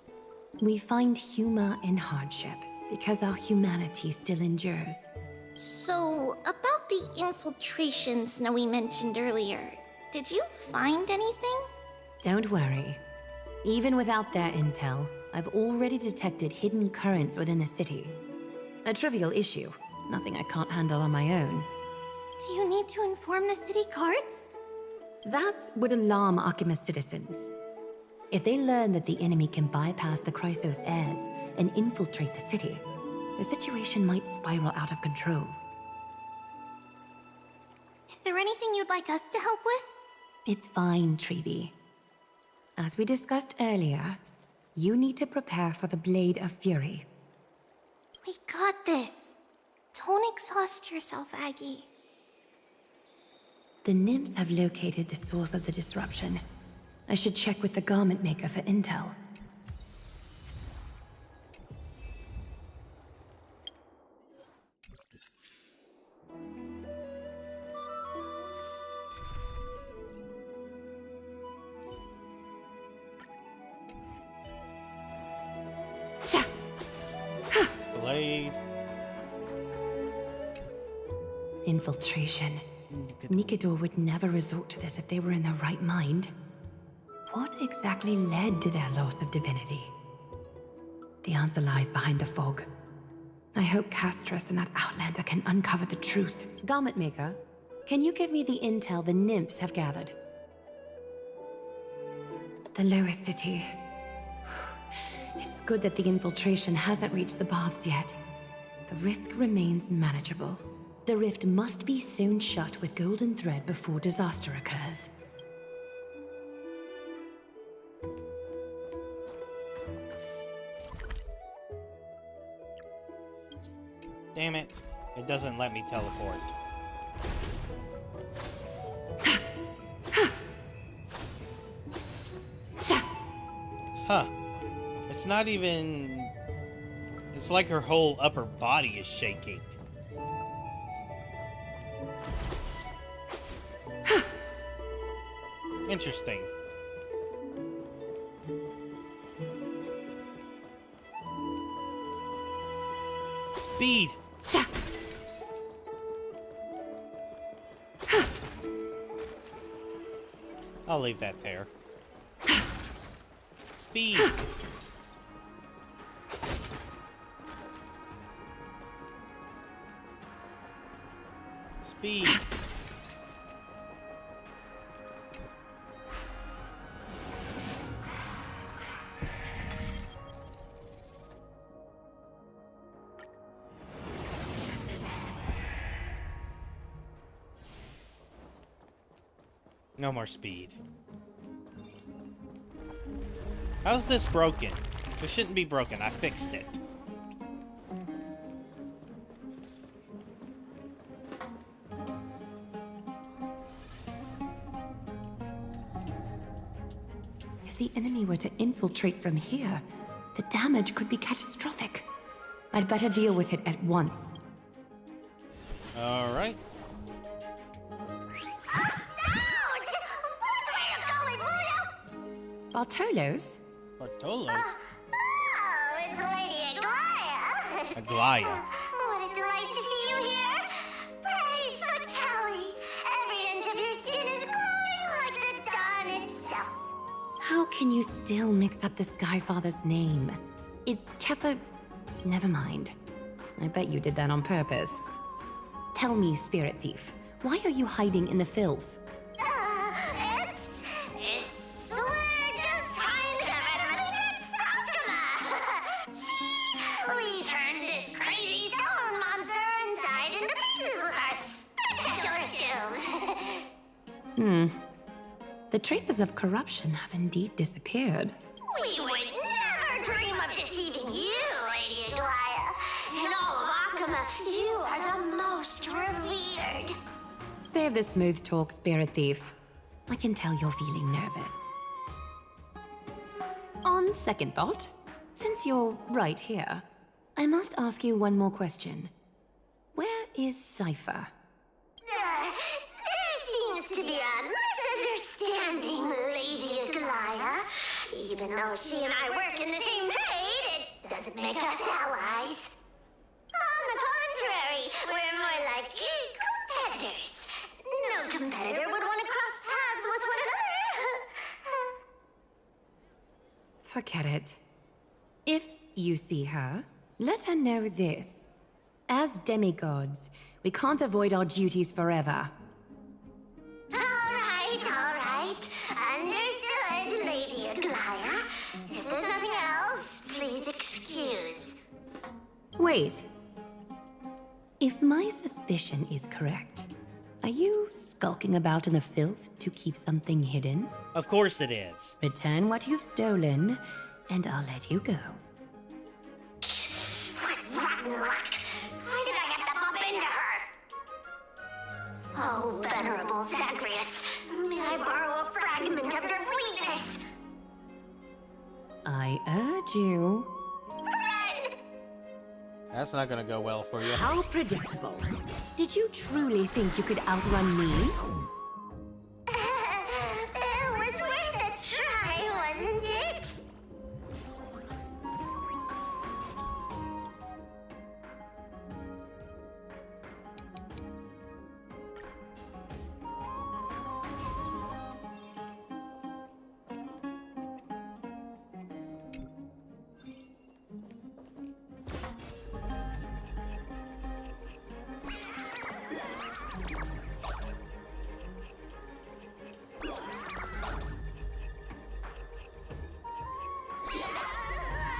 We find humor in hardship because our humanity still endures. So, about the infiltration Snowy mentioned earlier, did you find anything? Don't worry. Even without their intel, I've already detected hidden currents within the city. A trivial issue, nothing I can't handle on my own. Do you need to inform the city guards? That would alarm Archimus citizens. If they learn that the enemy can bypass the Chrysos heirs and infiltrate the city, the situation might spiral out of control. Is there anything you'd like us to help with? It's fine, Treeby. As we discussed earlier, you need to prepare for the Blade of Fury. We got this. Don't exhaust yourself, Aggie. The nymphs have located the source of the disruption. I should check with the garment maker for intel. Blade. Infiltration. Nikidor would never resort to this if they were in their right mind. What exactly led to their loss of divinity? The answer lies behind the fog. I hope Castras and that Outlander can uncover the truth. Garment Maker, can you give me the intel the nymphs have gathered? The lower city. It's good that the infiltration hasn't reached the baths yet. The risk remains manageable. The rift must be sewn shut with golden thread before disaster occurs. Damn it. It doesn't let me teleport. Huh. It's not even... It's like her whole upper body is shaking. Interesting. Speed! I'll leave that there. Speed. Speed. No more speed. How's this broken? This shouldn't be broken. I fixed it. If the enemy were to infiltrate from here, the damage could be catastrophic. I'd better deal with it at once. All right. Bartolos? Bartolo? Oh, it's Lady Aglaya. Aglaya. What a delight to see you here. Praise for Kelly. Every inch of your skin is glowing like the dawn itself. How can you still mix up the Skyfather's name? It's Kepha... Never mind. I bet you did that on purpose. Tell me, Spirit Thief, why are you hiding in the filth? We're just trying to get rid of an See? We turned this crazy stone monster inside into pieces with our spectacular skills. The traces of corruption have indeed disappeared. We would never dream of deceiving you, Lady Aglaya. In all of Akama, you are the most revered. Save the smooth talk, Spirit Thief. I can tell you're feeling nervous. On second thought, since you're right here, I must ask you one more question. Where is Cypher? There seems to be a misunderstanding, Lady Aglaya. Even though she and I work in the same trade, it doesn't make us allies. On the contrary, we're more like competitors. No competitor would want to cross paths with one another. Forget it. If you see her, let her know this. As demigods, we can't avoid our duties forever. All right. Understood, Lady Aglaya. If there's nothing else, please excuse. Wait. If my suspicion is correct, are you skulking about in the filth to keep something hidden? Of course it is. Return what you've stolen, and I'll let you go. What rotten luck! Why did I have to bump into her? Oh, venerable Zagreus, may I borrow a fragment of your fleetness? I urge you. Run! That's not gonna go well for you. How predictable. Did you truly think you could outrun me? It was worth a try, wasn't it?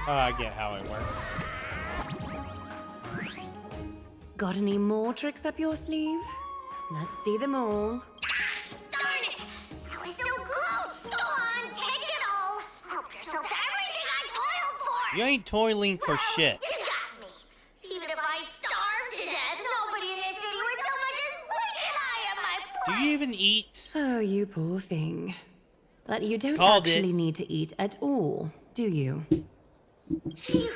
Oh, I get how it works. Got any more tricks up your sleeve? Let's see them all. Darn it! I was so close! Go on, take it all! Help yourself to everything I toiled for! You ain't toiling for shit. You got me! Even if I starved to death, nobody in this city would so much as blink an eye at my Do you even eat? Oh, you poor thing. But you don't Called actually it. need to eat at all, do you? You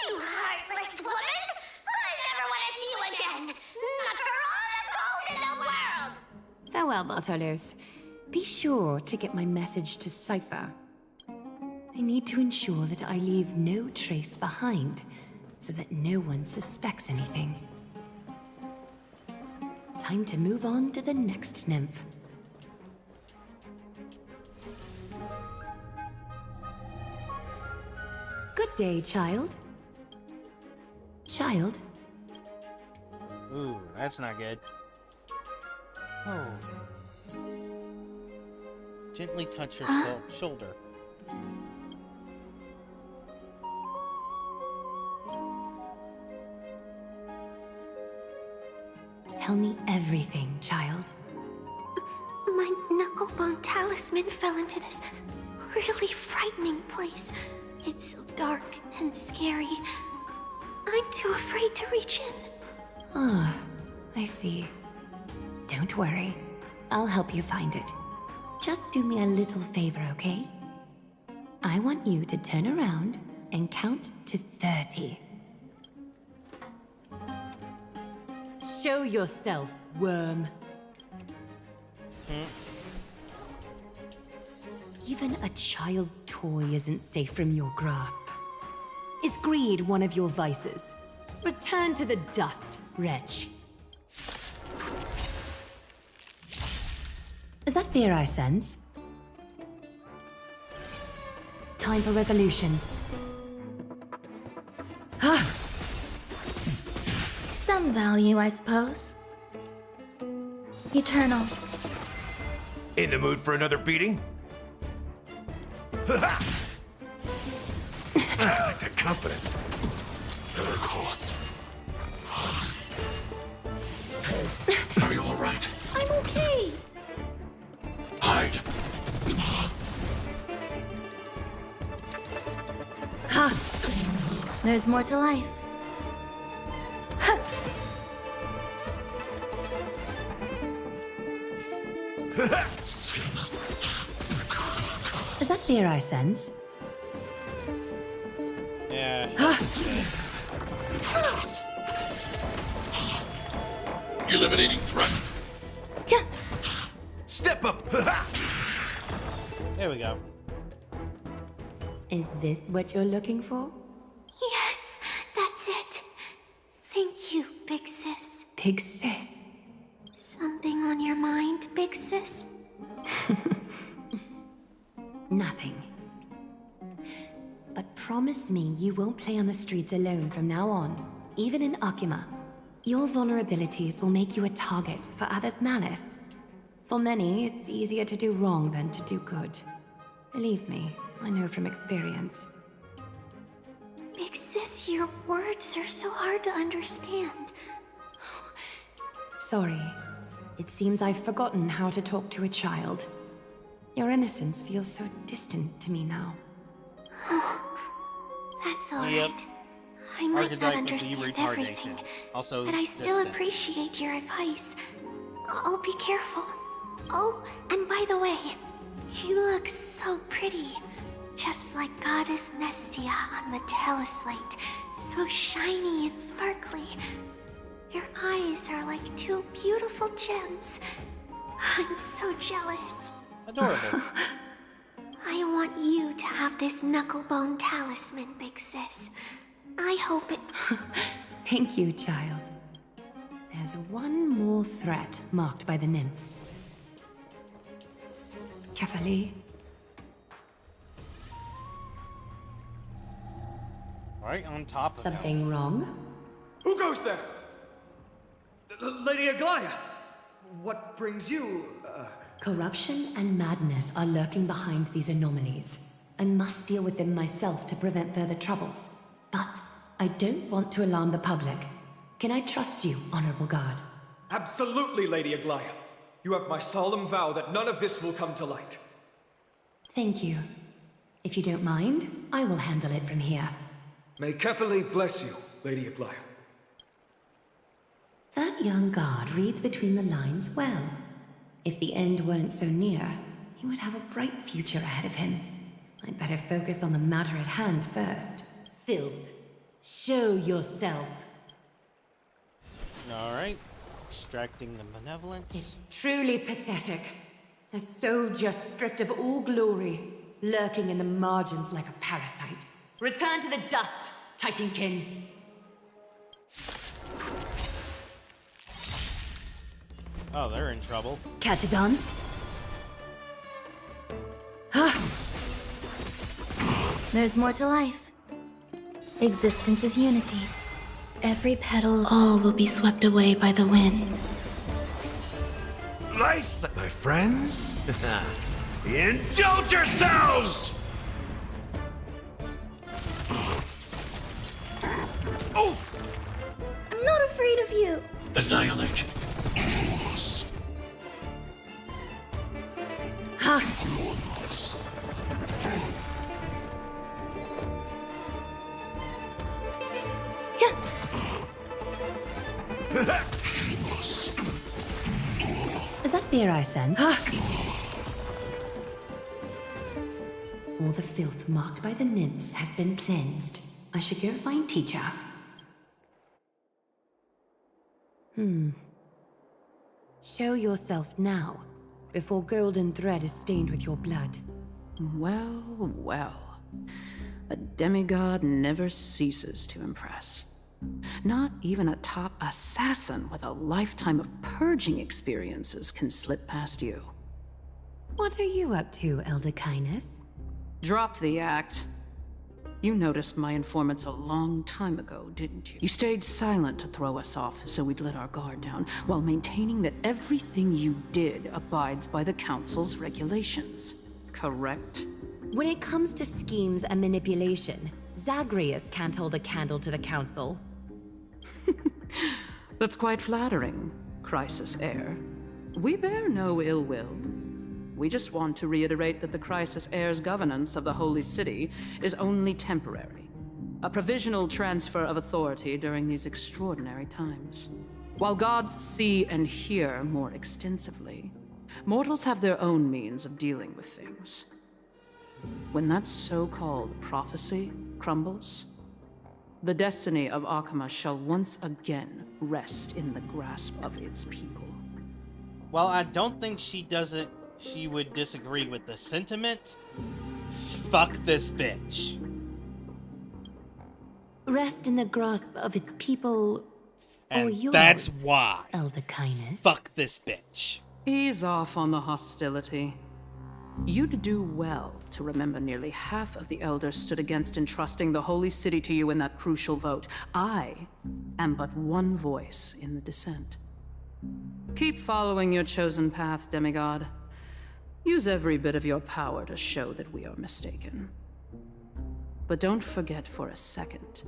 heartless woman! I never want to see you again! Not for all the gold in the world! Farewell, Bartolos. Be sure to get my message to Cypher. I need to ensure that I leave no trace behind, so that no one suspects anything. Time to move on to the next nymph. Good day, child. Child? Ooh, that's not good. Oh. Gently touch her shoulder. Tell me everything, child. My knucklebone talisman fell into this really frightening place. It's so dark and scary. I'm too afraid to reach in. Ah, I see. Don't worry. I'll help you find it. Just do me a little favor, okay? I want you to turn around and count to 30. Show yourself, worm. Even a child's toy isn't safe from your grasp. Is greed one of your vices? Return to the dust, wretch. Is that fear I sense? Time for resolution. Some value, I suppose. Eternal. In the mood for another beating? I like that confidence. Better close. Are you all right? I'm okay. Hide. There's more to life. Is that fear I sense? Yeah. Eliminating threat. Step up! There we go. Is this what you're looking for? Yes, that's it. Thank you, big sis. Big sis. Something on your mind, big sis? Nothing. But promise me you won't play on the streets alone from now on, even in Akima. Your vulnerabilities will make you a target for others' malice. For many, it's easier to do wrong than to do good. Believe me, I know from experience. Big sis, your words are so hard to understand. Sorry. It seems I've forgotten how to talk to a child. Your innocence feels so distant to me now. That's all Yep. right. I might Archetype not would be understand retardation. everything, Also, but I still distant. appreciate your advice. I'll be careful. Oh, and by the way, you look so pretty. Just like Goddess Nestia on the teleslate. So shiny and sparkly. Your eyes are like two beautiful gems. I'm so jealous. Adorable. I want you to have this knucklebone talisman, big sis. I hope it... Thank you, child. There's one more threat marked by the nymphs. Kefali. Right on top of Something wrong? Who goes there? Lady Aglaya! What brings you, Corruption and madness are lurking behind these anomalies. I must deal with them myself to prevent further troubles. But I don't want to alarm the public. Can I trust you, Honorable Guard? Absolutely, Lady Aglaya. You have my solemn vow that none of this will come to light. Thank you. If you don't mind, I will handle it from here. May Kefali bless you, Lady Aglaya. That young guard reads between the lines well. If the end weren't so near, he would have a bright future ahead of him. I'd better focus on the matter at hand first. Filth. Show yourself. Alright. Extracting the malevolence. It's truly pathetic. A soldier stripped of all glory, lurking in the margins like a parasite. Return to the dust, Titankin. Oh, they're in trouble. Catadons? There's more to life. Existence is unity. Every petal, all will be swept away by the wind. Nice, my friends. Indulge yourselves! Oh! I'm not afraid of you. Annihilate. Ha! Is that beer I sent? All the filth marked by the nymphs has been cleansed. I should go find teacher. Show yourself now, before golden thread is stained with your blood. Well, well. A demigod never ceases to impress. Not even a top assassin with a lifetime of purging experiences can slip past you. What are you up to, Elder Kindness? Drop the act. You noticed my informants a long time ago, didn't you? You stayed silent to throw us off so we'd let our guard down, while maintaining that everything you did abides by the Council's regulations. Correct? When it comes to schemes and manipulation, Zagreus can't hold a candle to the Council. That's quite flattering, Crisis Heir. We bear no ill will. We just want to reiterate that the Crisis Heir's governance of the Holy City is only temporary. A provisional transfer of authority during these extraordinary times. While gods see and hear more extensively, mortals have their own means of dealing with things. When that so-called prophecy crumbles, the destiny of Akama shall once again rest in the grasp of its people. Well, I don't think she would disagree with the sentiment. Fuck this bitch. Rest in the grasp of its people, or And yours, that's why. Elder Kindness. Fuck this bitch. Ease off on the hostility. You'd do well to remember nearly half of the elders stood against entrusting the Holy City to you in that crucial vote. I am but one voice in the dissent. Keep following your chosen path, demigod. Use every bit of your power to show that we are mistaken. But don't forget for a second,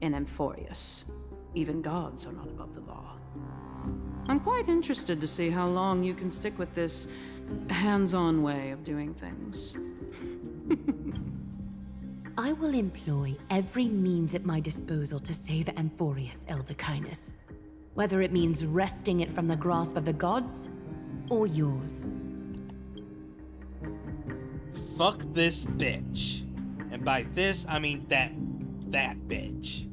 in Amphorius, even gods are not above the law. I'm quite interested to see how long you can stick with this hands-on way of doing things. I will employ every means at my disposal to save Amphorius, Elder Kindness. Whether it means wresting it from the grasp of the gods, or yours. Fuck this bitch. And by this, I mean that bitch.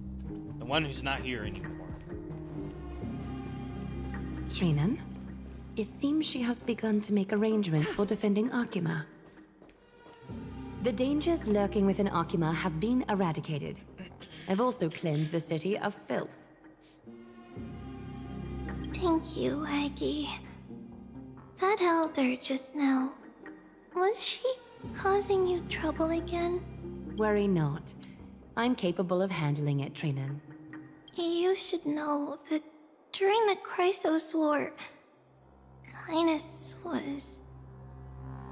The one who's not here anymore. Trinan, it seems she has begun to make arrangements for defending Akima. The dangers lurking within Akima have been eradicated. I've also cleansed the city of filth. Thank you, Aggie. That elder just now, was she causing you trouble again? Worry not. I'm capable of handling it, Trinan. You should know that during the Chrysos War, Kindness was...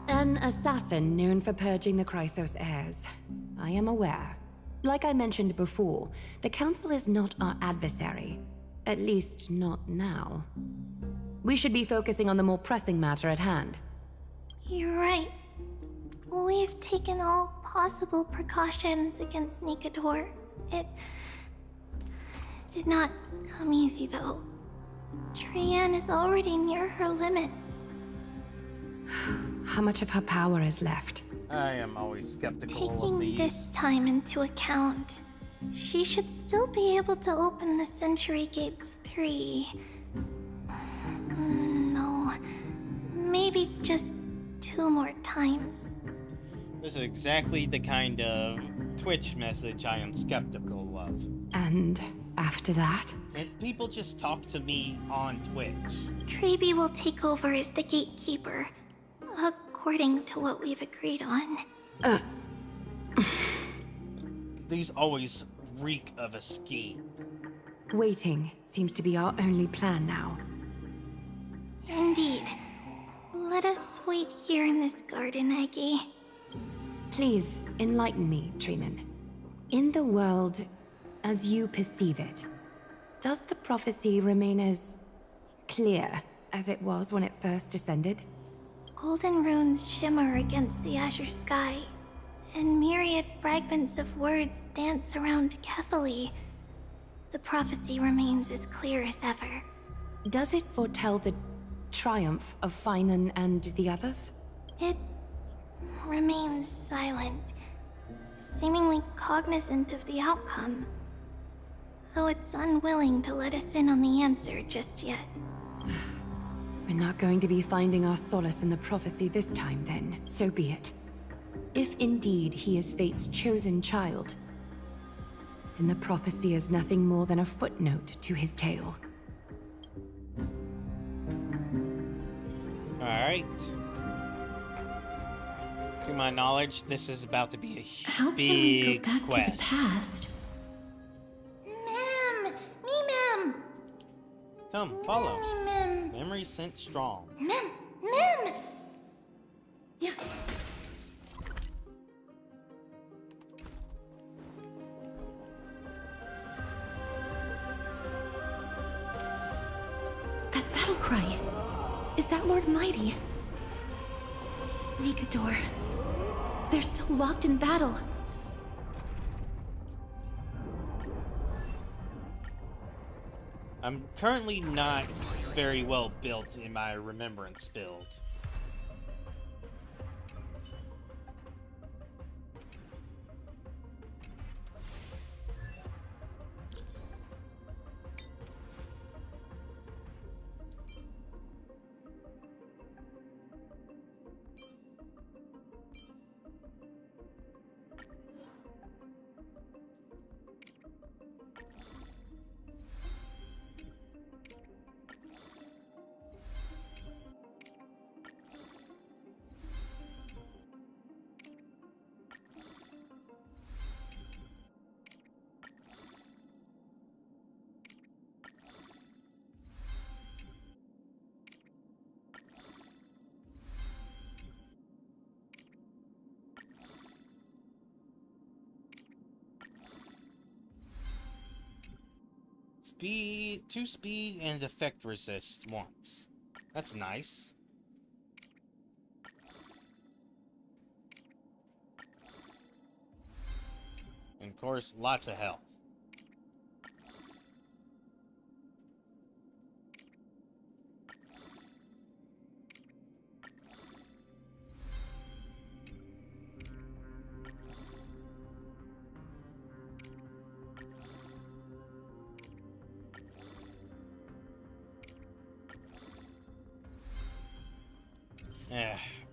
An assassin known for purging the Chrysos heirs. I am aware. Like I mentioned before, the Council is not our adversary. At least, not now. We should be focusing on the more pressing matter at hand. You're right. We've taken all possible precautions against Nikador. It did not come easy, though. Trian is already near her limits. How much of her power is left? I am always skeptical of Taking these. this time into account, she should still be able to open the Century Gates 3. No, maybe just 2 more times. This is exactly the kind of Twitch message I am skeptical of. And after that? And people just talk to me on Twitch. Treeby will take over as the gatekeeper, according to what we've agreed on. These always reek of a scheme. Waiting seems to be our only plan now. Indeed. Let us wait here in this garden, Eggy. Please enlighten me, Trinan. In the world as you perceive it, does the prophecy remain as clear as it was when it first descended? Golden runes shimmer against the azure sky, and myriad fragments of words dance around carefully. The prophecy remains as clear as ever. Does it foretell the triumph of Finan and the others? It remains silent, seemingly cognizant of the outcome, though it's unwilling to let us in on the answer just yet. We're not going to be finding our solace in the prophecy this time, then. So be it. If indeed he is Fate's chosen child, then the prophecy is nothing more than a footnote to his tale. Alright. To my knowledge, this is about to be a How big can we go back quest. to the past? Mem! Me, Mem! Come, follow. Mem! Memory sent strong. Mem! Mem! Yeah. That battle cry. Is that Lord Mighty? Nikador. They're still locked in battle. I'm currently not very well built in my remembrance build. Speed, 2 speed and effect resist once. That's nice. And of course, lots of health.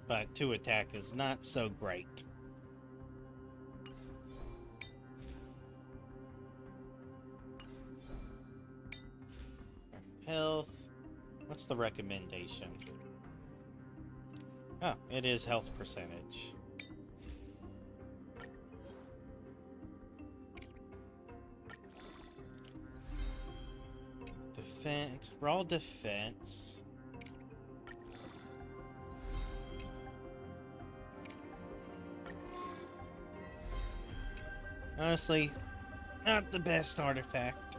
But 2 attack is not so great. Health. What's the recommendation? Oh, it is health percentage. Defense. Raw defense. Honestly, not the best artifact.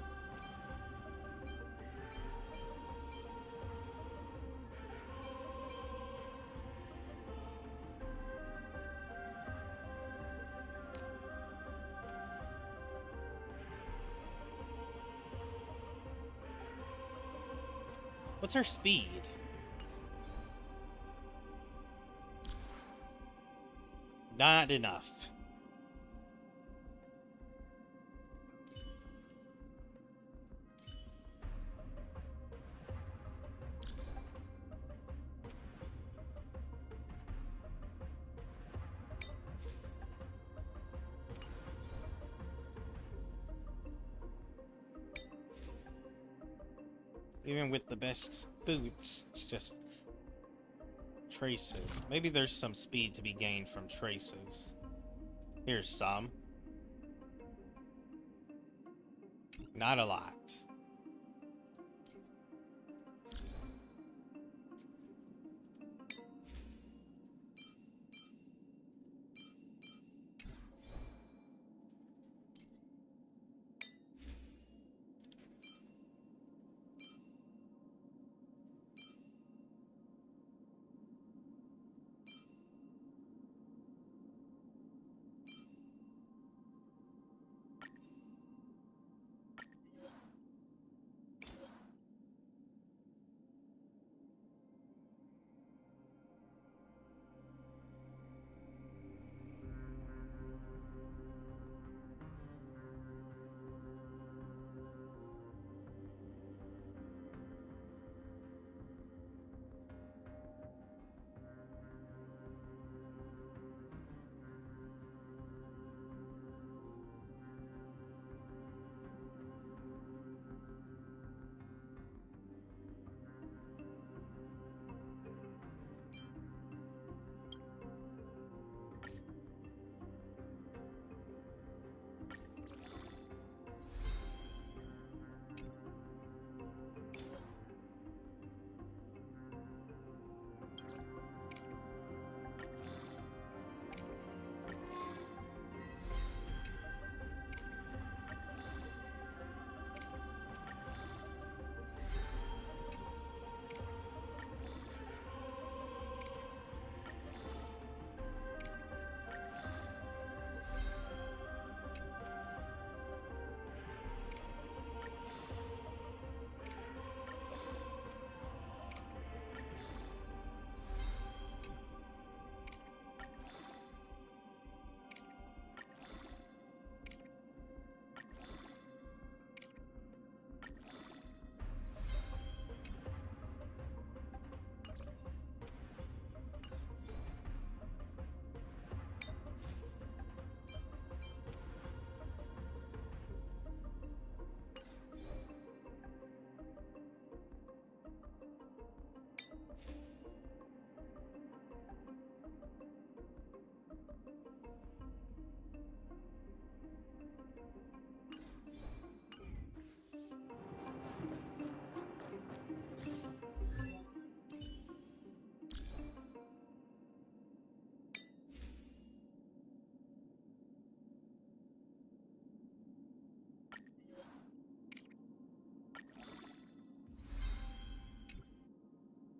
What's her speed? Not enough. Even with the best boots, it's just traces. Maybe there's some speed to be gained from traces. Here's some. Not a lot.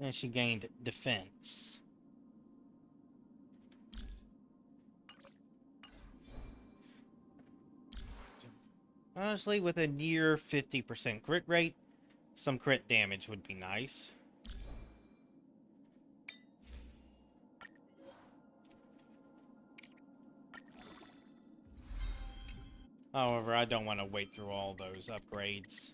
And she gained defense. Honestly, with a near 50% crit rate, some crit damage would be nice. However, I don't want to wait through all those upgrades.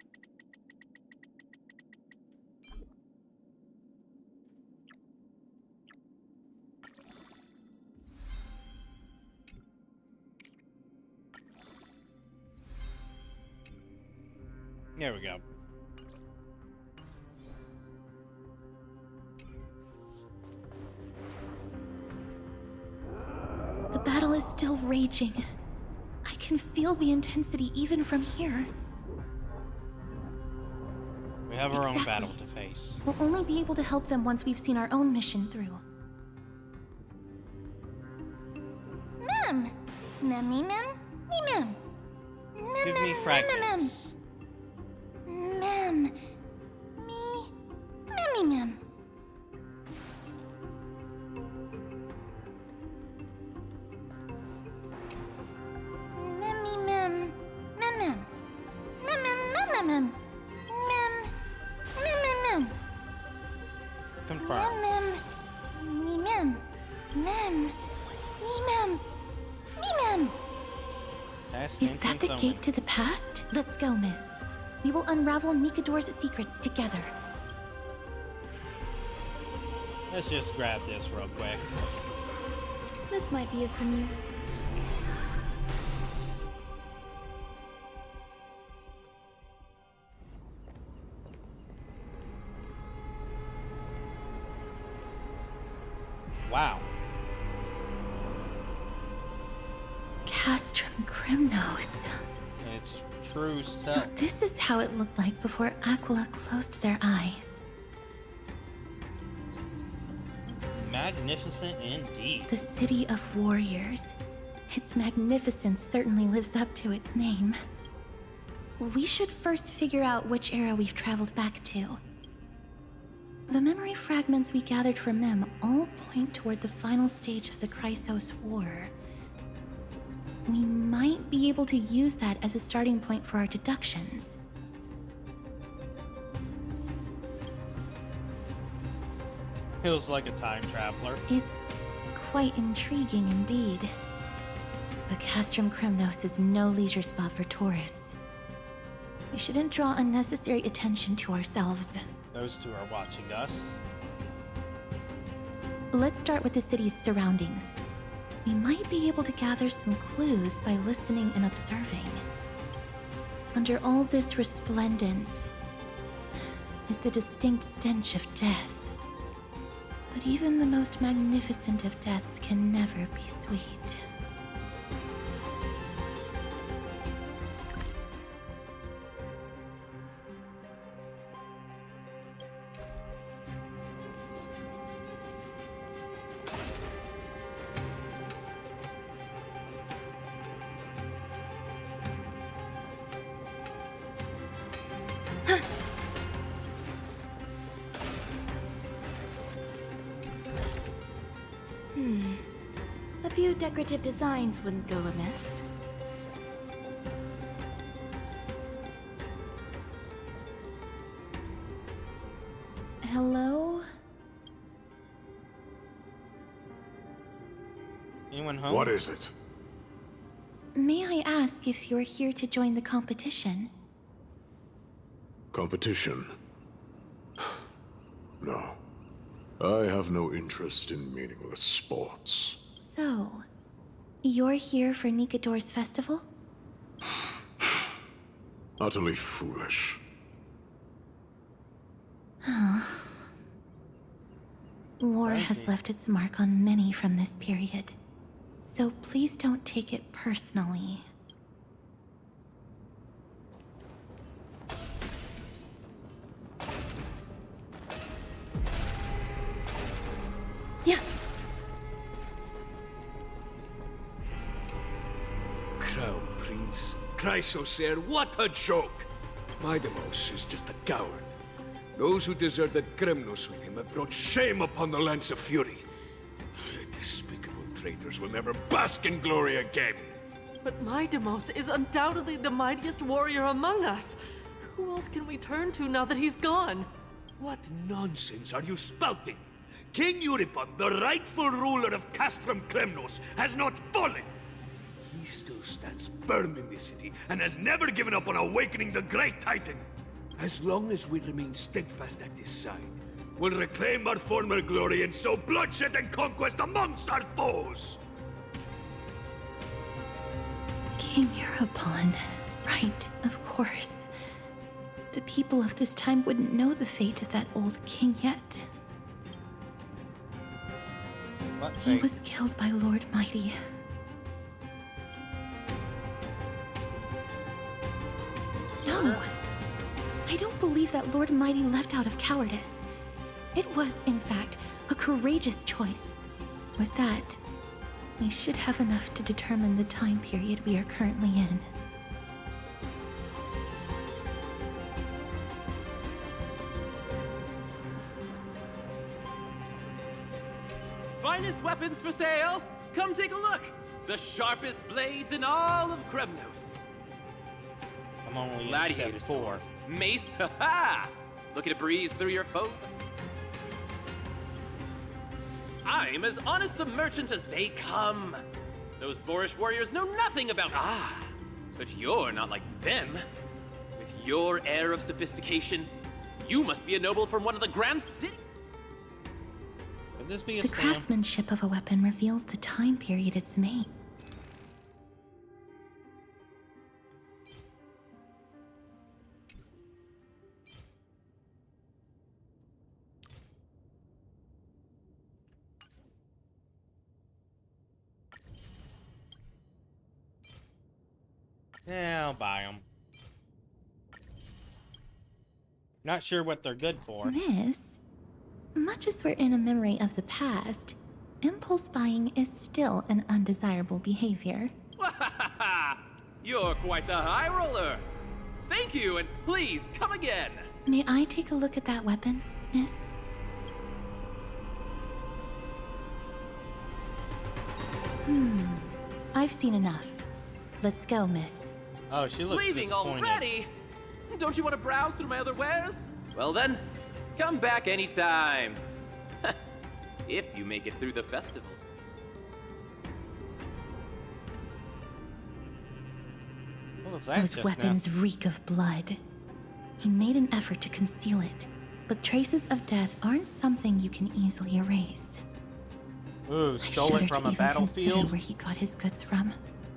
There we go. The battle is still raging. I can feel the intensity even from here. We have our own battle to face. We'll only be able to help them once we've seen our own mission through. Mem! Memmy mem? Me mem. Give me fragments. Mem. Me. Memmy mem. Memmy mem. Mem mem. Mem mem mem mem. Mem. Mem mem mem. Confirm. Mem. Me mem. Mem. Me mem. Me mem. Is that the gate to the past? Let's go, miss. We will unravel Nikador's secrets together. Let's just grab this real quick. This might be of some use. Wow. Castrum Grimnos. its true So self. this is how it looked like before Aquila closed their eyes. Magnificent indeed. The city of warriors. Its magnificence certainly lives up to its name. We should first figure out which era we've traveled back to. The memory fragments we gathered from Mem all point toward the final stage of the Chrysos War. We might be able to use that as a starting point for our deductions. Feels like a time traveler. It's quite intriguing indeed. But Castrum Kremnos is no leisure spot for tourists. We shouldn't draw unnecessary attention to ourselves. Those two are watching us. Let's start with the city's surroundings. We might be able to gather some clues by listening and observing. Under all this resplendence is the distinct stench of death. But even the most magnificent of deaths can never be sweet. A few decorative designs wouldn't go amiss. Hello? Anyone home? What is it? May I ask if you're here to join the competition? Competition? No. I have no interest in meaningless sports. So, you're here for Nikador's festival? Utterly foolish. War has left its mark on many from this period. So please don't take it personally. Yeah. Crown Prince. Chrysosaur, what a joke! Mydemos is just a coward. Those who deserted Kremnos with him have brought shame upon the Lance of Fury. Despicable traitors will never bask in glory again. But Mydemos is undoubtedly the mightiest warrior among us. Who else can we turn to now that he's gone? What nonsense are you spouting? King Euripon, the rightful ruler of Castrum Kremnos, has not fallen. He still stands firm in this city and has never given up on awakening the Great Titan. As long as we remain steadfast at his side, we'll reclaim our former glory and sow bloodshed and conquest amongst our foes. King Euripon. Right, of course. The people of this time wouldn't know the fate of that old king yet. What He fate? was killed by Lord Mighty. No! I don't believe that Lord Mighty left out of cowardice. It was, in fact, a courageous choice. With that, we should have enough to determine the time period we are currently in. Finest weapons for sale! Come take a look! The sharpest blades in all of Kremnos. I'm only in Gladiator step 4. swords, mace, ha-ha! Looking to breeze through your foes? I'm as honest a merchant as they come. Those boorish warriors know nothing about but you're not like them. With your air of sophistication, you must be a noble from one of the grand cities. Could this be a The scam? craftsmanship of a weapon reveals the time period it's made. Yeah, I'll buy them. Not sure what they're good for. Miss, much as we're in a memory of the past, impulse buying is still an undesirable behavior. You're quite the high roller. Thank you, and please come again. May I take a look at that weapon, miss? I've seen enough. Let's go, miss. Oh, she looks Leaving disappointed. already? Don't you want to browse through my other wares? Well then, come back anytime. If you make it through the festival. What was that Those just weapons now? reek of blood. He made an effort to conceal it, but traces of death aren't something you can easily erase. Ooh, stole Shudder it from to a even consider battlefield? where he got his goods from.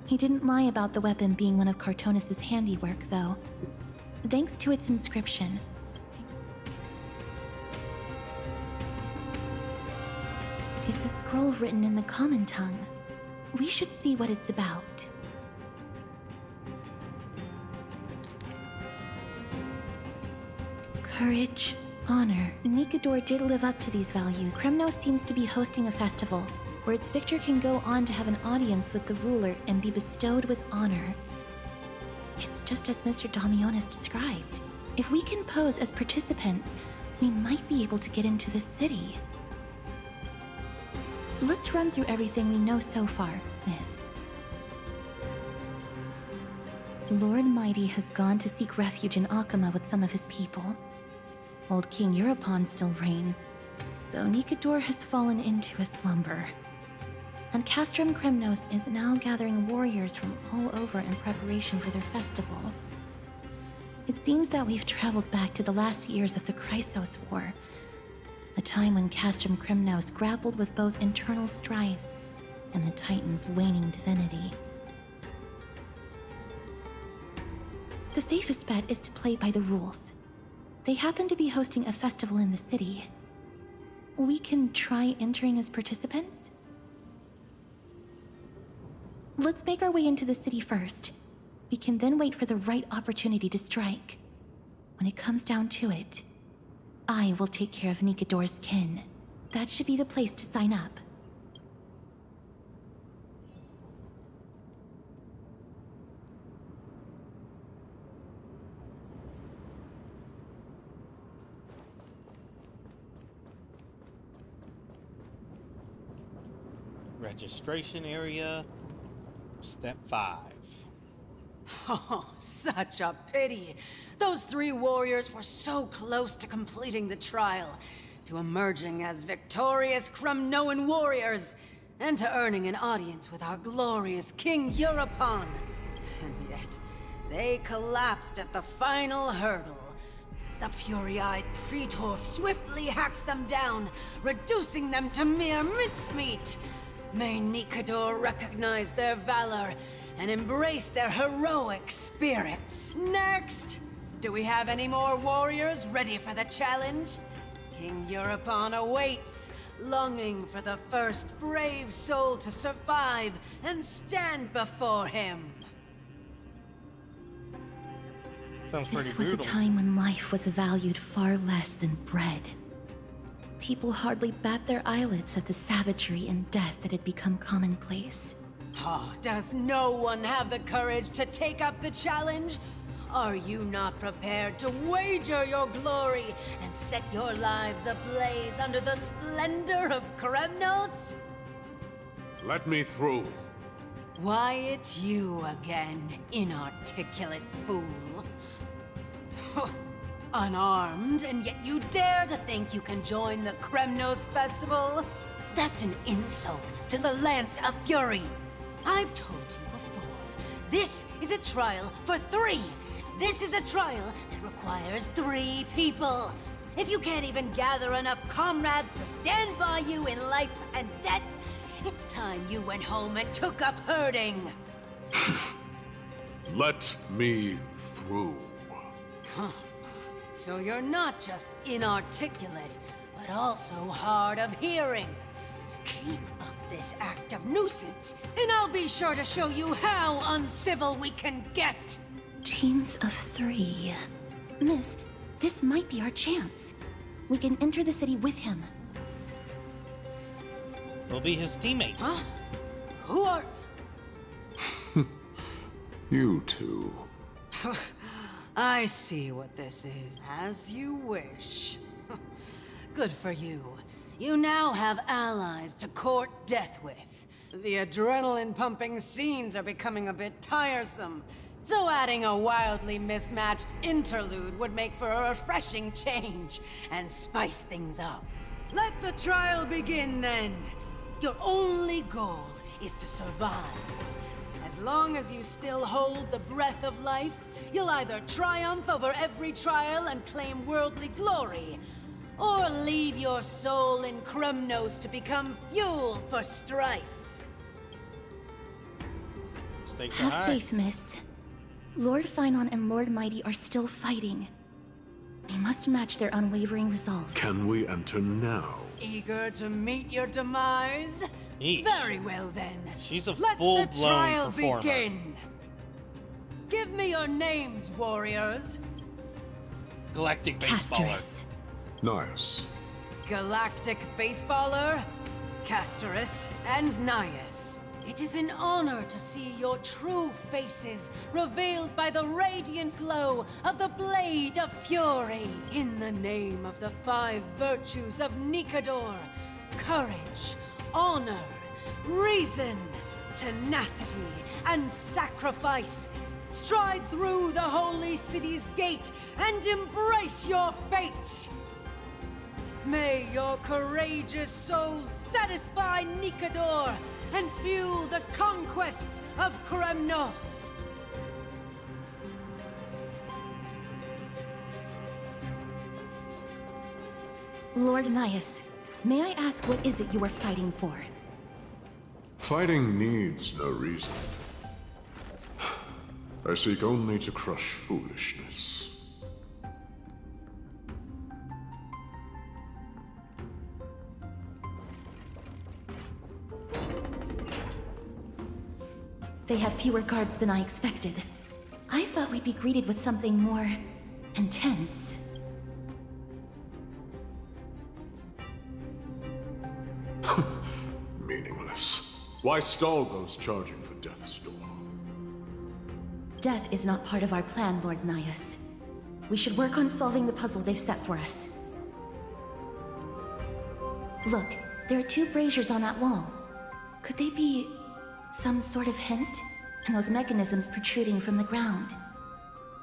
He didn't lie about the weapon being one of Cartonis' handiwork, though. Thanks to its inscription. It's a scroll written in the common tongue. We should see what it's about. Courage, honor. Nikador did live up to these values. Kremnos seems to be hosting a festival where its victor can go on to have an audience with the ruler and be bestowed with honor. It's just as Mr. Damionis described. If we can pose as participants, we might be able to get into the city. Let's run through everything we know so far, miss. Lord Mighty has gone to seek refuge in Akama with some of his people. Old King Europon still reigns, though Nikador has fallen into a slumber. And Castrum Kremnos is now gathering warriors from all over in preparation for their festival. It seems that we've traveled back to the last years of the Chrysos War, a time when Castrum Kremnos grappled with both internal strife and the Titan's waning divinity. The safest bet is to play by the rules. They happen to be hosting a festival in the city. We can try entering as participants? Let's make our way into the city first. We can then wait for the right opportunity to strike. When it comes down to it, I will take care of Nikador's kin. That should be the place to sign up. Registration area. Step 5. Oh, such a pity. Those 3 warriors were so close to completing the trial, to emerging as victorious Kremnoan warriors, and to earning an audience with our glorious King Europon. And yet, they collapsed at the final hurdle. The fury-eyed Praetor swiftly hacked them down, reducing them to mere mincemeat. May Nikador recognize their valor and embrace their heroic spirits. Next! Do we have any more warriors ready for the challenge? King Europon awaits, longing for the first brave soul to survive and stand before him. Sounds pretty This was brutal. a time when life was valued far less than bread. People hardly bat their eyelids at the savagery and death that had become commonplace. Oh, does no one have the courage to take up the challenge? Are you not prepared to wager your glory and set your lives ablaze under the splendor of Kremnos? Let me through. Why, it's you again, inarticulate fool. Unarmed, and yet you dare to think you can join the Kremnos festival? That's an insult to the Lance of Fury. I've told you before, this is a trial for 3. This is a trial that requires 3 people. If you can't even gather enough comrades to stand by you in life and death, it's time you went home and took up herding. Let me through. Huh. So you're not just inarticulate, but also hard of hearing. Keep up this act of nuisance, and I'll be sure to show you how uncivil we can get. Teams of 3. Miss, this might be our chance. We can enter the city with him. We'll be his teammates. Huh? Who are... You two. I see what this is. As you wish. Good for you. You now have allies to court death with. The adrenaline-pumping scenes are becoming a bit tiresome, so adding a wildly mismatched interlude would make for a refreshing change and spice things up. Let the trial begin, then. Your only goal is to survive. As long as you still hold the breath of life, you'll either triumph over every trial and claim worldly glory, or leave your soul in Kremnos to become fuel for strife. Stakes are Have high. faith, miss. Lord Finon and Lord Mighty are still fighting. We must match their unwavering resolve. Can we enter now? Eager to meet your demise? Yeesh. Very well then. She's a Let the full-blown trial performer. begin. Give me your names, warriors. Galactic Baseballer. Nice. Galactic Baseballer, Castorus, and Nias. It is an honor to see your true faces revealed by the radiant glow of the Blade of Fury. In the name of the 5 virtues of Nikador: courage, honor, reason, tenacity, and sacrifice, stride through the holy city's gate and embrace your fate. May your courageous souls satisfy Nikador and fuel the conquests of Kremnos. Lord Nias, may I ask what is it you are fighting for? Fighting needs no reason. I seek only to crush foolishness. They have fewer guards than I expected. I thought we'd be greeted with something more intense. Meaningless. Why stall those charging for death's door? Death is not part of our plan, Lord Nias. We should work on solving the puzzle they've set for us. Look, there are 2 braziers on that wall. Could they be some sort of hint? And those mechanisms protruding from the ground.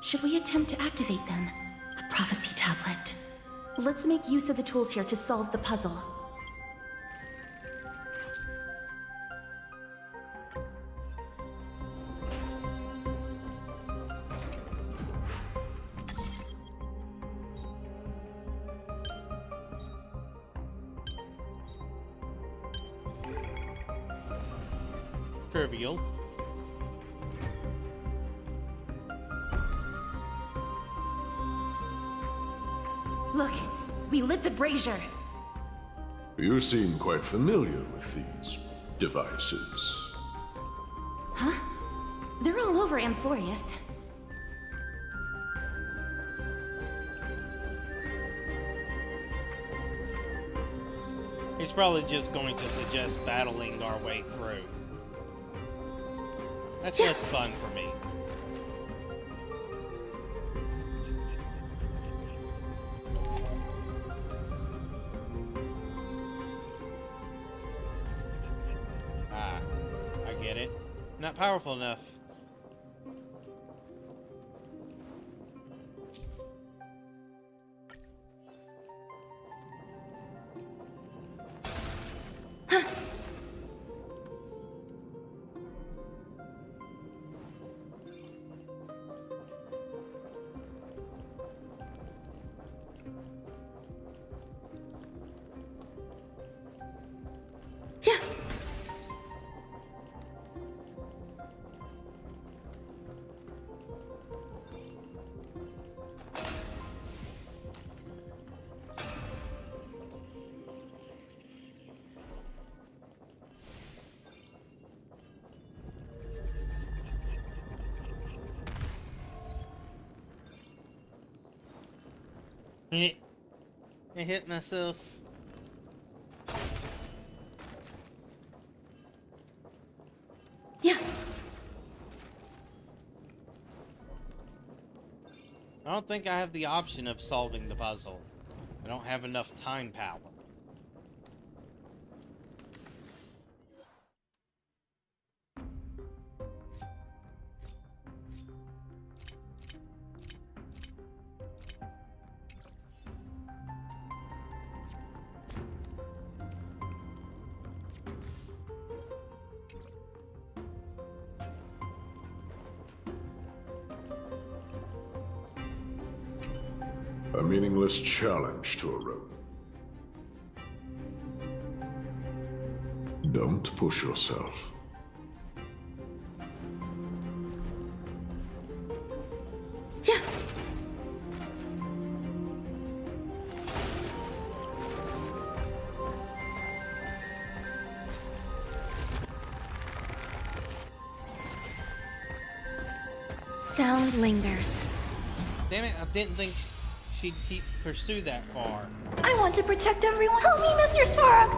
Should we attempt to activate them? A prophecy tablet. Let's make use of the tools here to solve the puzzle. Trivial. Look, we lit the brazier. You seem quite familiar with these devices. Huh? They're all over Amphorius. He's probably just going to suggest battling our way through. That's less fun for me. Ah, I get it. Not powerful enough. I hit myself. Yeah. I don't think I have the option of solving the puzzle. I don't have enough time power. A meaningless challenge to a rope. Don't push yourself. Sound lingers. Damn it, I didn't think she'd pursue that far. I want to protect everyone. Help me, Mr. Spark!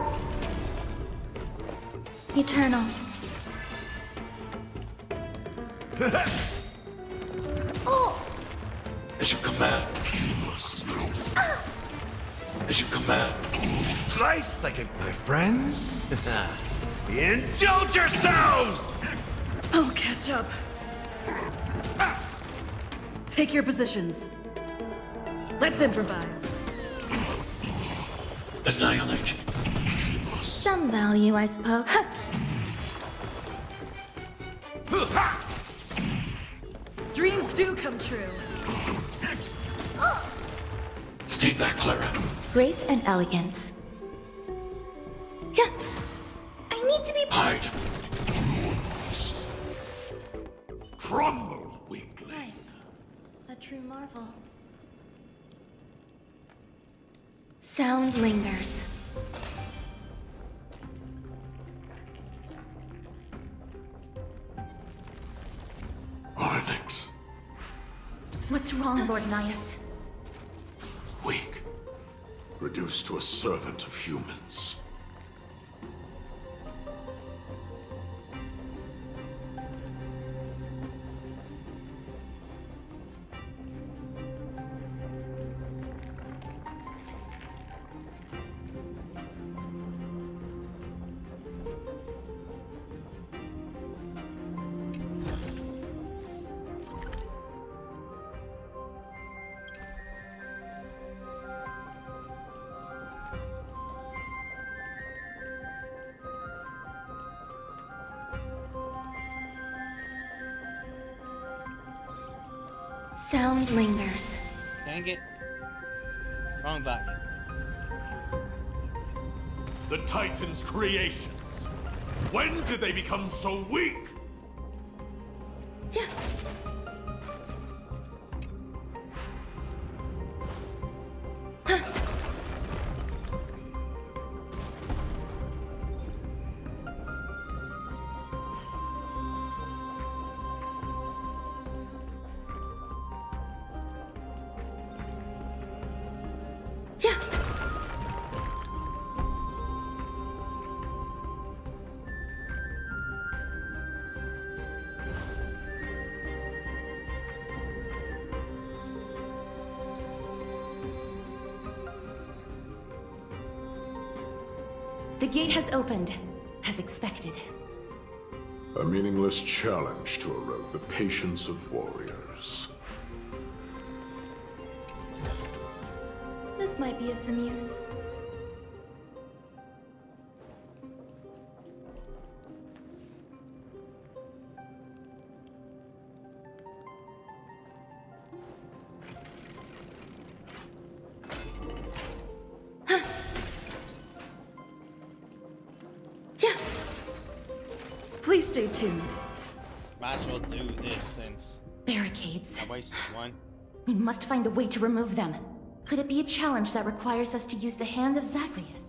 Eternal. Oh! As you command. As you command. Slice like it, my friends. Indulge yourselves! I'll catch up. Take your positions. Let's improvise. Annihilate. Some value, I suppose. Dreams do come true. Stay back, Clara. Grace and elegance. Yeah. I need to be. Hide. Crumble, weakling. Life. A true marvel. Sound lingers. Onyx. What's wrong, Lord Nias? Weak. Reduced to a servant of humans. Sound lingers. Dang it. Wrong button. The Titans' creations. When did they become so weak? The gate has opened, as expected. A meaningless challenge to erode the patience of warriors. This might be of some use. Please stay tuned. Might as well do this since Barricades. I wasted one. We must find a way to remove them. Could it be a challenge that requires us to use the hand of Zagreus?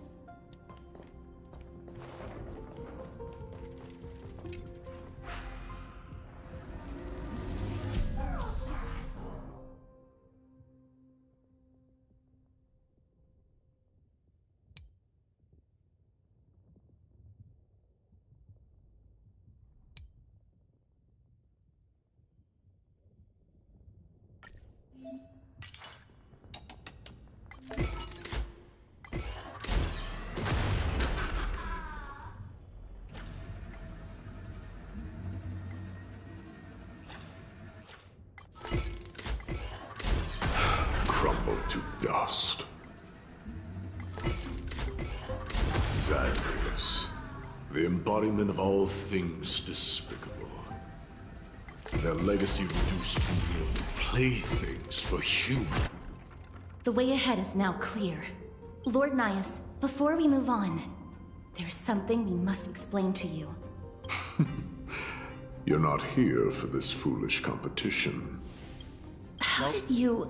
to dust. Zagreus, the embodiment of all things despicable. Their legacy reduced to mere playthings for humans. The way ahead is now clear. Lord Nias, before we move on, there's something we must explain to you. You're not here for this foolish competition. How did you...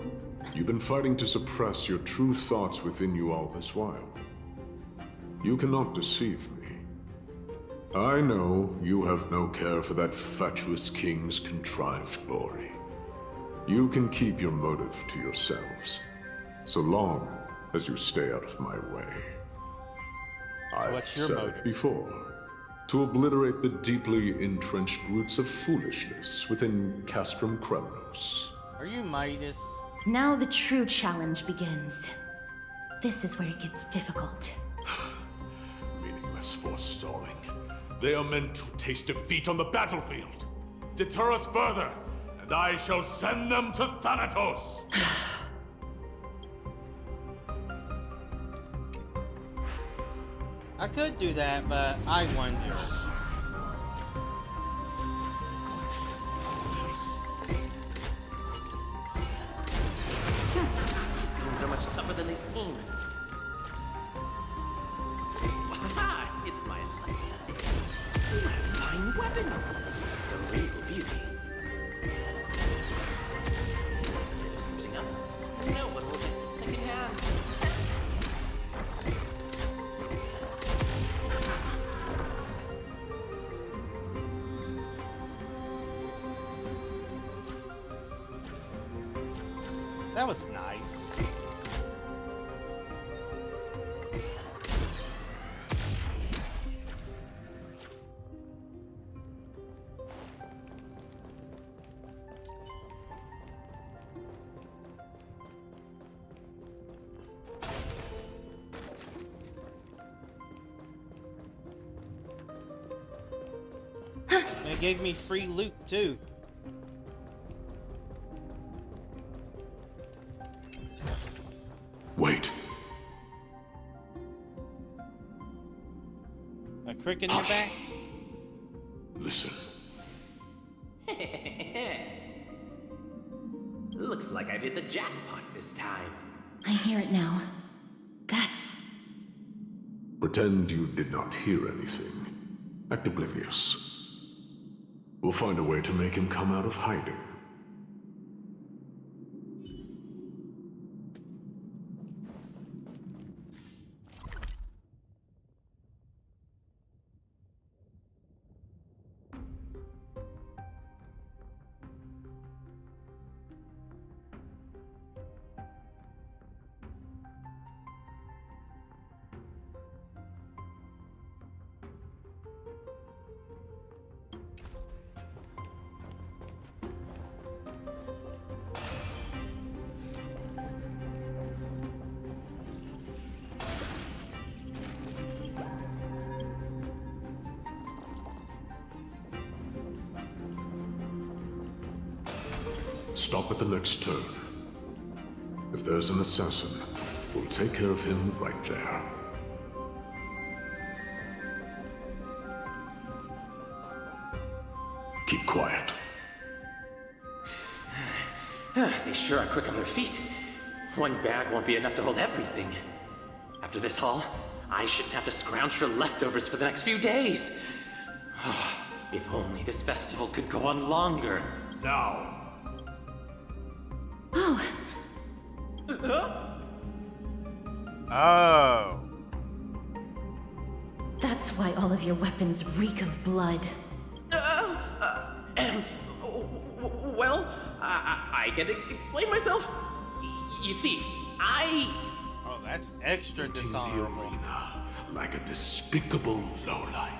You've been fighting to suppress your true thoughts within you all this while. You cannot deceive me. I know you have no care for that fatuous king's contrived glory. You can keep your motive to yourselves, so long as you stay out of my way. I've what's your said motive? it before. To obliterate the deeply entrenched roots of foolishness within Castrum Kremnos. Are you Midas? Now the true challenge begins. This is where it gets difficult. Meaningless forestalling. They are meant to taste defeat on the battlefield. Deter us further, and I shall send them to Thanatos! I could do that, but I wonder. These goons are much tougher than they seem. Aha! It's my lucky day. My fine weapon. It's a real beauty. Just losing up. No one will miss it secondhand. That was nice. It gave me free loot too. Wait. A crick in your back? Listen. Looks like I've hit the jackpot this time. I hear it now. That's... Pretend you did not hear anything. Act oblivious. We'll find a way to make him come out of hiding. Stop at the next turn. If there's an assassin, we'll take care of him right there. Keep quiet. They sure are quick on their feet. One bag won't be enough to hold everything. After this haul, I shouldn't have to scrounge for leftovers for the next few days. If only this festival could go on longer. Now. Oh. Oh. That's why all of your weapons reek of blood. Well, I can explain myself. You see, Oh, that's extra dishonorable. Arena like a despicable lowlife.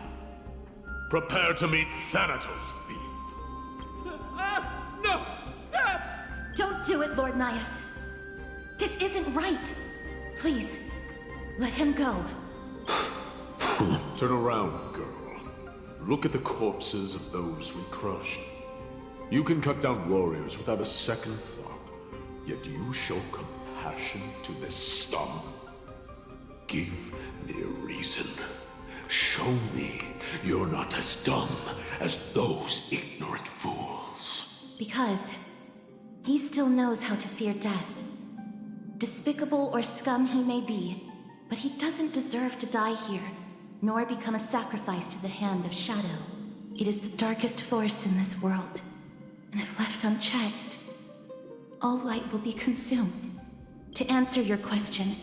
Prepare to meet Thanatos, thief. No! Stop! Don't do it, Lord Nias. This isn't right. Please, let him go. Turn around, girl. Look at the corpses of those we crushed. You can cut down warriors without a second thought, yet you show compassion. passion to this scum? Give me a reason. Show me you're not as dumb as those ignorant fools. Because he still knows how to fear death. Despicable or scum he may be, but he doesn't deserve to die here, nor become a sacrifice to the hand of Shadow. It is the darkest force in this world, and if left unchecked, all light will be consumed. To answer your question,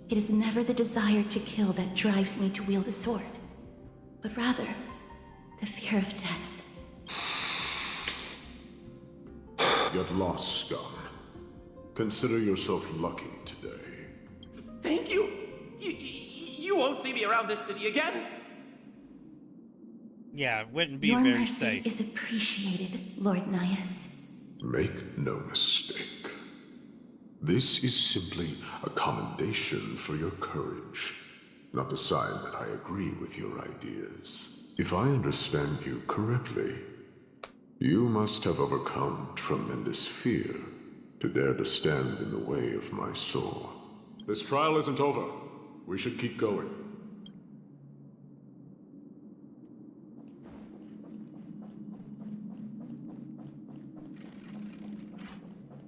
it is never the desire to kill that drives me to wield a sword, but rather the fear of death. Get lost, scum. Consider yourself lucky today. Thank you. You won't see me around this city again. Yeah, it wouldn't be Your very mercy safe. is appreciated, Lord Nias. Make no mistake. This is simply a commendation for your courage, not a sign that I agree with your ideas. If I understand you correctly, you must have overcome tremendous fear to dare to stand in the way of my soul. This trial isn't over. We should keep going.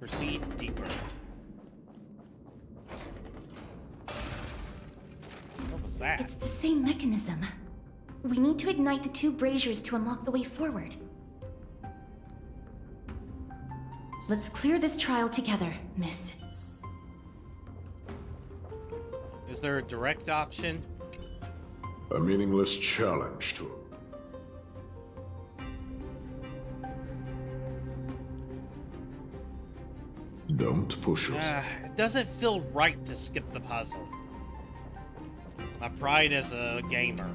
Proceed deeper. What was that? It's the same mechanism. We need to ignite the two braziers to unlock the way forward. Let's clear this trial together, miss. Is there a direct option? A meaningless challenge to him. Don't push us. It doesn't feel right to skip the puzzle. My pride as a gamer.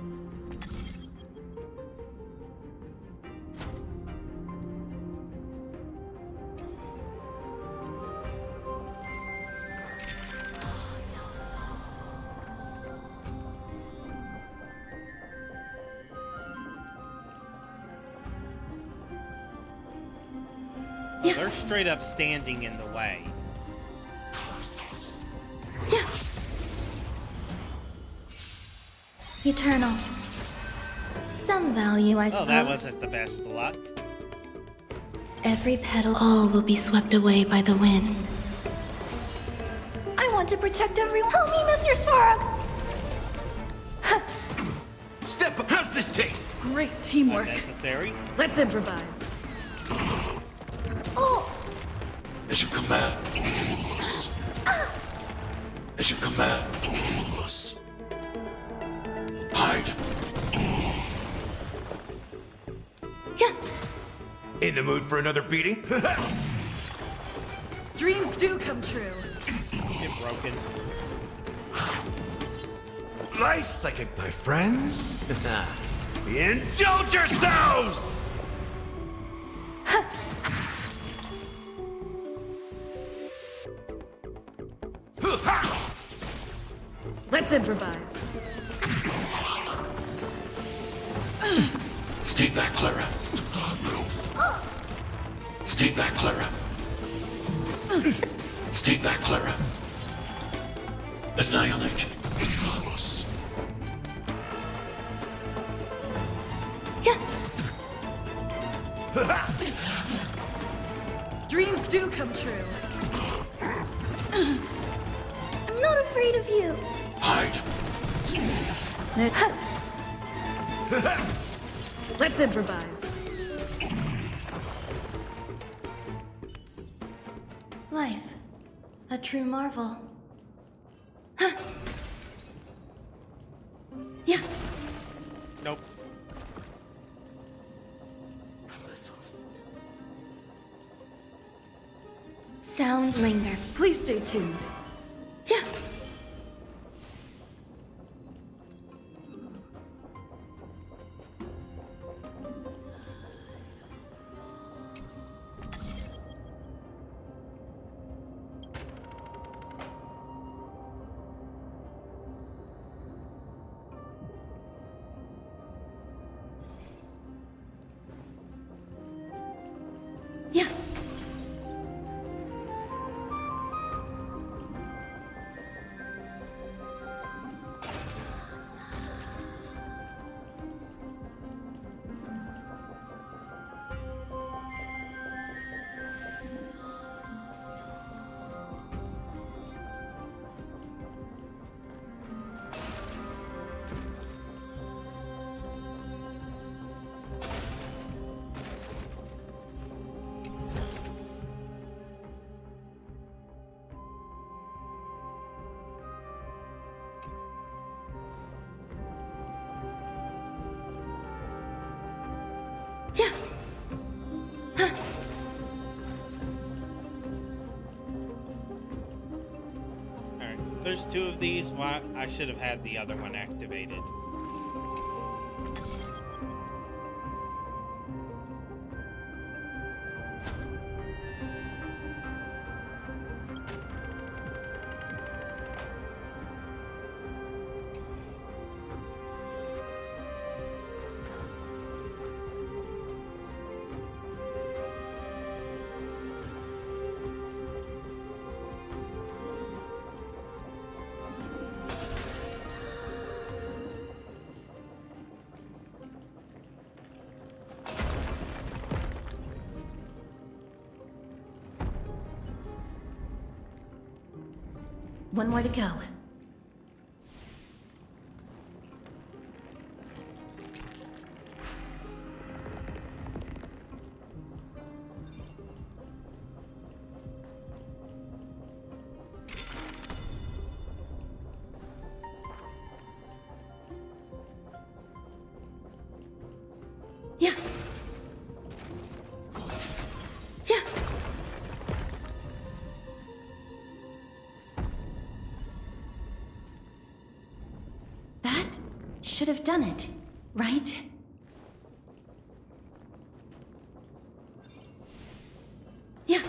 Oh, they're straight up standing in the way. Eternal. Some value, I suppose. Oh, that wasn't the best luck. Every petal, all will be swept away by the wind. I want to protect everyone. Help me, Mr. Sparrow! Step up. How's this taste? Great teamwork. Unnecessary. Let's improvise. Oh! As you command. As you command. Hide. In the mood for another beating? Dreams do come true. Get broken. Nice, like it, my friends. Indulge yourselves! Let's improvise. Stay back, Clara. Stay back, Clara. Stay back, Clara. Annihilate. Dreams do come true. I'm not afraid of you. Hide. Let's improvise. Life. A true marvel. Yeah. Nope. Sound linger. Please stay tuned. Yeah. There's two of these. Why I should have had the other one activated. One more to go. Yeah. Yeah. That should have done it, right? Yeah.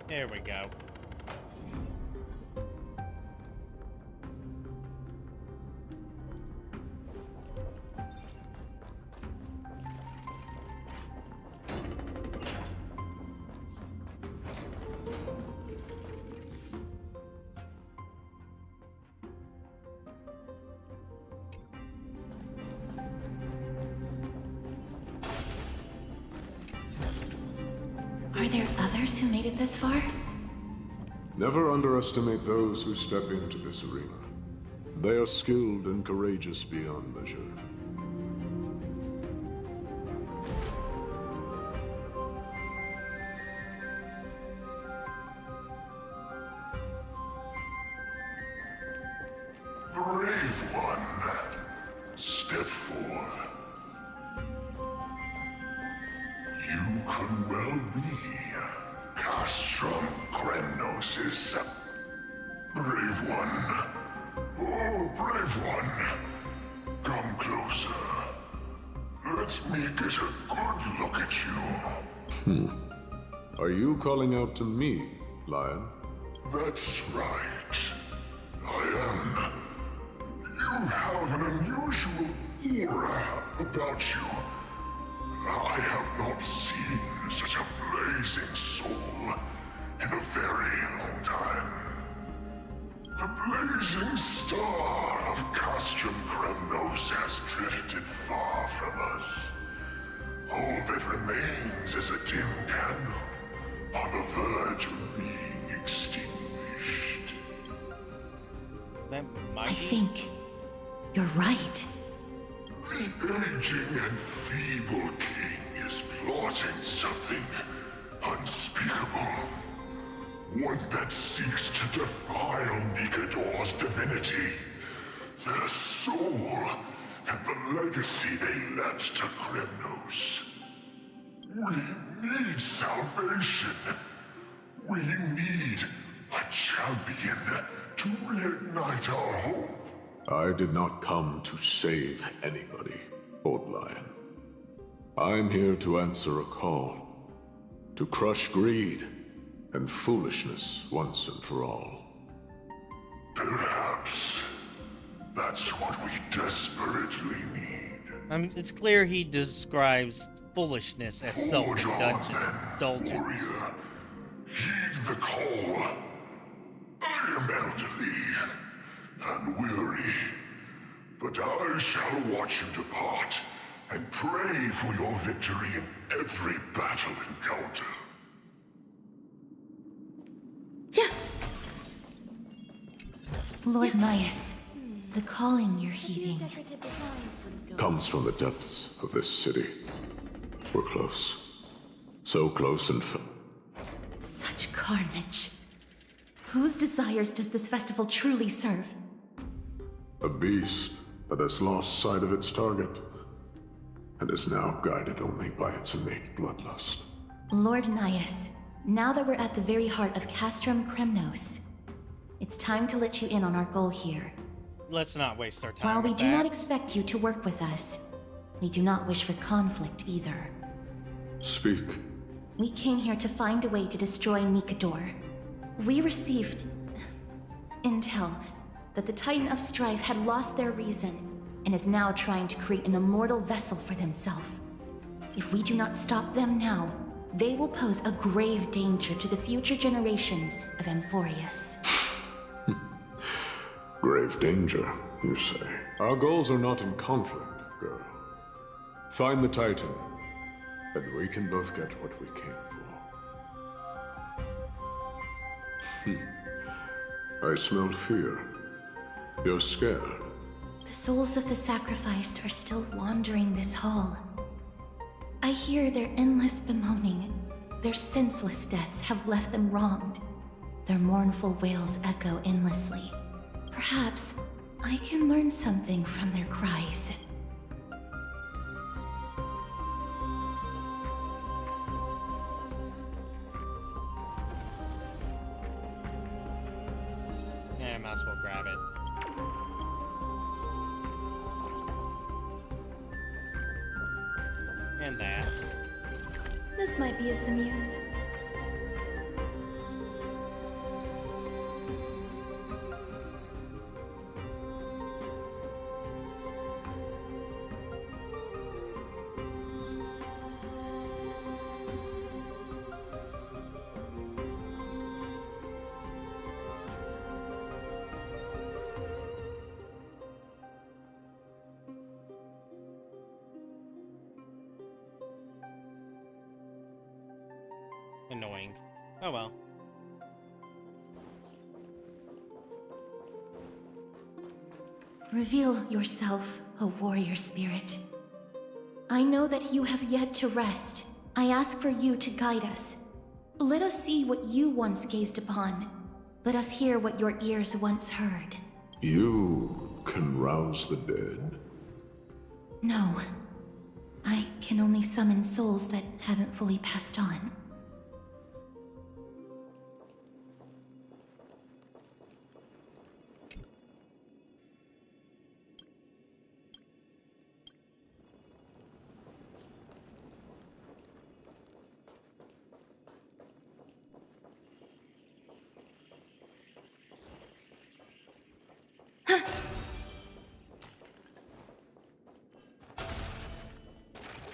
There we go. Are there others who made it this far? Never underestimate those who step into this arena. They are skilled and courageous beyond measure. Brave one, step forth. You could well be Castrum Kremnos' brave one. Oh, brave one. Come closer. Let me get a good look at you. Are you calling out to me, Lion? That's right. I am. You have an unusual aura about you. I have not seen such a blazing soul in a very long time. The blazing star of Castrum Kremnos has drifted far from us. All that remains is a dim candle on the verge of being extinguished. I think you're right. The aging and feeble king is plotting something unspeakable. One that seeks to defile Nikador's divinity, their soul, and the legacy they left to Kremnos. We need salvation. We need a champion to reignite our hope. I did not come to save anybody, Old Lion. I'm here to answer a call. To crush greed and foolishness once and for all. Perhaps that's what we desperately need. I mean, it's clear he describes foolishness as self-indulgence. Warrior, heed the call. I am elderly and weary, but I shall watch you depart and pray for your victory in every battle encounter. Lord Myas, the calling you're heeding. Comes from the depths of this city. We're close. So close, in fact, carnage. Whose desires does this festival truly serve? A beast that has lost sight of its target, and is now guided only by its innate bloodlust. Lord Naius, now that we're at the very heart of Castrum Kremnos, it's time to let you in on our goal here. Let's not waste our time. While we with do that. not expect you to work with us, we do not wish for conflict either. Speak. We came here to find a way to destroy Nikador. We received intel that the Titan of Strife had lost their reason and is now trying to create an immortal vessel for themselves. If we do not stop them now, they will pose a grave danger to the future generations of Amphorius. Grave danger, you say? Our goals are not in conflict, girl. Find the Titan, and we can both get what we came for. I smell fear. You're scared. The souls of the sacrificed are still wandering this hall. I hear their endless bemoaning. Their senseless deaths have left them wronged. Their mournful wails echo endlessly. Perhaps I can learn something from their cries. Yeah, might as well grab it. And that. This might be of some use. Annoying. Oh well. Reveal yourself, O warrior spirit. I know that you have yet to rest. I ask for you to guide us. Let us see what you once gazed upon. Let us hear what your ears once heard. You can rouse the dead. No. I can only summon souls that haven't fully passed on.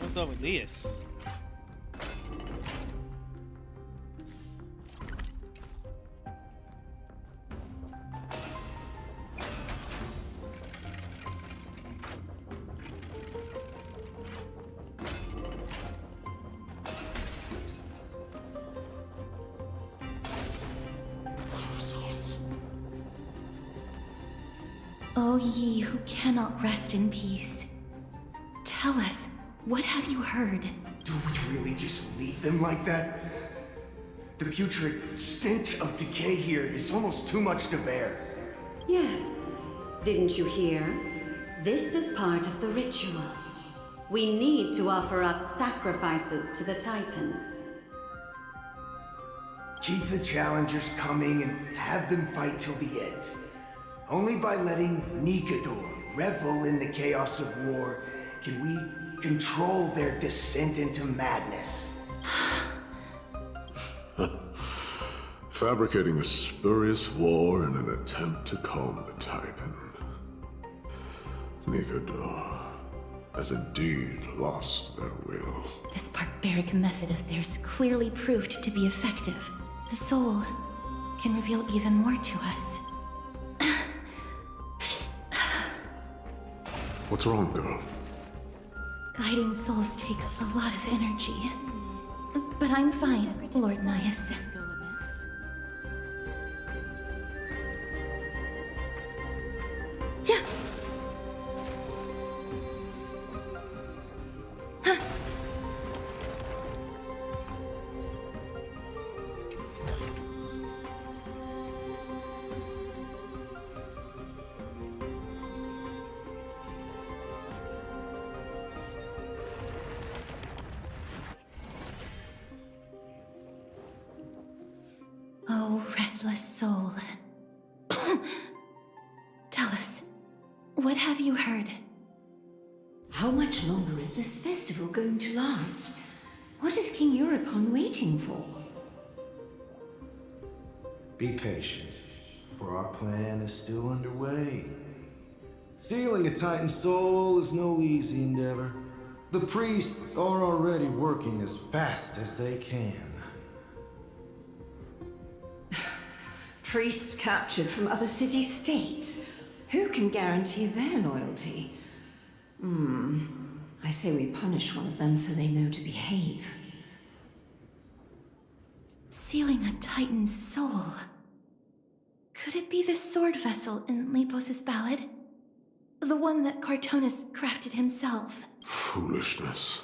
What's up with this? O ye who cannot rest in peace, tell us, what have you heard? Do we really just leave them like that? The putrid stench of decay here is almost too much to bear. Yes. Didn't you hear? This is part of the ritual. We need to offer up sacrifices to the Titan. Keep the challengers coming and have them fight till the end. Only by letting Nikador revel in the chaos of war can we control their descent into madness. Fabricating a spurious war in an attempt to calm the Titan. Nikador has indeed lost their will. This barbaric method of theirs clearly proved to be effective. The soul can reveal even more to us. What's wrong, girl? Guiding souls takes a lot of energy. But I'm fine, Lord Naius. soul. Tell us, what have you heard? How much longer is this festival going to last? What is King Euripon waiting for? Be patient, for our plan is still underway. Stealing a Titan soul is no easy endeavor. The priests are already working as fast as they can. Priests captured from other city-states. Who can guarantee their loyalty? I say we punish one of them so they know to behave. Sealing a Titan's soul. Could it be the sword vessel in Lepos's ballad? The one that Cartonus crafted himself? Foolishness.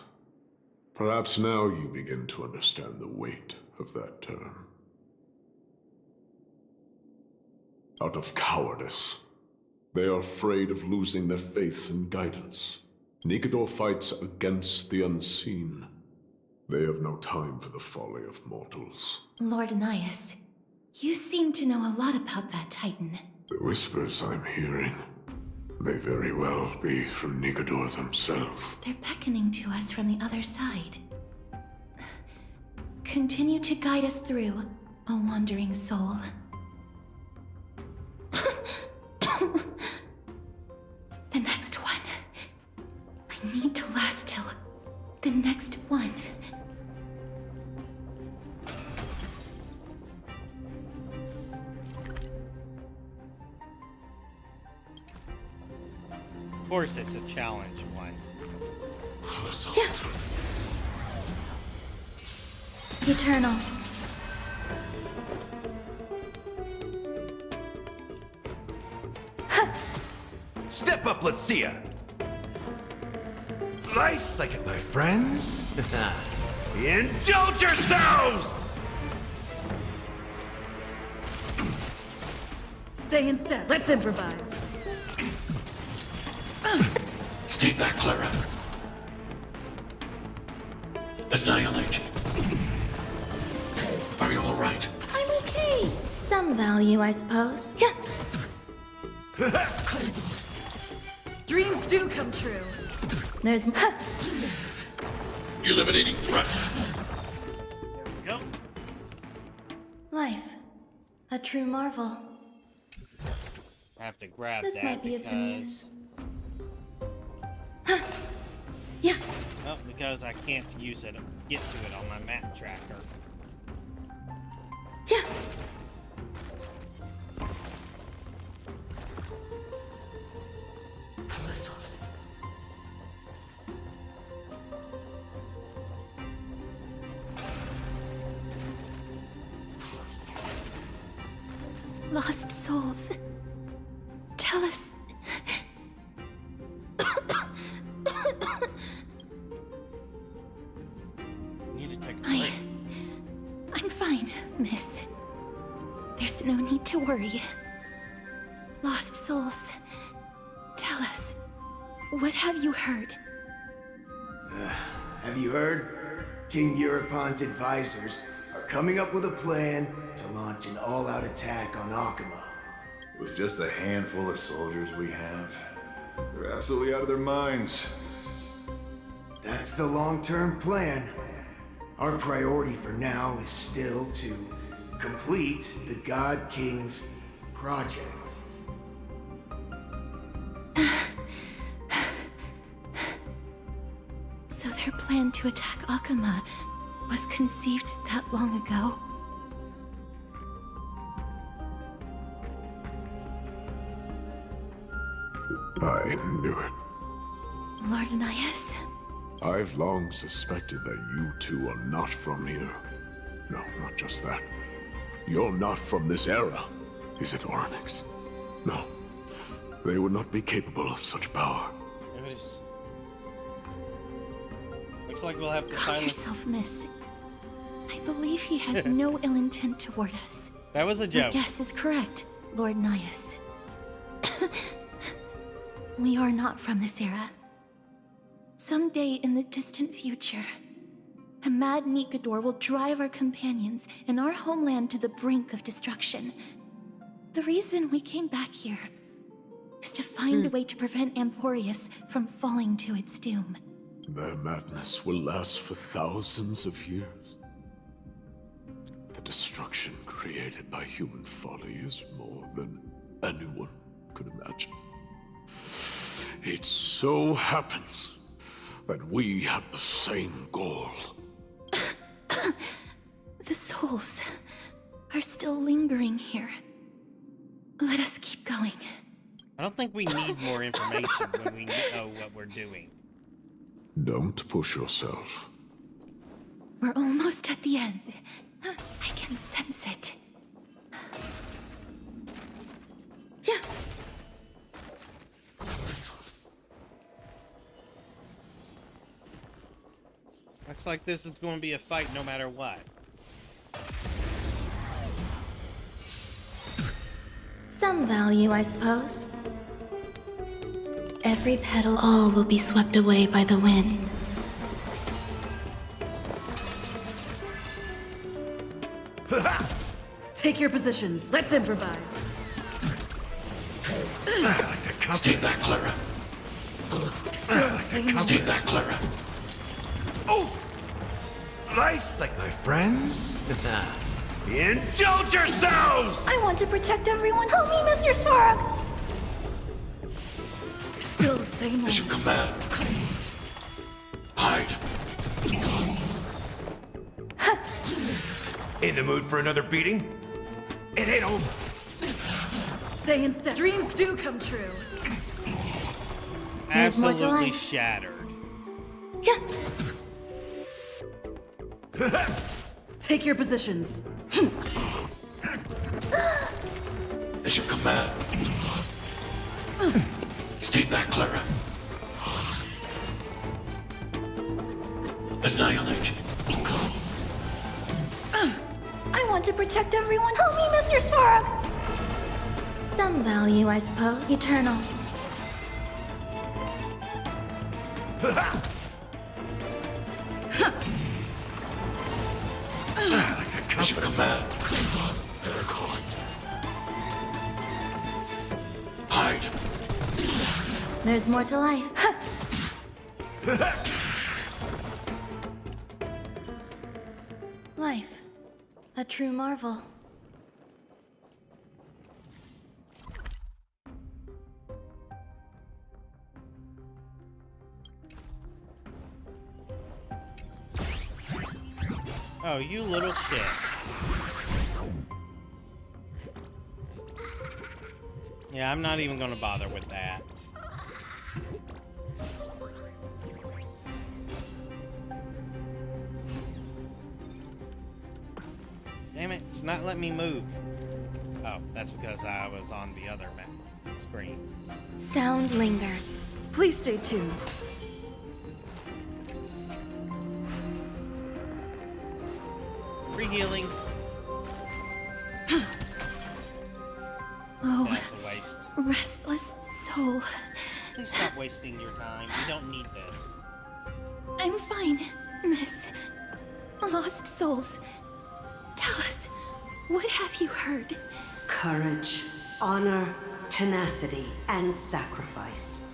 Perhaps now you begin to understand the weight of that term. Out of cowardice. They are afraid of losing their faith and guidance. Nicanor fights against the unseen. They have no time for the folly of mortals. Lord Anaias, you seem to know a lot about that Titan. The whispers I'm hearing may very well be from Nicanor themselves. They're beckoning to us from the other side. Continue to guide us through, O wandering soul. The next one. I need to last till the next one. Of course it's a challenge one. Eternal. Step up, let's see ya. Nice like it, my friends. Indulge yourselves! Stay instead. Let's improvise. Stay back, Clara. Annihilate. Are you all right? I'm okay. Some value, I suppose. Yeah. Dreams do come true. There's Eliminating threat. There we go. life. A true marvel. I have to grab This that might be of some because- use. Yeah. Well, because I can't use it, get to it on my map tracker. Yeah. Lost souls. Tell us. Need to take a break. I'm fine, miss. There's no need to worry. Lost souls. Tell us. What have you heard? Have you heard? King Eurypon's advisors are coming up with a plan to launch an all-out attack on Akama. With just a handful of soldiers we have, they're absolutely out of their minds. That's the long-term plan. Our priority for now is still to complete the God King's project. So their plan to attack Akama was conceived that long ago? I knew it. Lord Anaias? I've long suspected that you two are not from here. No, not just that. You're not from this era. Is it Oryx? No. They would not be capable of such power. There it is. Looks like we'll have to Calm silence. yourself, miss. I believe he has no ill intent toward us. That was a Your joke. guess is correct, Lord Nias. We are not from this era. Someday in the distant future, A mad Nikador will drive our companions and our homeland to the brink of destruction. The reason we came back here is to find a way to prevent Amphorius from falling to its doom. Their madness will last for thousands of years. The destruction created by human folly is more than anyone could imagine. It so happens that we have the same goal. The souls are still lingering here. Let us keep going. I don't think we need more information when we know what we're doing. Don't push yourself. We're almost at the end. I can sense it. Yeah. Looks like this is going to be a fight no matter what. Some value, I suppose. Every petal, all will be swept away by the wind. Take your positions. Let's improvise. Stay back, Clara. Still the same. Stay back, Clara. Oh! Nice, like my friends? Indulge yourselves! I want to protect everyone. Help me, Mr. Svarog! Still the same. As you command. Hide. In the mood for another beating? It ain't over. Stay in step. Dreams do come true. There's more to Absolutely life. shattered. Yeah. Take your positions. As you command. Stay back, Clara. Annihilate. I want to protect everyone. Help me, Mr. Svarog! Some value, I suppose. Eternal. As you command. Better close. Hide. There's more to life. Life. A true marvel. Oh, you little shit. Yeah, I'm not even gonna bother with that. Damn it, it's not letting me move. Oh, that's because I was on the other map screen. Sound lingered. Please stay tuned. Free healing. Oh, That's a waste. restless soul. Please stop wasting your time. We don't need this. I'm fine, miss. Lost souls. Tell us, what have you heard? Courage, honor, tenacity, and sacrifice.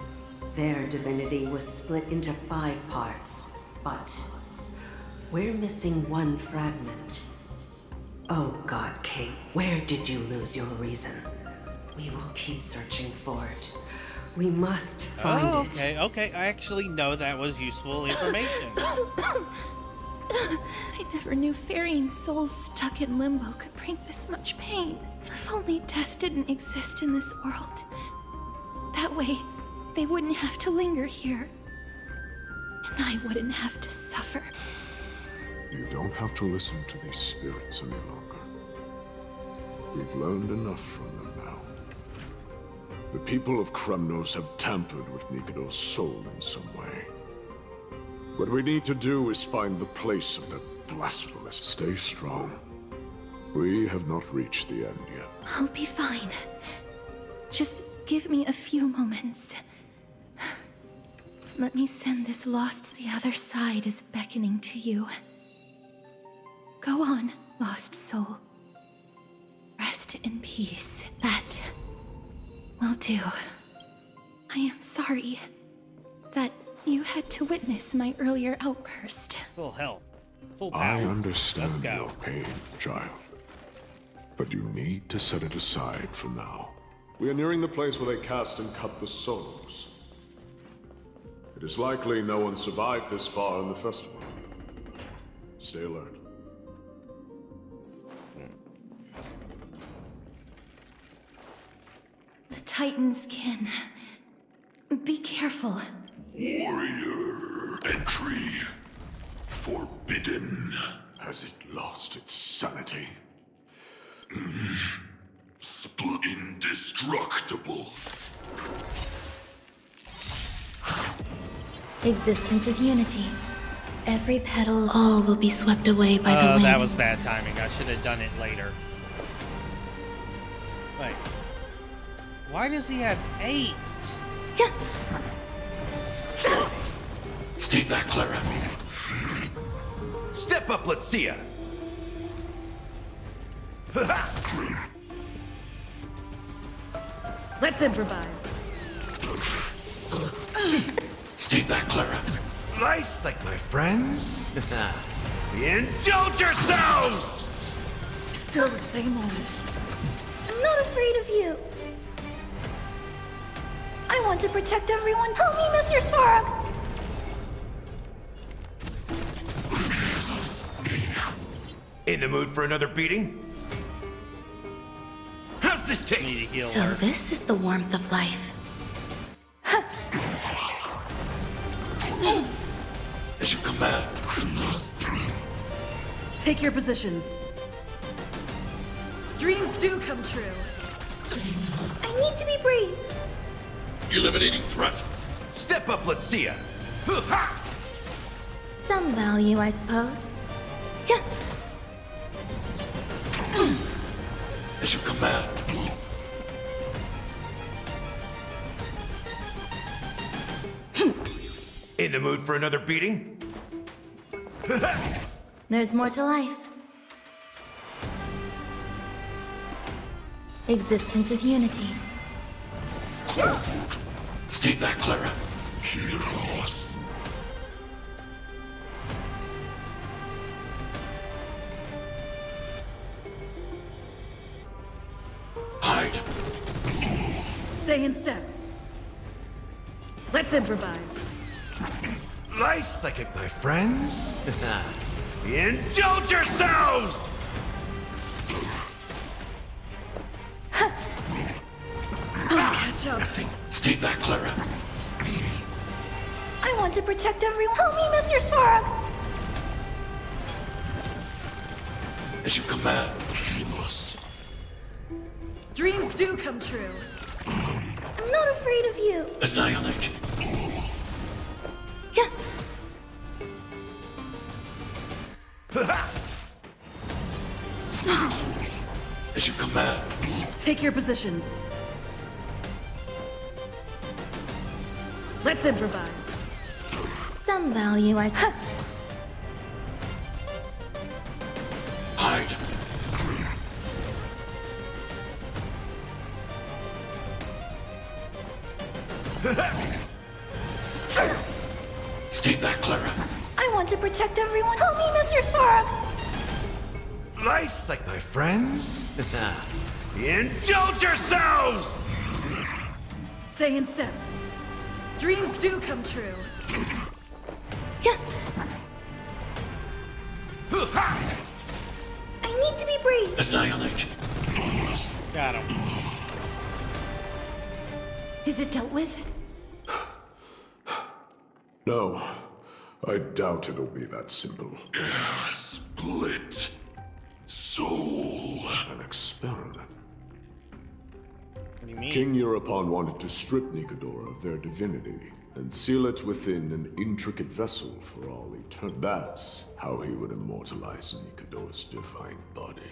Their divinity was split into 5 parts, but we're missing one fragment. Oh God, Kate, where did you lose your reason? We will keep searching for it. We must find it. Okay. I actually know that was useful information. I never knew ferrying souls stuck in limbo could bring this much pain. If only death didn't exist in this world. That way, they wouldn't have to linger here. And I wouldn't have to suffer. You don't have to listen to these spirits any longer. We've learned enough from them now. The people of Kremnos have tampered with Nikador's soul in some way. What we need to do is find the place of their blasphemous. Stay strong. We have not reached the end yet. I'll be fine. Just give me a few moments. Let me send this lost to the other side as beckoning to you. Go on, lost soul. Rest in peace. That will do. I am sorry that you had to witness my earlier outburst. Full health. Full power. I understand Let's go. your pain, child. But you need to set it aside for now. We are nearing the place where they cast and cut the souls. It is likely no one survived this far in the festival. Stay alert. The Titans can... Be careful. Warrior entry forbidden. Has it lost its sanity? Indestructible. Existence is unity. Every petal, all will be swept away by the Oh, wind. that was bad timing. I should have done it later. Wait. Why does he have 8? Stay back, Clara. Step up, let's see ya. Let's improvise. Stay back, Clara. Nice, like my friends. Indulge yourselves! Still the same old. I'm not afraid of you. I want to protect everyone. Help me, Mr. Svarog! In the mood for another beating? How's this take? Need to heal So her. this is the warmth of life. As you command. Take your positions. Dreams do come true. I need to be brave. Eliminating threat. Step up, let's see ya. Some value, I suppose. As you command. In the mood for another beating? There's more to life. Existence is unity. Stay back, Clara. Heroes. Hide. Stay in step. Let's improvise. Nice, like it, my friends. Indulge yourselves! Catch up. Stay back, Clara. I want to protect everyone. Help me, Mr. Svarog! As you command. Heroes. Dreams do come true. I'm not afraid of you. Annihilate. As you command. Take your positions. Let's improvise. Some value, I... Hide. Stay back, Clara. I want to protect everyone. Help me, Mr. Svarog! Nice, like my friends. Indulge yourselves! Stay in step. Dreams do come true. I need to be brave. Annihilate. Got him. Is it dealt with? No, I doubt it'll be that simple. Split soul. An experiment. What do you mean? King Euripon wanted to strip Nicodora of their divinity and seal it within an intricate vessel for all eternity. That's how he would immortalize Nicodora's divine body.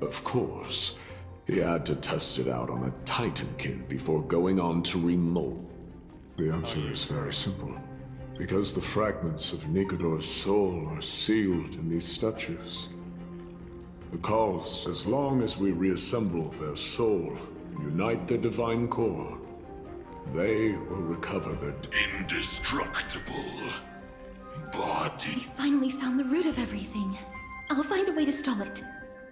Of course, he had to test it out on a Titankin before going on to remold. The answer is very simple. Because the fragments of Nikodor's soul are sealed in these statues. Because as long as we reassemble their soul and unite their divine core, they will recover their indestructible body. We finally found the root of everything. I'll find a way to stall it.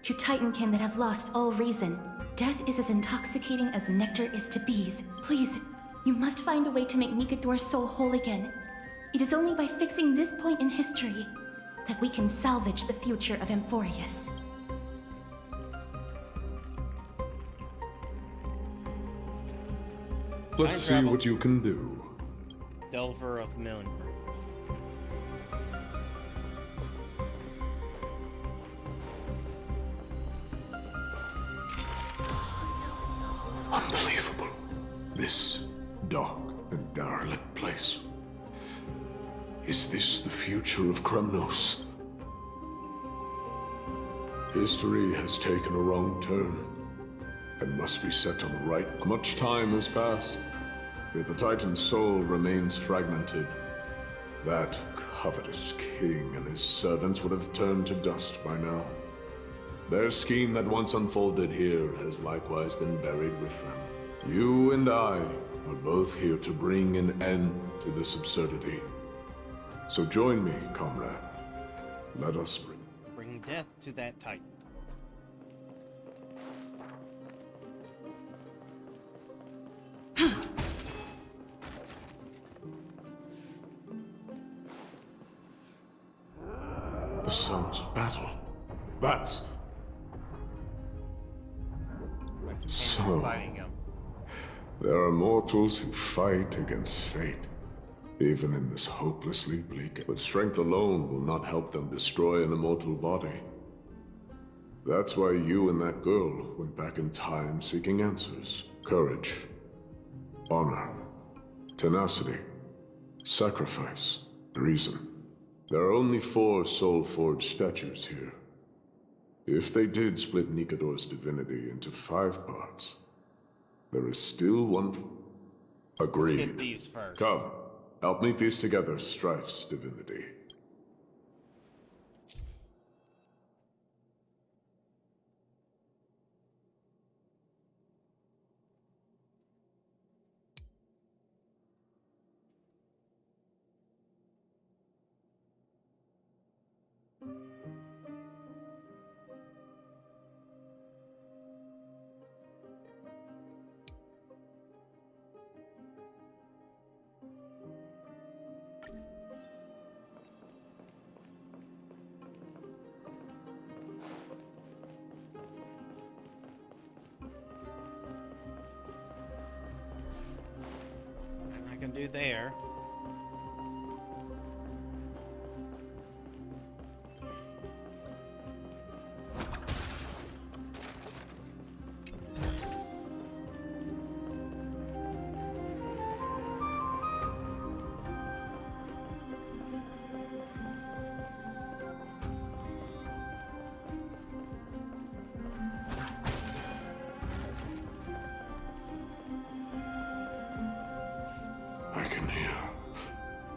To Titankin that have lost all reason, death is as intoxicating as nectar is to bees. Please, you must find a way to make Nikodor's soul whole again. It is only by fixing this point in history that we can salvage the future of Amphorius. Let's see what you can do. Delver of Millions. Unbelievable. This dark and derelict place. Is this the future of Kremnos? History has taken a wrong turn and must be set on the right. Much time has passed, yet the Titan's soul remains fragmented. That covetous king and his servants would have turned to dust by now. Their scheme that once unfolded here has likewise been buried with them. You and I are both here to bring an end to this absurdity. So join me, comrade. Let us bring death to that Titan. The sounds of battle. That's... So... there are mortals who fight against fate. Even in this hopelessly bleak, but strength alone will not help them destroy an immortal body. That's why you and that girl went back in time seeking answers. Courage, honor, tenacity, sacrifice, reason. There are only 4 soul-forged statues here. If they did split Nikodor's divinity into 5 parts, there is still one... Agreed. Let's get these first. Come. Help me piece together Strife's divinity. Can do there.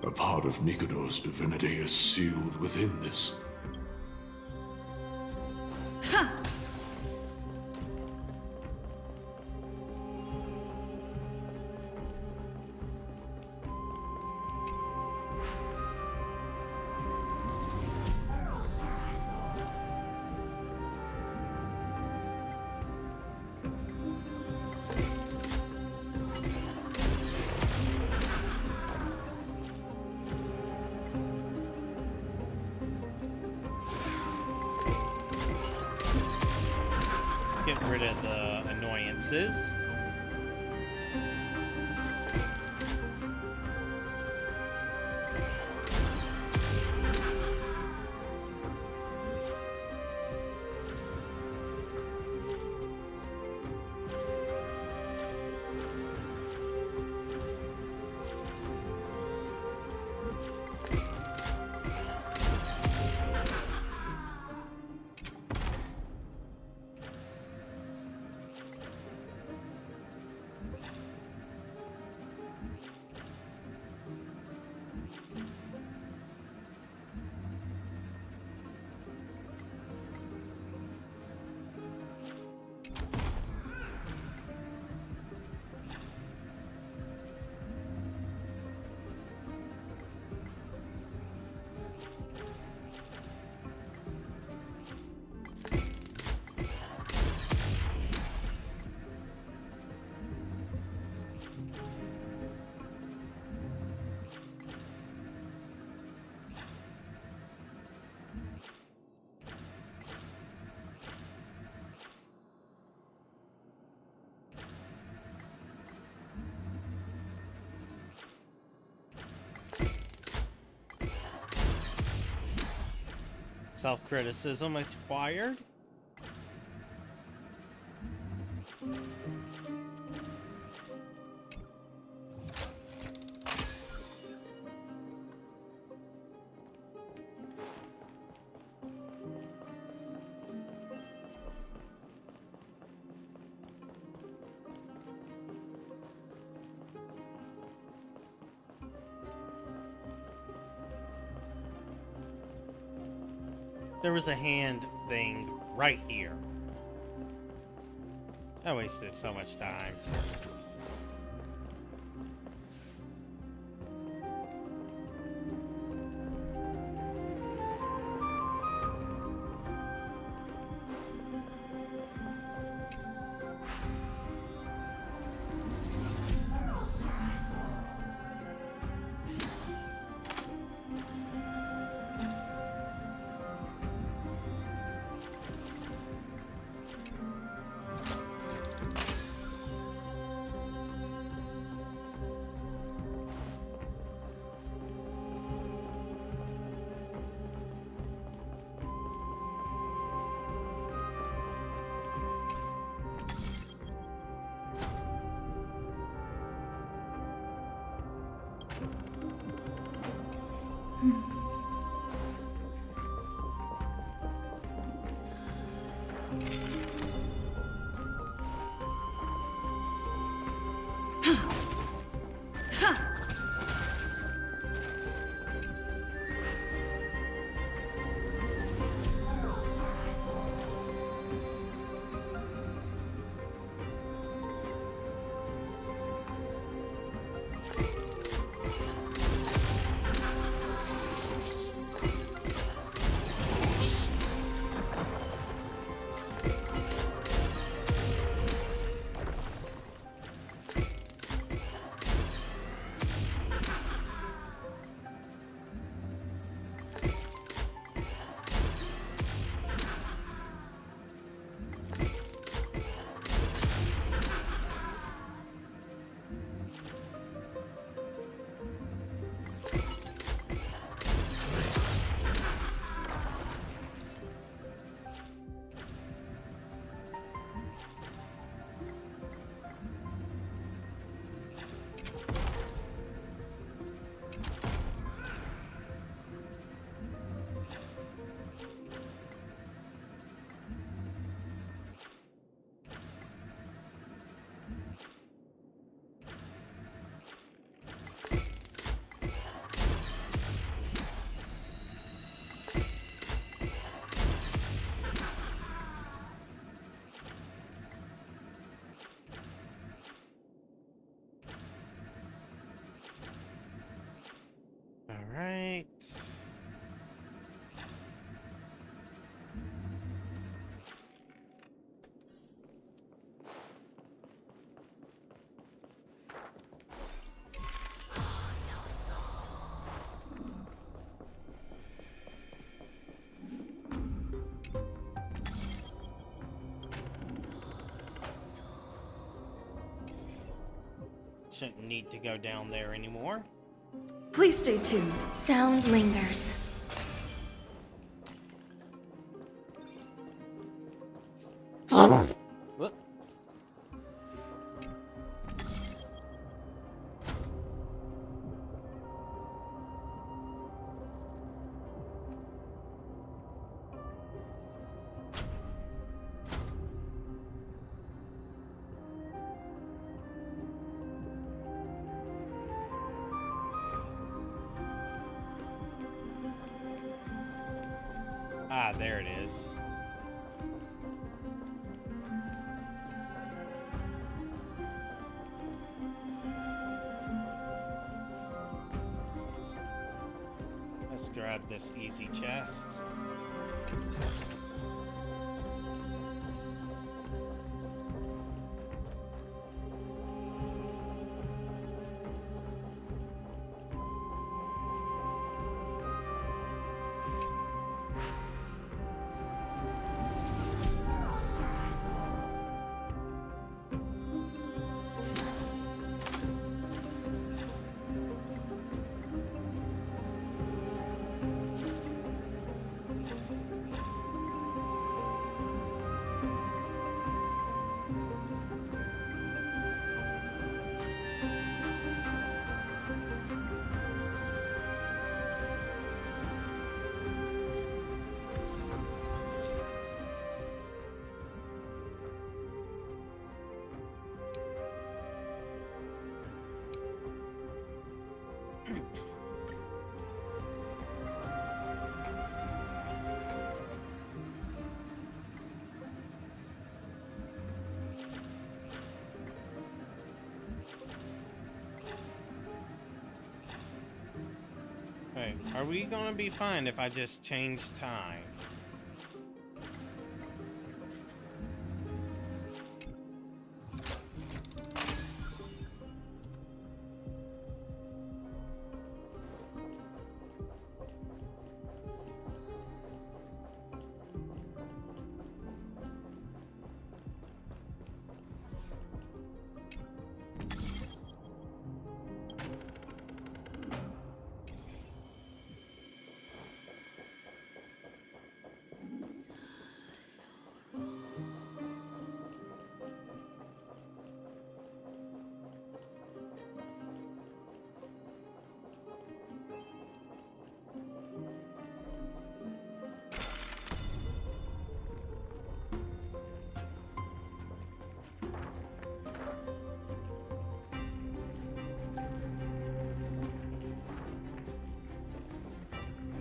A part of Nikodor's divinity is sealed within this. Get rid of the annoyances. Self-criticism acquired? There was a hand thing right here. I wasted so much time. Alright. Shouldn't need to go down there anymore. Please stay tuned. Sound lingers. Whoop. Ah, there it is. Let's grab this easy chest. Are we gonna be fine if I just change time?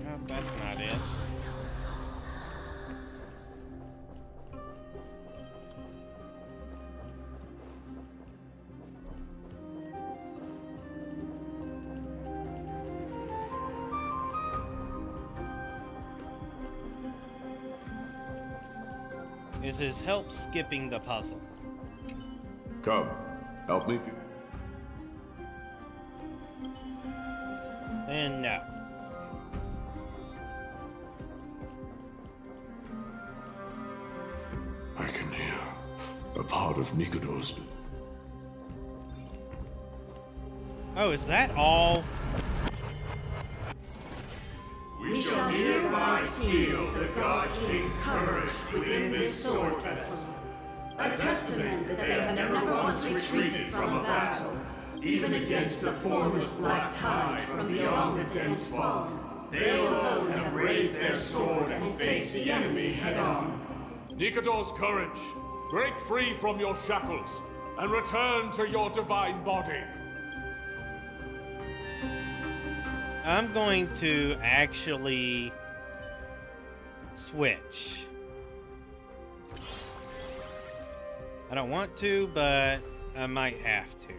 No, that's not it. Is his help skipping the puzzle? Come, help me. Then no. I can hear a part of Nikodo's. Oh, is that all? We shall hereby seal the God King's courage within this sword vessel, a testament that they have never once retreated from a battle, even against the formless black tide from beyond the dense fog. They alone have raised their sword and faced the enemy head-on. Nikodo's courage, break free from your shackles and return to your divine body. I'm going to actually switch. I don't want to, but I might have to.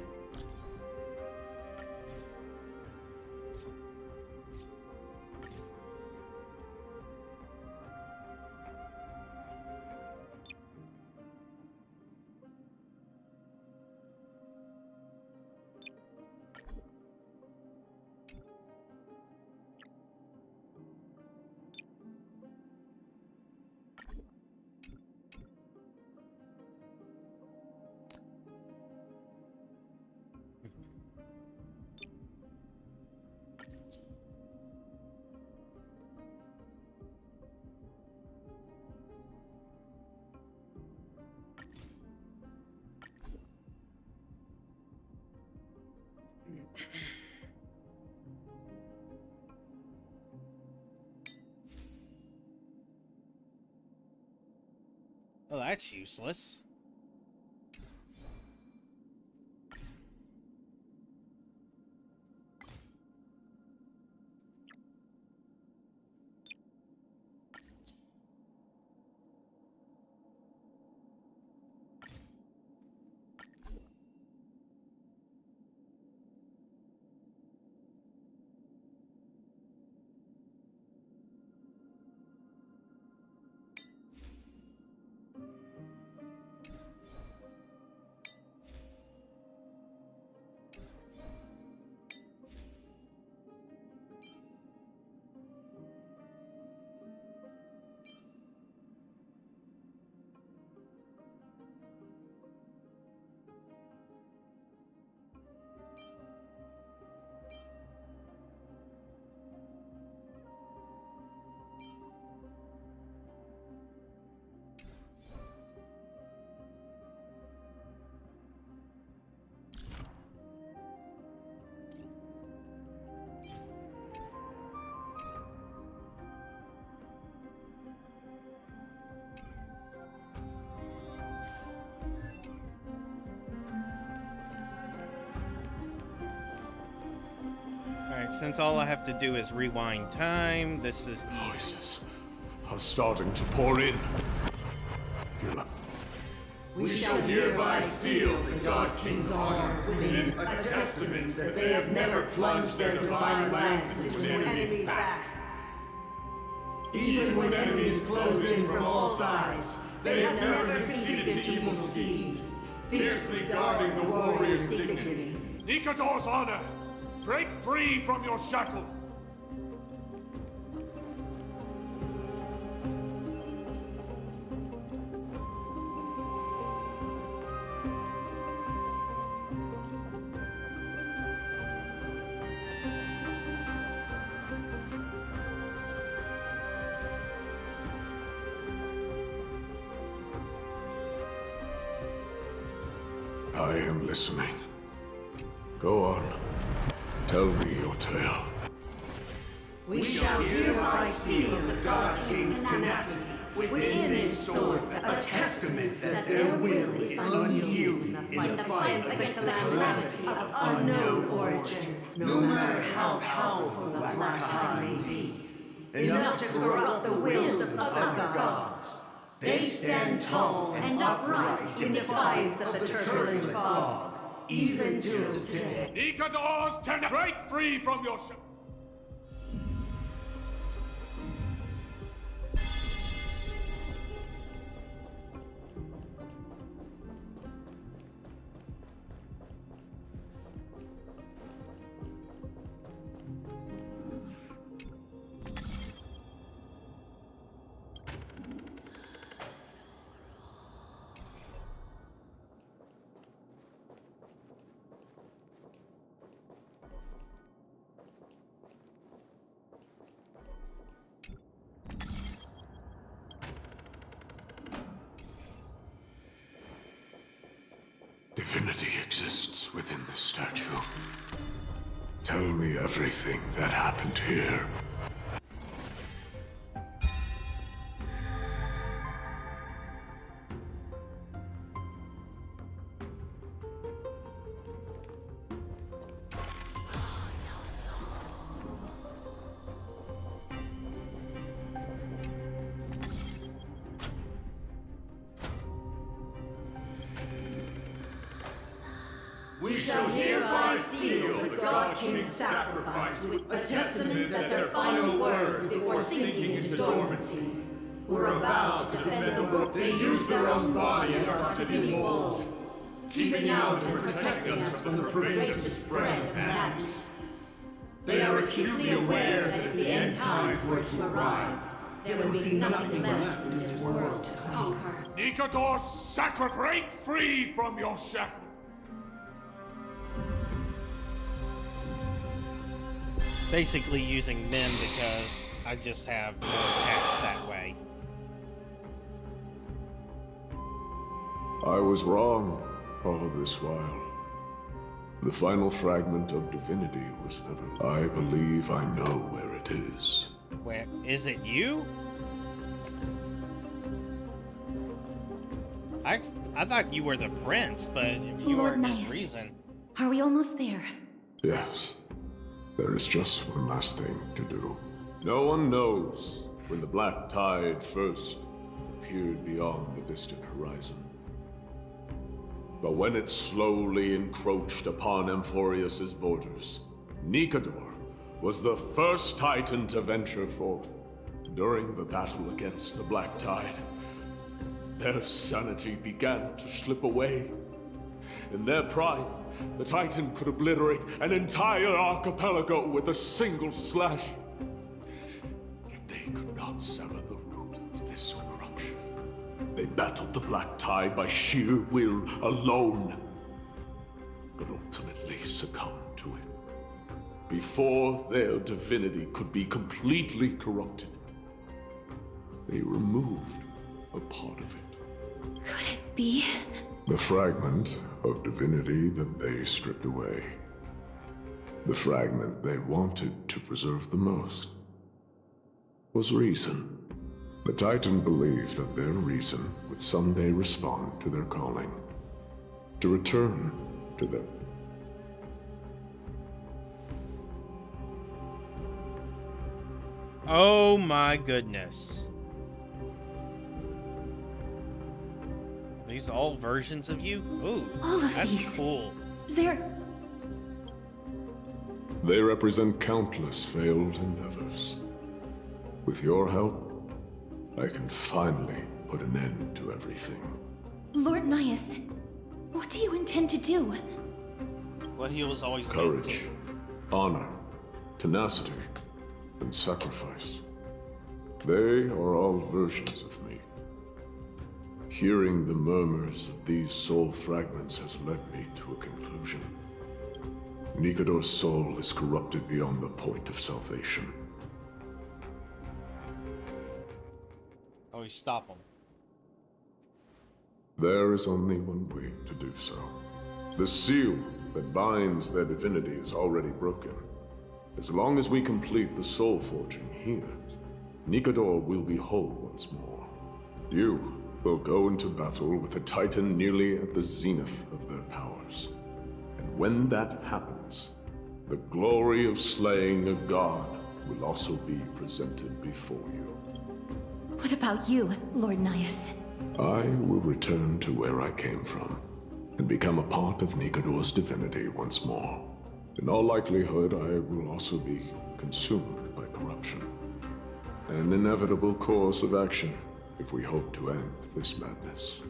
Well, that's useless. Alright, since all I have to do is rewind time, this is easy. Voices are starting to pour in. We shall hereby seal the God King's honor within a testament that they have never plunged their divine lance into an enemy's back. Even when enemies close in from all sides, they have never conceded to evil schemes, fiercely guarding the warrior's dignity. Nikador's honor! Break free from your shackles! I am listening. Go on. Tell me your tale. We shall hereby seal the God King's tenacity within this sword, a testament that their will is unyielding in the fight against the calamity of unknown origin, no matter how powerful the Black Tide may be. Enough to corrupt the wills of other gods. They stand tall and upright in defiance of the turbulent fog, even till today. Nikador's tenacity! Break free from your Divinity exists within this statue. Tell me everything that happened here. We shall hereby seal the God King's sacrifice with a testament that their final words before sinking into dormancy were a vow to defend the world. They use their own body as our city walls, keeping out and protecting us from the pervasive spread of madness. They are acutely aware that if the end times were to arrive, there would be nothing left in this world to conquer. Nikador's sacrifice! Break free from your shackles! Basically using Mim because I just have more attacks that way. I was wrong all this while. The final fragment of divinity was never... I believe I know where it is. Where is it? You? I thought you were the prince, but you Lord are his Nias, reason. are we almost there? Yes. There is just one last thing to do. No one knows when the Black Tide first appeared beyond the distant horizon. But when it slowly encroached upon Amphorius's borders, Nikador was the first Titan to venture forth. During the battle against the Black Tide, their sanity began to slip away. In their prime, the Titan could obliterate an entire archipelago with a single slash. Yet they could not sever the root of this corruption. They battled the Black Tide by sheer will alone, but ultimately succumbed to it. Before their divinity could be completely corrupted, they removed a part of it. Could it be? The fragment of divinity that they stripped away. The fragment they wanted to preserve the most was reason. The Titan believed that their reason would someday respond to their calling, to return to them. Oh my goodness. These all versions of you? Ooh, All of that's these. cool. They represent countless failed endeavors. With your help, I can finally put an end to everything. Lord Nias, what do you intend to do? What he was always Courage, honor, tenacity, and sacrifice. They are all versions of me. Hearing the murmurs of these soul fragments has led me to a conclusion. Nikador's soul is corrupted beyond the point of salvation. Always stop him. There is only one way to do so. The seal that binds their divinity is already broken. As long as we complete the soul forging here, Nikador will be whole once more. You will go into battle with a Titan nearly at the zenith of their powers. And when that happens, the glory of slaying a god will also be presented before you. What about you, Lord Nias? I will return to where I came from, and become a part of Nikador's divinity once more. In all likelihood, I will also be consumed by corruption. An inevitable course of action if we hope to end this madness.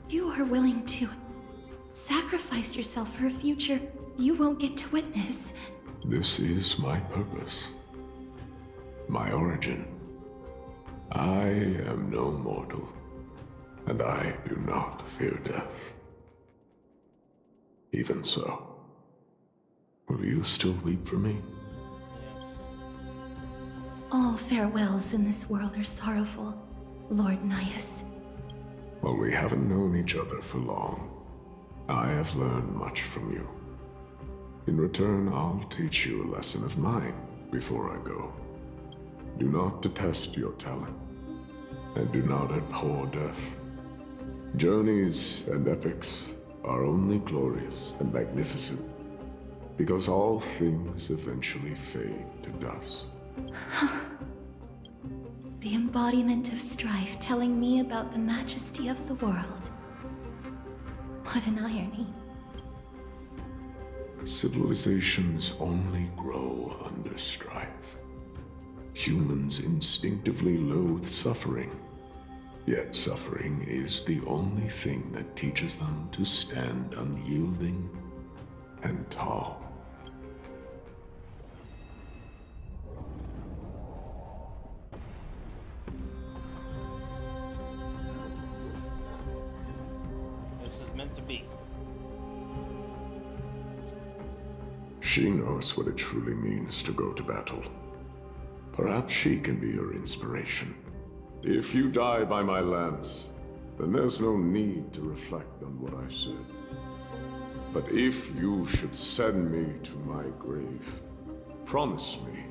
You are willing to sacrifice yourself for a future you won't get to witness. This is my purpose. My origin. I am no mortal, and I do not fear death. Even so, will you still weep for me? All farewells in this world are sorrowful, Lord Nias. Well, we haven't known each other for long. I have learned much from you. In return, I'll teach you a lesson of mine before I go. Do not detest your talent, and do not abhor death. Journeys and epics are only glorious and magnificent, because all things eventually fade to dust. The embodiment of strife telling me about the majesty of the world. What an irony. Civilizations only grow under strife. Humans instinctively loathe suffering, yet suffering is the only thing that teaches them to stand unyielding and tall. This is meant to be. She knows what it truly means to go to battle. Perhaps she can be your inspiration. If you die by my lance, then there's no need to reflect on what I said. But if you should send me to my grave, promise me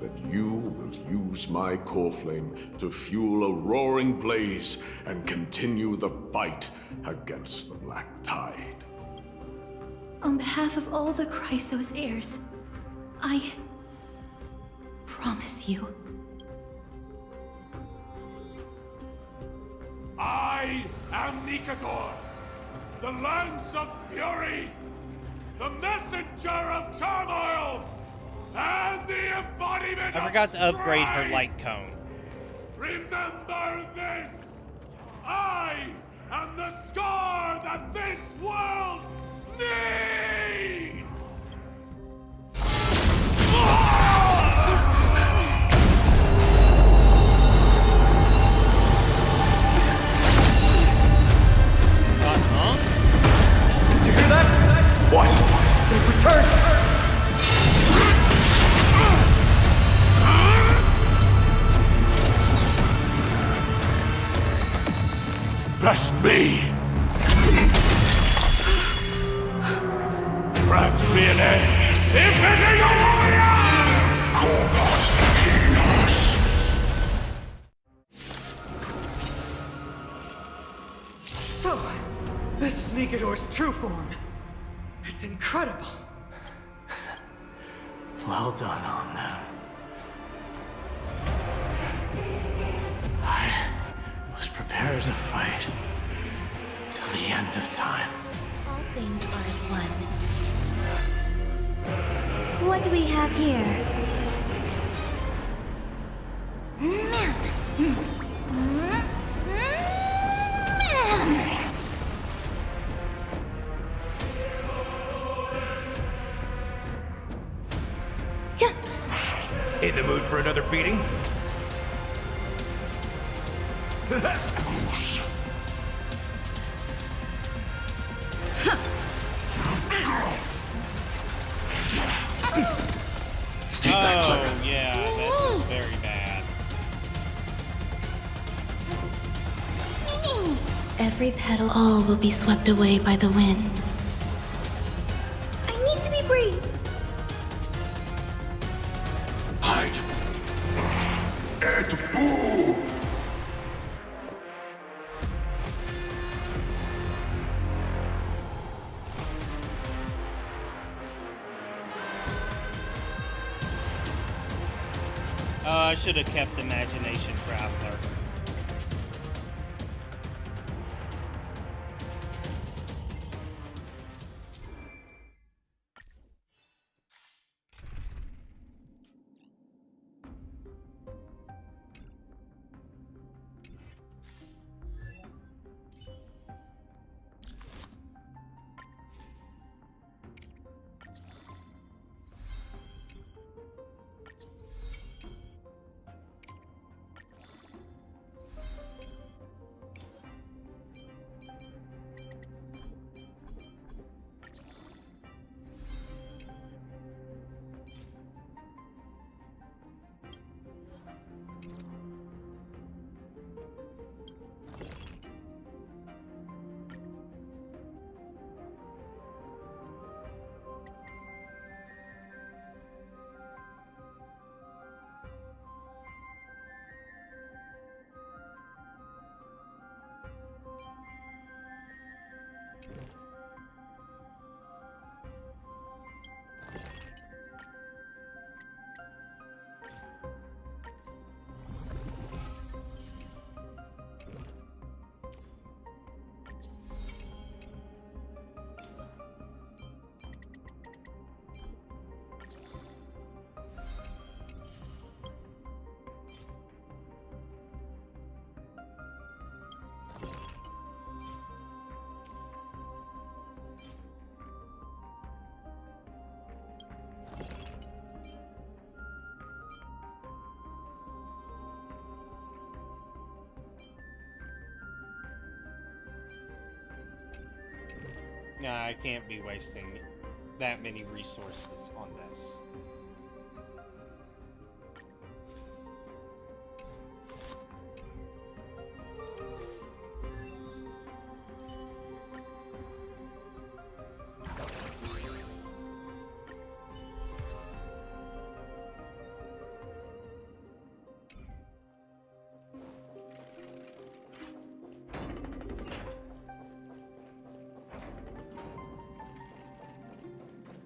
that you will use my core flame to fuel a roaring blaze and continue the fight against the Black Tide. On behalf of all the Chrysos heirs, I promise you. I am Nikador, the Lance of Fury, the Messenger of Turmoil, and the embodiment I forgot of to upgrade her strife. light cone. Remember this! I am the scar that this world needs! You hear that? What? They've returned! Best me! Grant me an end! Symphony of Warrior! Corpus Enos! So, this is Nikador's true form. It's incredible. Well done on them. I was prepared to fight, end of time. All things are as one. What do we have here? In the mood for another beating? Stay back, Clara. Oh, yeah, that was very bad. Every petal, all will be swept away by the wind. I need to be brave. Hide. Et boo! I should have kept Imagination Traveler. Nah, I can't be wasting that many resources on this.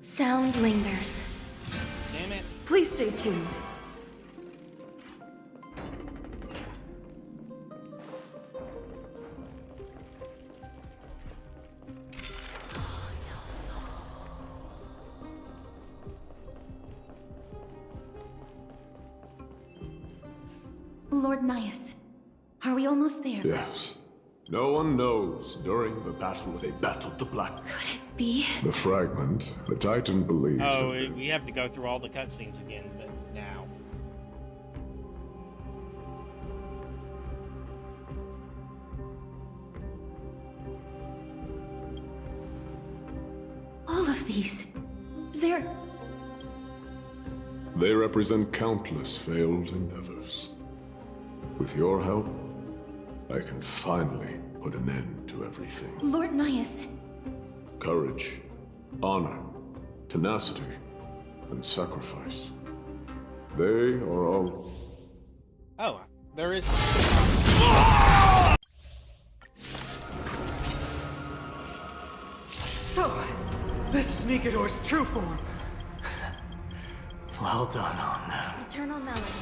Sound lingers. Damn it. Please stay tuned. Lord Nias, are we almost there? Yes. No one knows during the battle they battled the Black. Could it be? The fragment, the Titan believes Oh, that we have to go through all the cutscenes again, but now. All of these. They're... they represent countless failed endeavors. With your help, I can finally put an end to everything. Lord Nias. Courage, honor, tenacity, and sacrifice. They are all... Oh, there is... So, this is Nikedor's true form. Well done on them. Eternal melody.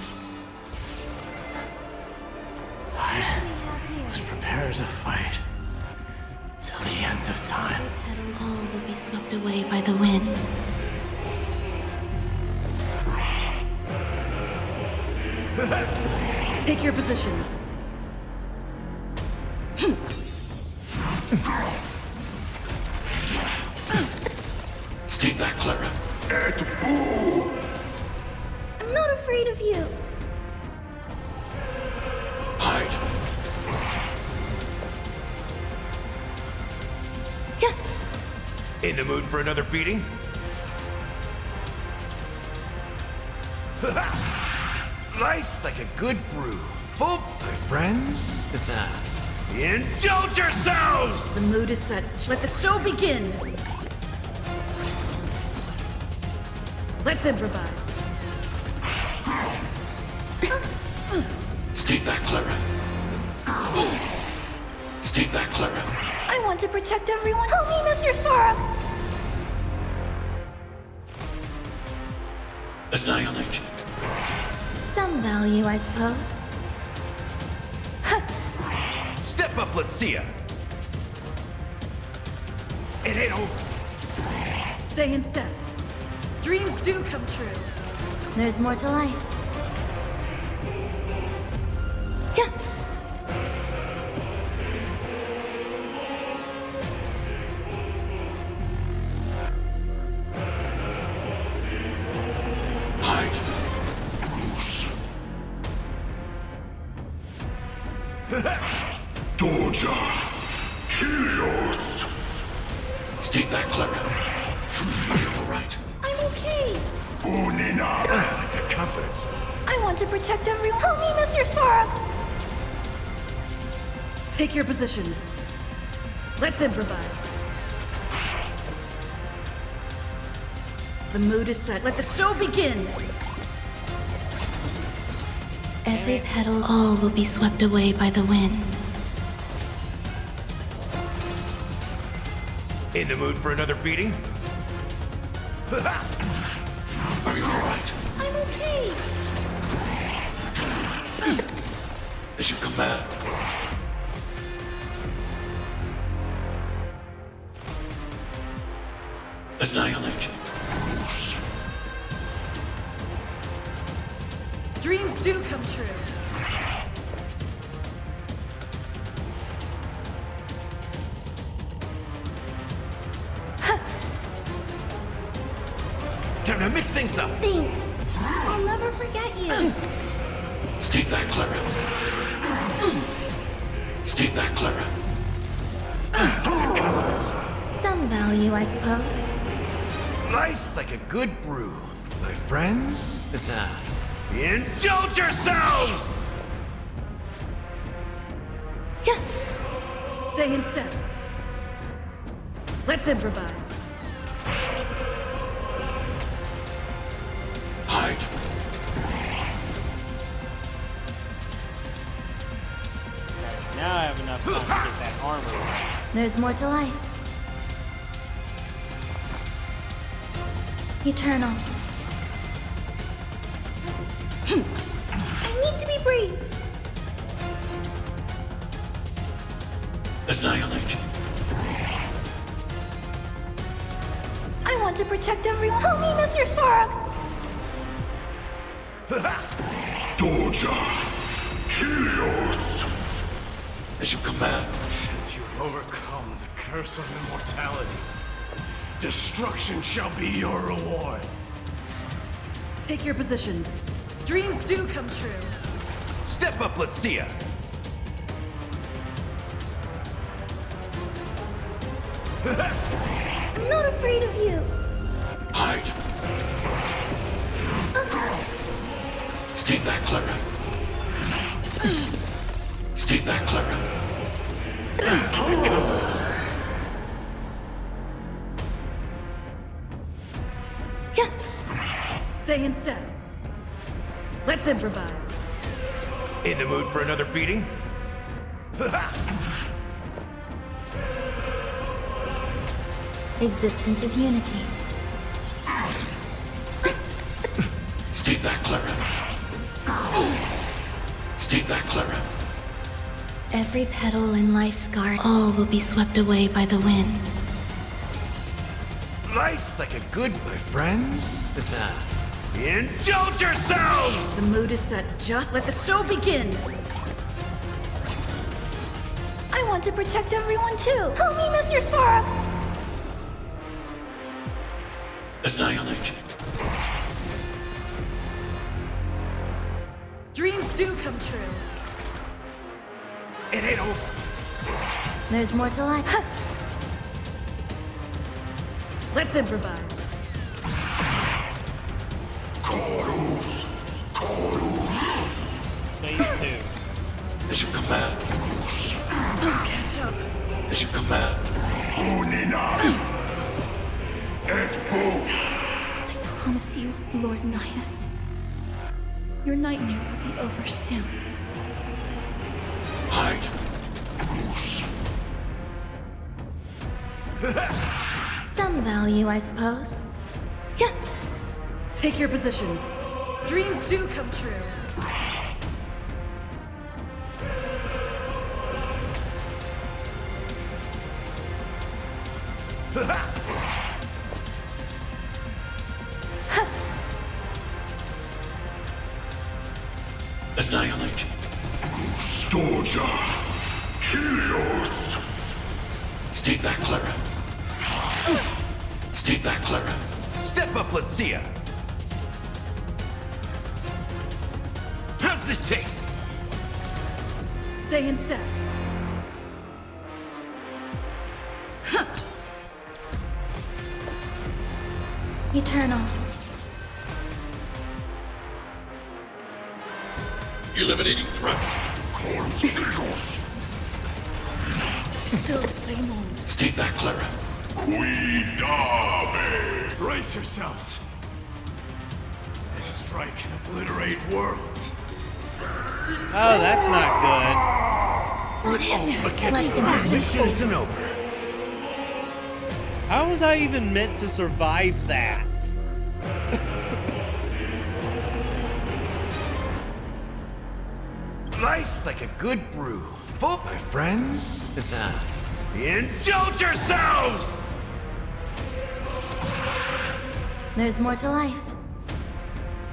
I was prepared to fight. Till till the end of time. All will be swept away by the wind. Take your positions. Stay back, Clara. I'm not afraid of you. Hide. In the mood for another beating? Nice like a good brew. Full, my friends. Indulge yourselves! The mood is set. Let the show begin. Let's improvise. Stay back, Clara. Stay back, Clara. I want to protect everyone. Help me, Mr. Sparrow. Annihilate. Some value, I suppose. Step up, let's see ya. It ain't over. Stay in step. Dreams do come true. There's more to life. Doja. Helios. Stay back, Clara. Are you alright? I'm okay. Unina. The confidence. I want to protect everyone. Help me, Mr. Sparrow. Take your positions. Let's improvise. The mood is set. Let the show begin. Every petal, all will be swept away by the wind. In the mood for another beating? Are you alright? I'm okay. As you command. Annihilate. Dreams do come true. Time to mix things up. Thanks. I'll never forget you. Stay back, Clara. Stay back, Clara. Some value, I suppose. Nice like a good brew, my friends. Indulge yourselves! Stay in step. Let's improvise. Hide. Now I have enough time to get that armor. There's more to life. Eternal. I need to be brave. Annihilate. I want to protect everyone. Help me, Mr. Sparrow. Doja. Helios. As you command. Since you've overcome the curse of immortality, destruction shall be your reward. Take your positions. Dreams do come true. Step up, let's see ya. I'm not afraid of you. Hide. Stay back, Clara. Stay back, Clara. Stay in step. Let's improvise. In the mood for another beating? Existence is unity. Stay back, Clara. Stay back, Clara. every petal in life's garden, all will be swept away by the wind. Life's like a good, my friends. Indulge yourselves! The mood is set. Just let the show begin. I want to protect everyone too. Help me, Mr. Sparrow. Annihilate. Dreams do come true. It ain't over. There's more to life. Let's improvise. Chorus. Chorus. Phase 2. As you command. I'll catch up. As you command. Unina. Et bo. I promise you, Lord Nihus, your nightmare will be over soon. Hide. Some value, I suppose. Yeah. Take your positions. Dreams do come true. Annihilate. Storja. Kilios. Stay back, Clara. Stay back, Clara. Step up, let's see ya. How's this taste? Stay in step. Eternal. Eliminating threat. Still the same old. Stay back, Clara. Cuidado! Brace yourselves. This strike can obliterate worlds. Oh, that's not What is it? Spaghetti, mission isn't over. good. How was I even meant to survive that? Life's like a good brew. Full, my friends. Indulge yourselves! There's more to life.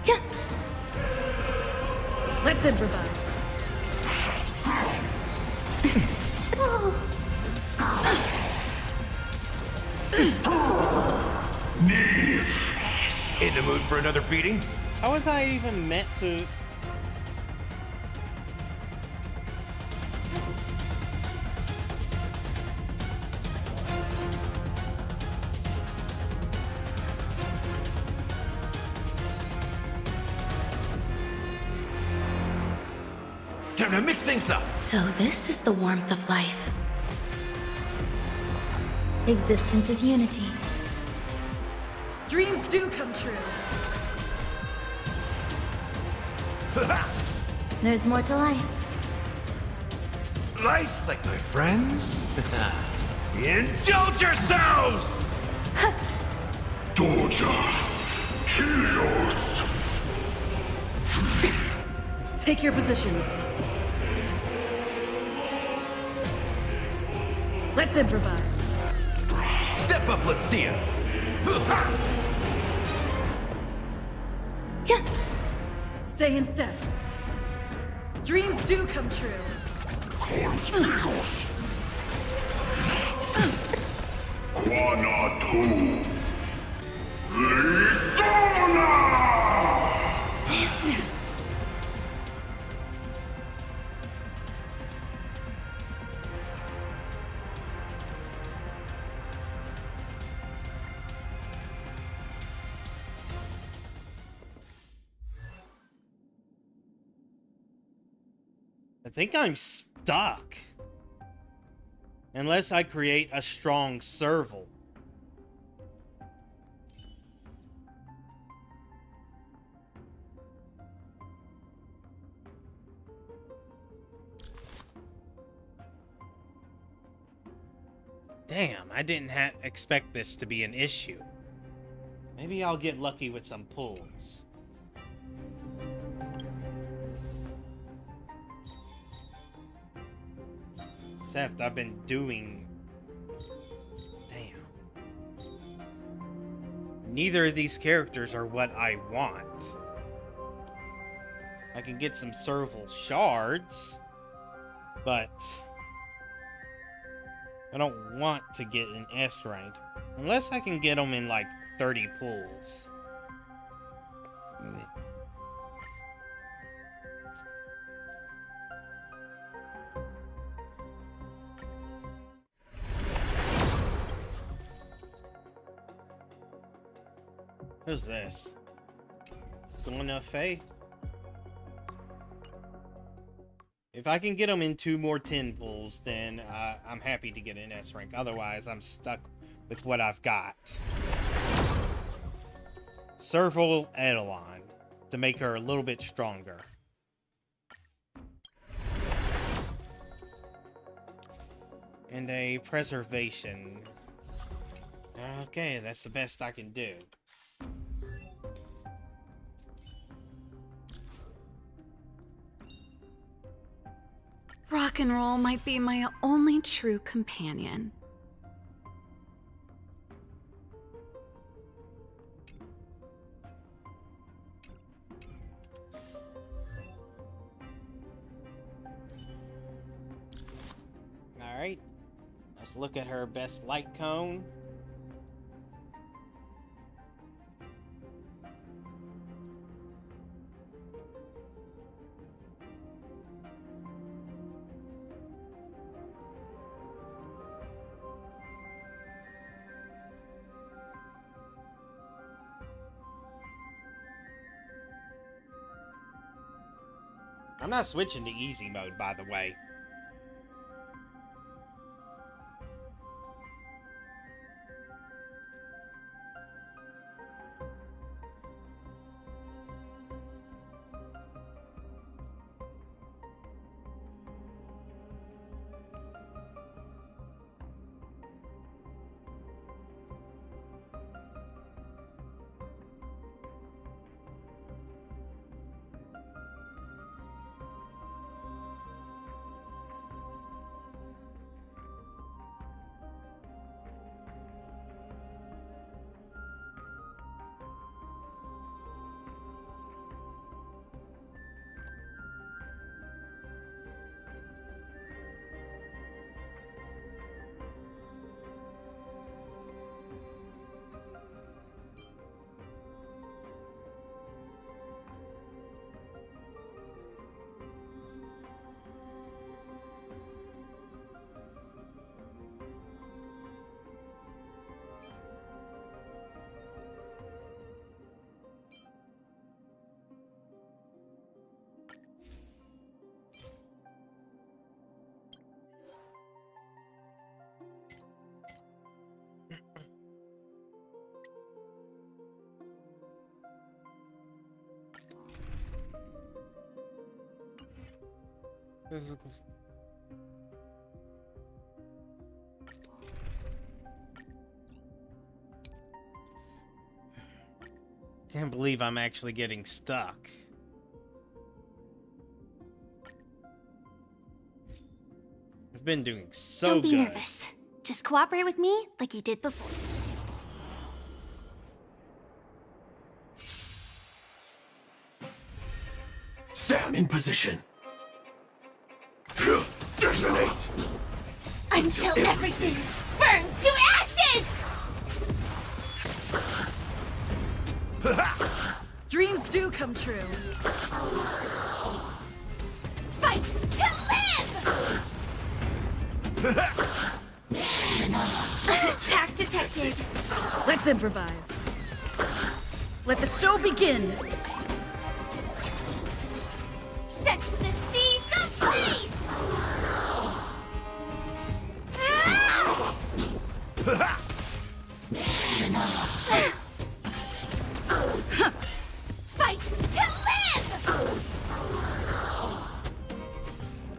Yeah. Let's improvise. In the mood for another beating? How was I even meant to... Time to mix things up. So this is the warmth of life. Existence is unity. Dreams do come true. There's more to life. Life's like my friends. Indulge yourselves! Storja. Kilios. Take your positions. Let's improvise. Step up, let's see ya. Yeah. Stay in step. Dreams do come true. Quana tu. Lizona! That's it. I think I'm stuck. Unless I create a strong serval. Damn, I didn't expect this to be an issue. Maybe I'll get lucky with some pulls. Except I've been doing... Damn. Neither of these characters are what I want. I can get some serval shards, but I don't want to get an S rank. Unless I can get them in like 30 pulls. Who's this? Going to Faye? If I can get them in 2 more 10 pulls, then I'm happy to get an S rank. Otherwise, I'm stuck with what I've got. Serval Edelon to make her a little bit stronger. And a preservation. Okay, that's the best I can do. Rock and roll might be my only true companion. Alright, let's look at her best light cone. I'm not switching to easy mode, by the way. Physical. Can't believe I'm actually getting stuck. I've been doing so good. Don't be nervous. Just cooperate with me like you did before. Sam in position. Detonate! Until everything burns to ashes! Dreams do come true. Fight to live! Attack detected. Let's improvise. Let the show begin. Set the seas ablaze! Fight to live!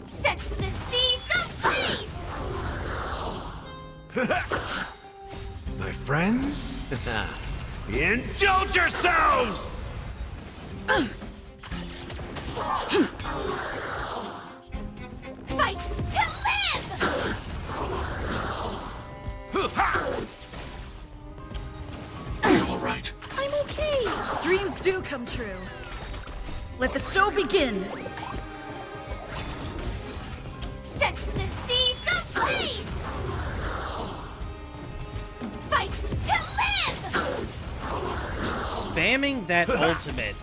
Set the seas ablaze! My friends? Indulge yourselves! Fight to live! come true. Let the show begin. Set the seas ablaze! Fight to live! Spamming that ultimate.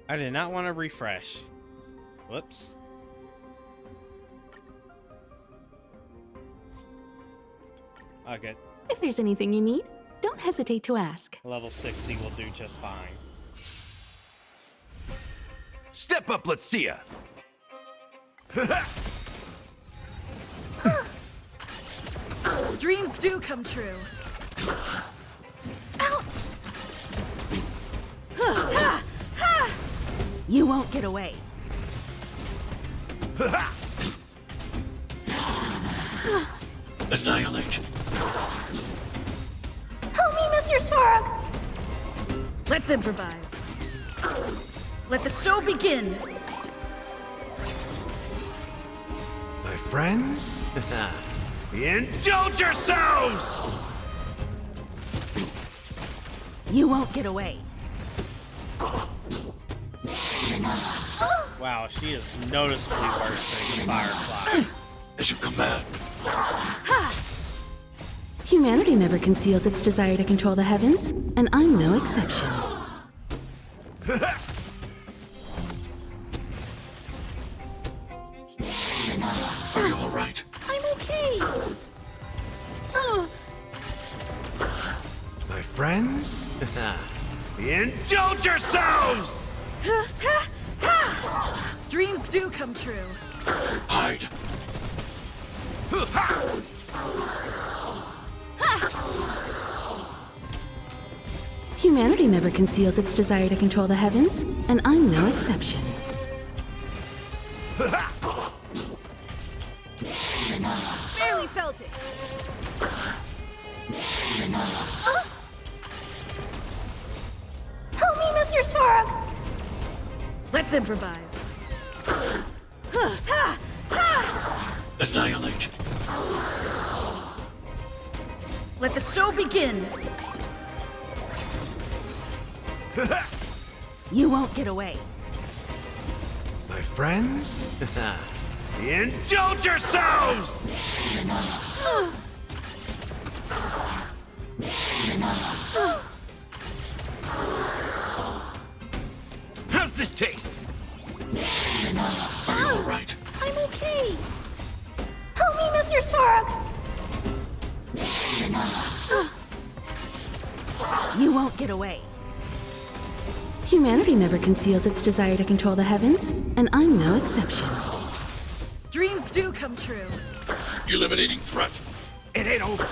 I did not want to refresh. Whoops. Okay. If there's anything you need, don't hesitate to ask. Level 60 will do just fine. Step up, let's see ya. Dreams do come true. You won't get away. Annihilate. Help me, Mr. Svarog! Let's improvise. Let the show begin. My friends? Indulge yourselves! You won't get away. Wow, she is noticeably worse than the Firefly. As you command. Humanity never conceals its desire to control the heavens, and I'm no exception. Are you all right? I'm okay! My friends? Indulge yourselves! Dreams do come true. Hide. Humanity never conceals its desire to control the heavens, and I'm no exception. Barely felt it. Help me, Mr. Svarog! Let's improvise. Annihilate. Let the show begin. You won't get away. My friends? Indulge yourselves! How's this taste? Are you all right? I'm okay! Help me, Mr. Svarog! You won't get away. Humanity never conceals its desire to control the heavens, and I'm no exception. Dreams do come true. Eliminating threat. It ain't over.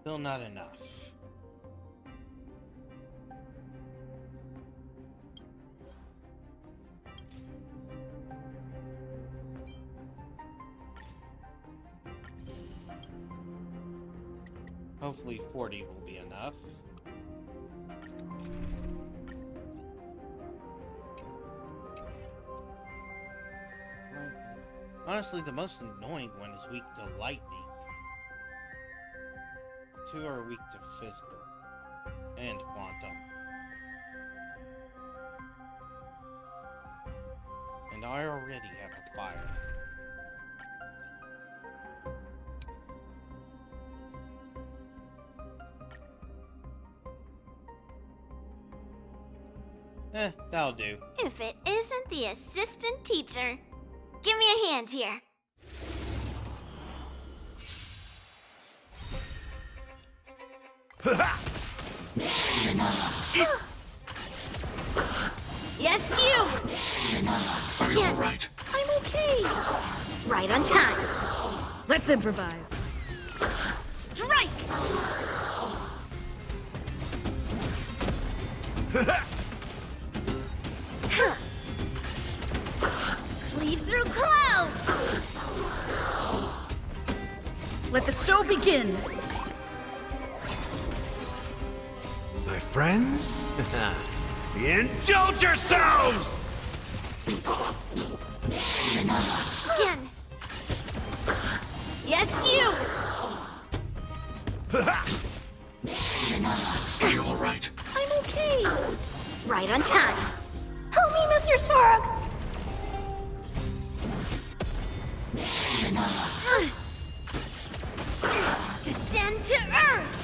Still not enough. Hopefully 40 will be enough. Honestly, the most annoying one is weak to lightning. Two are weak to physical and quantum. And I already have a fire. That'll do. If it isn't the assistant teacher. Give me a hand here. Yes, you! Are you alright? I'm okay. Right on time. Let's improvise. Strike! Cleave through clouds! Let the show begin! My friends? Indulge yourselves! Again. Yes, you! Are you alright? I'm okay. Right on time. Help me, Mr. Spark! Descend to Earth!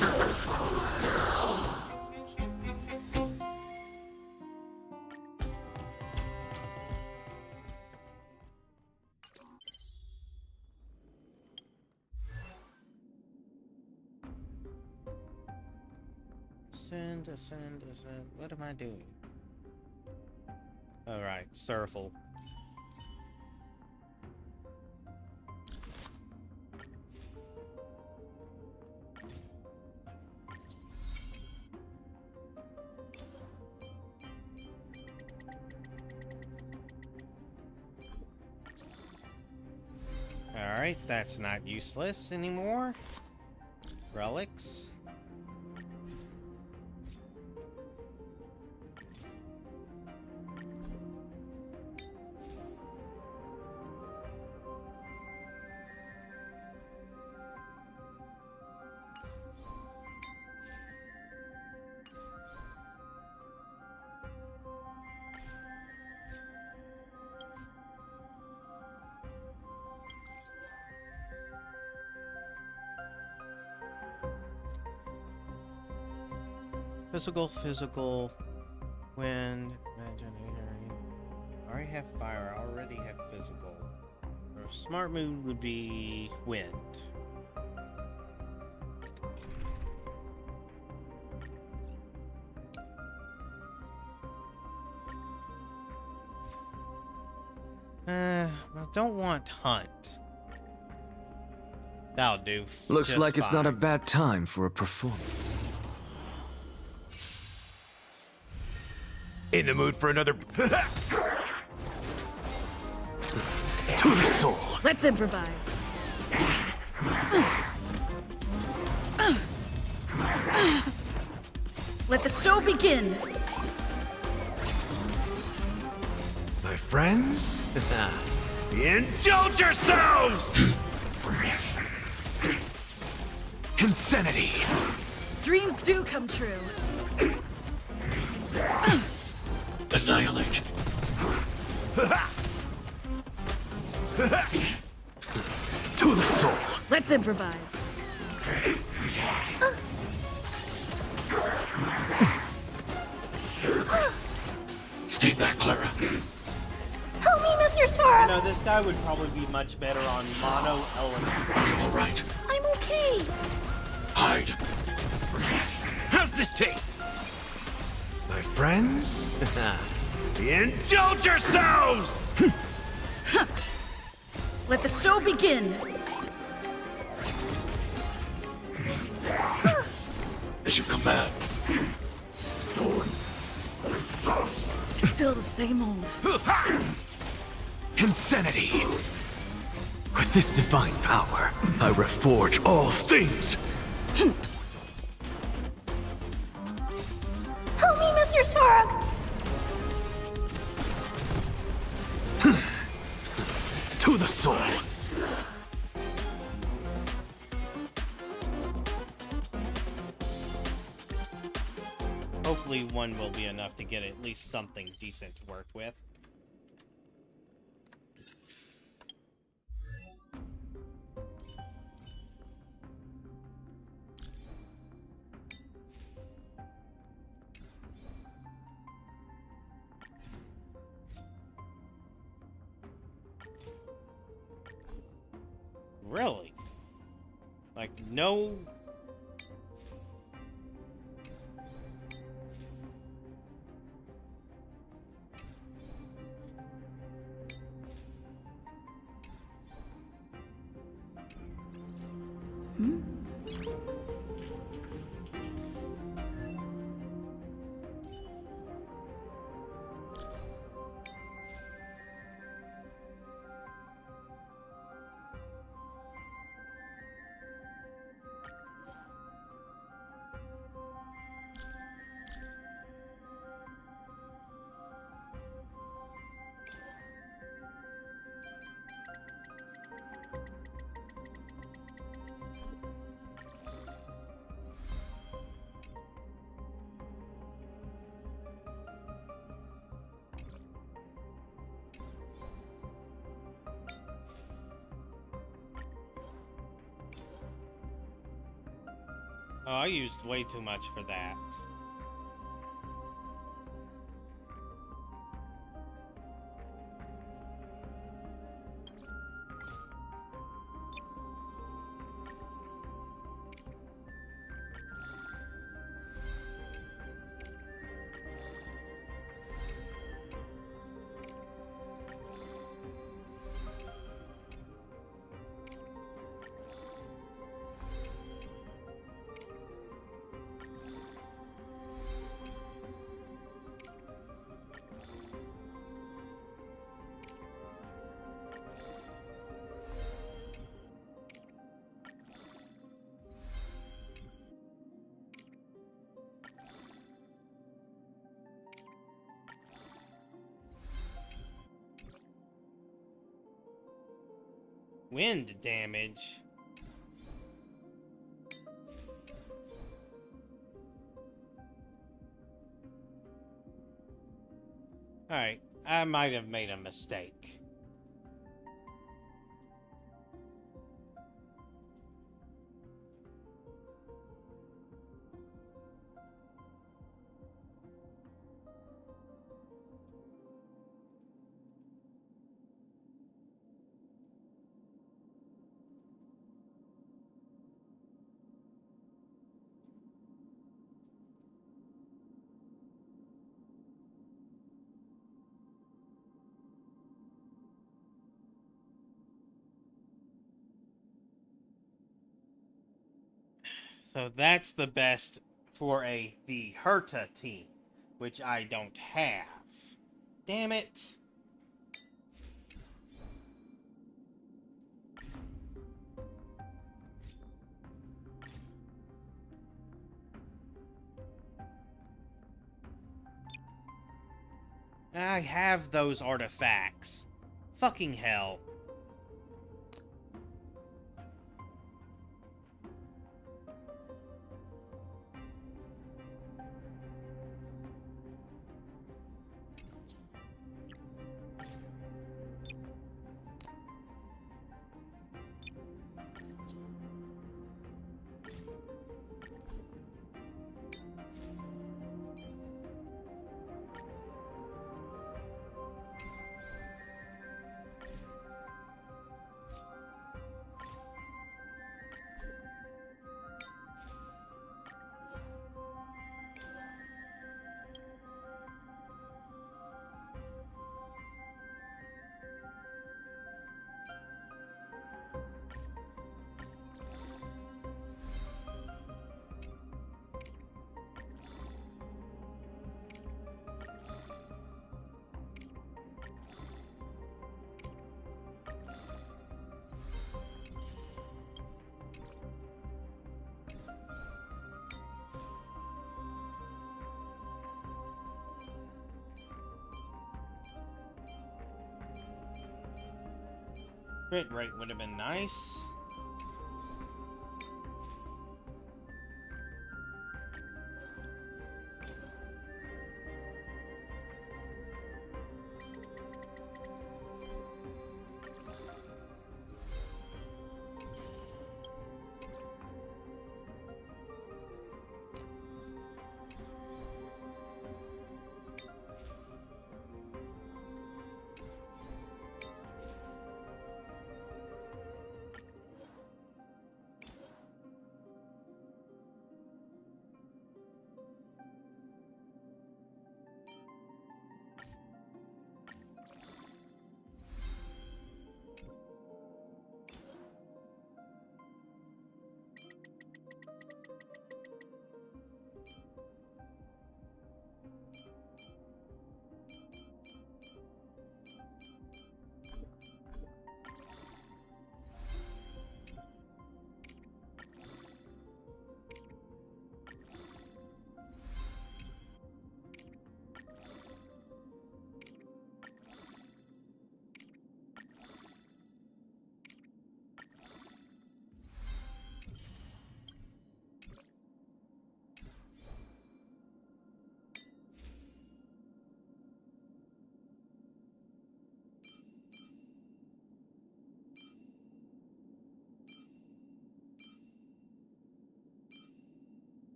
Ascend. What am I doing? Alright, Surfle. Alright, that's not useless anymore. Relics. Physical, wind, imaginary. I already have fire, I already have physical. Or smart move would be wind. I don't want hunt. That'll do. Looks just like it's not a fine. bad time for a performance. In the mood for another... To the soul! Let's improvise. Let the show begin! My friends? Indulge yourselves! Insanity! dreams do come true. Annihilate. To the soul. Let's improvise. Stay back, Clara. Help me, Mr. Sora! You know, this guy would probably be much better on mono element. Are you all right? I'm okay. Hide. How's this taste? My friends? Indulge yourselves! Let the show begin. As you command. Still the same old. Insanity. With this divine power, I reforge all things. Help me, Mr. Sora! To the soul. Hopefully one will be enough to get at least something decent to work with. Really? Like, no... Oh, I used way too much for that. Wind damage. Alright, I might have made a mistake. So that's the best for the Herta team, which I don't have. Damn it. I have those artifacts. Fucking hell. Crit rate would have been nice.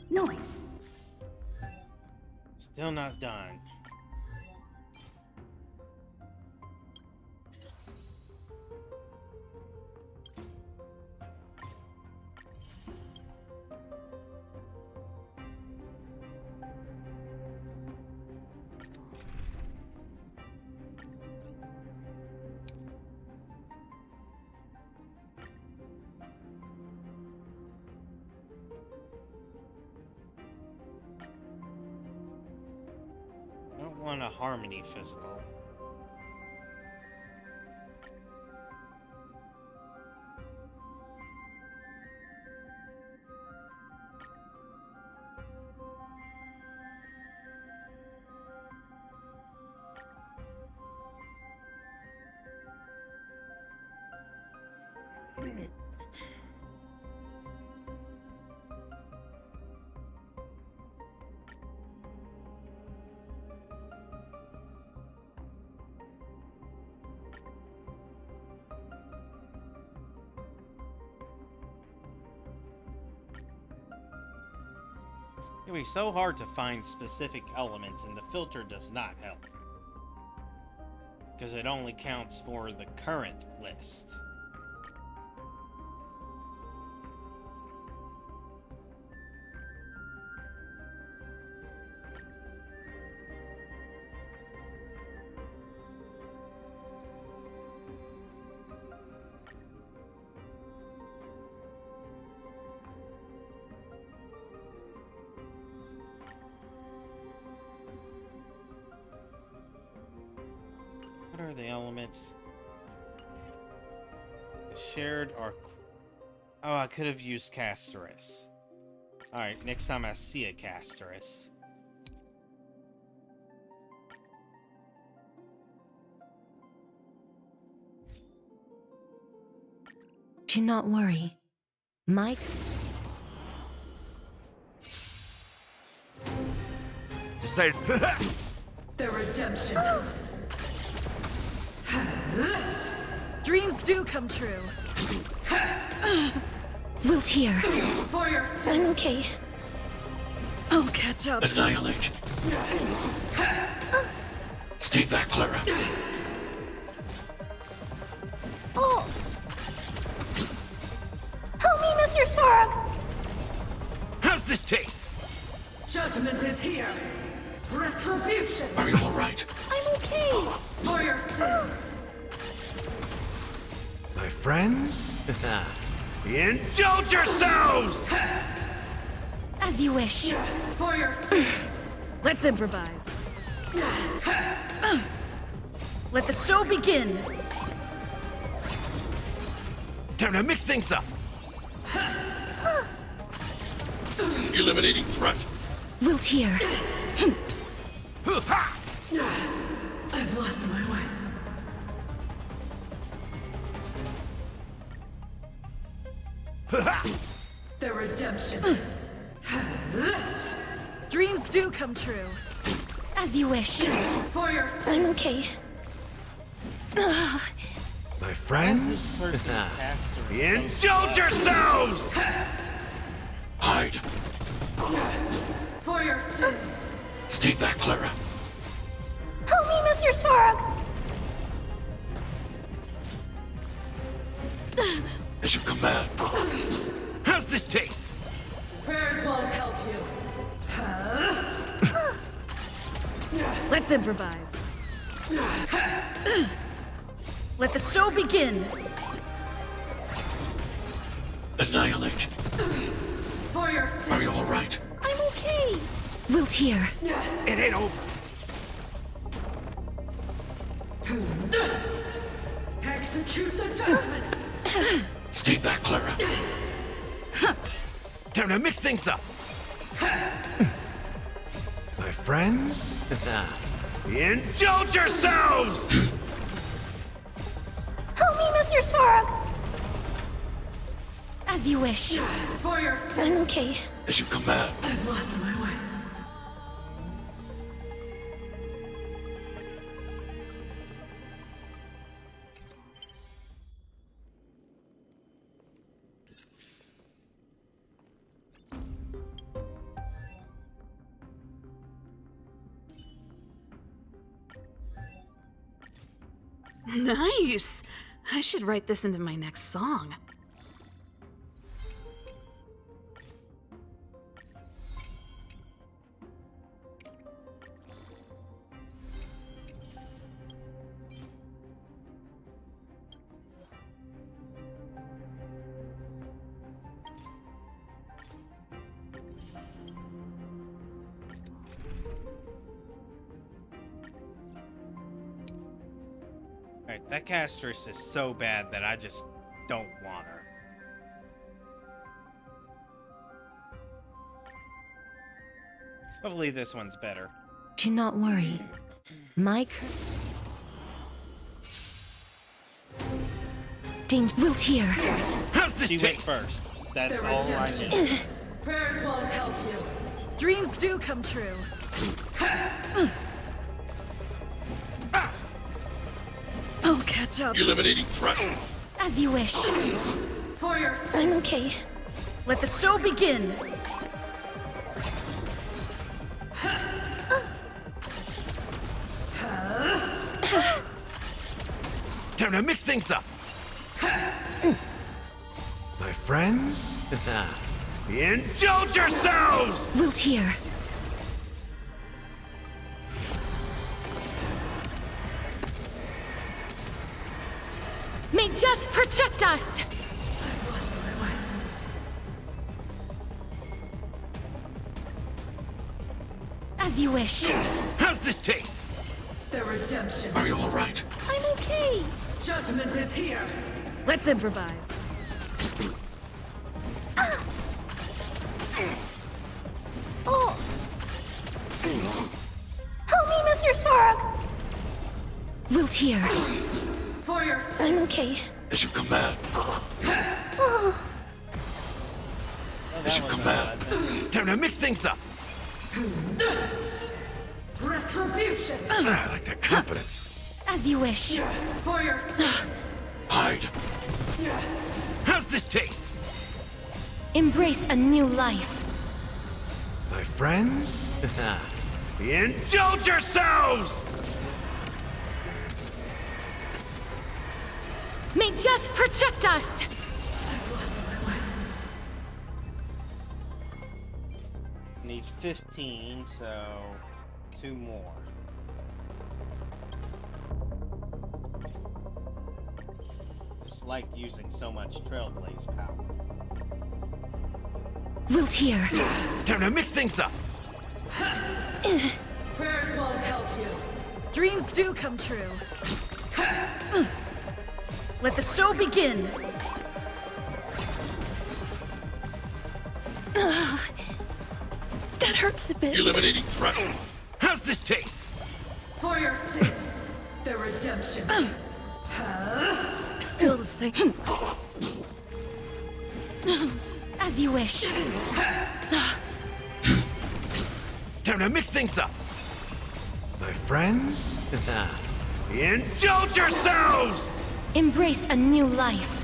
Noise. Still not done. On a harmony physical. It would be so hard to find specific elements, and the filter does not help. Because it only counts for the current list. What are the elements? The shared are... Oh, I could have used Casterus. Alright, next time I see a Casterus. Do not worry. Mike... Decided... The redemption. Dreams do come true. Wilt here. For your sake. I'm okay. I'll catch up. Annihilate. Stay back, Clara. Oh! Help me, Mr. Svarog! How's this taste? Judgment is here. Retribution. Are you all right? I'm okay. For your sins. My friends? Indulge yourselves! As you wish. For your sins. Let's improvise. Let the show begin. Time to mix things up. Eliminating threat. Wilt here. I've lost my way. The redemption. Dreams do come true. As you wish. For your I'm okay. My friends? Indulge yourselves! Hide. For your sins. Stay back, Clara. Help me, Mr. Svarog! As you command. How's this taste? Prayers won't help you. Let's improvise. Let the show begin. Annihilate. For your sins. Are you all right? I'm okay. Wilt here. It ain't over. Execute the judgment. Stay back, Clara. Time to mix things up. My friends? Indulge yourselves! Help me, Mr. Svarog! As you wish. For your sins. I'm okay. As you command. I've lost my way. Nice! I should write this into my next song. Alright, that castress is so bad that I just don't want her. Hopefully this one's better. Do not worry. My Wilt here. How's this She went first. That's all I need. Prayers won't help you. Dreams do come true. I'll catch up. Eliminating threat. As you wish. For your sins. I'm okay. Let the show begin. Time to mix things up. My friends? Indulge yourselves! Wilt here. May death protect us! As you wish. How's this taste? The redemption. Are you all right? I'm okay. Judgment is here. Let's improvise. Oh! Help me, Mr. Svarog! Wilt here. For your sins. I'm okay. As you command. Oh. As you command. Time to mix things up. Retribution. I like that confidence. As you wish. For your sins. Hide. How's this taste? Embrace a new life. My friends? Indulge yourselves! May death protect us! Need 15, so 2 more. Just like using so much Trailblaze power. Wilt here. Time to mix things up. Prayers won't help you. Dreams do come true. Let the show begin. That hurts a bit. Eliminating threat. How's this taste? For your sins, the redemption. Still the same. As you wish. Time to mix things up. My friends, indulge yourselves! Embrace a new life.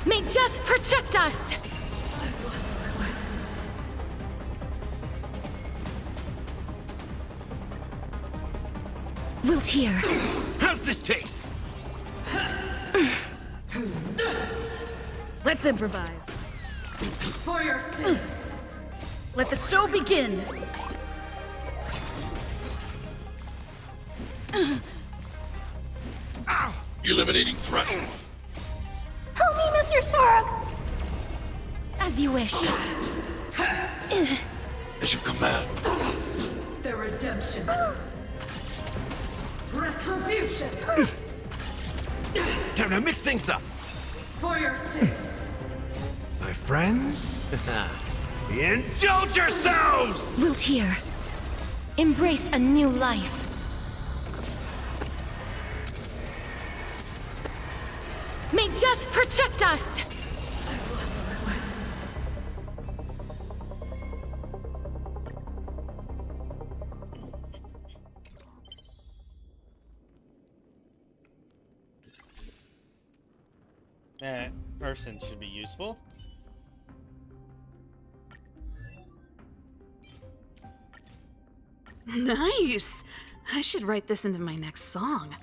May death protect us! Wilt hear. How's this taste? Let's improvise. For your sins. Let the show begin. Eliminating threat. Help me, Mr. Spark! As you wish. As you command. The redemption. Retribution. Time to mix things up. For your sins. My friends, indulge yourselves! Wilt hear. Embrace a new life. May death protect us! That person should be useful. Nice! I should write this into my next song.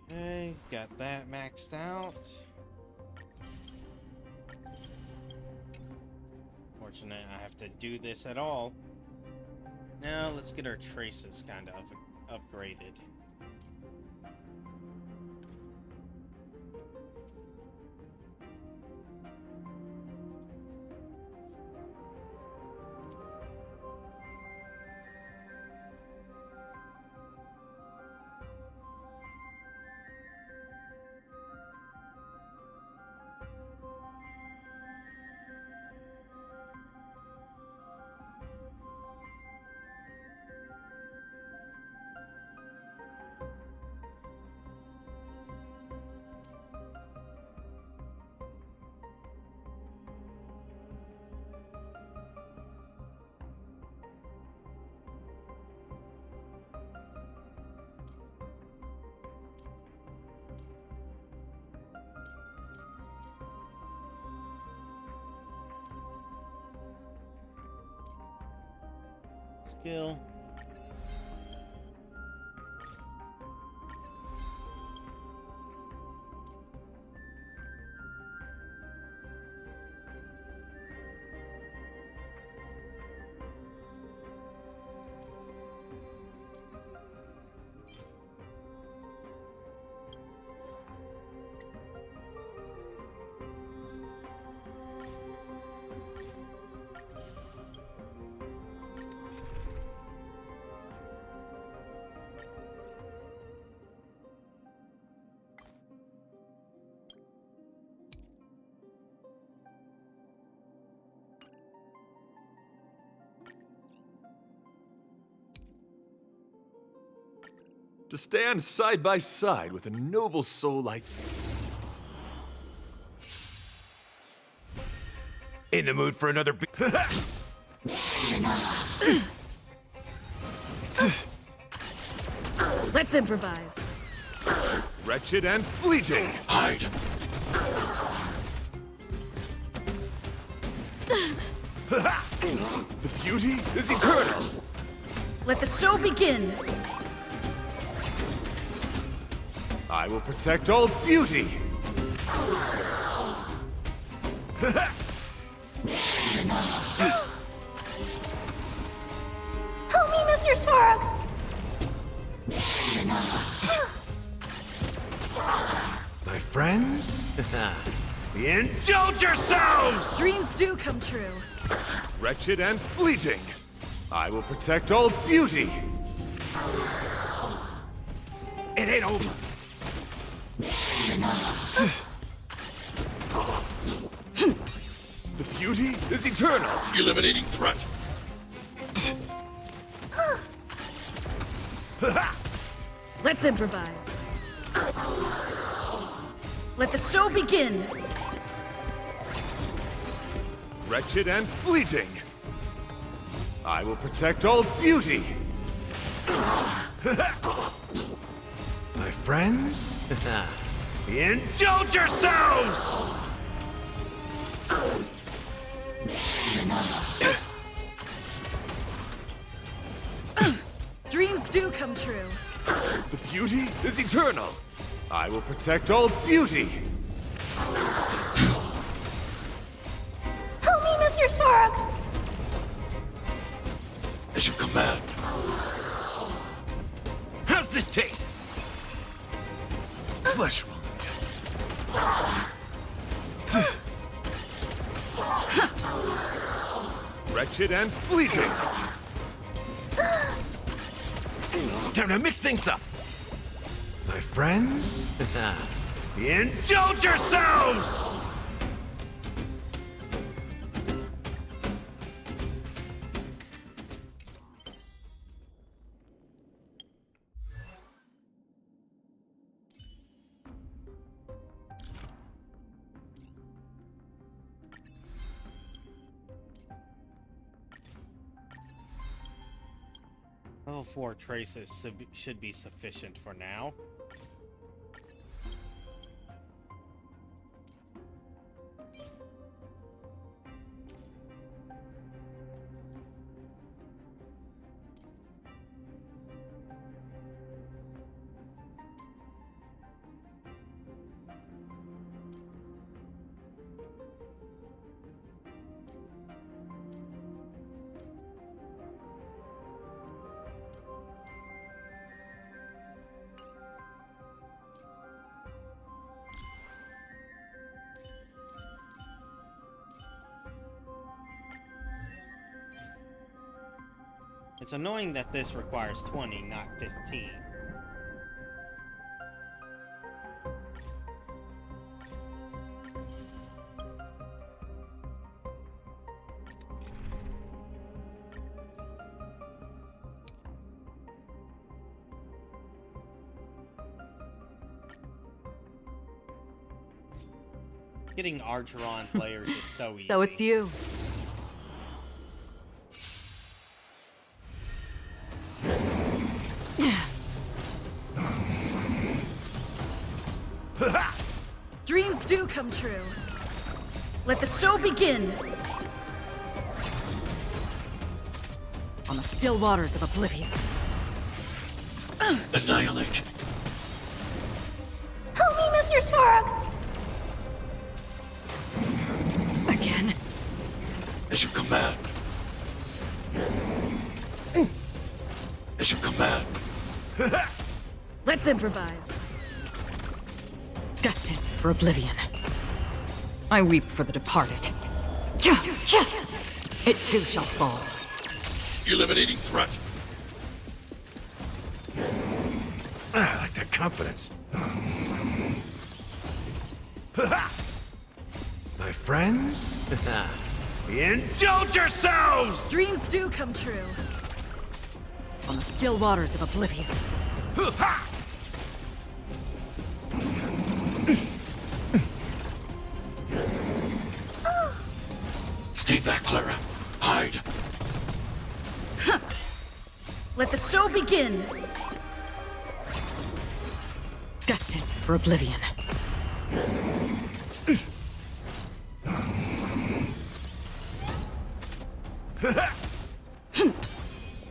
Okay, got that maxed out. Fortunate I have to do this at all. Now let's get our traces kind of upgraded. Skill. To stand side by side with a noble soul like you. In the mood for another Let's improvise. Wretched and fleeting. Hide. The beauty is eternal. Let the show begin. I will protect all beauty. Help me, Mr. Spark! My friends, indulge yourselves! Dreams do come true. Wretched and fleeting. I will protect all beauty. It ain't over. beauty is eternal. Eliminating threat. Let's improvise. Let the show begin. Wretched and fleeting. I will protect all beauty. My friends? Indulge yourselves! Dreams do come true. The beauty is eternal. I will protect all beauty. Help me, Mr. Svarog! As you command. How's this taste? Flesh wound. Wretched and fleeting. Time to mix things up. My friends? Indulge yourselves! Level 4 traces should be sufficient for now. It's annoying that this requires 20, not 15. Getting Archeron players is so easy. So it's you. Dreams do come true. Let the show begin. On the still waters of oblivion. Annihilate. Help me, Mr. Svarog! Again. As you command. As you command. Let's improvise. Destined for oblivion. I weep for the departed. It too shall fall. Eliminating threat. I like that confidence. My friends? Indulge yourselves! Dreams do come true. On the still waters of oblivion. Stay back, Clara. Hide. Let the show begin. Destined for oblivion.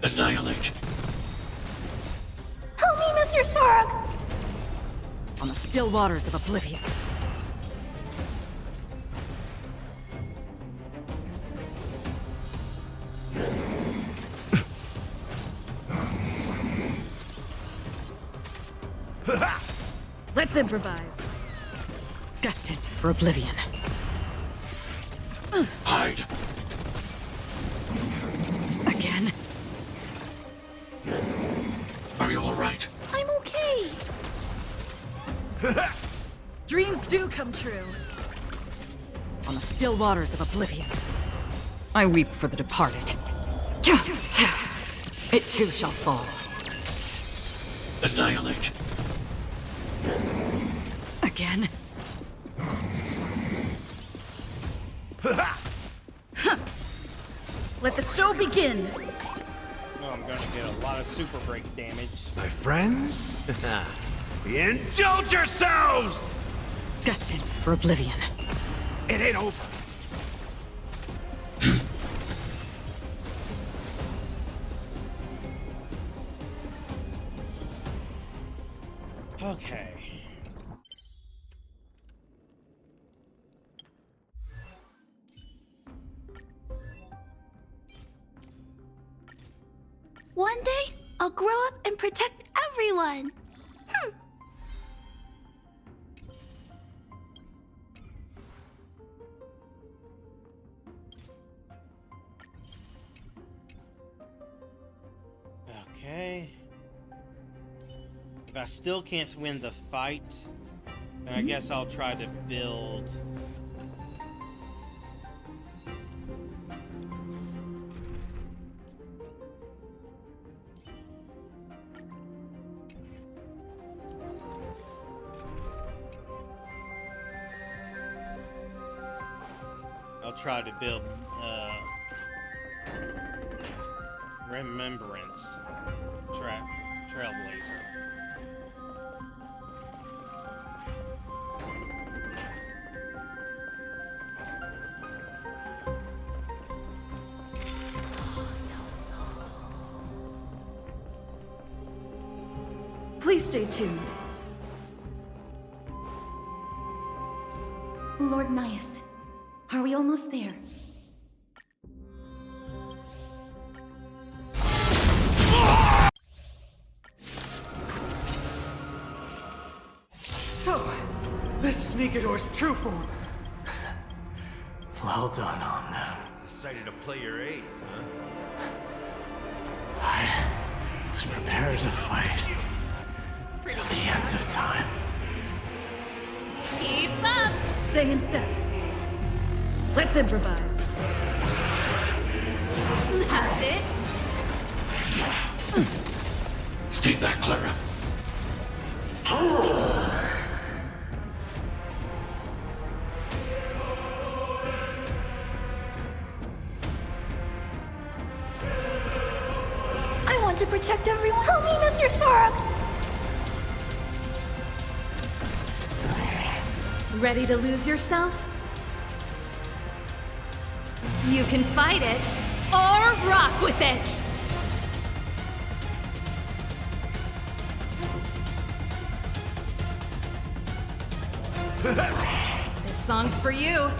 Annihilate. Help me, Mr. Svarog! On the still waters of oblivion. Let's improvise. Destined for oblivion. Hide. Again. Are you all right? I'm okay. Dreams do come true. on the still waters of oblivion. I weep for the departed. It too shall fall. Annihilate. Again? Let the show begin! Oh, I'm gonna get a lot of super break damage. My friends? Indulge yourselves! Destined for oblivion. It ain't over. Okay. One day, I'll grow up and protect everyone. Okay. If I still can't win the fight, then I guess I'll try to build... Remembrance Trailblazer. Please stay tuned. Lord Nias, are we almost there? So, this is Nikedor's true form. Well done on them. Decided to play your ace, huh? I was prepared to fight till the end of time. Keep up! Stay in step. Let's improvise. That's it. Stay back, Clara. I want to protect everyone. Help me, Mr. Spark! Ready to lose yourself? You can fight it, or rock with it! This song's for you.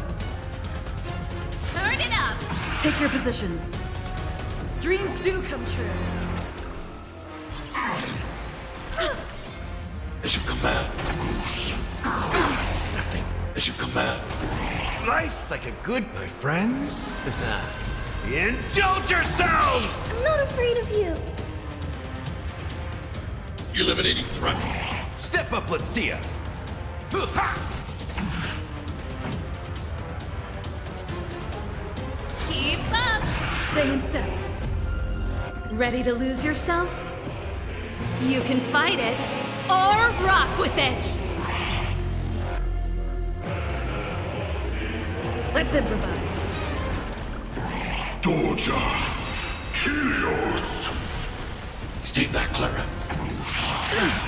Turn it up! Take your positions. Dreams do come true. As you command. Nothing. As you command. Nice like a good, my friends. Indulge yourselves! I'm not afraid of you. Eliminating threat. Step up, let's see ya. Keep up! Stay in step. Ready to lose yourself? You can fight it, or rock with it! Let's improvise. Doja. Helios. Stay back, Clara.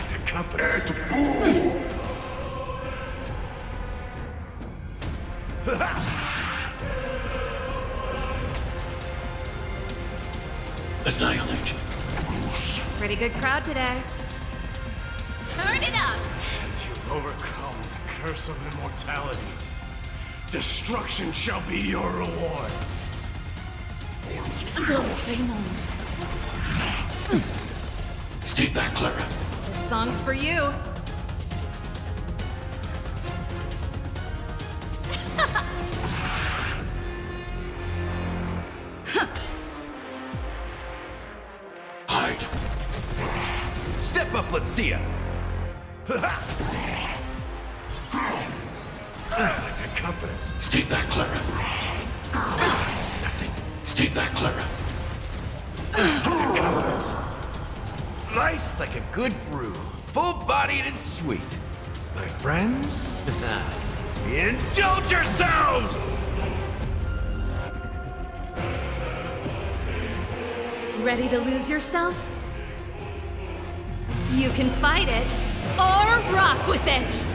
The confidence. Annihilate. Pretty good crowd today. Turn it up! Since you've overcome the curse of immortality, destruction shall be your reward. Still the same moment. Stay back, Clara. This song's for you. Hide. Step up, let's see ya. Like a confidence. Stay back, Clara. Nothing. Stay back, Clara. Confidence. Nice like a good brew. Full-bodied and sweet. My friends? Indulge yourselves! Ready to lose yourself? You can fight it, or rock with it!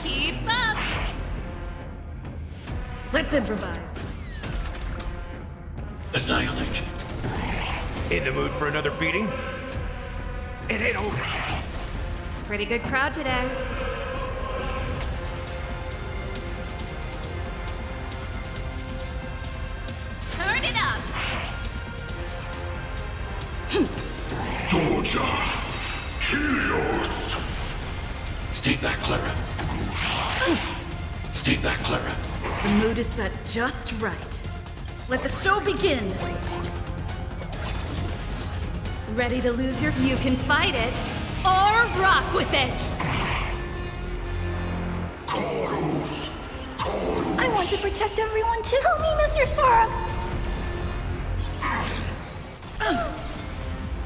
Keep up! Let's improvise. Annihilate. In the mood for another beating? It ain't over. Pretty good crowd today. Turn it up! Doja. Helios. Stay back, Clara. Stay back, Clara. The mood is set just right. Let the show begin! Ready to lose your... You can fight it, or rock with it! Chorus. Chorus. I want to protect everyone too. Help me, Mr. Sora.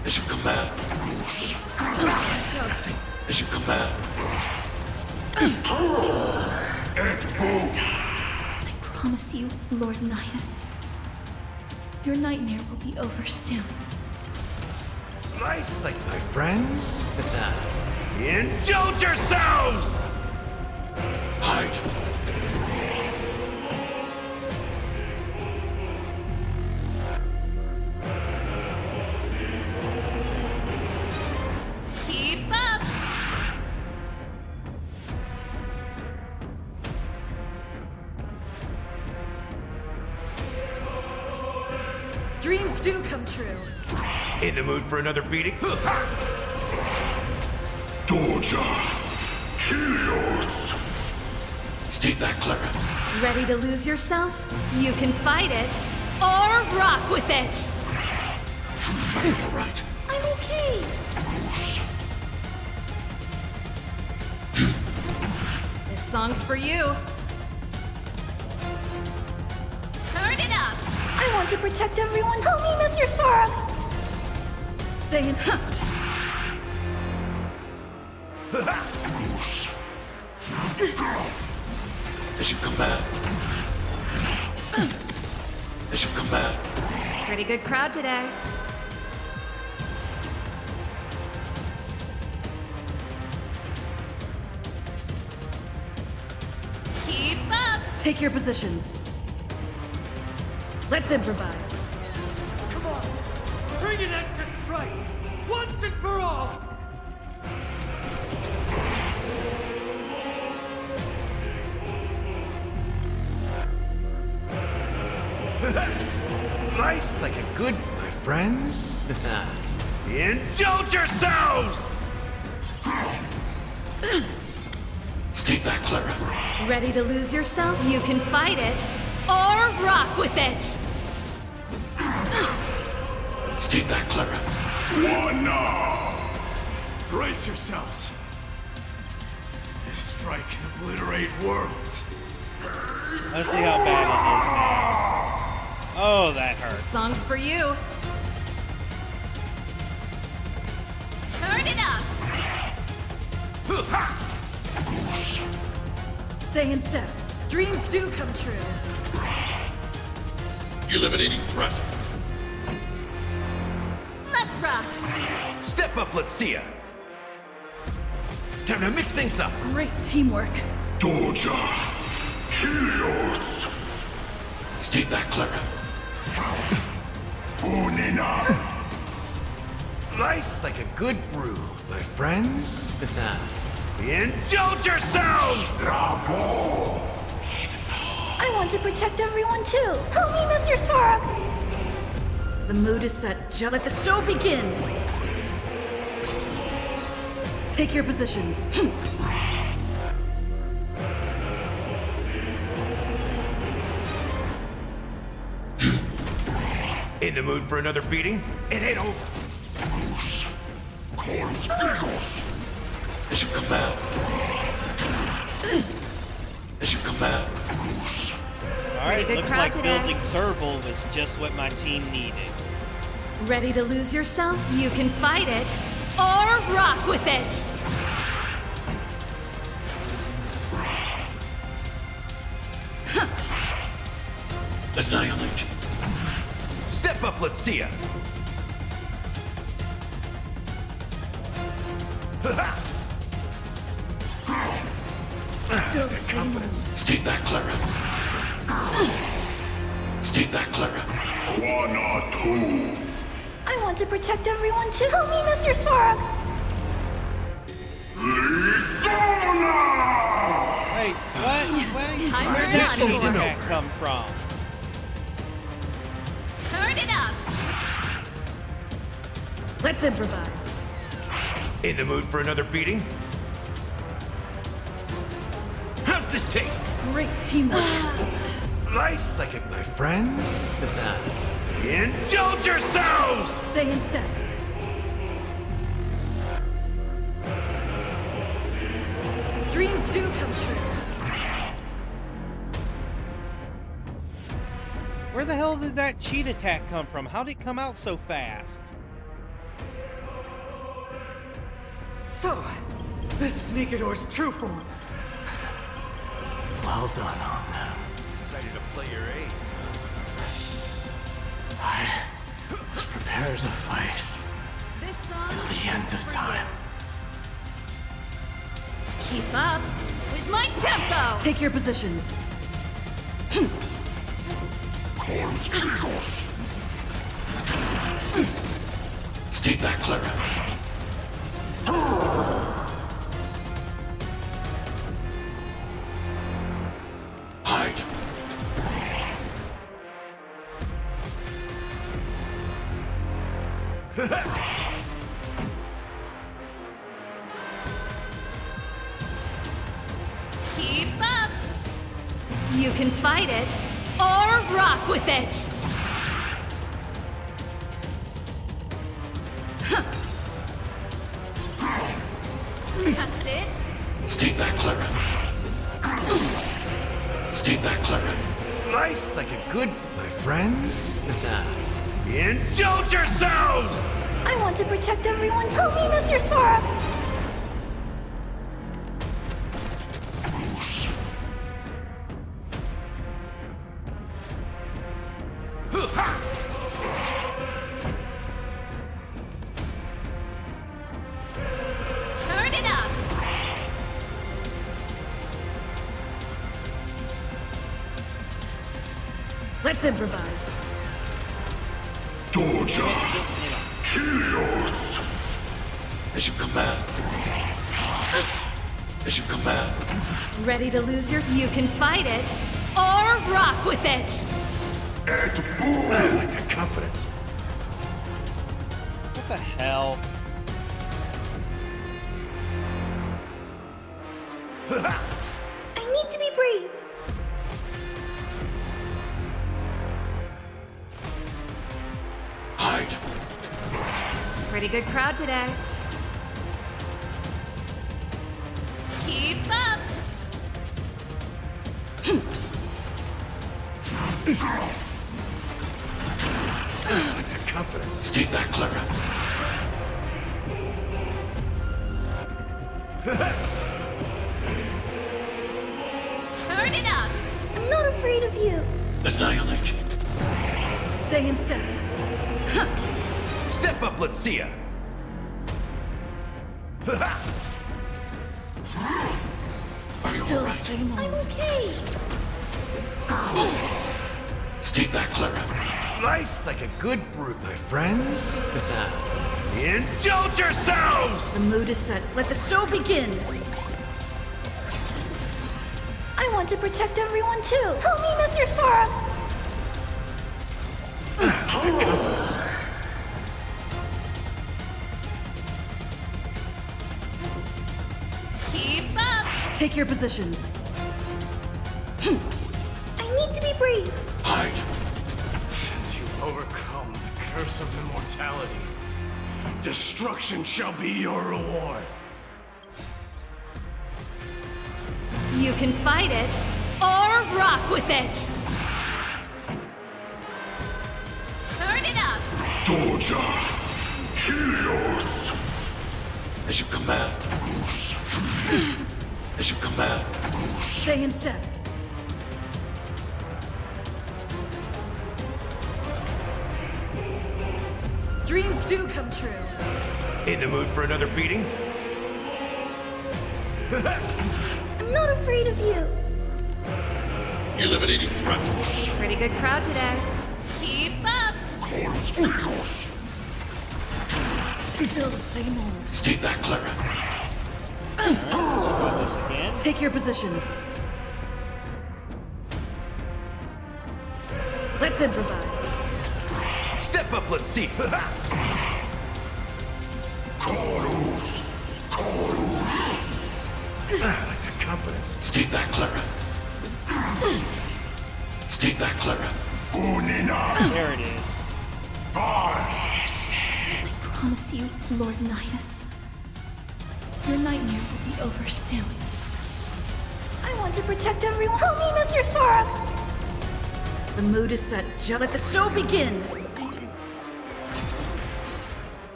As you command. As you command. And boom. I promise you, Lord Nihus, your nightmare will be over soon. Nice like my friends? Indulge yourselves! Hide. Keep up! Dreams do come true. In the mood for another beating? Doja. Helios. Stay back, Clara. Ready to lose yourself? You can fight it, or rock with it! Are you alright? I'm okay. This song's for you. Turn it up! I want to protect everyone. Help me, Mr. Sora. Stay in. As you command. As you command. Pretty good crowd today. Keep up! Take your positions. Let's improvise. Come on, bring an end to strife, once and for all! Nice like a good... My friends? Indulge yourselves! Stay back, Clara. Ready to lose yourself? You can fight it, or rock with it! Stay back, Clara. One now. Brace yourselves. This strike can obliterate worlds. Let's see how bad it is now. Oh, that hurt. This song's for you. Turn it up! Stay in step. Dreams do come true. Eliminating threat. Let's rock! Step up, let's see ya. Time to mix things up. Great teamwork. Doja. Helios. Stay back, Clara. Unina. Nice like a good brew, my friends. Indulge yourselves! Bravo. I want to protect everyone too. Help me, Mr. Sora. The mood is set. Let the show begin. Take your positions. In the mood for another beating? It ain't over. Chorus Vigos. As you command. command. Alright, good looks crowd like today. building Serval was just what my team needed. Ready to lose yourself? You can fight it or rock with it. Annihilate. Step up, let's see ya. Still the same. Confidence. Stay back, Clara. Stay back, Clara. Quana 2. I want to protect everyone too. Help me, Mr. Spark! Wait, what? Where'd time that for an cheetah encore. cat come from? Turn it up. Let's improvise. In the mood for another beating? How's this taste? Great teamwork. Nice like it, my friends. Indulge yourselves! Stay in step. Dreams do come true. Where the hell did that cheetah attack come from? How did it come out so fast? So, this is Nikador's true form. Well done on them. Ready to play your ace. I was prepared to fight This song till the end of time. Keep up with my tempo. Take your positions. Stay back, Clara. Hide. Keep up. You can fight it or rock with it. That's it. Stay back, Clara. Stay back, Clara. Nice like a good, my friends. Indulge yourselves! I want to protect everyone. Help me, Mr. Spark! Turn it up. Let's improvise. Doja. Helios. As you command. As you command. Ready to lose your... You can fight it or rock with it. I like that confidence. What the hell? I need to be brave. Hide. Pretty good crowd today. Keep up. I like that confidence. Stay back, Clara. Turn it up. I'm not afraid of you. Annihilate. Stay in step. Step up, let's see ya. Still the same old. I'm okay. Stay back, Clara. Nice like a good brute, my friends. Indulge yourselves! The mood is set. Let the show begin. I want to protect everyone too. Help me, Mr. Spark! Keep up. Take your positions. I need to be brave. Hide. Since you've overcome the curse of immortality, destruction shall be your reward. You can fight it or rock with it! Turn it up! Doja! Helios! As you command. As you command. Stay in step. Dreams do come true. In the mood for another beating? I'm not afraid of you. Eliminating threats. Pretty good crowd today. Keep up! Still the same old. Stay back, Clara. Take your positions. Let's improvise. Step up, let's see. Chorus! Chorus! I like that confidence. Stay back, Clara. Stay back, Clara. Unina! There it is. I promise you, Lord Nihus, your nightmare will be over soon. I want to protect everyone. Help me, Mr. Svarog! The mood is set. Let the show begin.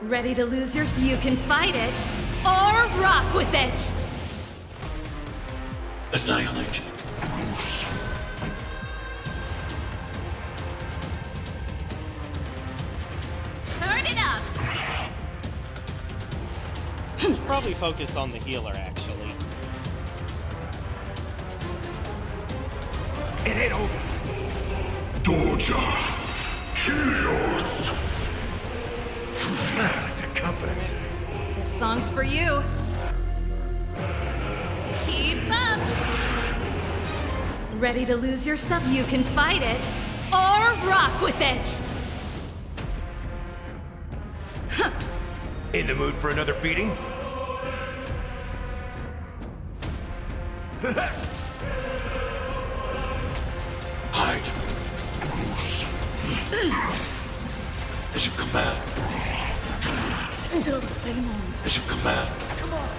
Ready to lose your... You can fight it, or rock with it! Annihilate. Turn it up! He's probably focused on the healer, actually. It ain't over. Doja! Helios! I like that confidence. This song's for you. Keep up! Ready to lose yourself? You can fight it, or rock with it! In the mood for another beating? Hide. As you command. Still the same old. As you command. Come on!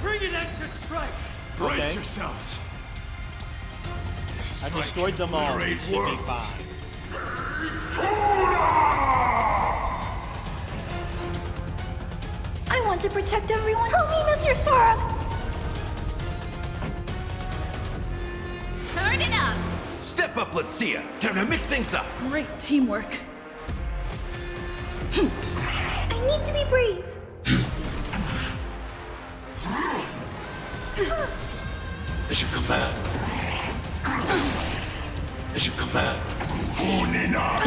Bring an extra strike! Brace yourselves. I destroyed them all. It should be fine. I want to protect everyone. Help me, Mr. Svarog! Turn it up! Step up, let's see ya. Time to mix things up. Great teamwork. I need to be brave. As you command. As you command. Unina!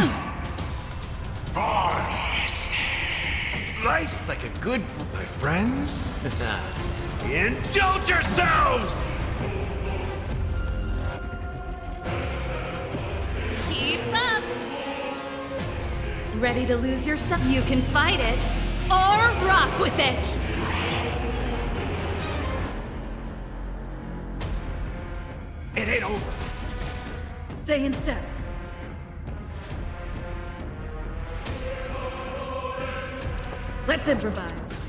Life's like a good... My friends? Indulge yourselves! Keep up! Ready to lose yourself? You can fight it, or rock with it! It ain't over. Stay in step. Let's improvise.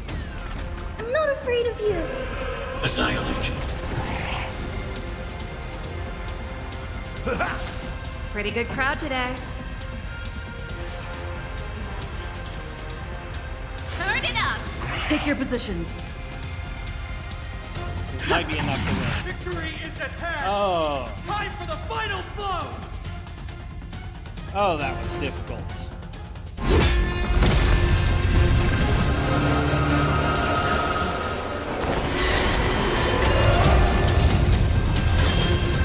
I'm not afraid of you. Annihilate. Pretty good crowd today. Turn it up! Take your positions. This might be enough to win. Victory is at hand! Oh. Time for the final blow! Oh, that was difficult.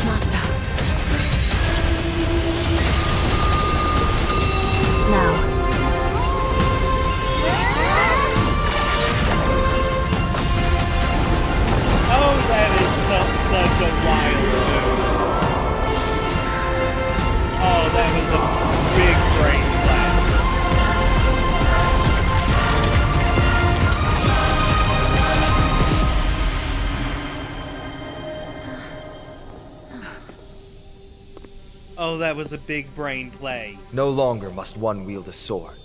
Master. Now. Oh, that is such a wild move. Oh, that was a big brain blast. Oh, that was a big brain play. No longer must one wield a sword.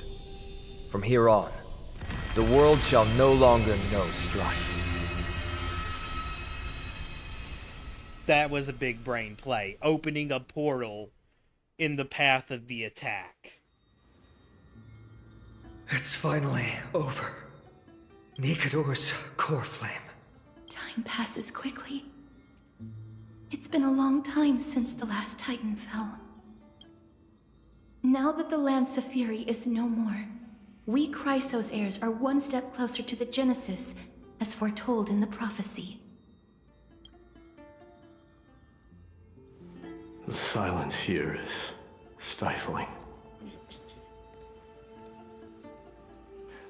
From here on, the world shall no longer know strife. That was a big brain play. Opening a portal in the path of the attack. It's finally over. Nikador's core flame. Time passes quickly. It's been a long time since the last Titan fell. Now that the Lance of Fury is no more, we Chrysos heirs are one step closer to the Genesis, as foretold in the prophecy. The silence here is stifling.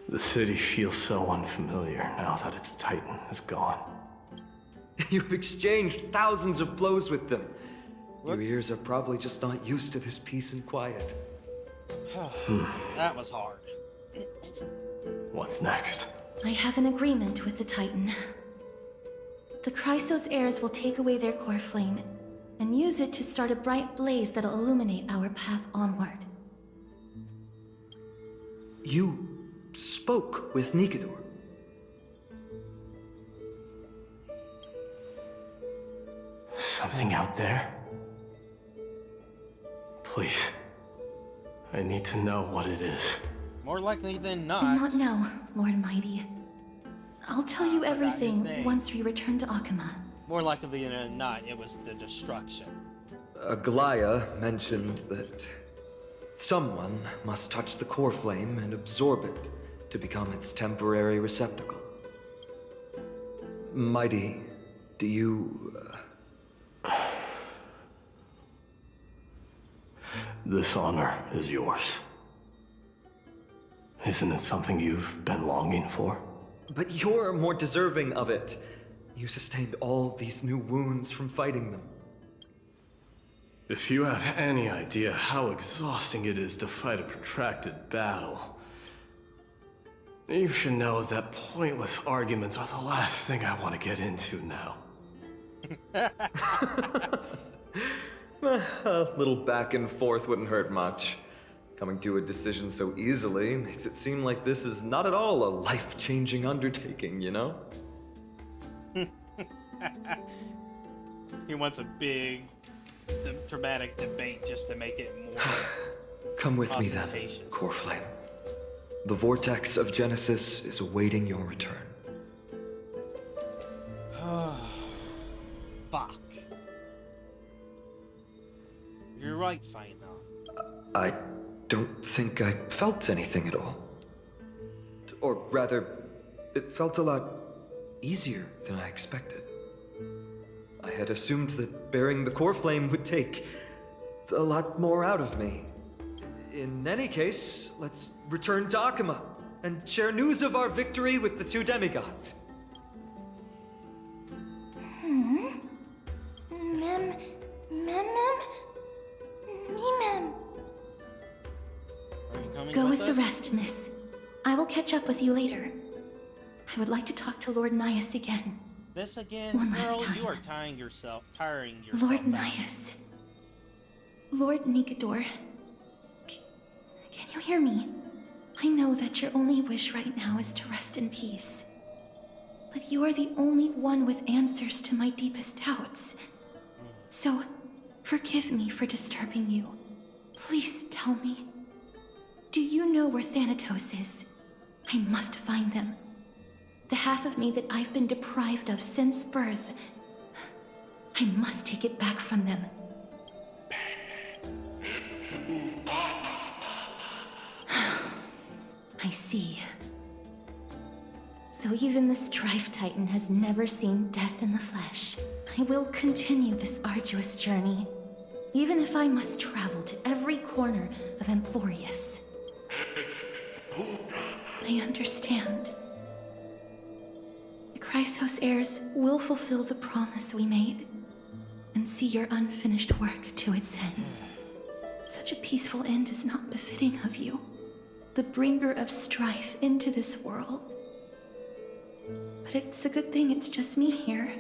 The city feels so unfamiliar now that its Titan is gone. You've exchanged thousands of blows with them. Your ears are probably just not used to this peace and quiet. That was hard. What's next? I have an agreement with the Titan. The Chrysos heirs will take away their core flame and use it to start a bright blaze that'll illuminate our path onward. You spoke with Nikador. Something out there? Please. I need to know what it is. More likely than not. Not now, Lord Mighty. I'll tell you forgot his everything name. once we return to Akama. More likely than not, it was the destruction. Aglaya mentioned that someone must touch the core flame and absorb it to become its temporary receptacle. Mighty, do you... This honor is yours. Isn't it something you've been longing for? But you're more deserving of it. You sustained all these new wounds from fighting them. If you have any idea how exhausting it is to fight a protracted battle, you should know that pointless arguments are the last thing I want to get into now. A little back and forth wouldn't hurt much. Coming to a decision so easily makes it seem like this is not at all a life-changing undertaking, you know? He wants a big, dramatic debate just to make it more. Come with me then, ostentatious. Core Flame. The vortex of Genesis is awaiting your return. Fuck. You're right, Final. I don't think I felt anything at all. Or rather, it felt a lot easier than I expected. I had assumed that bearing the core flame would take a lot more out of me. In any case, let's return to Akama and share news of our victory with the two demigods. Are you coming Go with the us? rest, miss. I will catch up with you later. I would like to talk to Lord Nias again. This again? One Girl, last time. you are tiring yourself Lord out. Nias. Lord Nikador. Can you hear me? I know that your only wish right now is to rest in peace. But you are the only one with answers to my deepest doubts. So, forgive me for disturbing you. Please tell me. Do you know where Thanatos is? I must find them. The half of me that I've been deprived of since birth. I must take it back from them. I see. So even the Strife Titan has never seen death in the flesh. I will continue this arduous journey, even if I must travel to every corner of Amphorius. I understand. The Chrysos heirs will fulfill the promise we made, and see your unfinished work to its end. Such a peaceful end is not befitting of you, the bringer of strife into this world. But it's a good thing it's just me here.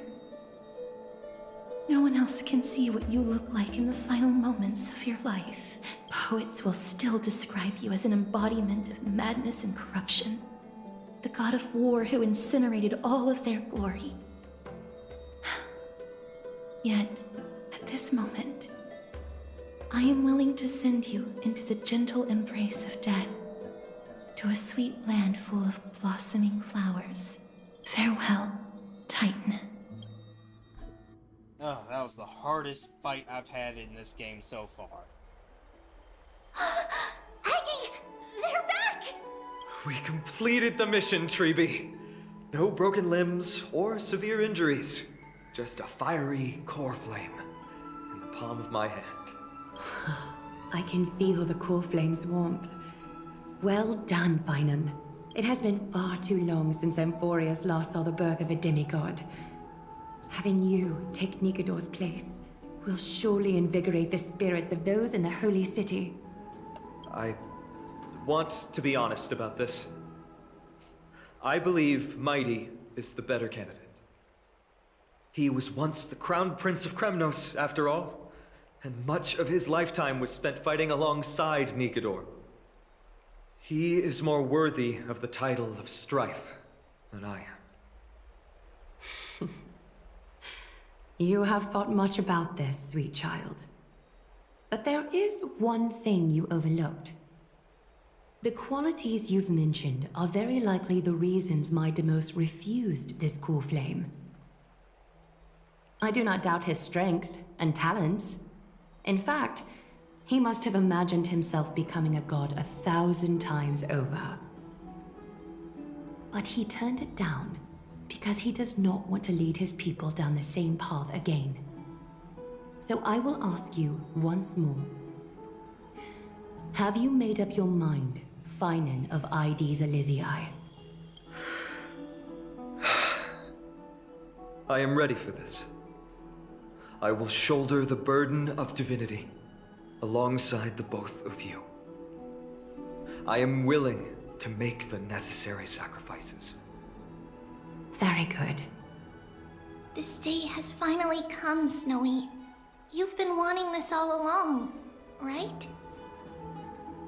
No one else can see what you look like in the final moments of your life. Poets will still describe you as an embodiment of madness and corruption. The god of war who incinerated all of their glory. Yet, at this moment, I am willing to send you into the gentle embrace of death, to a sweet land full of blossoming flowers. Farewell, Titan. Oh, that was the hardest fight I've had in this game so far. Aggie! They're back! We completed the mission, Treeby. No broken limbs or severe injuries. Just a fiery core flame in the palm of my hand. I can feel the core flame's warmth. Well done, Finan. It has been far too long since Emphorius last saw the birth of a demigod. Having you take Nikador's place will surely invigorate the spirits of those in the Holy City. I want to be honest about this. I believe Mighty is the better candidate. He was once the Crown Prince of Kremnos, after all, and much of his lifetime was spent fighting alongside Nikador. He is more worthy of the title of Strife than I am. You have thought much about this, sweet child. But there is one thing you overlooked. The qualities you've mentioned are very likely the reasons my Demos refused this core flame. I do not doubt his strength and talents. In fact, he must have imagined himself becoming a god 1,000 times over. But he turned it down because he does not want to lead his people down the same path again. So I will ask you once more. Have you made up your mind, Finan of ID's Elysiae? I am ready for this. I will shoulder the burden of divinity alongside the both of you. I am willing to make the necessary sacrifices. Very good. This day has finally come, Snowy. You've been wanting this all along, right?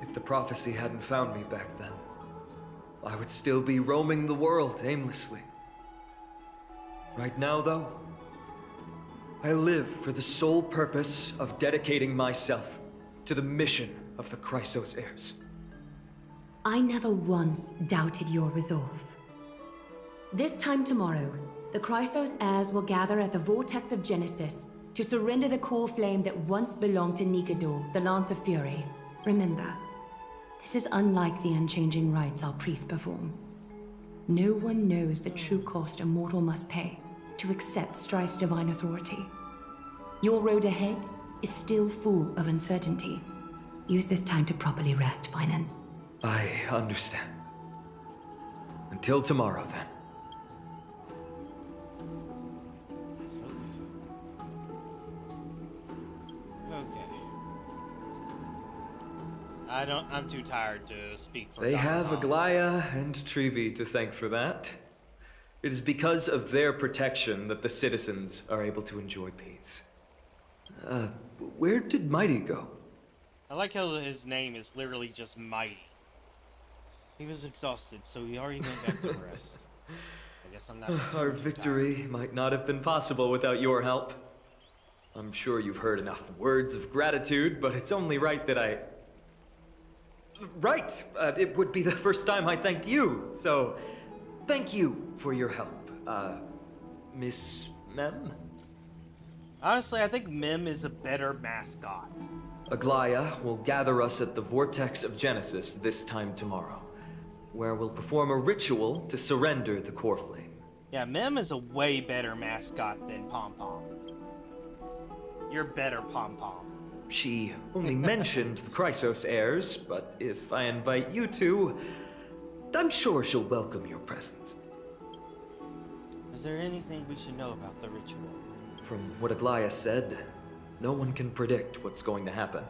If the prophecy hadn't found me back then, I would still be roaming the world aimlessly. Right now, though, I live for the sole purpose of dedicating myself to the mission of the Chrysos heirs. I never once doubted your resolve. This time tomorrow, the Chrysos heirs will gather at the Vortex of Genesis to surrender the core flame that once belonged to Nikador, the Lance of Fury. Remember, this is unlike the unchanging rites our priests perform. No one knows the true cost a mortal must pay to accept Strife's divine authority. Your road ahead is still full of uncertainty. Use this time to properly rest, Finan. I understand. Until tomorrow, then. I'm too tired to speak for They Dr. have Hahn. Aglaya and Treeby to thank for that. It is because of their protection that the citizens are able to enjoy peace. Where did Mighty go? I like how his name is literally just Mighty. He was exhausted, so he already went back to rest. I guess I'm not Our victory might not have been possible without your help. I'm sure you've heard enough words of gratitude, but it's only right that I... Right! It would be the first time I thanked you, so thank you for your help, Miss Mem? Honestly, I think Mem is a better mascot. Aglaya will gather us at the Vortex of Genesis this time tomorrow, where we'll perform a ritual to surrender the core flame. Yeah, Mem is a way better mascot than Pom Pom. You're better, Pom Pom. She only mentioned the Chrysos heirs, but if I invite you two, I'm sure she'll welcome your presence. Is there anything we should know about the ritual? From what Aglaya said, no one can predict what's going to happen,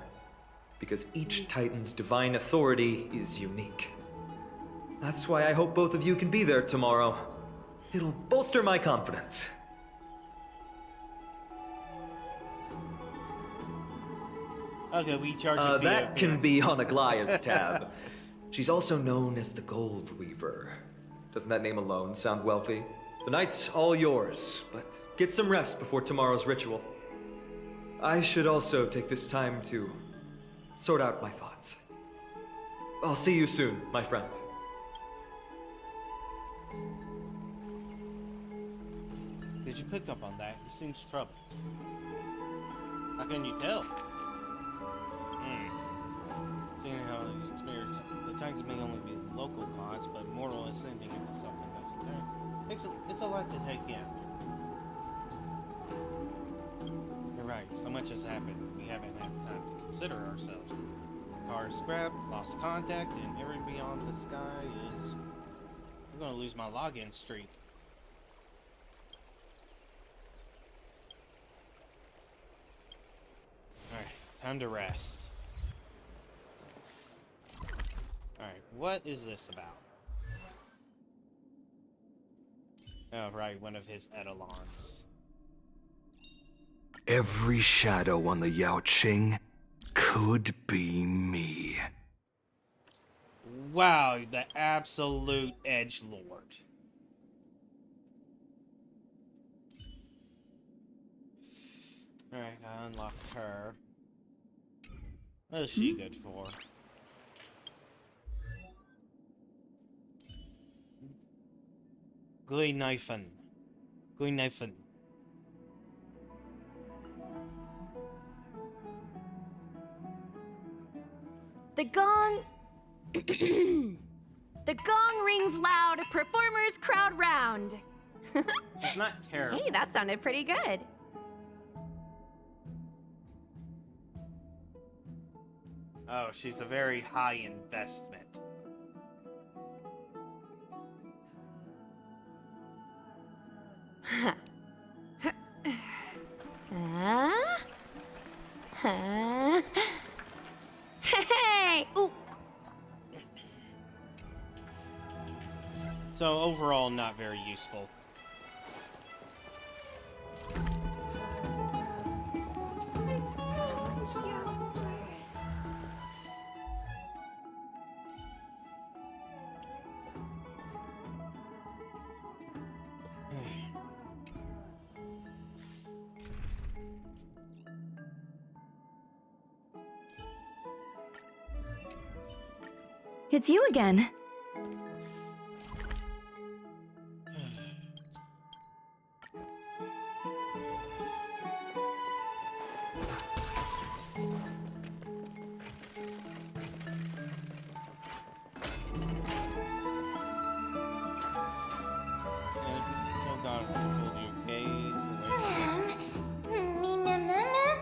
because each Titan's divine authority is unique. That's why I hope both of you can be there tomorrow. It'll bolster my confidence. Okay, we charge you that can be on Aglaya's tab. She's also known as the Gold Weaver. Doesn't that name alone sound wealthy? The night's all yours, but get some rest before tomorrow's ritual. I should also take this time to sort out my thoughts. I'll see you soon, my friend. Did you pick up on that? He seems troubled. How can you tell? Seeing how he's experienced, the Titans may only be local gods, but mortal ascending into something that's there. It's a lot to take in. You're right, so much has happened, we haven't had time to consider ourselves. The car is scrapped, lost contact, and everything beyond the sky is... I'm gonna lose my login streak. Alright, time to rest. Alright, what is this about? Oh, right, one of his etalons. Every shadow on the Yao Qing could be me. Wow, the absolute edgelord. Alright, I unlocked her. What is she good for? Gui-Knifen. Gui-Knifen. The gong... The gong rings loud, performers crowd round. It's not terrible. Hey, that sounded pretty good. Oh, she's a very high investment. Hey! Ooh. So overall, not very useful. It's you again.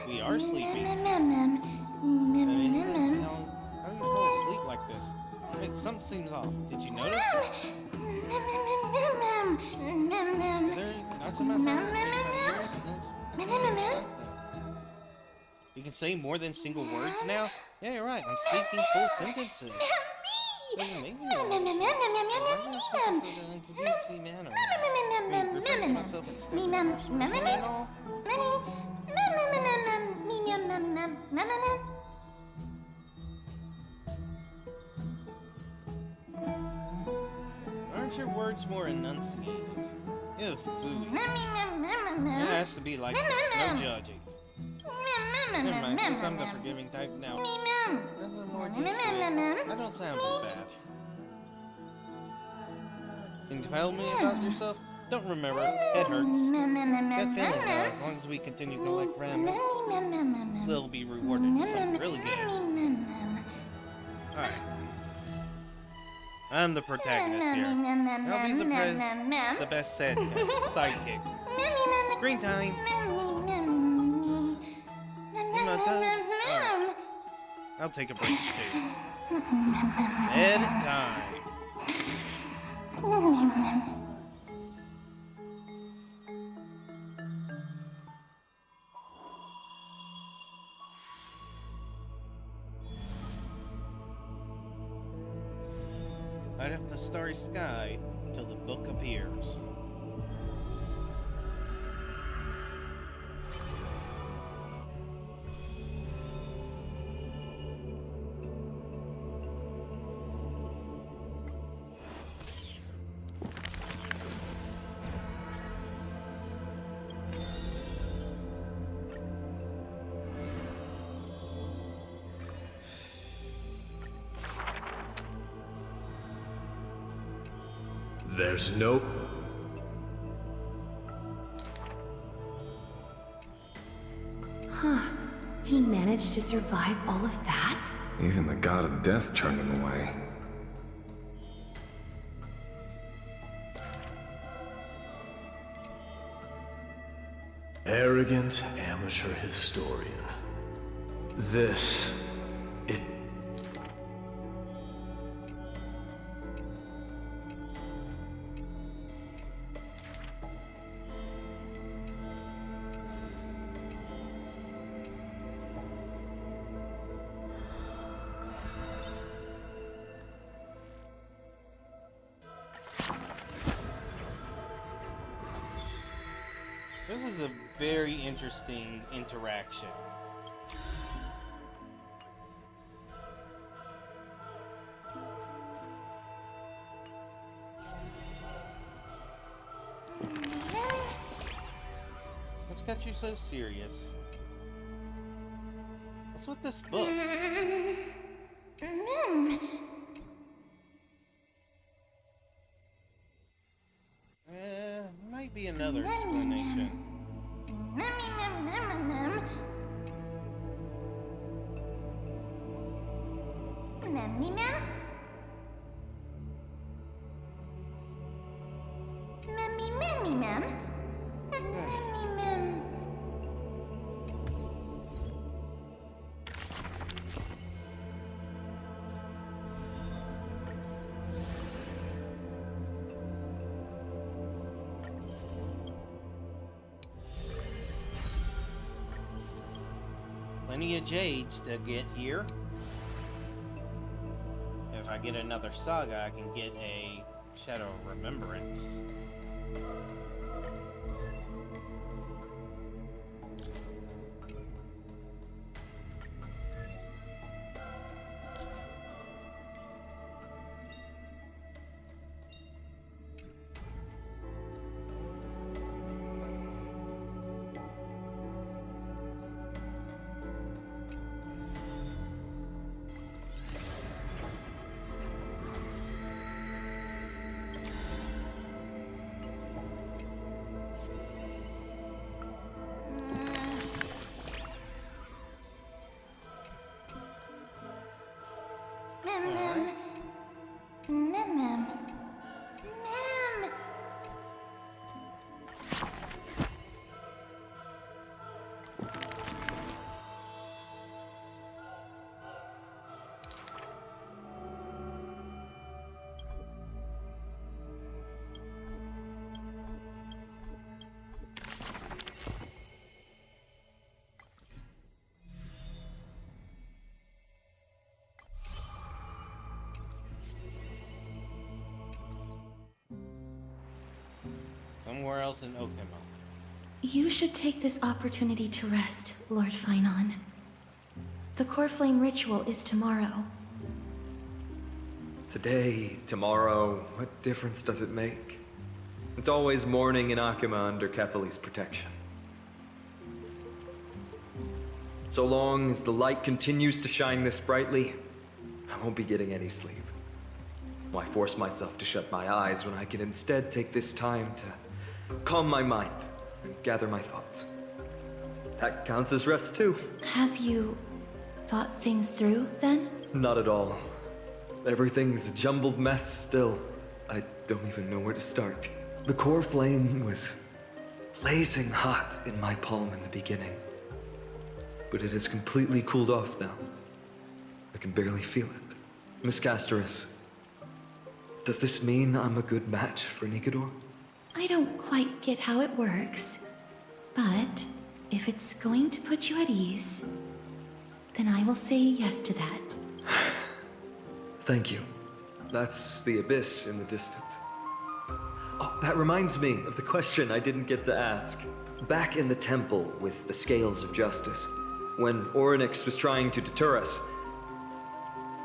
We are sleeping. Something seems off. Did you notice? Not so much. You can say more than single words now? Yeah, you're right. I'm speaking full sentences. Aren't your words more enunciated? Ew, food. It has to be like this. No judging. Never mind, since I'm the forgiving type now. I don't sound as bad. Can you tell me about yourself? Don't remember. Head hurts. That feeling now, as long as we continue to collect random, we'll be rewarded with something really good. Alright. I'm the protagonist here. I'll be the best sidekick. Screen time! Right. I'll take a break too. Bed time. Light up the starry sky till the book appears. There's no... Huh. He managed to survive all of that? Even the god of death turned him away. Arrogant amateur historian. This... it... This is a very interesting interaction. What's got you so serious? What's with this book? Might be another explanation. Plenty of jades to get here. If I get another saga, I can get a Shadow of Remembrance. Somewhere else in Okima. You should take this opportunity to rest, Lord Finon. The Core Flame ritual is tomorrow. Today, tomorrow, what difference does it make? It's always morning in Akima under Kethely's protection. So long as the light continues to shine this brightly, I won't be getting any sleep. Why force myself to shut my eyes when I can instead take this time to calm my mind and gather my thoughts? That counts as rest too. Have you thought things through, then? Not at all. Everything's a jumbled mess still. I don't even know where to start. The core flame was blazing hot in my palm in the beginning. But it has completely cooled off now. I can barely feel it. Miss Casterus, does this mean I'm a good match for Nikador? I don't quite get how it works, but if it's going to put you at ease, then I will say yes to that. Thank you. That's the abyss in the distance. Oh, that reminds me of the question I didn't get to ask. Back in the temple with the Scales of Justice, when Orynyx was trying to deter us,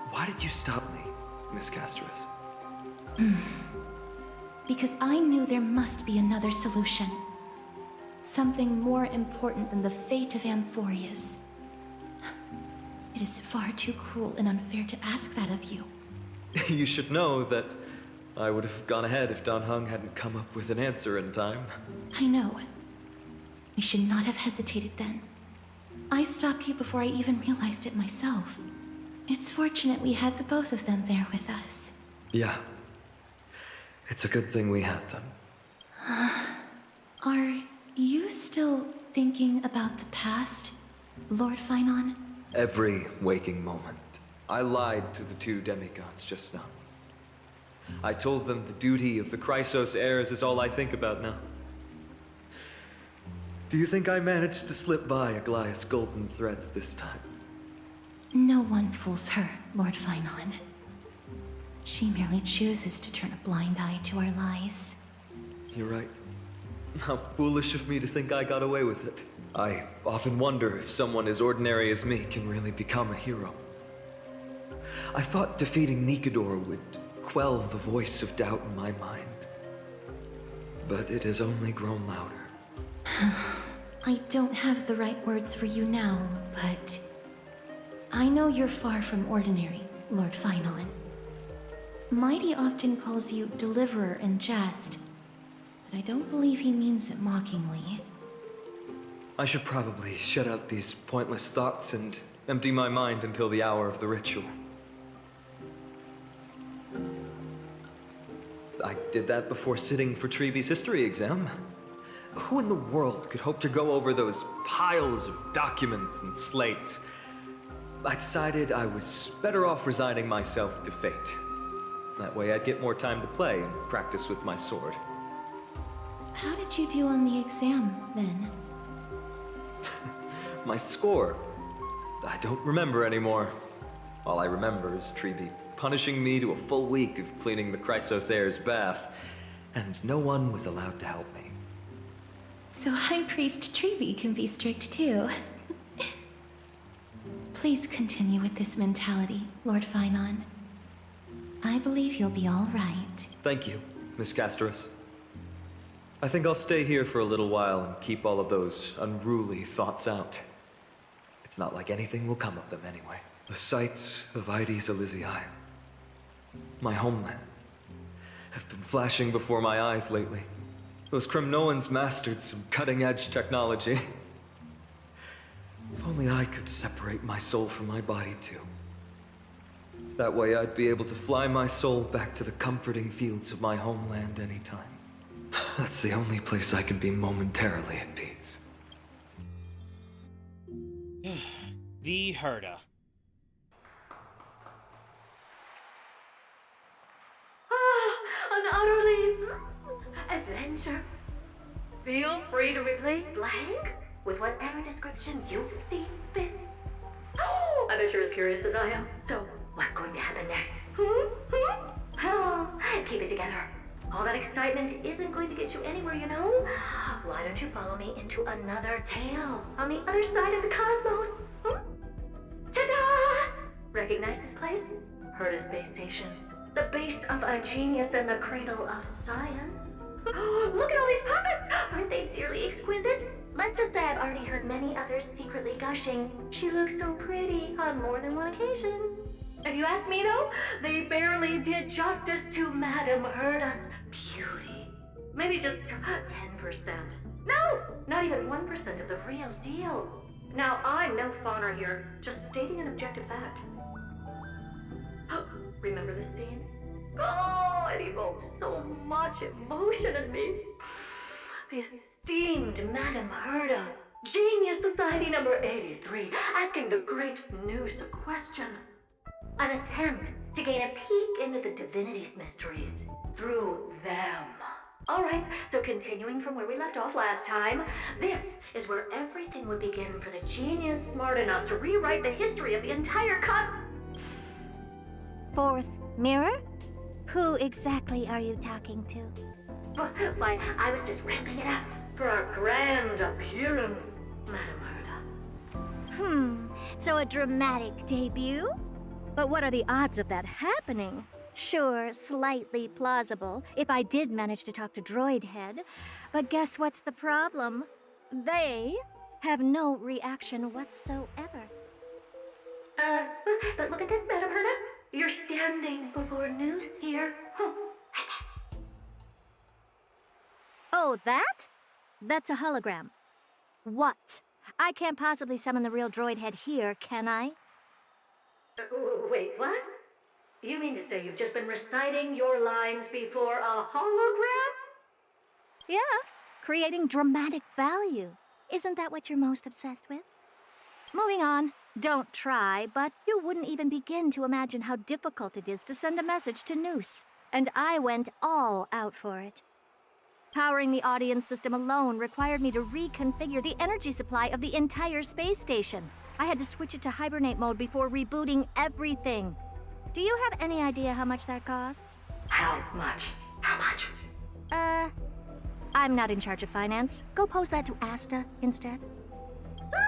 why did you stop me, Miss Casterus? Because I knew there must be another solution. Something more important than the fate of Amphorius. It is far too cruel and unfair to ask that of you. You should know that I would have gone ahead if Dan Heng hadn't come up with an answer in time. I know. We should not have hesitated then. I stopped you before I even realized it myself. It's fortunate we had the both of them there with us. Yeah. It's a good thing we had them. Are you still thinking about the past, Lord Finon? Every waking moment. I lied to the two demigods just now. I told them the duty of the Chrysos heirs is all I think about now. Do you think I managed to slip by Aglaya's golden threads this time? No one fools her, Lord Finon. She merely chooses to turn a blind eye to our lies. You're right. How foolish of me to think I got away with it. I often wonder if someone as ordinary as me can really become a hero. I thought defeating Nikador would quell the voice of doubt in my mind. But it has only grown louder. I don't have the right words for you now, but I know you're far from ordinary, Lord Finon. Mighty often calls you Deliverer in jest, but I don't believe he means it mockingly. I should probably shut out these pointless thoughts and empty my mind until the hour of the ritual. I did that before sitting for Treeby's history exam. Who in the world could hope to go over those piles of documents and slates? I decided I was better off resigning myself to fate. That way I'd get more time to play and practice with my sword. How did you do on the exam, then? My score? I don't remember anymore. All I remember is Treeby punishing me to a full week of cleaning the Chrysos heir's bath, and no one was allowed to help me. So High Priest Treeby can be strict too. Please continue with this mentality, Lord Finon. I believe you'll be all right. Thank you, Miss Casterus. I think I'll stay here for a little while and keep all of those unruly thoughts out. It's not like anything will come of them anyway. The sights of Ides Elysiae, my homeland, have been flashing before my eyes lately. Those Kremnoans mastered some cutting-edge technology. If only I could separate my soul from my body too. That way I'd be able to fly my soul back to the comforting fields of my homeland anytime. That's the only place I can be momentarily at peace. The Herda. An utterly adventure. Feel free to replace blank with whatever description you see fit. Oh, I bet you're as curious as I am. So, what's going to happen next? Keep it together. All that excitement isn't going to get you anywhere, you know? Why don't you follow me into another tale on the other side of the cosmos? Ta-da! Recognize this place? Herda Space Station. The base of a genius and the cradle of science. Look at all these puppets! Aren't they dearly exquisite? Let's just say I've already heard many others secretly gushing. She looks so pretty on more than one occasion. If you ask me though, they barely did justice to Madame Herda's beauty. Maybe just 10%. No, not even 1% of the real deal. Now, I'm no fawner here, just stating an objective fact. Remember this scene? Oh, it evokes so much emotion in me. The esteemed Madame Herda, Genius Society number 83, asking the great news a question. An attempt to gain a peek into the divinity's mysteries through them. Alright, so continuing from where we left off last time, this is where everything would begin for the genius smart enough to rewrite the history of the entire Fourth mirror? Who exactly are you talking to? Why, I was just ramping it up for our grand appearance, Madame Herda. So a dramatic debut? But what are the odds of that happening? Sure, slightly plausible, if I did manage to talk to Droid Head. But guess what's the problem? They have no reaction whatsoever. But look at this, Madame Herda. You're standing before news here. Oh, that? That's a hologram. What? I can't possibly summon the real droid head here, can I? Wait, what? You mean to say you've just been reciting your lines before a hologram? Yeah, creating dramatic value. Isn't that what you're most obsessed with? Moving on. Don't try, but you wouldn't even begin to imagine how difficult it is to send a message to Noose. And I went all out for it. Powering the audience system alone required me to reconfigure the energy supply of the entire space station. I had to switch it to hibernate mode before rebooting everything. Do you have any idea how much that costs? How much? How much? I'm not in charge of finance. Go pose that to Asta instead.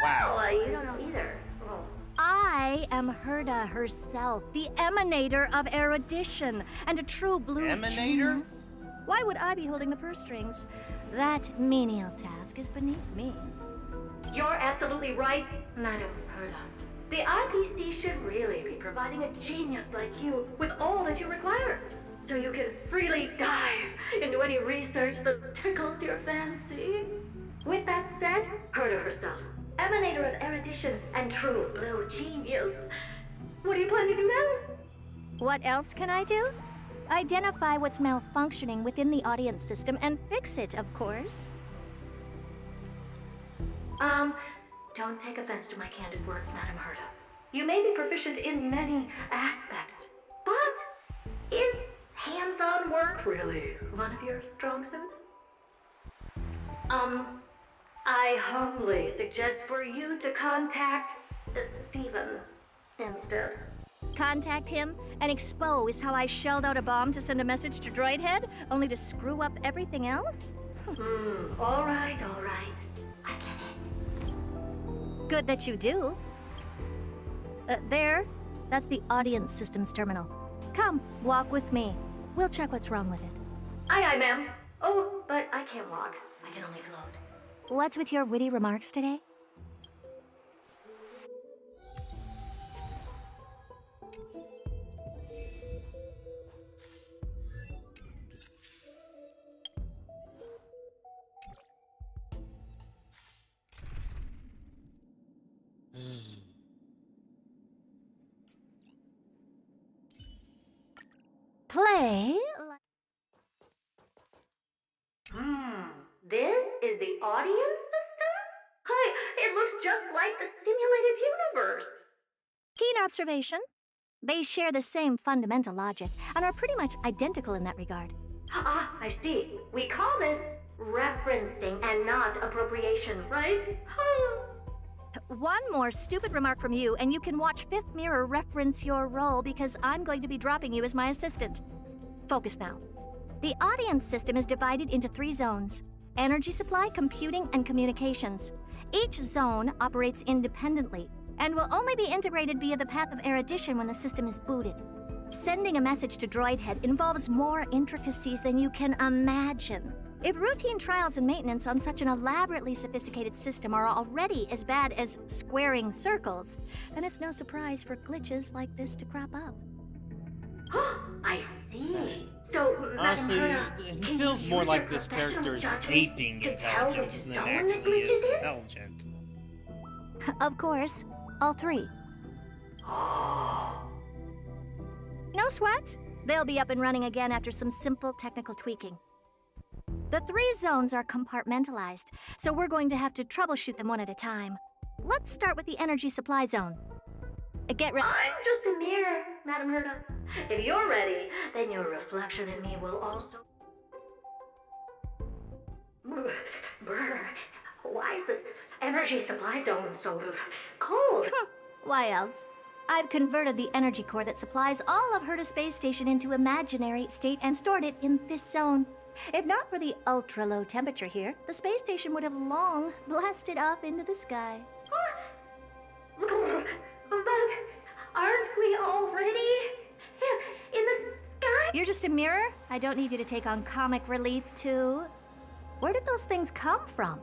Wow. You don't know either. Oh. I am Herda herself, the emanator of erudition, and a true blue genius. Why would I be holding the purse strings? That menial task is beneath me. You're absolutely right, Madam Herda. The IPC should really be providing a genius like you with all that you require, so you can freely dive into any research that tickles your fancy. With that said, Herda herself, emanator of erudition and true blue genius. What do you plan to do now? What else can I do? Identify what's malfunctioning within the audience system and fix it, of course. Don't take offense to my candid words, Madam Herda. You may be proficient in many aspects, but is hands-on work really one of your strong suits? I humbly suggest for you to contact Steven instead. Contact him and expose how I shelled out a bomb to send a message to Droidhead, only to screw up everything else? All right. I get it. Good that you do. There. That's the audience systems terminal. Come, walk with me. We'll check what's wrong with it. Aye, ma'am. Oh, but I can't walk. I can only float. What's with your witty remarks today? Play. This is the audience system? Hi, it looks just like the simulated universe. Keen observation. They share the same fundamental logic and are pretty much identical in that regard. Ah, I see. We call this referencing and not appropriation, right? One more stupid remark from you, and you can watch Fifth Mirror reference your role because I'm going to be dropping you as my assistant. Focus now. The audience system is divided into 3 zones: energy supply, computing, and communications. Each zone operates independently and will only be integrated via the path of erudition when the system is booted. Sending a message to Droidhead involves more intricacies than you can imagine. If routine trials and maintenance on such an elaborately sophisticated system are already as bad as squaring circles, then it's no surprise for glitches like this to crop up. I see. So, honestly, Madam it Herda, feels more like this character is aping intelligence than actually is intelligent. Of course, all 3. No sweat. They'll be up and running again after some simple technical tweaking. The 3 zones are compartmentalized, so we're going to have to troubleshoot them one at a time. Let's start with the energy supply zone. Get ready. I'm just a mirror, Madam Herda. If you're ready, then your reflection in me will also... Brr, why is this energy supply zone so cold? Why else? I've converted the energy core that supplies all of Herda Space Station into imaginary state and stored it in this zone. If not for the ultra-low temperature here, the space station would have long blasted up into the sky. But aren't we already in the sky? You're just a mirror? I don't need you to take on comic relief, too. Where did those things come from?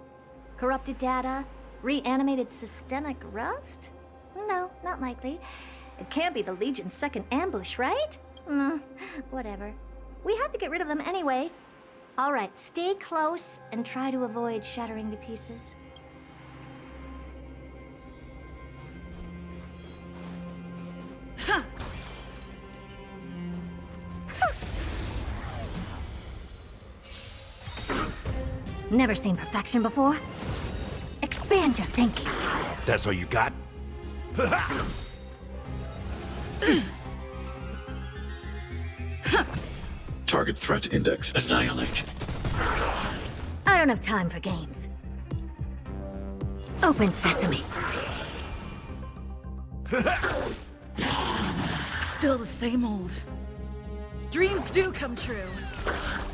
Corrupted data? Reanimated systemic rust? No, not likely. It can't be the Legion's second ambush, right? Whatever. We had to get rid of them anyway. All right, stay close and try to avoid shattering to pieces. Never seen perfection before? Expand your thinking. That's all you got? Target threat index annihilate. I don't have time for games. Open sesame. Still the same old. Dreams do come true.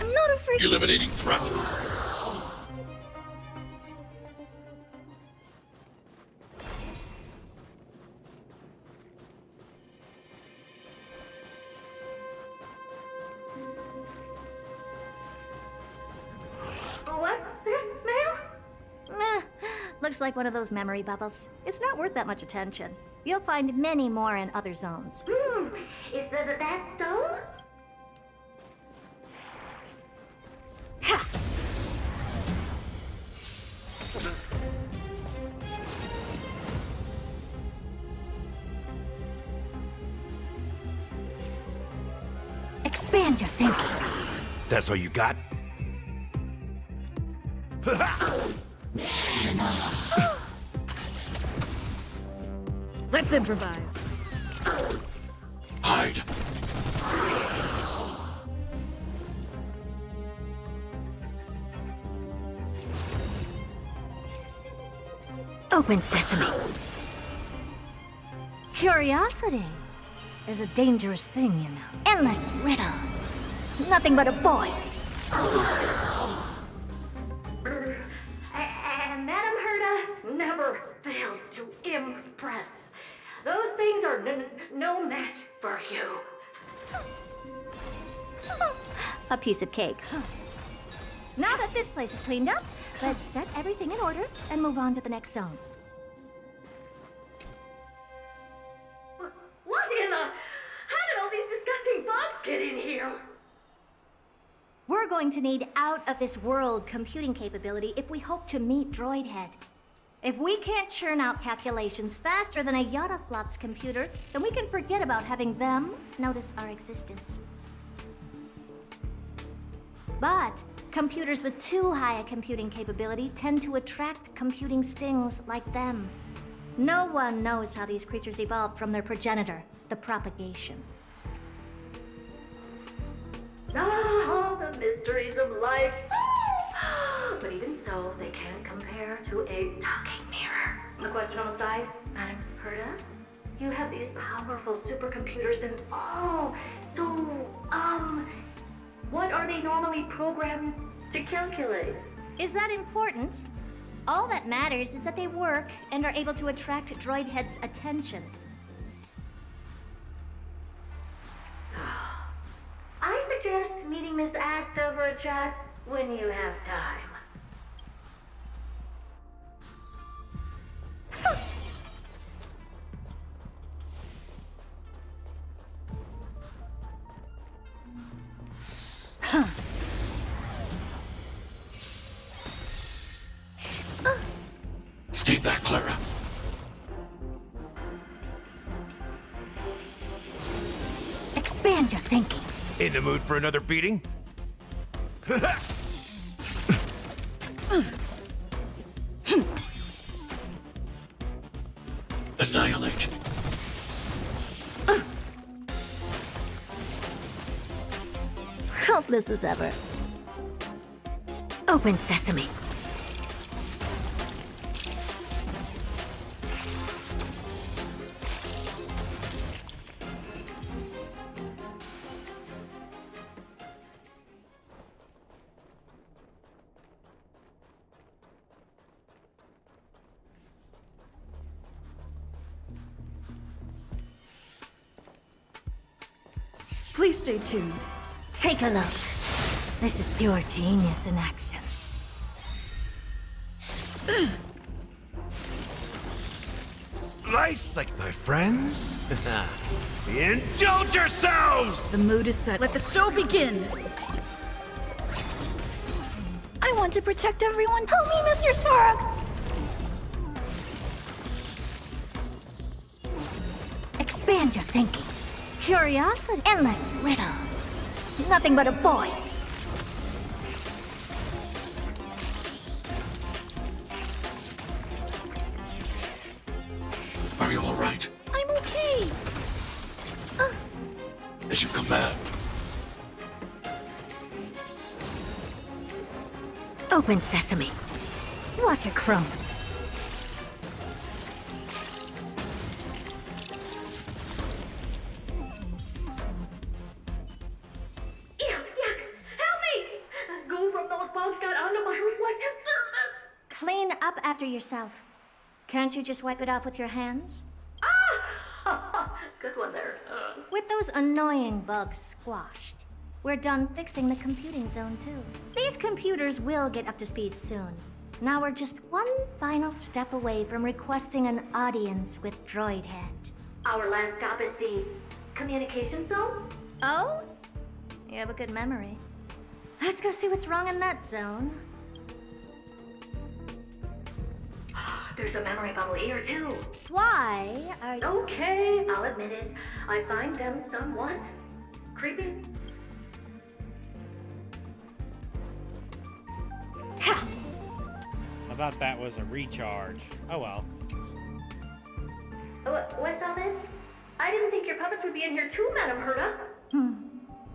I'm not afraid. Eliminating threat. What's this, ma'am? Meh. Looks like one of those memory bubbles. It's not worth that much attention. You'll find many more in other zones. Is that so? Expand your thinking. That's all you got? Let's improvise. Hide. Open sesame. Curiosity is a dangerous thing, you know. Endless riddles. Nothing but a void. And Madame Herta never fails to impress. Those things are no match for you. A piece of cake. Now that this place is cleaned up, let's set everything in order and move on to the next zone. What in the... How did all these disgusting bugs get in here? We're going to need out-of-this-world computing capability if we hope to meet Droidhead. If we can't churn out calculations faster than a Yottaflop's computer, then we can forget about having them notice our existence. But computers with too high a computing capability tend to attract computing stings like them. No one knows how these creatures evolved from their progenitor, the propagation. Ah, the mysteries of life. But even so, they can't compare to a talking mirror. The question on the side, Madame Herta? You have these powerful supercomputers and what are they normally programmed to calculate? Is that important? All that matters is that they work and are able to attract Droidhead's attention. I suggest meeting Miss Asta for a chat when you have time. Stay back, Clara. Expand your thinking. In the mood for another beating? Annihilate. Helpless as ever. Open sesame. Please stay tuned. Take a look. This is pure genius in action. Nice, like my friends. Indulge yourselves! The mood is set. Let the show begin. want to protect everyone. Help me, Mr. Spark! Expand your thinking. Curiosity, endless riddles. Nothing but a void. Are you alright? I'm okay. As you command. Open sesame. Watch it crumble. Clean up after yourself. Can't you just wipe it off with your hands? Ah! Good one there. With those annoying bugs squashed, we're done fixing the computing zone too. These computers will get up to speed soon. Now we're just one final step away from requesting an audience with Droidhead. Our last stop is the communication zone? Oh? You have a good memory. Let's go see what's wrong in that zone. There's a memory bubble here, too. Why are you... Okay, I'll admit it. I find them somewhat creepy. I thought that was a recharge. Oh well. What's all this? I didn't think your puppets would be in here too, Madam Herta.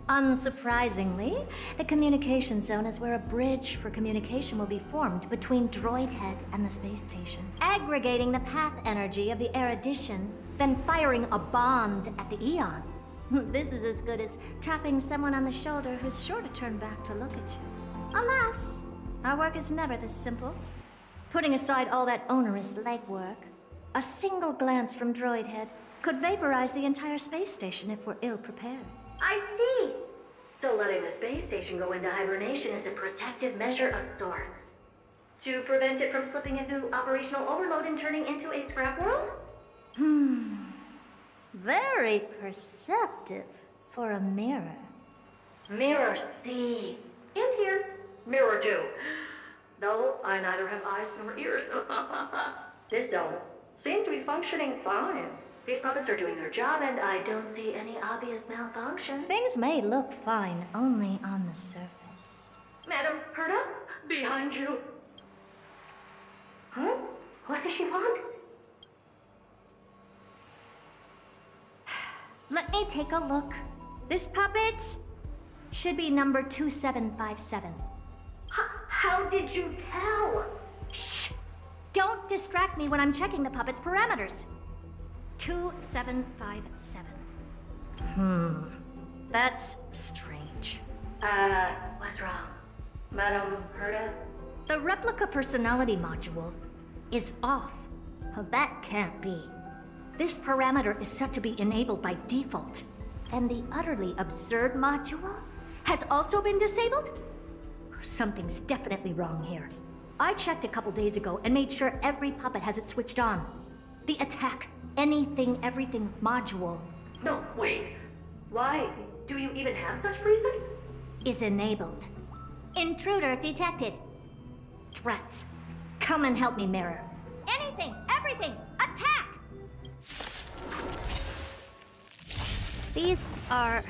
Unsurprisingly, the communication zone is where a bridge for communication will be formed between Droidhead and the space station, aggregating the path energy of the erudition, then firing a bond at the Eon. This is as good as tapping someone on the shoulder who's sure to turn back to look at you. Alas, our work is never this simple. Putting aside all that onerous legwork, a single glance from Droidhead could vaporize the entire space station if we're ill-prepared. I see. So letting the space station go into hibernation is a protective measure of sorts. To prevent it from slipping into operational overload and turning into a scrap world? Very perceptive for a mirror. Mirror see. And here. Mirror do. Though I neither have eyes nor ears. This zone seems to be functioning fine. These puppets are doing their job, and I don't see any obvious malfunction. Things may look fine only on the surface. Madam Herta, behind you. Huh? What does she want? Let me take a look. This puppet should be number 2757. How did you tell? Shh! Don't distract me when I'm checking the puppet's parameters. 2757. That's strange. What's wrong? Madam Herta? The replica personality module is off. That can't be. This parameter is set to be enabled by default. And the utterly absurd module has also been disabled? Something's definitely wrong here. I checked a couple days ago and made sure every puppet has it switched on. The attack, anything, everything module. No, wait. Why do you even have such presets? Is enabled. Intruder detected. Threats. Come and help me, Mirror. Anything, everything, attack! These are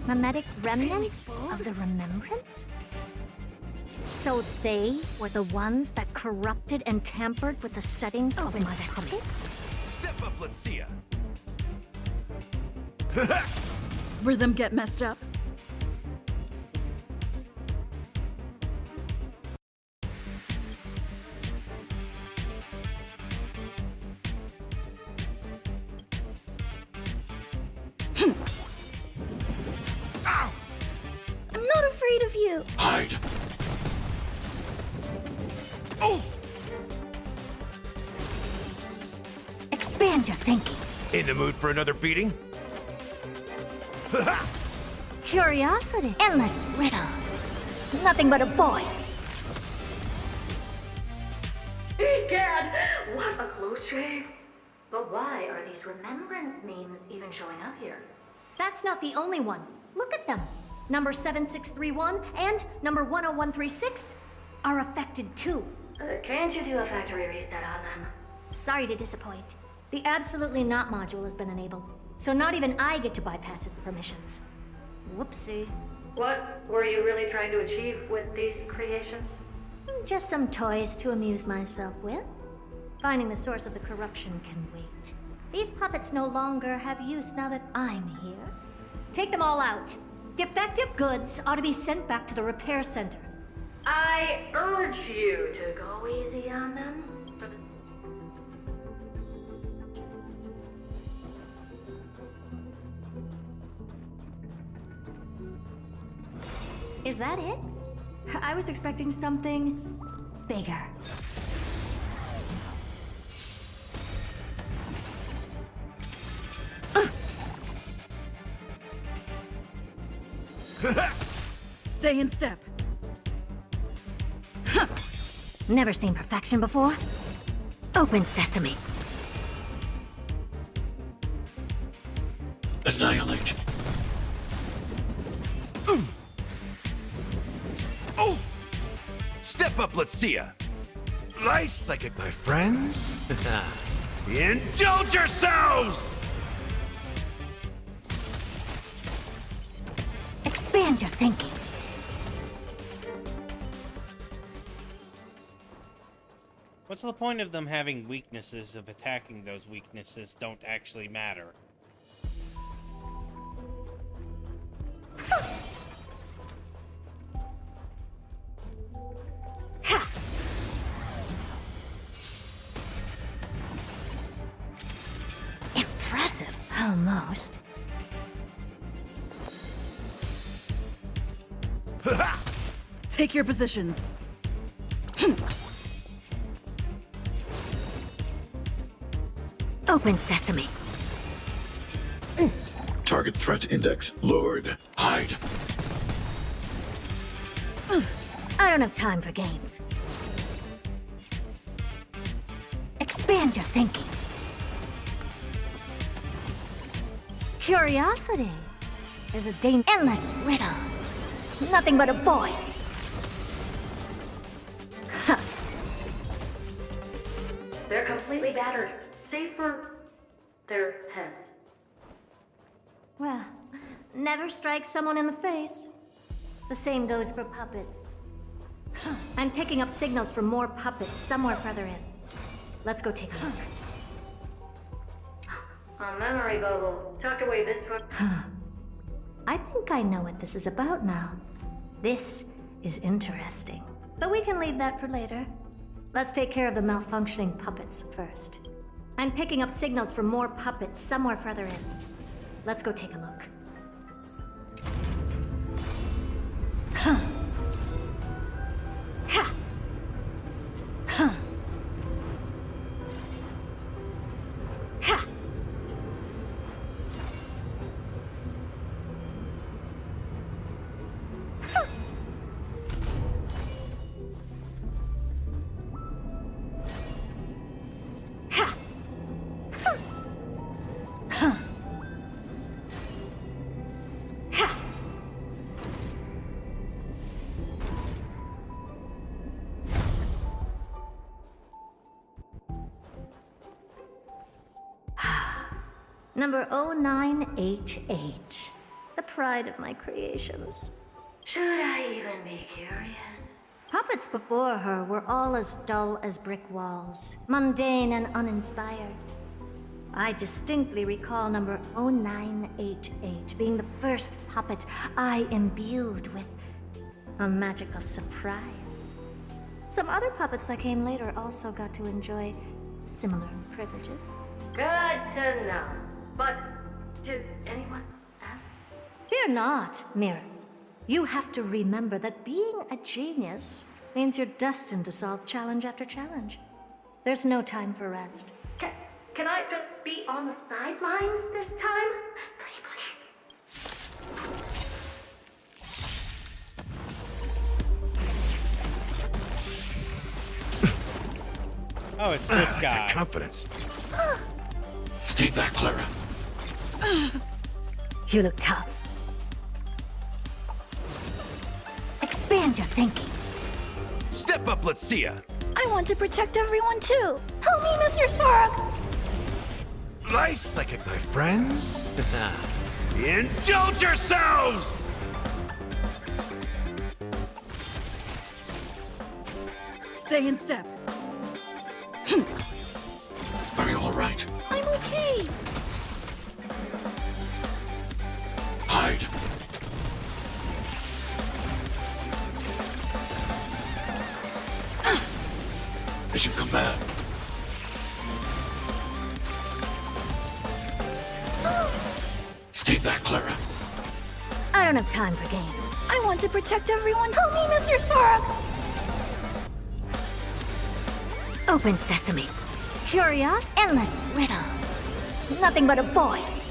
mimetic remnants of the Remembrance? So they were the ones that corrupted and tampered with the settings of my puppets? Step up, let's see ya. Rhythm get messed up? I'm not afraid of you. Hide. Oh! Expand your thinking. In the mood for another beating? Curiosity. Endless riddles. Nothing but a void. Egad! What a close shave! But why are these remembrance memes even showing up here? That's not the only one. Look at them. Number 7631 and number 10136. are affected too. Can't you do a factory reset on them? Sorry to disappoint. The Absolutely Not module has been enabled, so not even I get to bypass its permissions. Whoopsie. What were you really trying to achieve with these creations? Just some toys to amuse myself with. Finding the source of the corruption can wait. These puppets no longer have use now that I'm here. Take them all out. Defective goods ought to be sent back to the repair center. I urge you to go easy on them. Is that it? I was expecting something bigger. Stay in step. Never seen perfection before. Open sesame. Annihilate. Oh! Step up, let's see ya. Nice like it, my friends. Indulge yourselves! Expand your thinking. What's the point of them having weaknesses if attacking those weaknesses don't actually matter? Impressive, almost. Take your positions. Open sesame. Target threat index lowered. Hide. I don't have time for games. Expand your thinking. Curiosity is a endless riddles. Nothing but a void. They're completely battered, save for their heads. Well, never strike someone in the face. The same goes for puppets. I'm picking up signals from more puppets somewhere further in. Let's go take a look. A memory bubble, tucked away this far. I think I know what this is about now. This is interesting. But we can leave that for later. Let's take care of the malfunctioning puppets first. I'm picking up signals from more puppets somewhere further in. Let's go take a look. Number 0988. The pride of my creations. Should I even be curious? Puppets before her were all as dull as brick walls, mundane and uninspired. I distinctly recall number 0988 being the first puppet I imbued with a magical surprise. Some other puppets that came later also got to enjoy similar privileges. Good to know. But did anyone ask? Fear not, Mirror. You have to remember that being a genius means you're destined to solve challenge after challenge. There's no time for rest. Can I just be on the sidelines this time? Pretty please. Oh, it's this guy. Confidence. Stay back, Clara. You look tough. Expand your thinking. Step up, let's see ya! I want to protect everyone too. Help me, Mr. Spark! Lice like it, my friends. Indulge yourselves! Stay in step. Are you all right? I'm okay. Hide. As you command. Stay back, Clara. I don't have time for games. I want to protect everyone. Help me, Mr. Spark! Open sesame. Curious, endless riddles. Nothing but a void.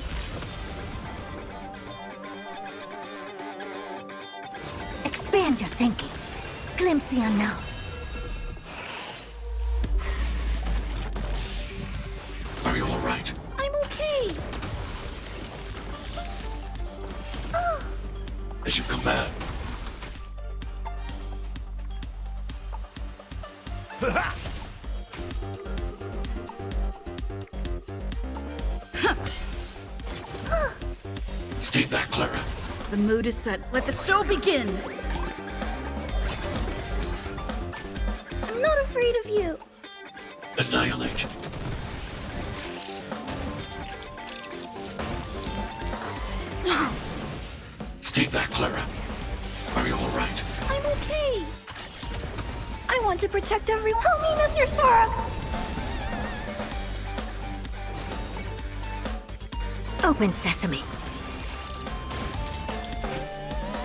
Expand your thinking. Glimpse the unknown. Are you all right? I'm okay. As you command. Stay back, Clara. The mood is set. Let the show begin! I'm not afraid of you. Annihilate. Stay back, Clara. Are you all right? I'm okay. I want to protect everyone. Help me, Mr. Spark! Open sesame.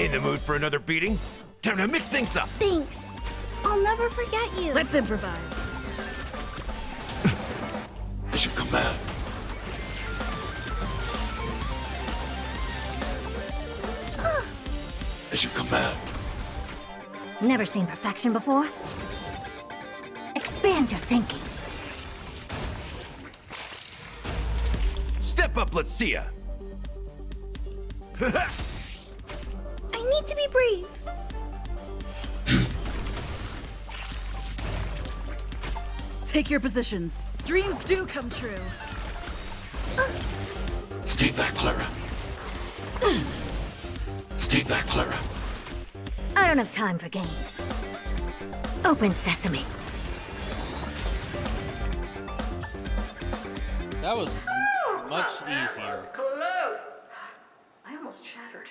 In the mood for another beating? Time to mix things up! Thanks. I'll never forget you. Let's improvise. As you command. As you command. Never seen perfection before? Expand your thinking. Step up, let's see ya! I need to be brave. Take your positions. Dreams do come true. Stay back, Clara. Stay back, Clara. I don't have time for games. Open sesame. That was much easier. Close! I almost shattered.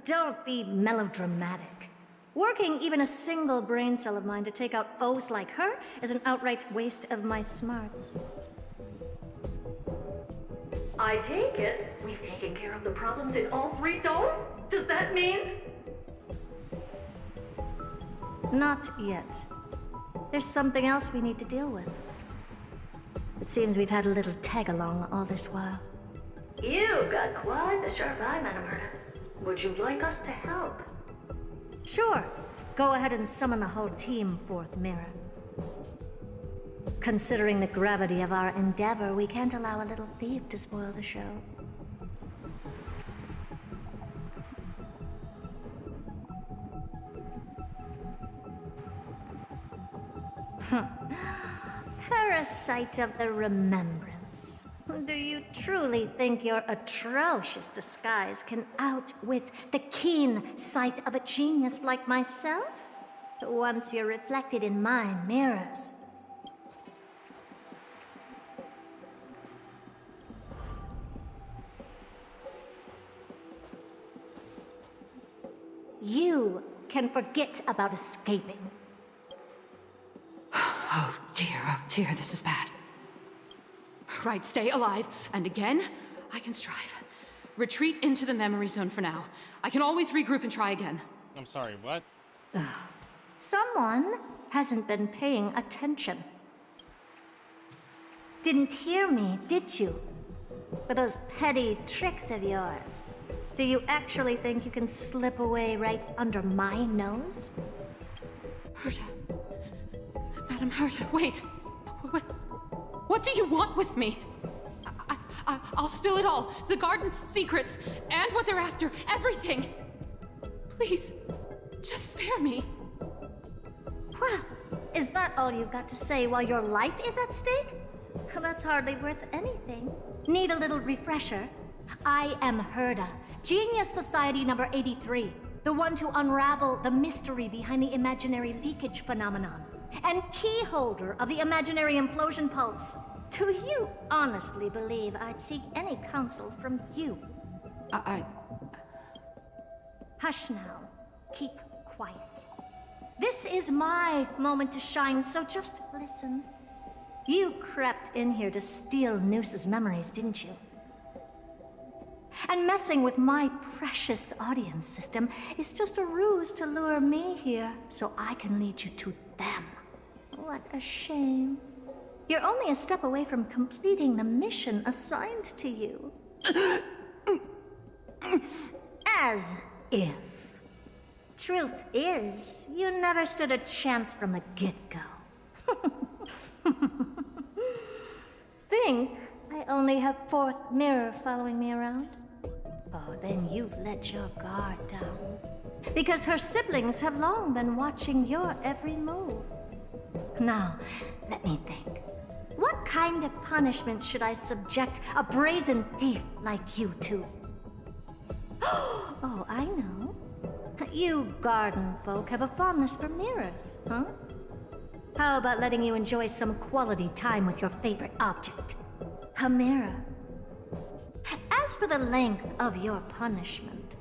Don't be melodramatic. Working even a single brain cell of mine to take out foes like her is an outright waste of my smarts. I take it we've taken care of the problems in all 3 zones? Does that mean? Not yet. There's something else we need to deal with. It seems we've had a little tag-along all this while. You've got quite the sharp eye, Madam Herta. Would you like us to help? Sure. Go ahead and summon the whole team, Fourth Mirror. Considering the gravity of our endeavor, we can't allow a little thief to spoil the show. Parasite of the Remembrance. Do you truly think your atrocious disguise can outwit the keen sight of a genius like myself? Once you're reflected in my mirrors. You can forget about escaping. Oh dear, this is bad. Right, stay alive, and again, I can strive. Retreat into the memory zone for now. I can always regroup and try again. I'm sorry, what? Someone hasn't been paying attention. Didn't hear me, did you? For those petty tricks of yours. Do you actually think you can slip away right under my nose? Herta. Madam Herta, wait. What do you want with me? I'll spill it all. The garden's secrets, and what they're after. Everything. Please, just spare me. Well, is that all you've got to say while your life is at stake? That's hardly worth anything. Need a little refresher? I am Herda, Genius Society number 83, the one to unravel the mystery behind the imaginary leakage phenomenon, and key holder of the imaginary implosion pulse. Do you honestly believe I'd seek any counsel from you? Hush now. Keep quiet. This is my moment to shine, so just listen. You crept in here to steal Noose's memories, didn't you? And messing with my precious audience system is just a ruse to lure me here so I can lead you to them. What a shame. You're only a step away from completing the mission assigned to you. As if. Truth is, you never stood a chance from the get-go. Think I only have fourth mirror following me around? Oh, then you've let your guard down. Because her siblings have long been watching your every move. Now, let me think. What kind of punishment should I subject a brazen thief like you to? Oh, I know. You garden folk have a fondness for mirrors, huh? How about letting you enjoy some quality time with your favorite object? A mirror. As for the length of your punishment,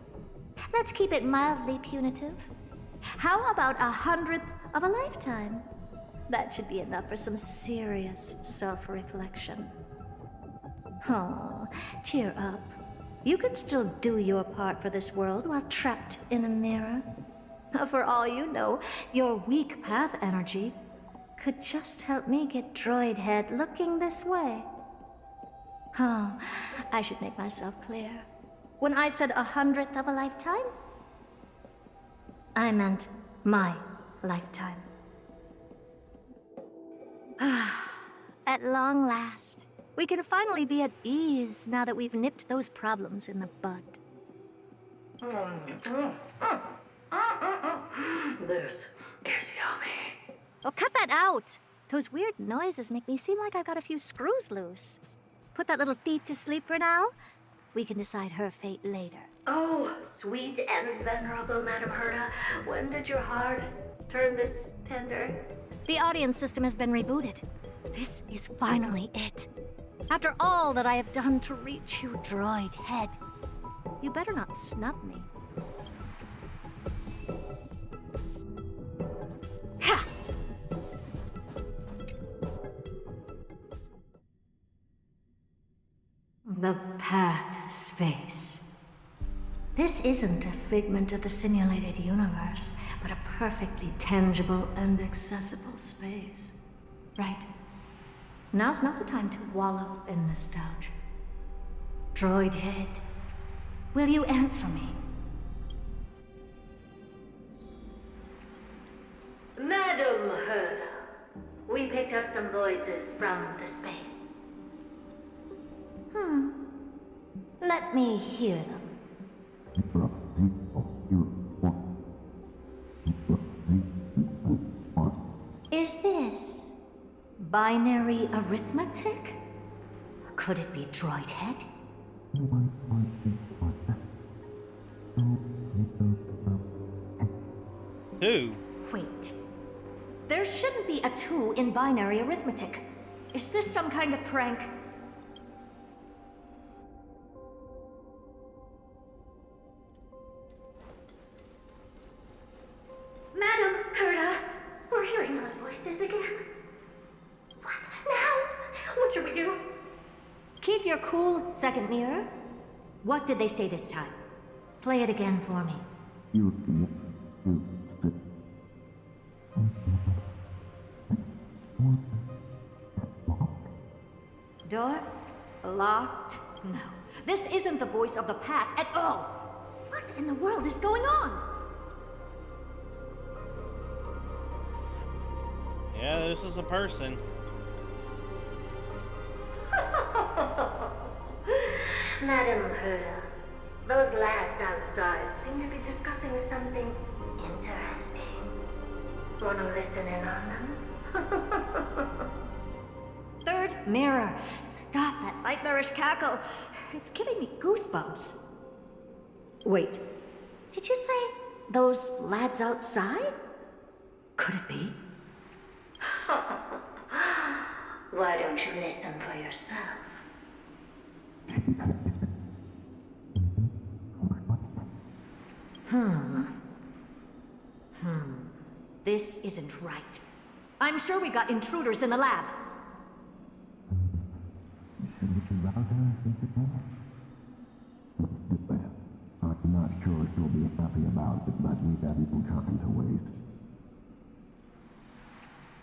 let's keep it mildly punitive. How about 100th of a lifetime? That should be enough for some serious self-reflection. Oh, cheer up. You can still do your part for this world while trapped in a mirror. For all you know, your weak path energy could just help me get Droid Head looking this way. Oh, I should make myself clear. When I said 100th of a lifetime, I meant my lifetime. At long last, we can finally be at ease now that we've nipped those problems in the bud. This is yummy. Oh, cut that out! Those weird noises make me seem like I've got a few screws loose. Put that little thief to sleep for now. We can decide her fate later. Oh, sweet and venerable Madam Herda, when did your heart turn this tender? The audience system has been rebooted. This is finally it. After all that I have done to reach you, Droid Head, you better not snub me. Ha! The path space. This isn't a figment of the simulated universe, but a perfectly tangible and accessible space. Right. Now's not the time to wallow in nostalgia. Droid Head, will you answer me? Madam Herda, we picked up some voices from the space. Let me hear them. Is this binary arithmetic? Could it be Droid Head? Who? Wait. There shouldn't be a 2 in binary arithmetic. Is this some kind of prank? Madam Herda, we're hearing those voices again. What now? What should we do? Keep your cool, second mirror. What did they say this time? Play it again for me. Door? Locked? No. This isn't the voice of the path at all. What in the world is going on? Yeah, this is a person. Madam Herda, those lads outside seem to be discussing something interesting. Wanna listen in on them? Third mirror, stop that nightmarish cackle. It's giving me goosebumps. Wait, did you say those lads outside? Could it be? Why don't you listen for yourself? This isn't right. I'm sure we got intruders in the lab. I'm not sure she'll be happy about it, but we've everything time to waste.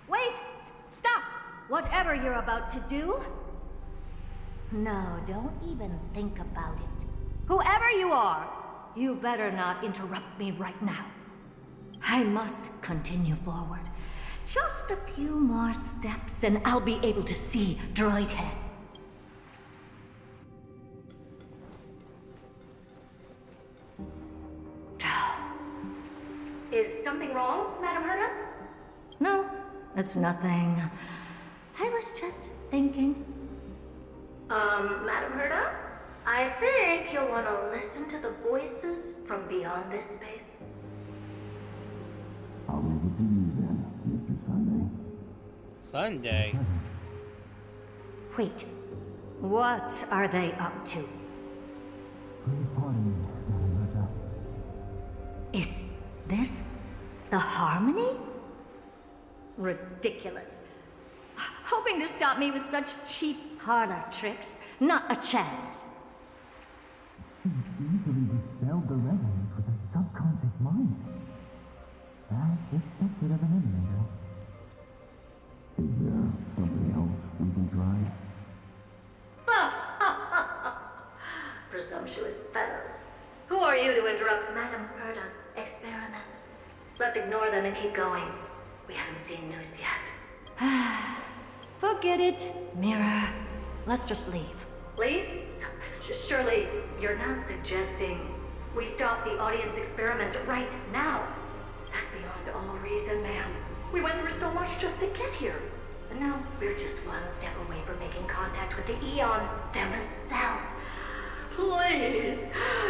Wait! Stop! Whatever you're about to do. No, don't even think about it. Whoever you are, you better not interrupt me right now. I must continue forward. Just a few more steps and I'll be able to see Droid Head. Is something wrong, Madam Herta? No, it's nothing. I was just thinking. Madam Herta? I think you'll want to listen to the voices from beyond this space. I'll leave it to you then, Mr. Sunday. Sunday? Wait, what are they up to? Is this the Harmony? Ridiculous. Hoping to stop me with such cheap parlor tricks. Not a chance. Easily dispelled the resonance with the subconscious mind. That's expected of an emulator. Is there something else we can try? Presumptuous fellows. Who are you to interrupt Madam Herta's experiment? Let's ignore them and keep going. We haven't seen news yet. Forget it, Mirror. Let's just leave. Leave? Surely you're not suggesting we stop the audience experiment right now. That's beyond all reason, ma'am. We went through so much just to get here. And now we're just one step away from making contact with the Eon themselves. Please!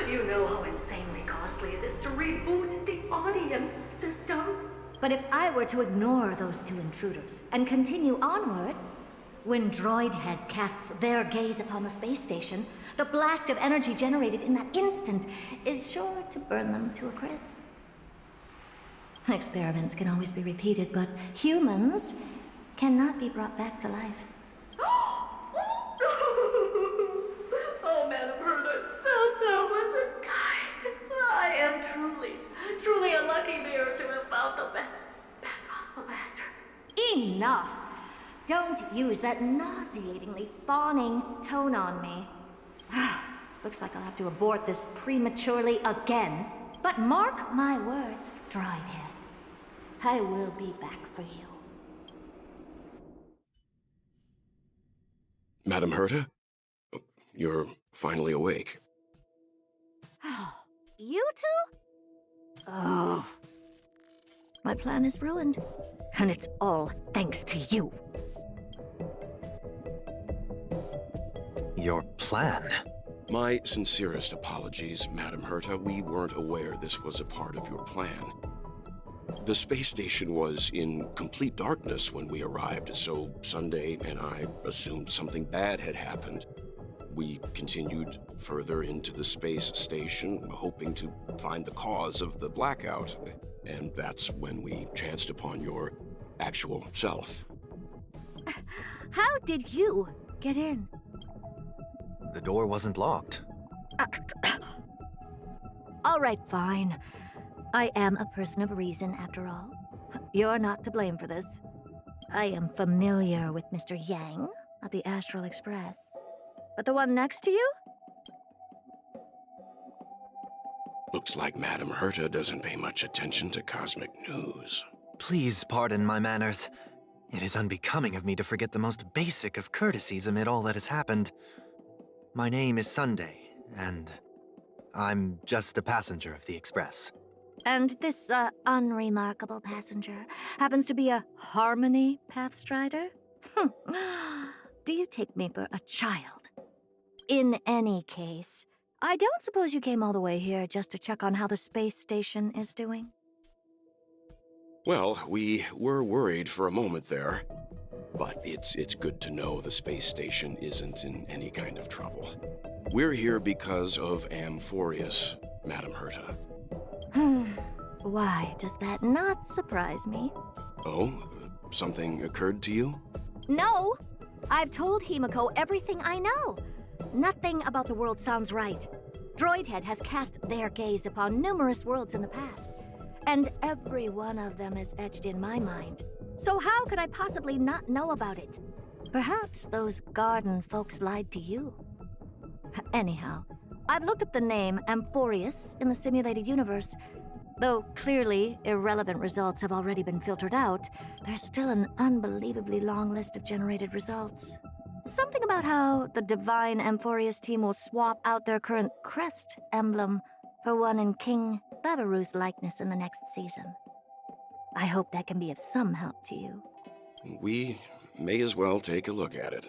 You know how insanely costly it is to reboot the audience system. But if I were to ignore those two intruders and continue onward, when Droid Head casts their gaze upon the space station, the blast of energy generated in that instant is sure to burn them to a crisp. Experiments can always be repeated, but humans cannot be brought back to life. Oh, Madam Herta, so selfless and kind. I am truly a lucky mirror to have found the best possible master. Enough! Don't use that nauseatingly fawning tone on me. Looks like I'll have to abort this prematurely again. But mark my words, Droid Head. I will be back for you. Madam Herta? You're finally awake. You two? Oh. My plan is ruined. And it's all thanks to you. Your plan? My sincerest apologies, Madam Herta. We weren't aware this was a part of your plan. The space station was in complete darkness when we arrived, so Sunday and I assumed something bad had happened. We continued further into the space station, hoping to find the cause of the blackout, and that's when we chanced upon your actual self. How did you get in? The door wasn't locked. All right, fine. I am a person of reason, after all. You're not to blame for this. I am familiar with Mr. Yang at the Astral Express. But the one next to you? Looks like Madam Herta doesn't pay much attention to cosmic news. Please pardon my manners. It is unbecoming of me to forget the most basic of courtesies amid all that has happened. My name is Sunday, and I'm just a passenger of the Express. And this, unremarkable passenger happens to be a Harmony Pathstrider? Do you take me for a child? In any case, I don't suppose you came all the way here just to check on how the space station is doing? Well, we were worried for a moment there. But it's good to know the space station isn't in any kind of trouble. We're here because of Amphorius, Madam Herta. Why does that not surprise me? Oh? Something occurred to you? No! I've told Himiko everything I know. Nothing about the world sounds right. Droidhead has cast their gaze upon numerous worlds in the past, and every one of them is etched in my mind. So how could I possibly not know about it? Perhaps those garden folks lied to you. Anyhow, I've looked up the name Amphorius in the simulated universe. Though clearly irrelevant results have already been filtered out, there's still an unbelievably long list of generated results. Something about how the Divine Amphorius team will swap out their current crest emblem for one in King Babaru's likeness in the next season. I hope that can be of some help to you. We may as well take a look at it.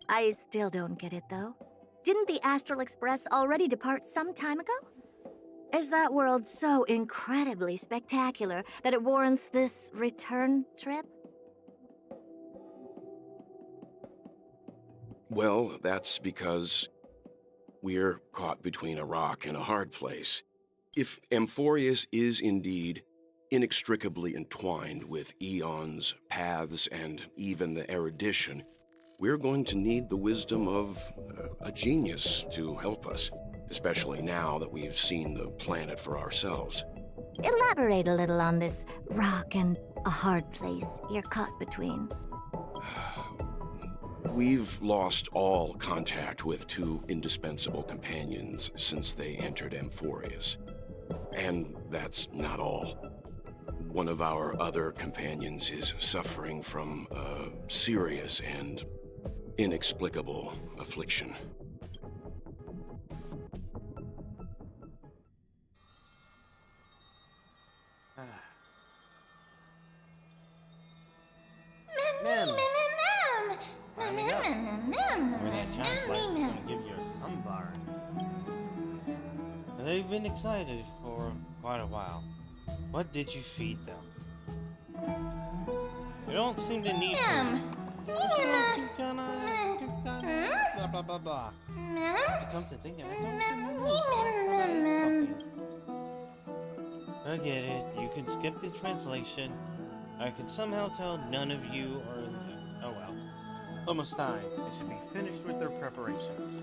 I still don't get it, though. Didn't the Astral Express already depart some time ago? Is that world so incredibly spectacular that it warrants this return trip? Well, that's because we're caught between a rock and a hard place. If Amphorius is indeed inextricably entwined with eons, paths, and even the erudition, we're going to need the wisdom of a genius to help us, especially now that we've seen the planet for ourselves. Elaborate a little on this rock and a hard place you're caught between. We've lost all contact with two indispensable companions since they entered Amphorius. And that's not all. One of our other companions is suffering from a serious and inexplicable affliction. They've been excited for quite a while. What did you feed them? You don't seem to need food. Blah blah blah blah. Come to think of it, I get it. You can skip the translation. I can somehow tell none of you are in there. Oh well. Almost time. They should be finished with their preparations.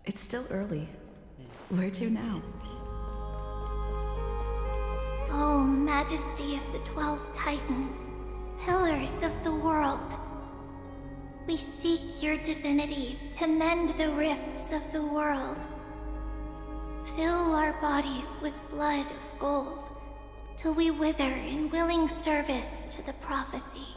It's still early. Where to now? Oh, Majesty of the 12 Titans, pillars of the world. We seek your divinity to mend the rifts of the world. Fill our bodies with blood of gold, till we wither in willing service to the prophecy.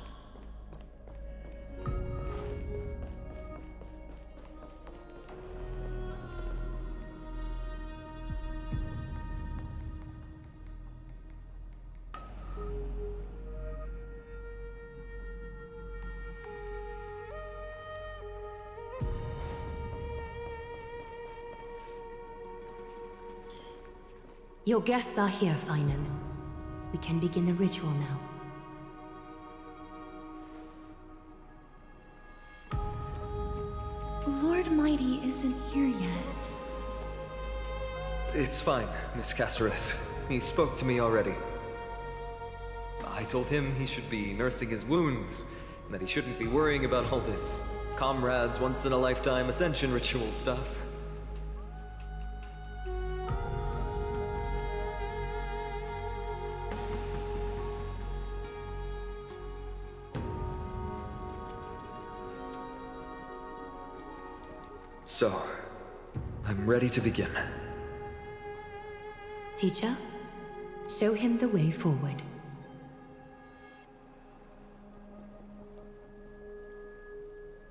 Your guests are here, Finan. We can begin the ritual now. Lord Mighty isn't here yet. It's fine, Miss Caceres. He spoke to me already. I told him he should be nursing his wounds, and that he shouldn't be worrying about all this comrades once-in-a-lifetime ascension ritual stuff. So, I'm ready to begin. Teacher, Show him the way forward.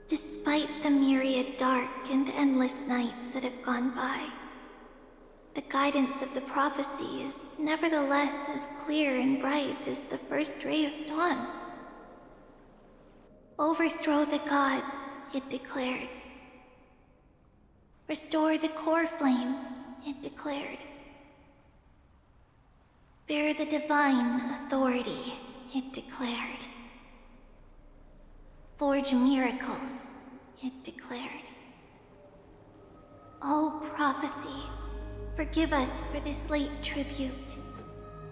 Despite the myriad dark and endless nights that have gone by, the guidance of the prophecy is nevertheless as clear and bright as the first ray of dawn. Overthrow the gods, it declared. Restore the core flames, it declared. Bear the divine authority, it declared. Forge miracles, it declared. O prophecy, forgive us for this late tribute.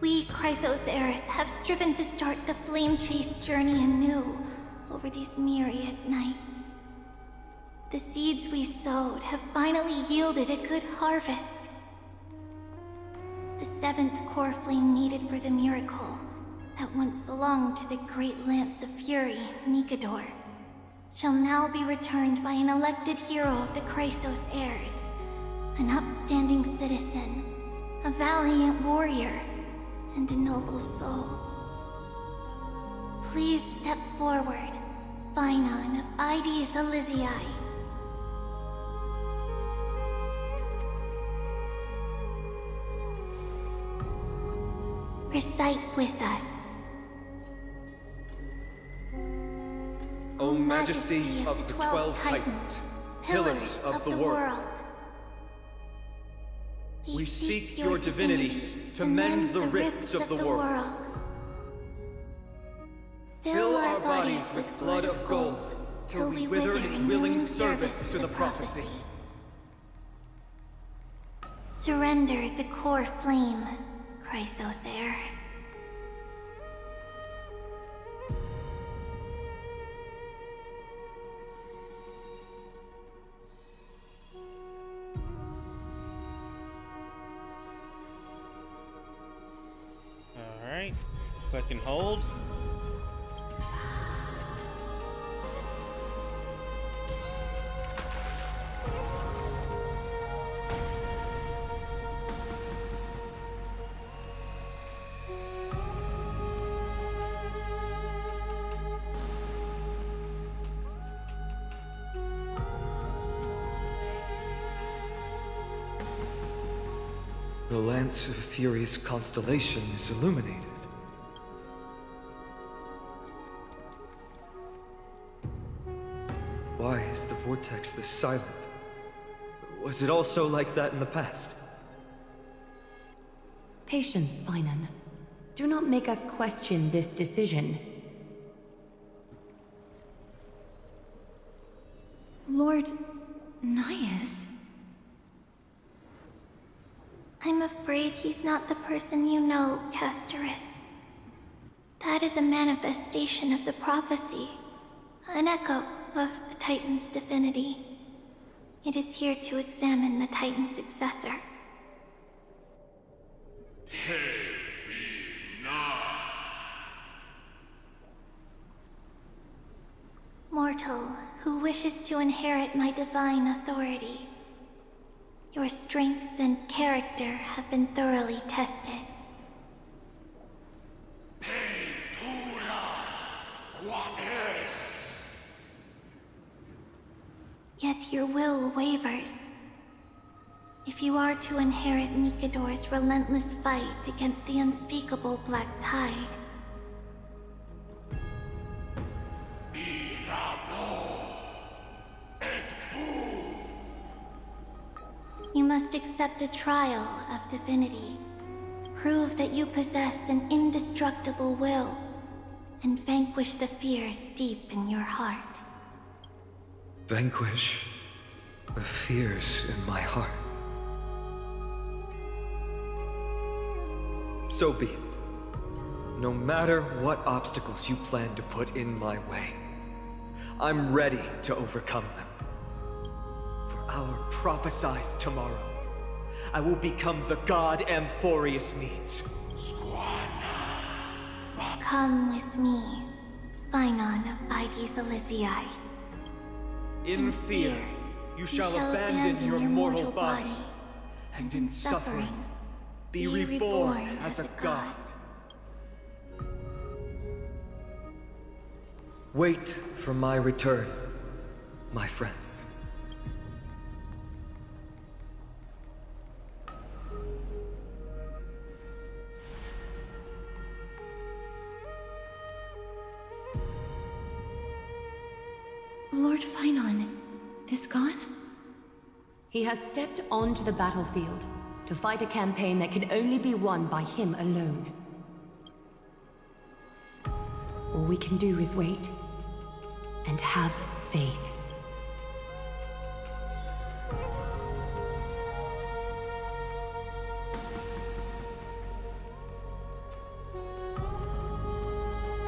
We, Chrysos Eris, have striven to start the flame chase journey anew over these myriad nights. The seeds we sowed have finally yielded a good harvest. The seventh core flame needed for the miracle that once belonged to the great Lance of Fury, Nikador, shall now be returned by an elected hero of the Chrysos heirs, an upstanding citizen, a valiant warrior, and a noble soul. Please step forward, Phainon of Ides Elysiae. Recite with us. O Majesty of the 12 Titans, pillars of the world, we seek your divinity to mend the rifts of the world. Fill our bodies with blood of gold, till we wither in willing service to the prophecy. Surrender the core flame, Chrysos heir. Alright, click and hold. The Lance of Fury's constellation is illuminated. Why is the vortex this silent? Was it also like that in the past? Patience, Phainon. Do not make us question this decision. Lord Naius? I'm afraid he's not the person you know, Casterus. That is a manifestation of the prophecy, an echo of the Titan's divinity. It is here to examine the Titan's successor. Mortal, who wishes to inherit my divine authority. Your strength and character have been thoroughly tested. Yet your will wavers. If you are to inherit Nikador's relentless fight against the unspeakable Black Tide, you must accept a trial of divinity. Prove that you possess an indestructible will, and vanquish the fears deep in your heart. Vanquish the fears in my heart. So be it. No matter what obstacles you plan to put in my way, I'm ready to overcome them. For our prophesied tomorrow, I will become the god Amphorius needs. Come with me, Phainon of Ides Elysiae. In fear, you shall abandon your mortal body, and in suffering, Be reborn as a god. Wait for my return, my friends. Lord Finon is gone? He has stepped onto the battlefield to fight a campaign that can only be won by him alone. All we can do is wait and have faith.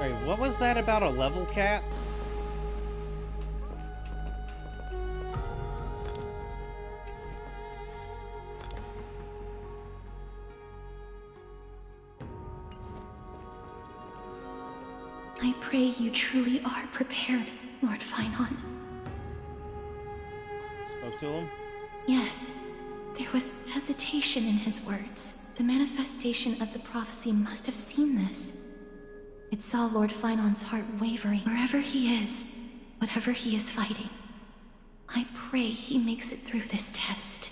Wait, what was that about a level cap? I pray you truly are prepared, Lord Finon. Spoke to him? Yes, there was hesitation in his words. The manifestation of the prophecy must have seen this. It saw Lord Finon's heart wavering wherever he is, whatever he is fighting. I pray he makes it through this test.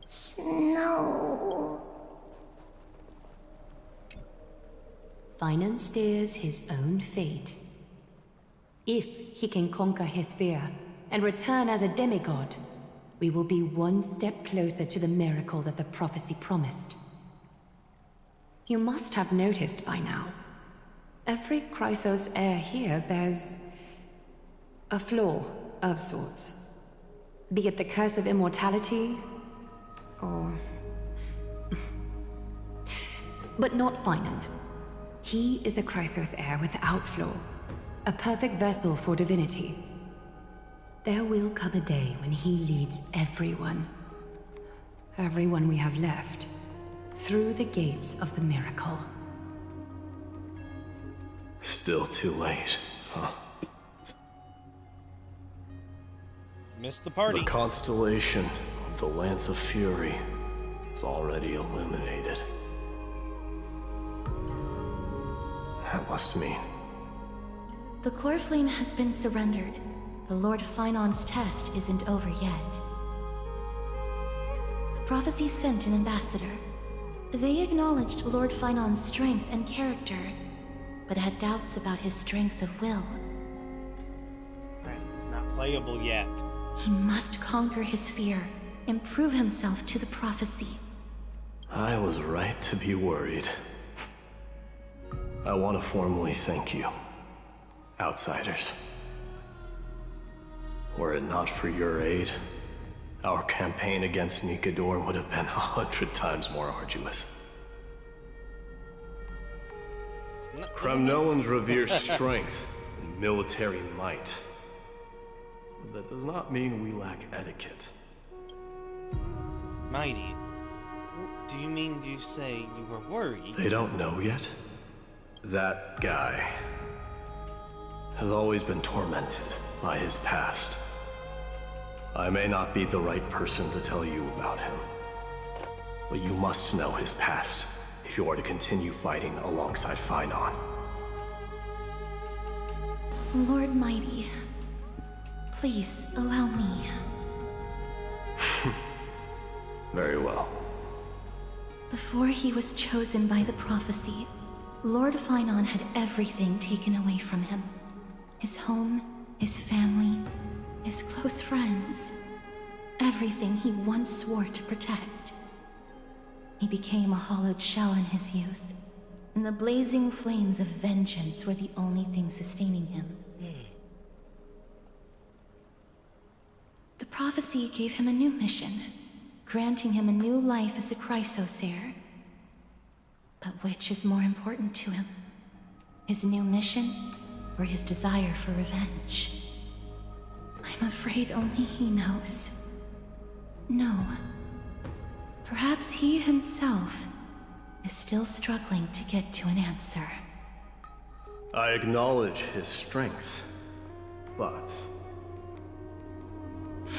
Snow. Finon steers his own fate. If he can conquer his fear and return as a demigod, we will be one step closer to the miracle that the prophecy promised. You must have noticed by now, every Chrysos heir here bears a flaw of sorts. Be it the curse of immortality, or... But not Finon. He is a Chrysos heir without flaw, a perfect vessel for divinity. There will come a day when he leads everyone we have left, through the gates of the miracle. Still too late, huh? Missed the party. The constellation of the Lance of Fury is already illuminated. That must mean... The core flame has been surrendered. The Lord Finon's test isn't over yet. The prophecy sent an ambassador. They acknowledged Lord Finon's strength and character, but had doubts about his strength of will. It's not playable yet. He must conquer his fear and prove himself to the prophecy. I was right to be worried. I want to formally thank you, outsiders. Were it not for your aid, our campaign against Nikador would have been 100 times more arduous. Kremnoans revere strength and military might. But that does not mean we lack etiquette. Mighty, do you mean you say you were worried? They don't know yet? That guy has always been tormented by his past. I may not be the right person to tell you about him, but you must know his past if you are to continue fighting alongside Finon. Lord Mighty, please allow me. Very well. Before he was chosen by the prophecy, Lord Finon had everything taken away from him. His home, his family, his close friends. Everything he once swore to protect. He became a hollowed shell in his youth, and the blazing flames of vengeance were the only thing sustaining him. The prophecy gave him a new mission, granting him a new life as a Chrysos heir. But which is more important to him? His new mission, or his desire for revenge? I'm afraid only he knows. No. Perhaps he himself is still struggling to get to an answer. I acknowledge his strength, but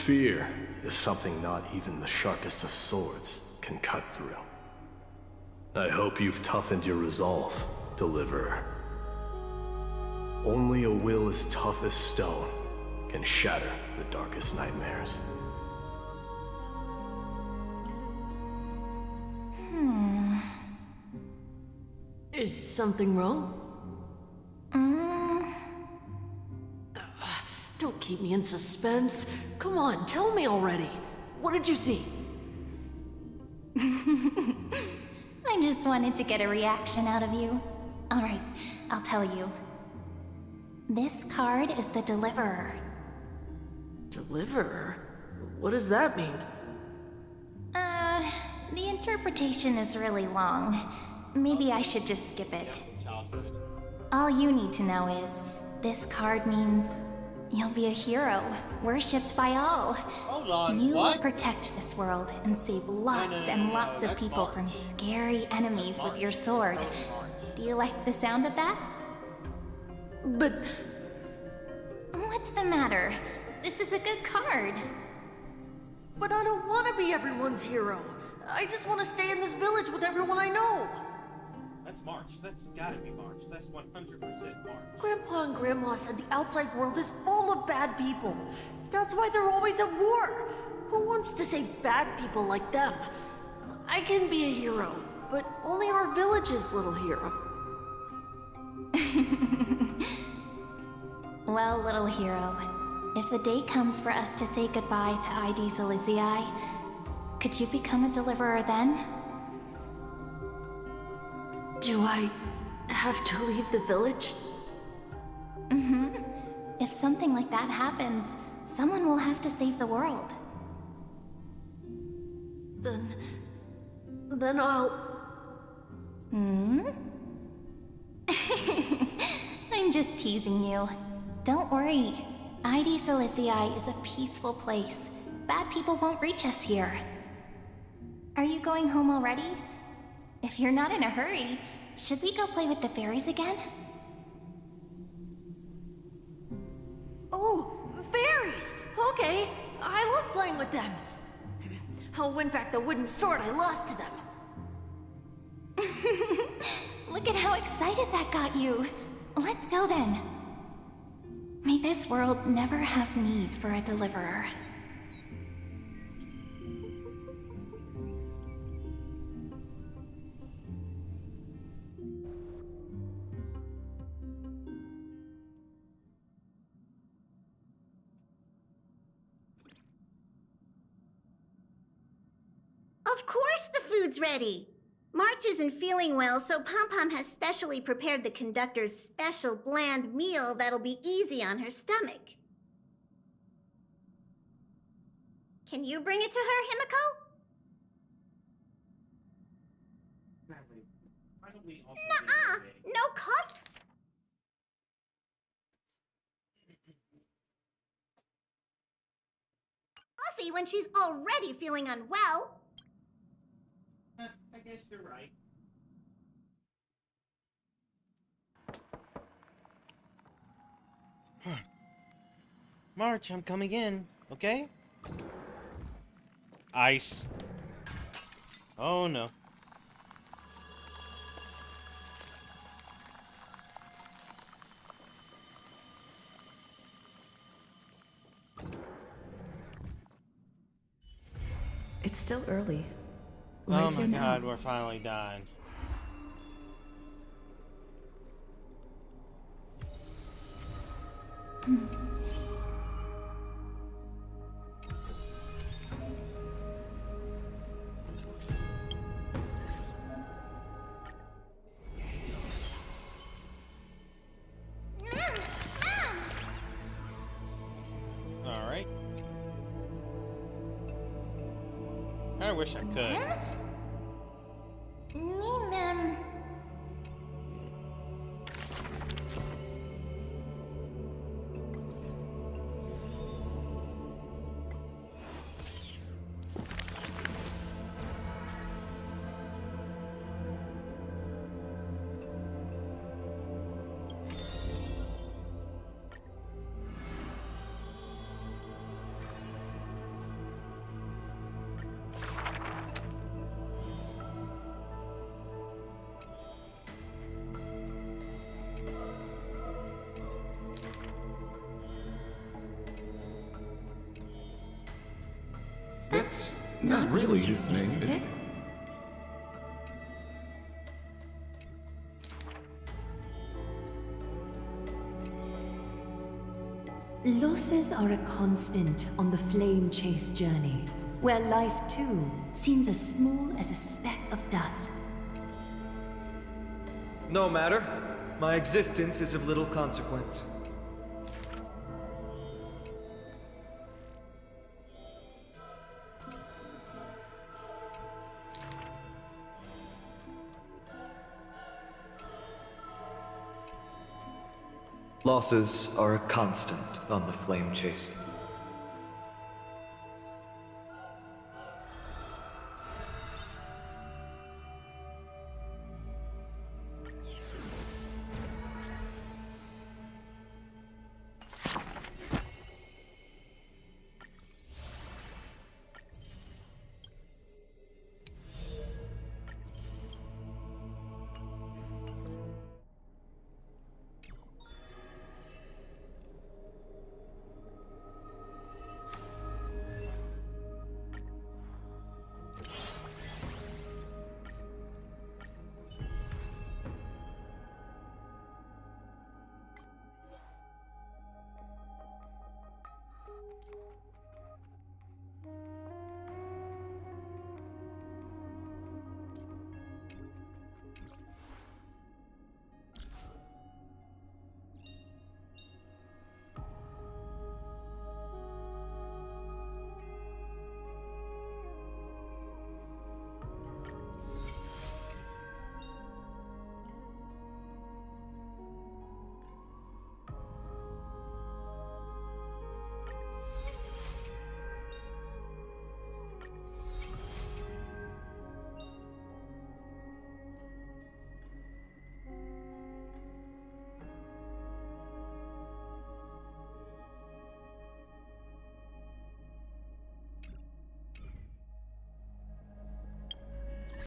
Fear is something not even the sharpest of swords can cut through. I hope you've toughened your resolve, Deliverer. Only a will as tough as stone can shatter the darkest nightmares. Is something wrong? Don't keep me in suspense. Come on, tell me already. What did you see? I just wanted to get a reaction out of you. Alright, I'll tell you. This card is the Deliverer. Deliverer? What does that mean? The interpretation is really long. Maybe I should just skip it. All you need to know is, this card means you'll be a hero, worshipped by all. Hold on, You what? will protect this world and save lots and lots of people from scary enemies with your sword. Do you like the sound of that? But... What's the matter? This is a good card. But I don't want to be everyone's hero. I just want to stay in this village with everyone I know. That's March. That's gotta be March. That's 100% March. Grandpa and Grandma said the outside world is full of bad people. That's why they're always at war. Who wants to save bad people like them? I can be a hero, but only our village's little hero. Well, little hero, if the day comes for us to say goodbye to ID Silesia, could you become a deliverer then? Do I have to leave the village? Mm-hmm. If something like that happens, someone will have to save the world. Then I'll... Hmm? I'm just teasing you. Don't worry. ID Silesia is a peaceful place. Bad people won't reach us here. Are you going home already? If you're not in a hurry, should we go play with the fairies again? Oh, fairies! Okay, I love playing with them. I'll win back the wooden sword I lost to them. Look at how excited that got you. Let's go then. May this world never have need for a deliverer. Of course the food's ready! March isn't feeling well, so Pom-Pom has specially prepared the conductor's special bland meal that'll be easy on her stomach. Can you bring it to her, Himiko? Nuh-uh! No coffee! Coffee when she's already feeling unwell! I guess you're right. March, I'm coming in, okay? Ice. Oh no. It's still early. Oh my god, we're finally done. Alright. I wish I could. Ma'am. Not really his name, is it? Losses are a constant on the flame chase journey, where life too seems as small as a speck of dust. No matter. My existence is of little consequence. Losses are a constant on the flame chase